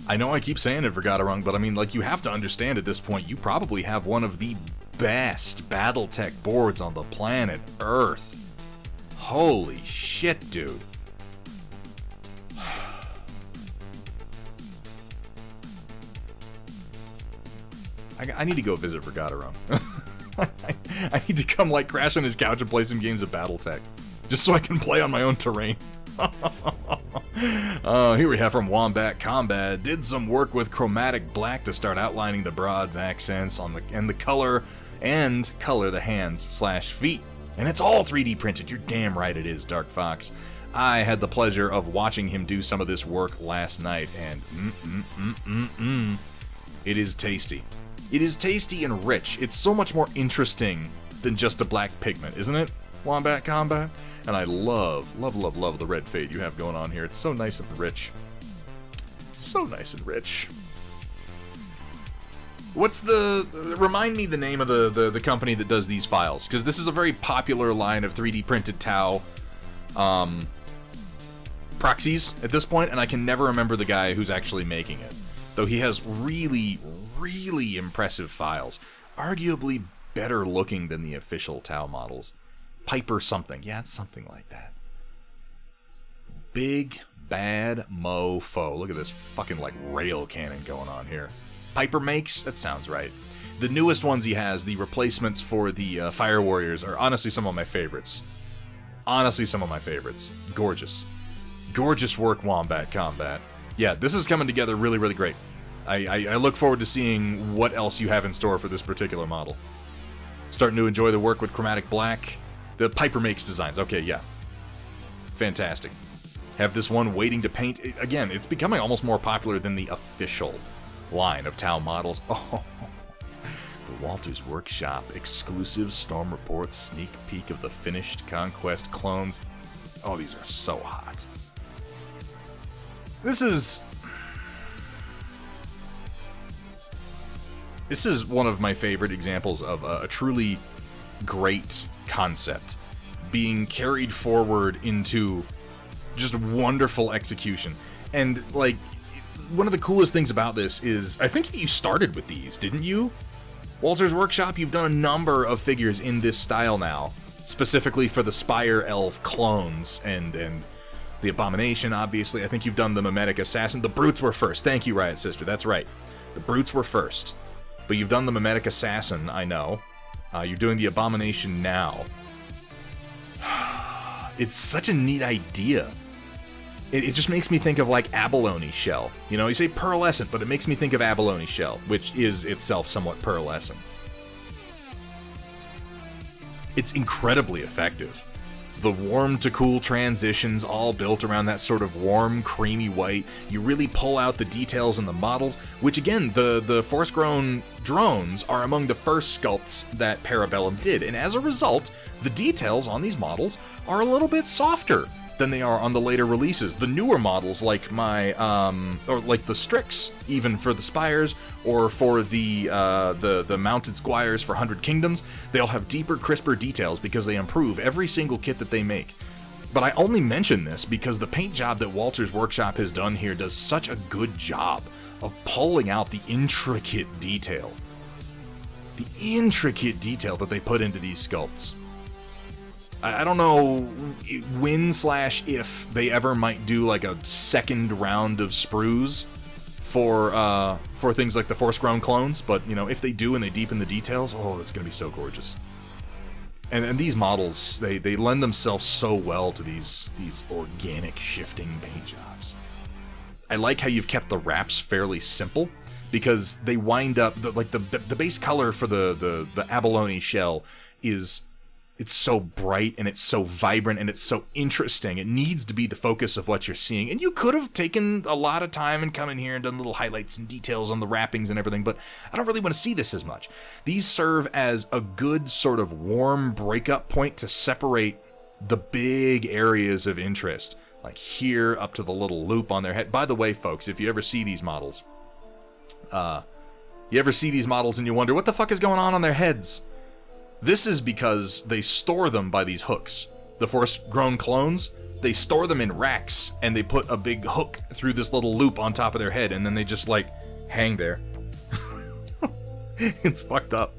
I know I keep saying it, Vergaderung, but I mean, like, you have to understand at this point, you probably have one of the best Battletech boards on the planet Earth. Holy shit, dude. I need to go visit Vergaderung. I need to come, like, crash on his couch and play some games of Battletech. Just so I can play on my own terrain. Here we have from Wombat Combat. Did some work with chromatic black to start outlining the broad's accents on the color the hands/feet. And it's all 3D printed. You're damn right it is, Dark Fox. I had the pleasure of watching him do some of this work last night, and it is tasty. It is tasty and rich. It's so much more interesting than just a black pigment, isn't it, Wombat Combat? And I love the red fade you have going on here. It's so nice and rich. So nice and rich. What's remind me the name of the company that does these files, because this is a very popular line of 3D printed Tau proxies at this point, and I can never remember the guy who's actually making it. Though he has really, really impressive files. Arguably better looking than the official Tau models. Piper something. Yeah, it's something like that. big bad mofo. Look at this fucking like rail cannon going on here. Piper makes? That sounds right. The newest ones he has, the replacements for the Fire Warriors, are honestly some of my favorites. Honestly, some of my favorites. Gorgeous. Gorgeous work, Wombat Combat. Yeah, this is coming together really, really great. I look forward to seeing what else you have in store for this particular model. Starting to enjoy the work with Chromatic Black. The Piper Makes designs. Okay, yeah. Fantastic. Have this one waiting to paint. Again, it's becoming almost more popular than the official line of Tau models. Oh, the Walters Workshop exclusive Storm Reports sneak peek of the finished Conquest clones. Oh, these are so hot. This is one of my favorite examples of a truly great concept being carried forward into just wonderful execution. And, like, one of the coolest things about this is, I think you started with these, didn't you? Walter's Workshop, you've done a number of figures in this style now, specifically for the Spire Elf clones and the Abomination, obviously. I think you've done the Mimetic Assassin. The Brutes were first. Thank you, Riot Sister. That's right. The Brutes were first. But you've done the Mimetic Assassin, I know. You're doing the Abomination now. It's such a neat idea. It just makes me think of, like, abalone shell. You know, you say pearlescent, but it makes me think of abalone shell, which is itself somewhat pearlescent. It's incredibly effective. The warm to cool transitions, all built around that sort of warm, creamy white. You really pull out the details in the models, which again, the Force-grown drones are among the first sculpts that Parabellum did, and as a result, the details on these models are a little bit softer than they are on the later releases. The newer models, like or like the Strix, even for the Spires, or for the Mounted Squires for 100 Kingdoms, they'll have deeper, crisper details because they improve every single kit that they make. But I only mention this because the paint job that Walter's Workshop has done here does such a good job of pulling out the intricate detail. The intricate detail that they put into these sculpts. I don't know when/if they ever might do like a second round of sprues for things like the Force-grown clones, but you know, if they do and they deepen the details, oh, it's gonna be so gorgeous. And these models, they lend themselves so well to these organic shifting paint jobs. I like how you've kept the wraps fairly simple, because they wind up the base color for the abalone shell is. It's so bright, and it's so vibrant, and it's so interesting. It needs to be the focus of what you're seeing. And you could have taken a lot of time and come in here and done little highlights and details on the wrappings and everything, but I don't really want to see this as much. These serve as a good sort of warm breakup point to separate the big areas of interest, like here up to the little loop on their head. By the way, folks, if you ever see these models, and you wonder, what the fuck is going on their heads? This is because they store them by these hooks. The Force-grown clones, they store them in racks, and they put a big hook through this little loop on top of their head, and then they just, like, hang there. It's fucked up.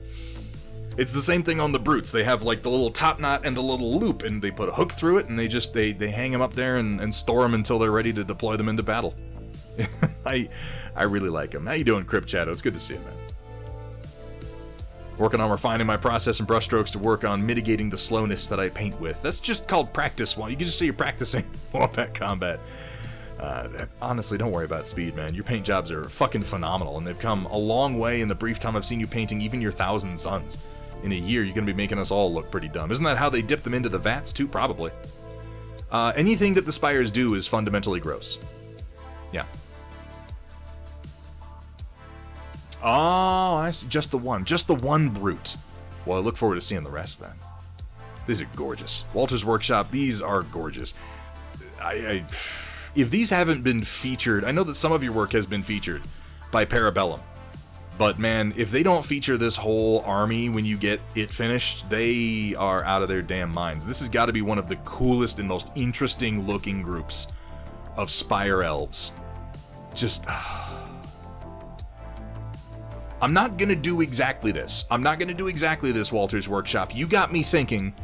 It's the same thing on the Brutes. They have, like, the little top knot and the little loop, and they put a hook through it, and they hang them up there and store them until they're ready to deploy them into battle. I really like them. How you doing, Crypt Shadow? It's good to see you, man. Working on refining my process and brushstrokes to work on mitigating the slowness that I paint with. That's just called practice. Well, you can just say you're practicing Wombat Combat. Honestly, don't worry about speed, man. Your paint jobs are fucking phenomenal, and they've come a long way in the brief time I've seen you painting even your 1,000 Suns. In a year, you're going to be making us all look pretty dumb. Isn't that how they dip them into the vats, too? Probably. Anything that the Spires do is fundamentally gross. Yeah. Oh, I see. Just the one Brute. Well, I look forward to seeing the rest then. These are gorgeous. Walter's Workshop, these are gorgeous. If these haven't been featured, I know that some of your work has been featured by Parabellum, but man, if they don't feature this whole army when you get it finished, they are out of their damn minds. This has got to be one of the coolest and most interesting looking groups of Spire Elves. Just... I'm not going to do exactly this. Walter's Workshop. You got me thinking,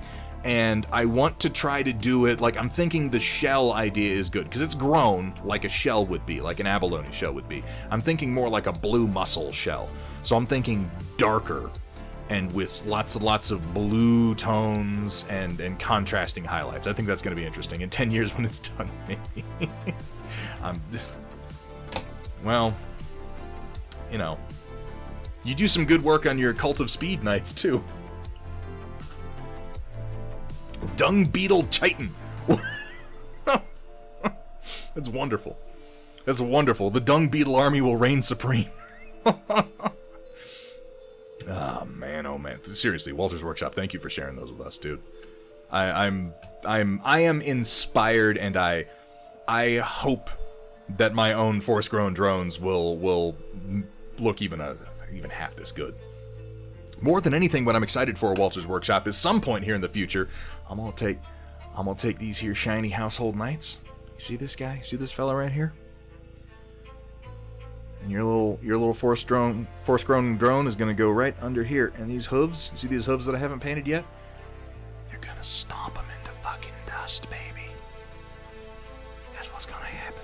and I want to try to do it, like, I'm thinking the shell idea is good, because it's grown like a shell would be, like an abalone shell would be. I'm thinking more like a blue mussel shell. So I'm thinking darker, and with lots and lots of blue tones and contrasting highlights. I think that's going to be interesting. In 10 years when it's done, maybe. Well, you know, you do some good work on your Cult of Speed nights, too. Dung Beetle Chitin. That's wonderful. That's wonderful. The Dung Beetle army will reign supreme. Oh man, oh man. Seriously, Walter's Workshop, thank you for sharing those with us, dude. I am inspired, and I hope that my own force-grown drones will look even half this good. More than anything, what I'm excited for Walter's Workshop is some point here in the future, I'm gonna take these here shiny household knights. You see this guy? See this fella right here? And your little force-grown drone is gonna go right under here. And these hooves, you see these hooves that I haven't painted yet? They're gonna stomp them into fucking dust, baby. That's what's gonna happen.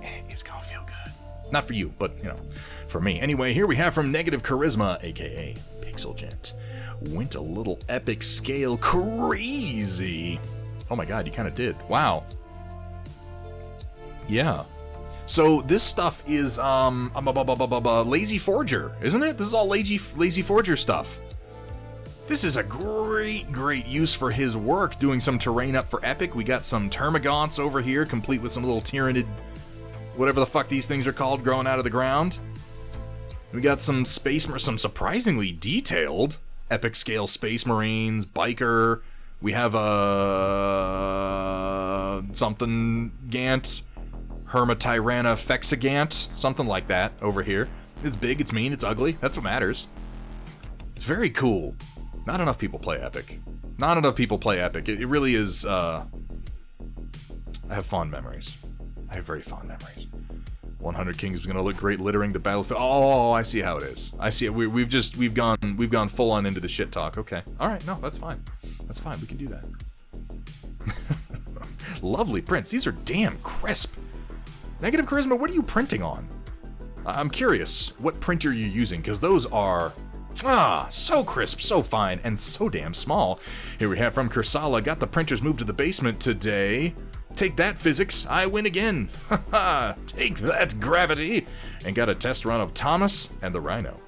And it's gonna feel good. Not for you, but, you know, for me. Anyway, here we have from Negative Charisma, aka Pixel Gent. Went a little epic scale crazy. Oh my god, you kind of did. Wow. Yeah. So this stuff is Lazy Forger, isn't it? This is all Lazy Forger stuff. This is a great use for his work, doing some terrain up for epic. We got some termagants over here, complete with some little tyrannid, whatever the fuck these things are called, growing out of the ground. We got some some surprisingly detailed epic scale Space Marines, Biker. We have a something Gant, Hermatyranna Fexagant, something like that over here. It's big, it's mean, it's ugly. That's what matters. It's very cool. Not enough people play epic. Not enough people play epic. It really is. I have fond memories. I have very fond memories. 100 Kings is going to look great littering the battlefield. Oh, I see how it is. I see it. We've gone full on into the shit talk. Okay. All right. No, that's fine. That's fine. We can do that. Lovely prints. These are damn crisp. Negative Charisma, what are you printing on? I'm curious what printer you're using, because those are so crisp, so fine, and so damn small. Here we have from Kursala, got the printers moved to the basement today. Take that, physics, I win again. Haha, take that, gravity. And got a test run of Thomas and the Rhino.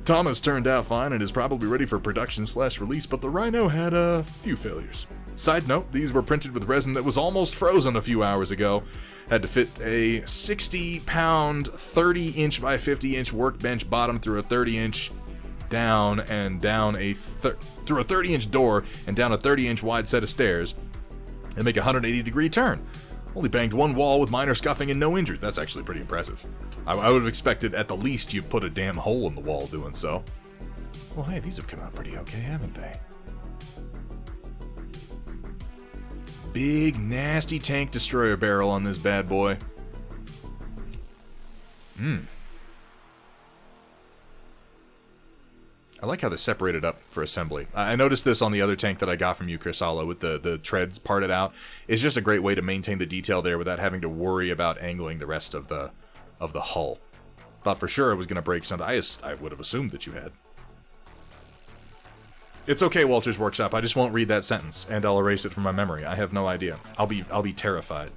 Thomas turned out fine and is probably ready for production/release, but the Rhino had a few failures. Side note, these were printed with resin that was almost frozen a few hours ago. Had to fit a 60-pound, 30-inch by 50-inch workbench bottom through a 30-inch down and down through a 30-inch door and down a 30-inch wide set of stairs and make a 180-degree turn. Only banged one wall with minor scuffing and no injuries. That's actually pretty impressive. I would have expected at the least you put a damn hole in the wall doing so. Well, hey, these have come out pretty okay, haven't they? Big, nasty tank destroyer barrel on this bad boy. I like how they're separated up for assembly. I noticed this on the other tank that I got from you, Kursala, with the treads parted out. It's just a great way to maintain the detail there without having to worry about angling the rest of the hull. Thought for sure it was going to break something. I would have assumed that you had. It's okay, Walter's Workshop. I just won't read that sentence, and I'll erase it from my memory. I have no idea. I'll be terrified.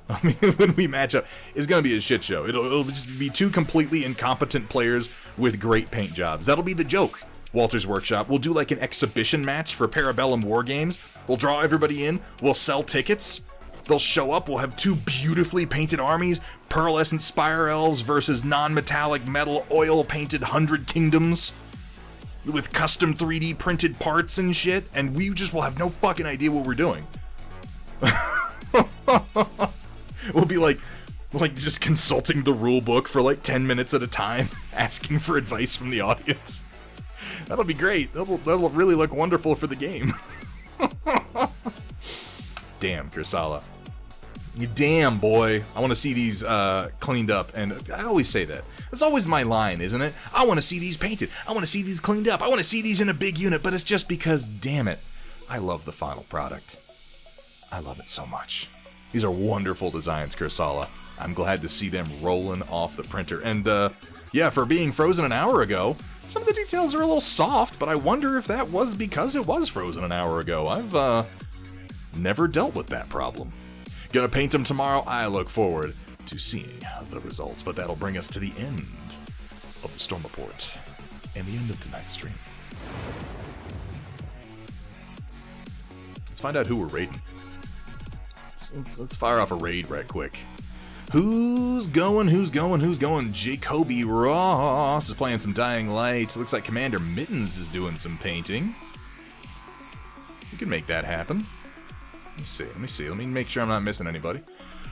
I mean, when we match up, it's gonna be a shit show. It'll just be two completely incompetent players with great paint jobs. That'll be the joke. Walter's Workshop. We'll do like an exhibition match for Parabellum War Games. We'll draw everybody in. We'll sell tickets. They'll show up. We'll have two beautifully painted armies. Pearlescent Spire Elves versus non-metallic metal oil-painted 100 Kingdoms. With custom 3D printed parts and shit. And we just will have no fucking idea what we're doing. We'll be like just consulting the rule book for like 10 minutes at a time. Asking for advice from the audience. That'll be great. That'll really look wonderful for the game. Damn, Kursala. You damn, boy. I want to see these cleaned up, and I always say that. That's always my line, isn't it? I want to see these painted. I want to see these cleaned up. I want to see these in a big unit, but it's just because, damn it, I love the final product. I love it so much. These are wonderful designs, Kursala. I'm glad to see them rolling off the printer. And, yeah, for being frozen an hour ago, some of the details are a little soft, but I wonder if that was because it was frozen an hour ago. I've, never dealt with that problem. Gonna paint them tomorrow. I look forward to seeing the results, but that'll bring us to the end of the Storm Report and the end of tonight's stream. Let's find out who we're raiding. Let's fire off a raid right quick. Who's going? Jacoby Ross is playing some Dying Light. Looks like Commander Mittens is doing some painting. We can make that happen. Let me see. Let me make sure I'm not missing anybody.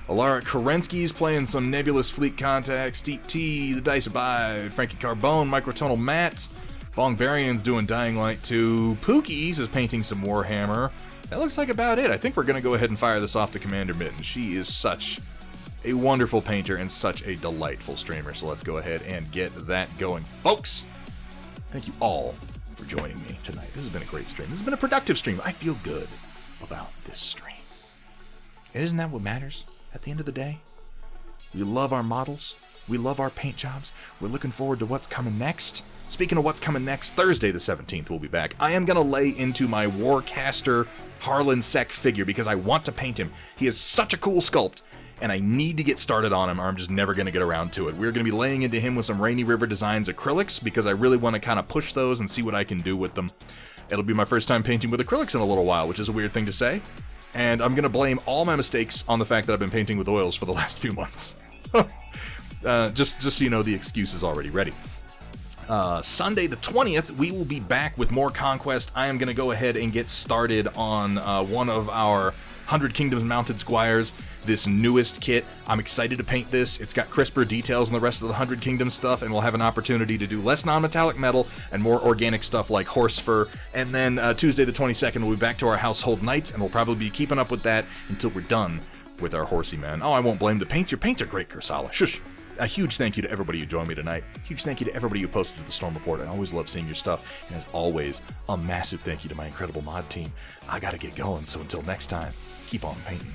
Alara Kerensky's playing some Nebulous Fleet Contact, Steep T, The Dice Abide, Frankie Carbone, Microtonal Matt, Bongbarian's doing Dying Light 2, Pookie's is painting some Warhammer. That looks like about it. I think we're going to go ahead and fire this off to Commander Mitten. She is such a wonderful painter and such a delightful streamer, so let's go ahead and get that going. Folks, thank you all for joining me tonight. This has been a great stream. This has been a productive stream. I feel good about this stream. And isn't that what matters at the end of the day? We love our models. We love our paint jobs. We're looking forward to what's coming next. Speaking of what's coming next, Thursday the 17th we'll be back. I am going to lay into my Warcaster Harlan Sec figure because I want to paint him. He is such a cool sculpt, and I need to get started on him or I'm just never going to get around to it. We're going to be laying into him with some Rainy River Designs acrylics because I really want to kind of push those and see what I can do with them. It'll be my first time painting with acrylics in a little while, which is a weird thing to say. And I'm going to blame all my mistakes on the fact that I've been painting with oils for the last few months. Just so you know, the excuse is already ready. Sunday the 20th, we will be back with more Conquest. I am going to go ahead and get started on one of our 100 Kingdoms Mounted Squires, this newest kit. I'm excited to paint this. It's got crisper details than the rest of the 100 Kingdoms stuff, and we'll have an opportunity to do less non-metallic metal and more organic stuff like horse fur. And then Tuesday the 22nd, we'll be back to our Household Knights, and we'll probably be keeping up with that until we're done with our horsey man. Oh, I won't blame the paints. Your paints are great, Kursala. Shush. A huge thank you to everybody who joined me tonight. Huge thank you to everybody who posted to the Storm Report. I always love seeing your stuff. And as always, a massive thank you to my incredible mod team. I gotta get going, so until next time, keep on painting.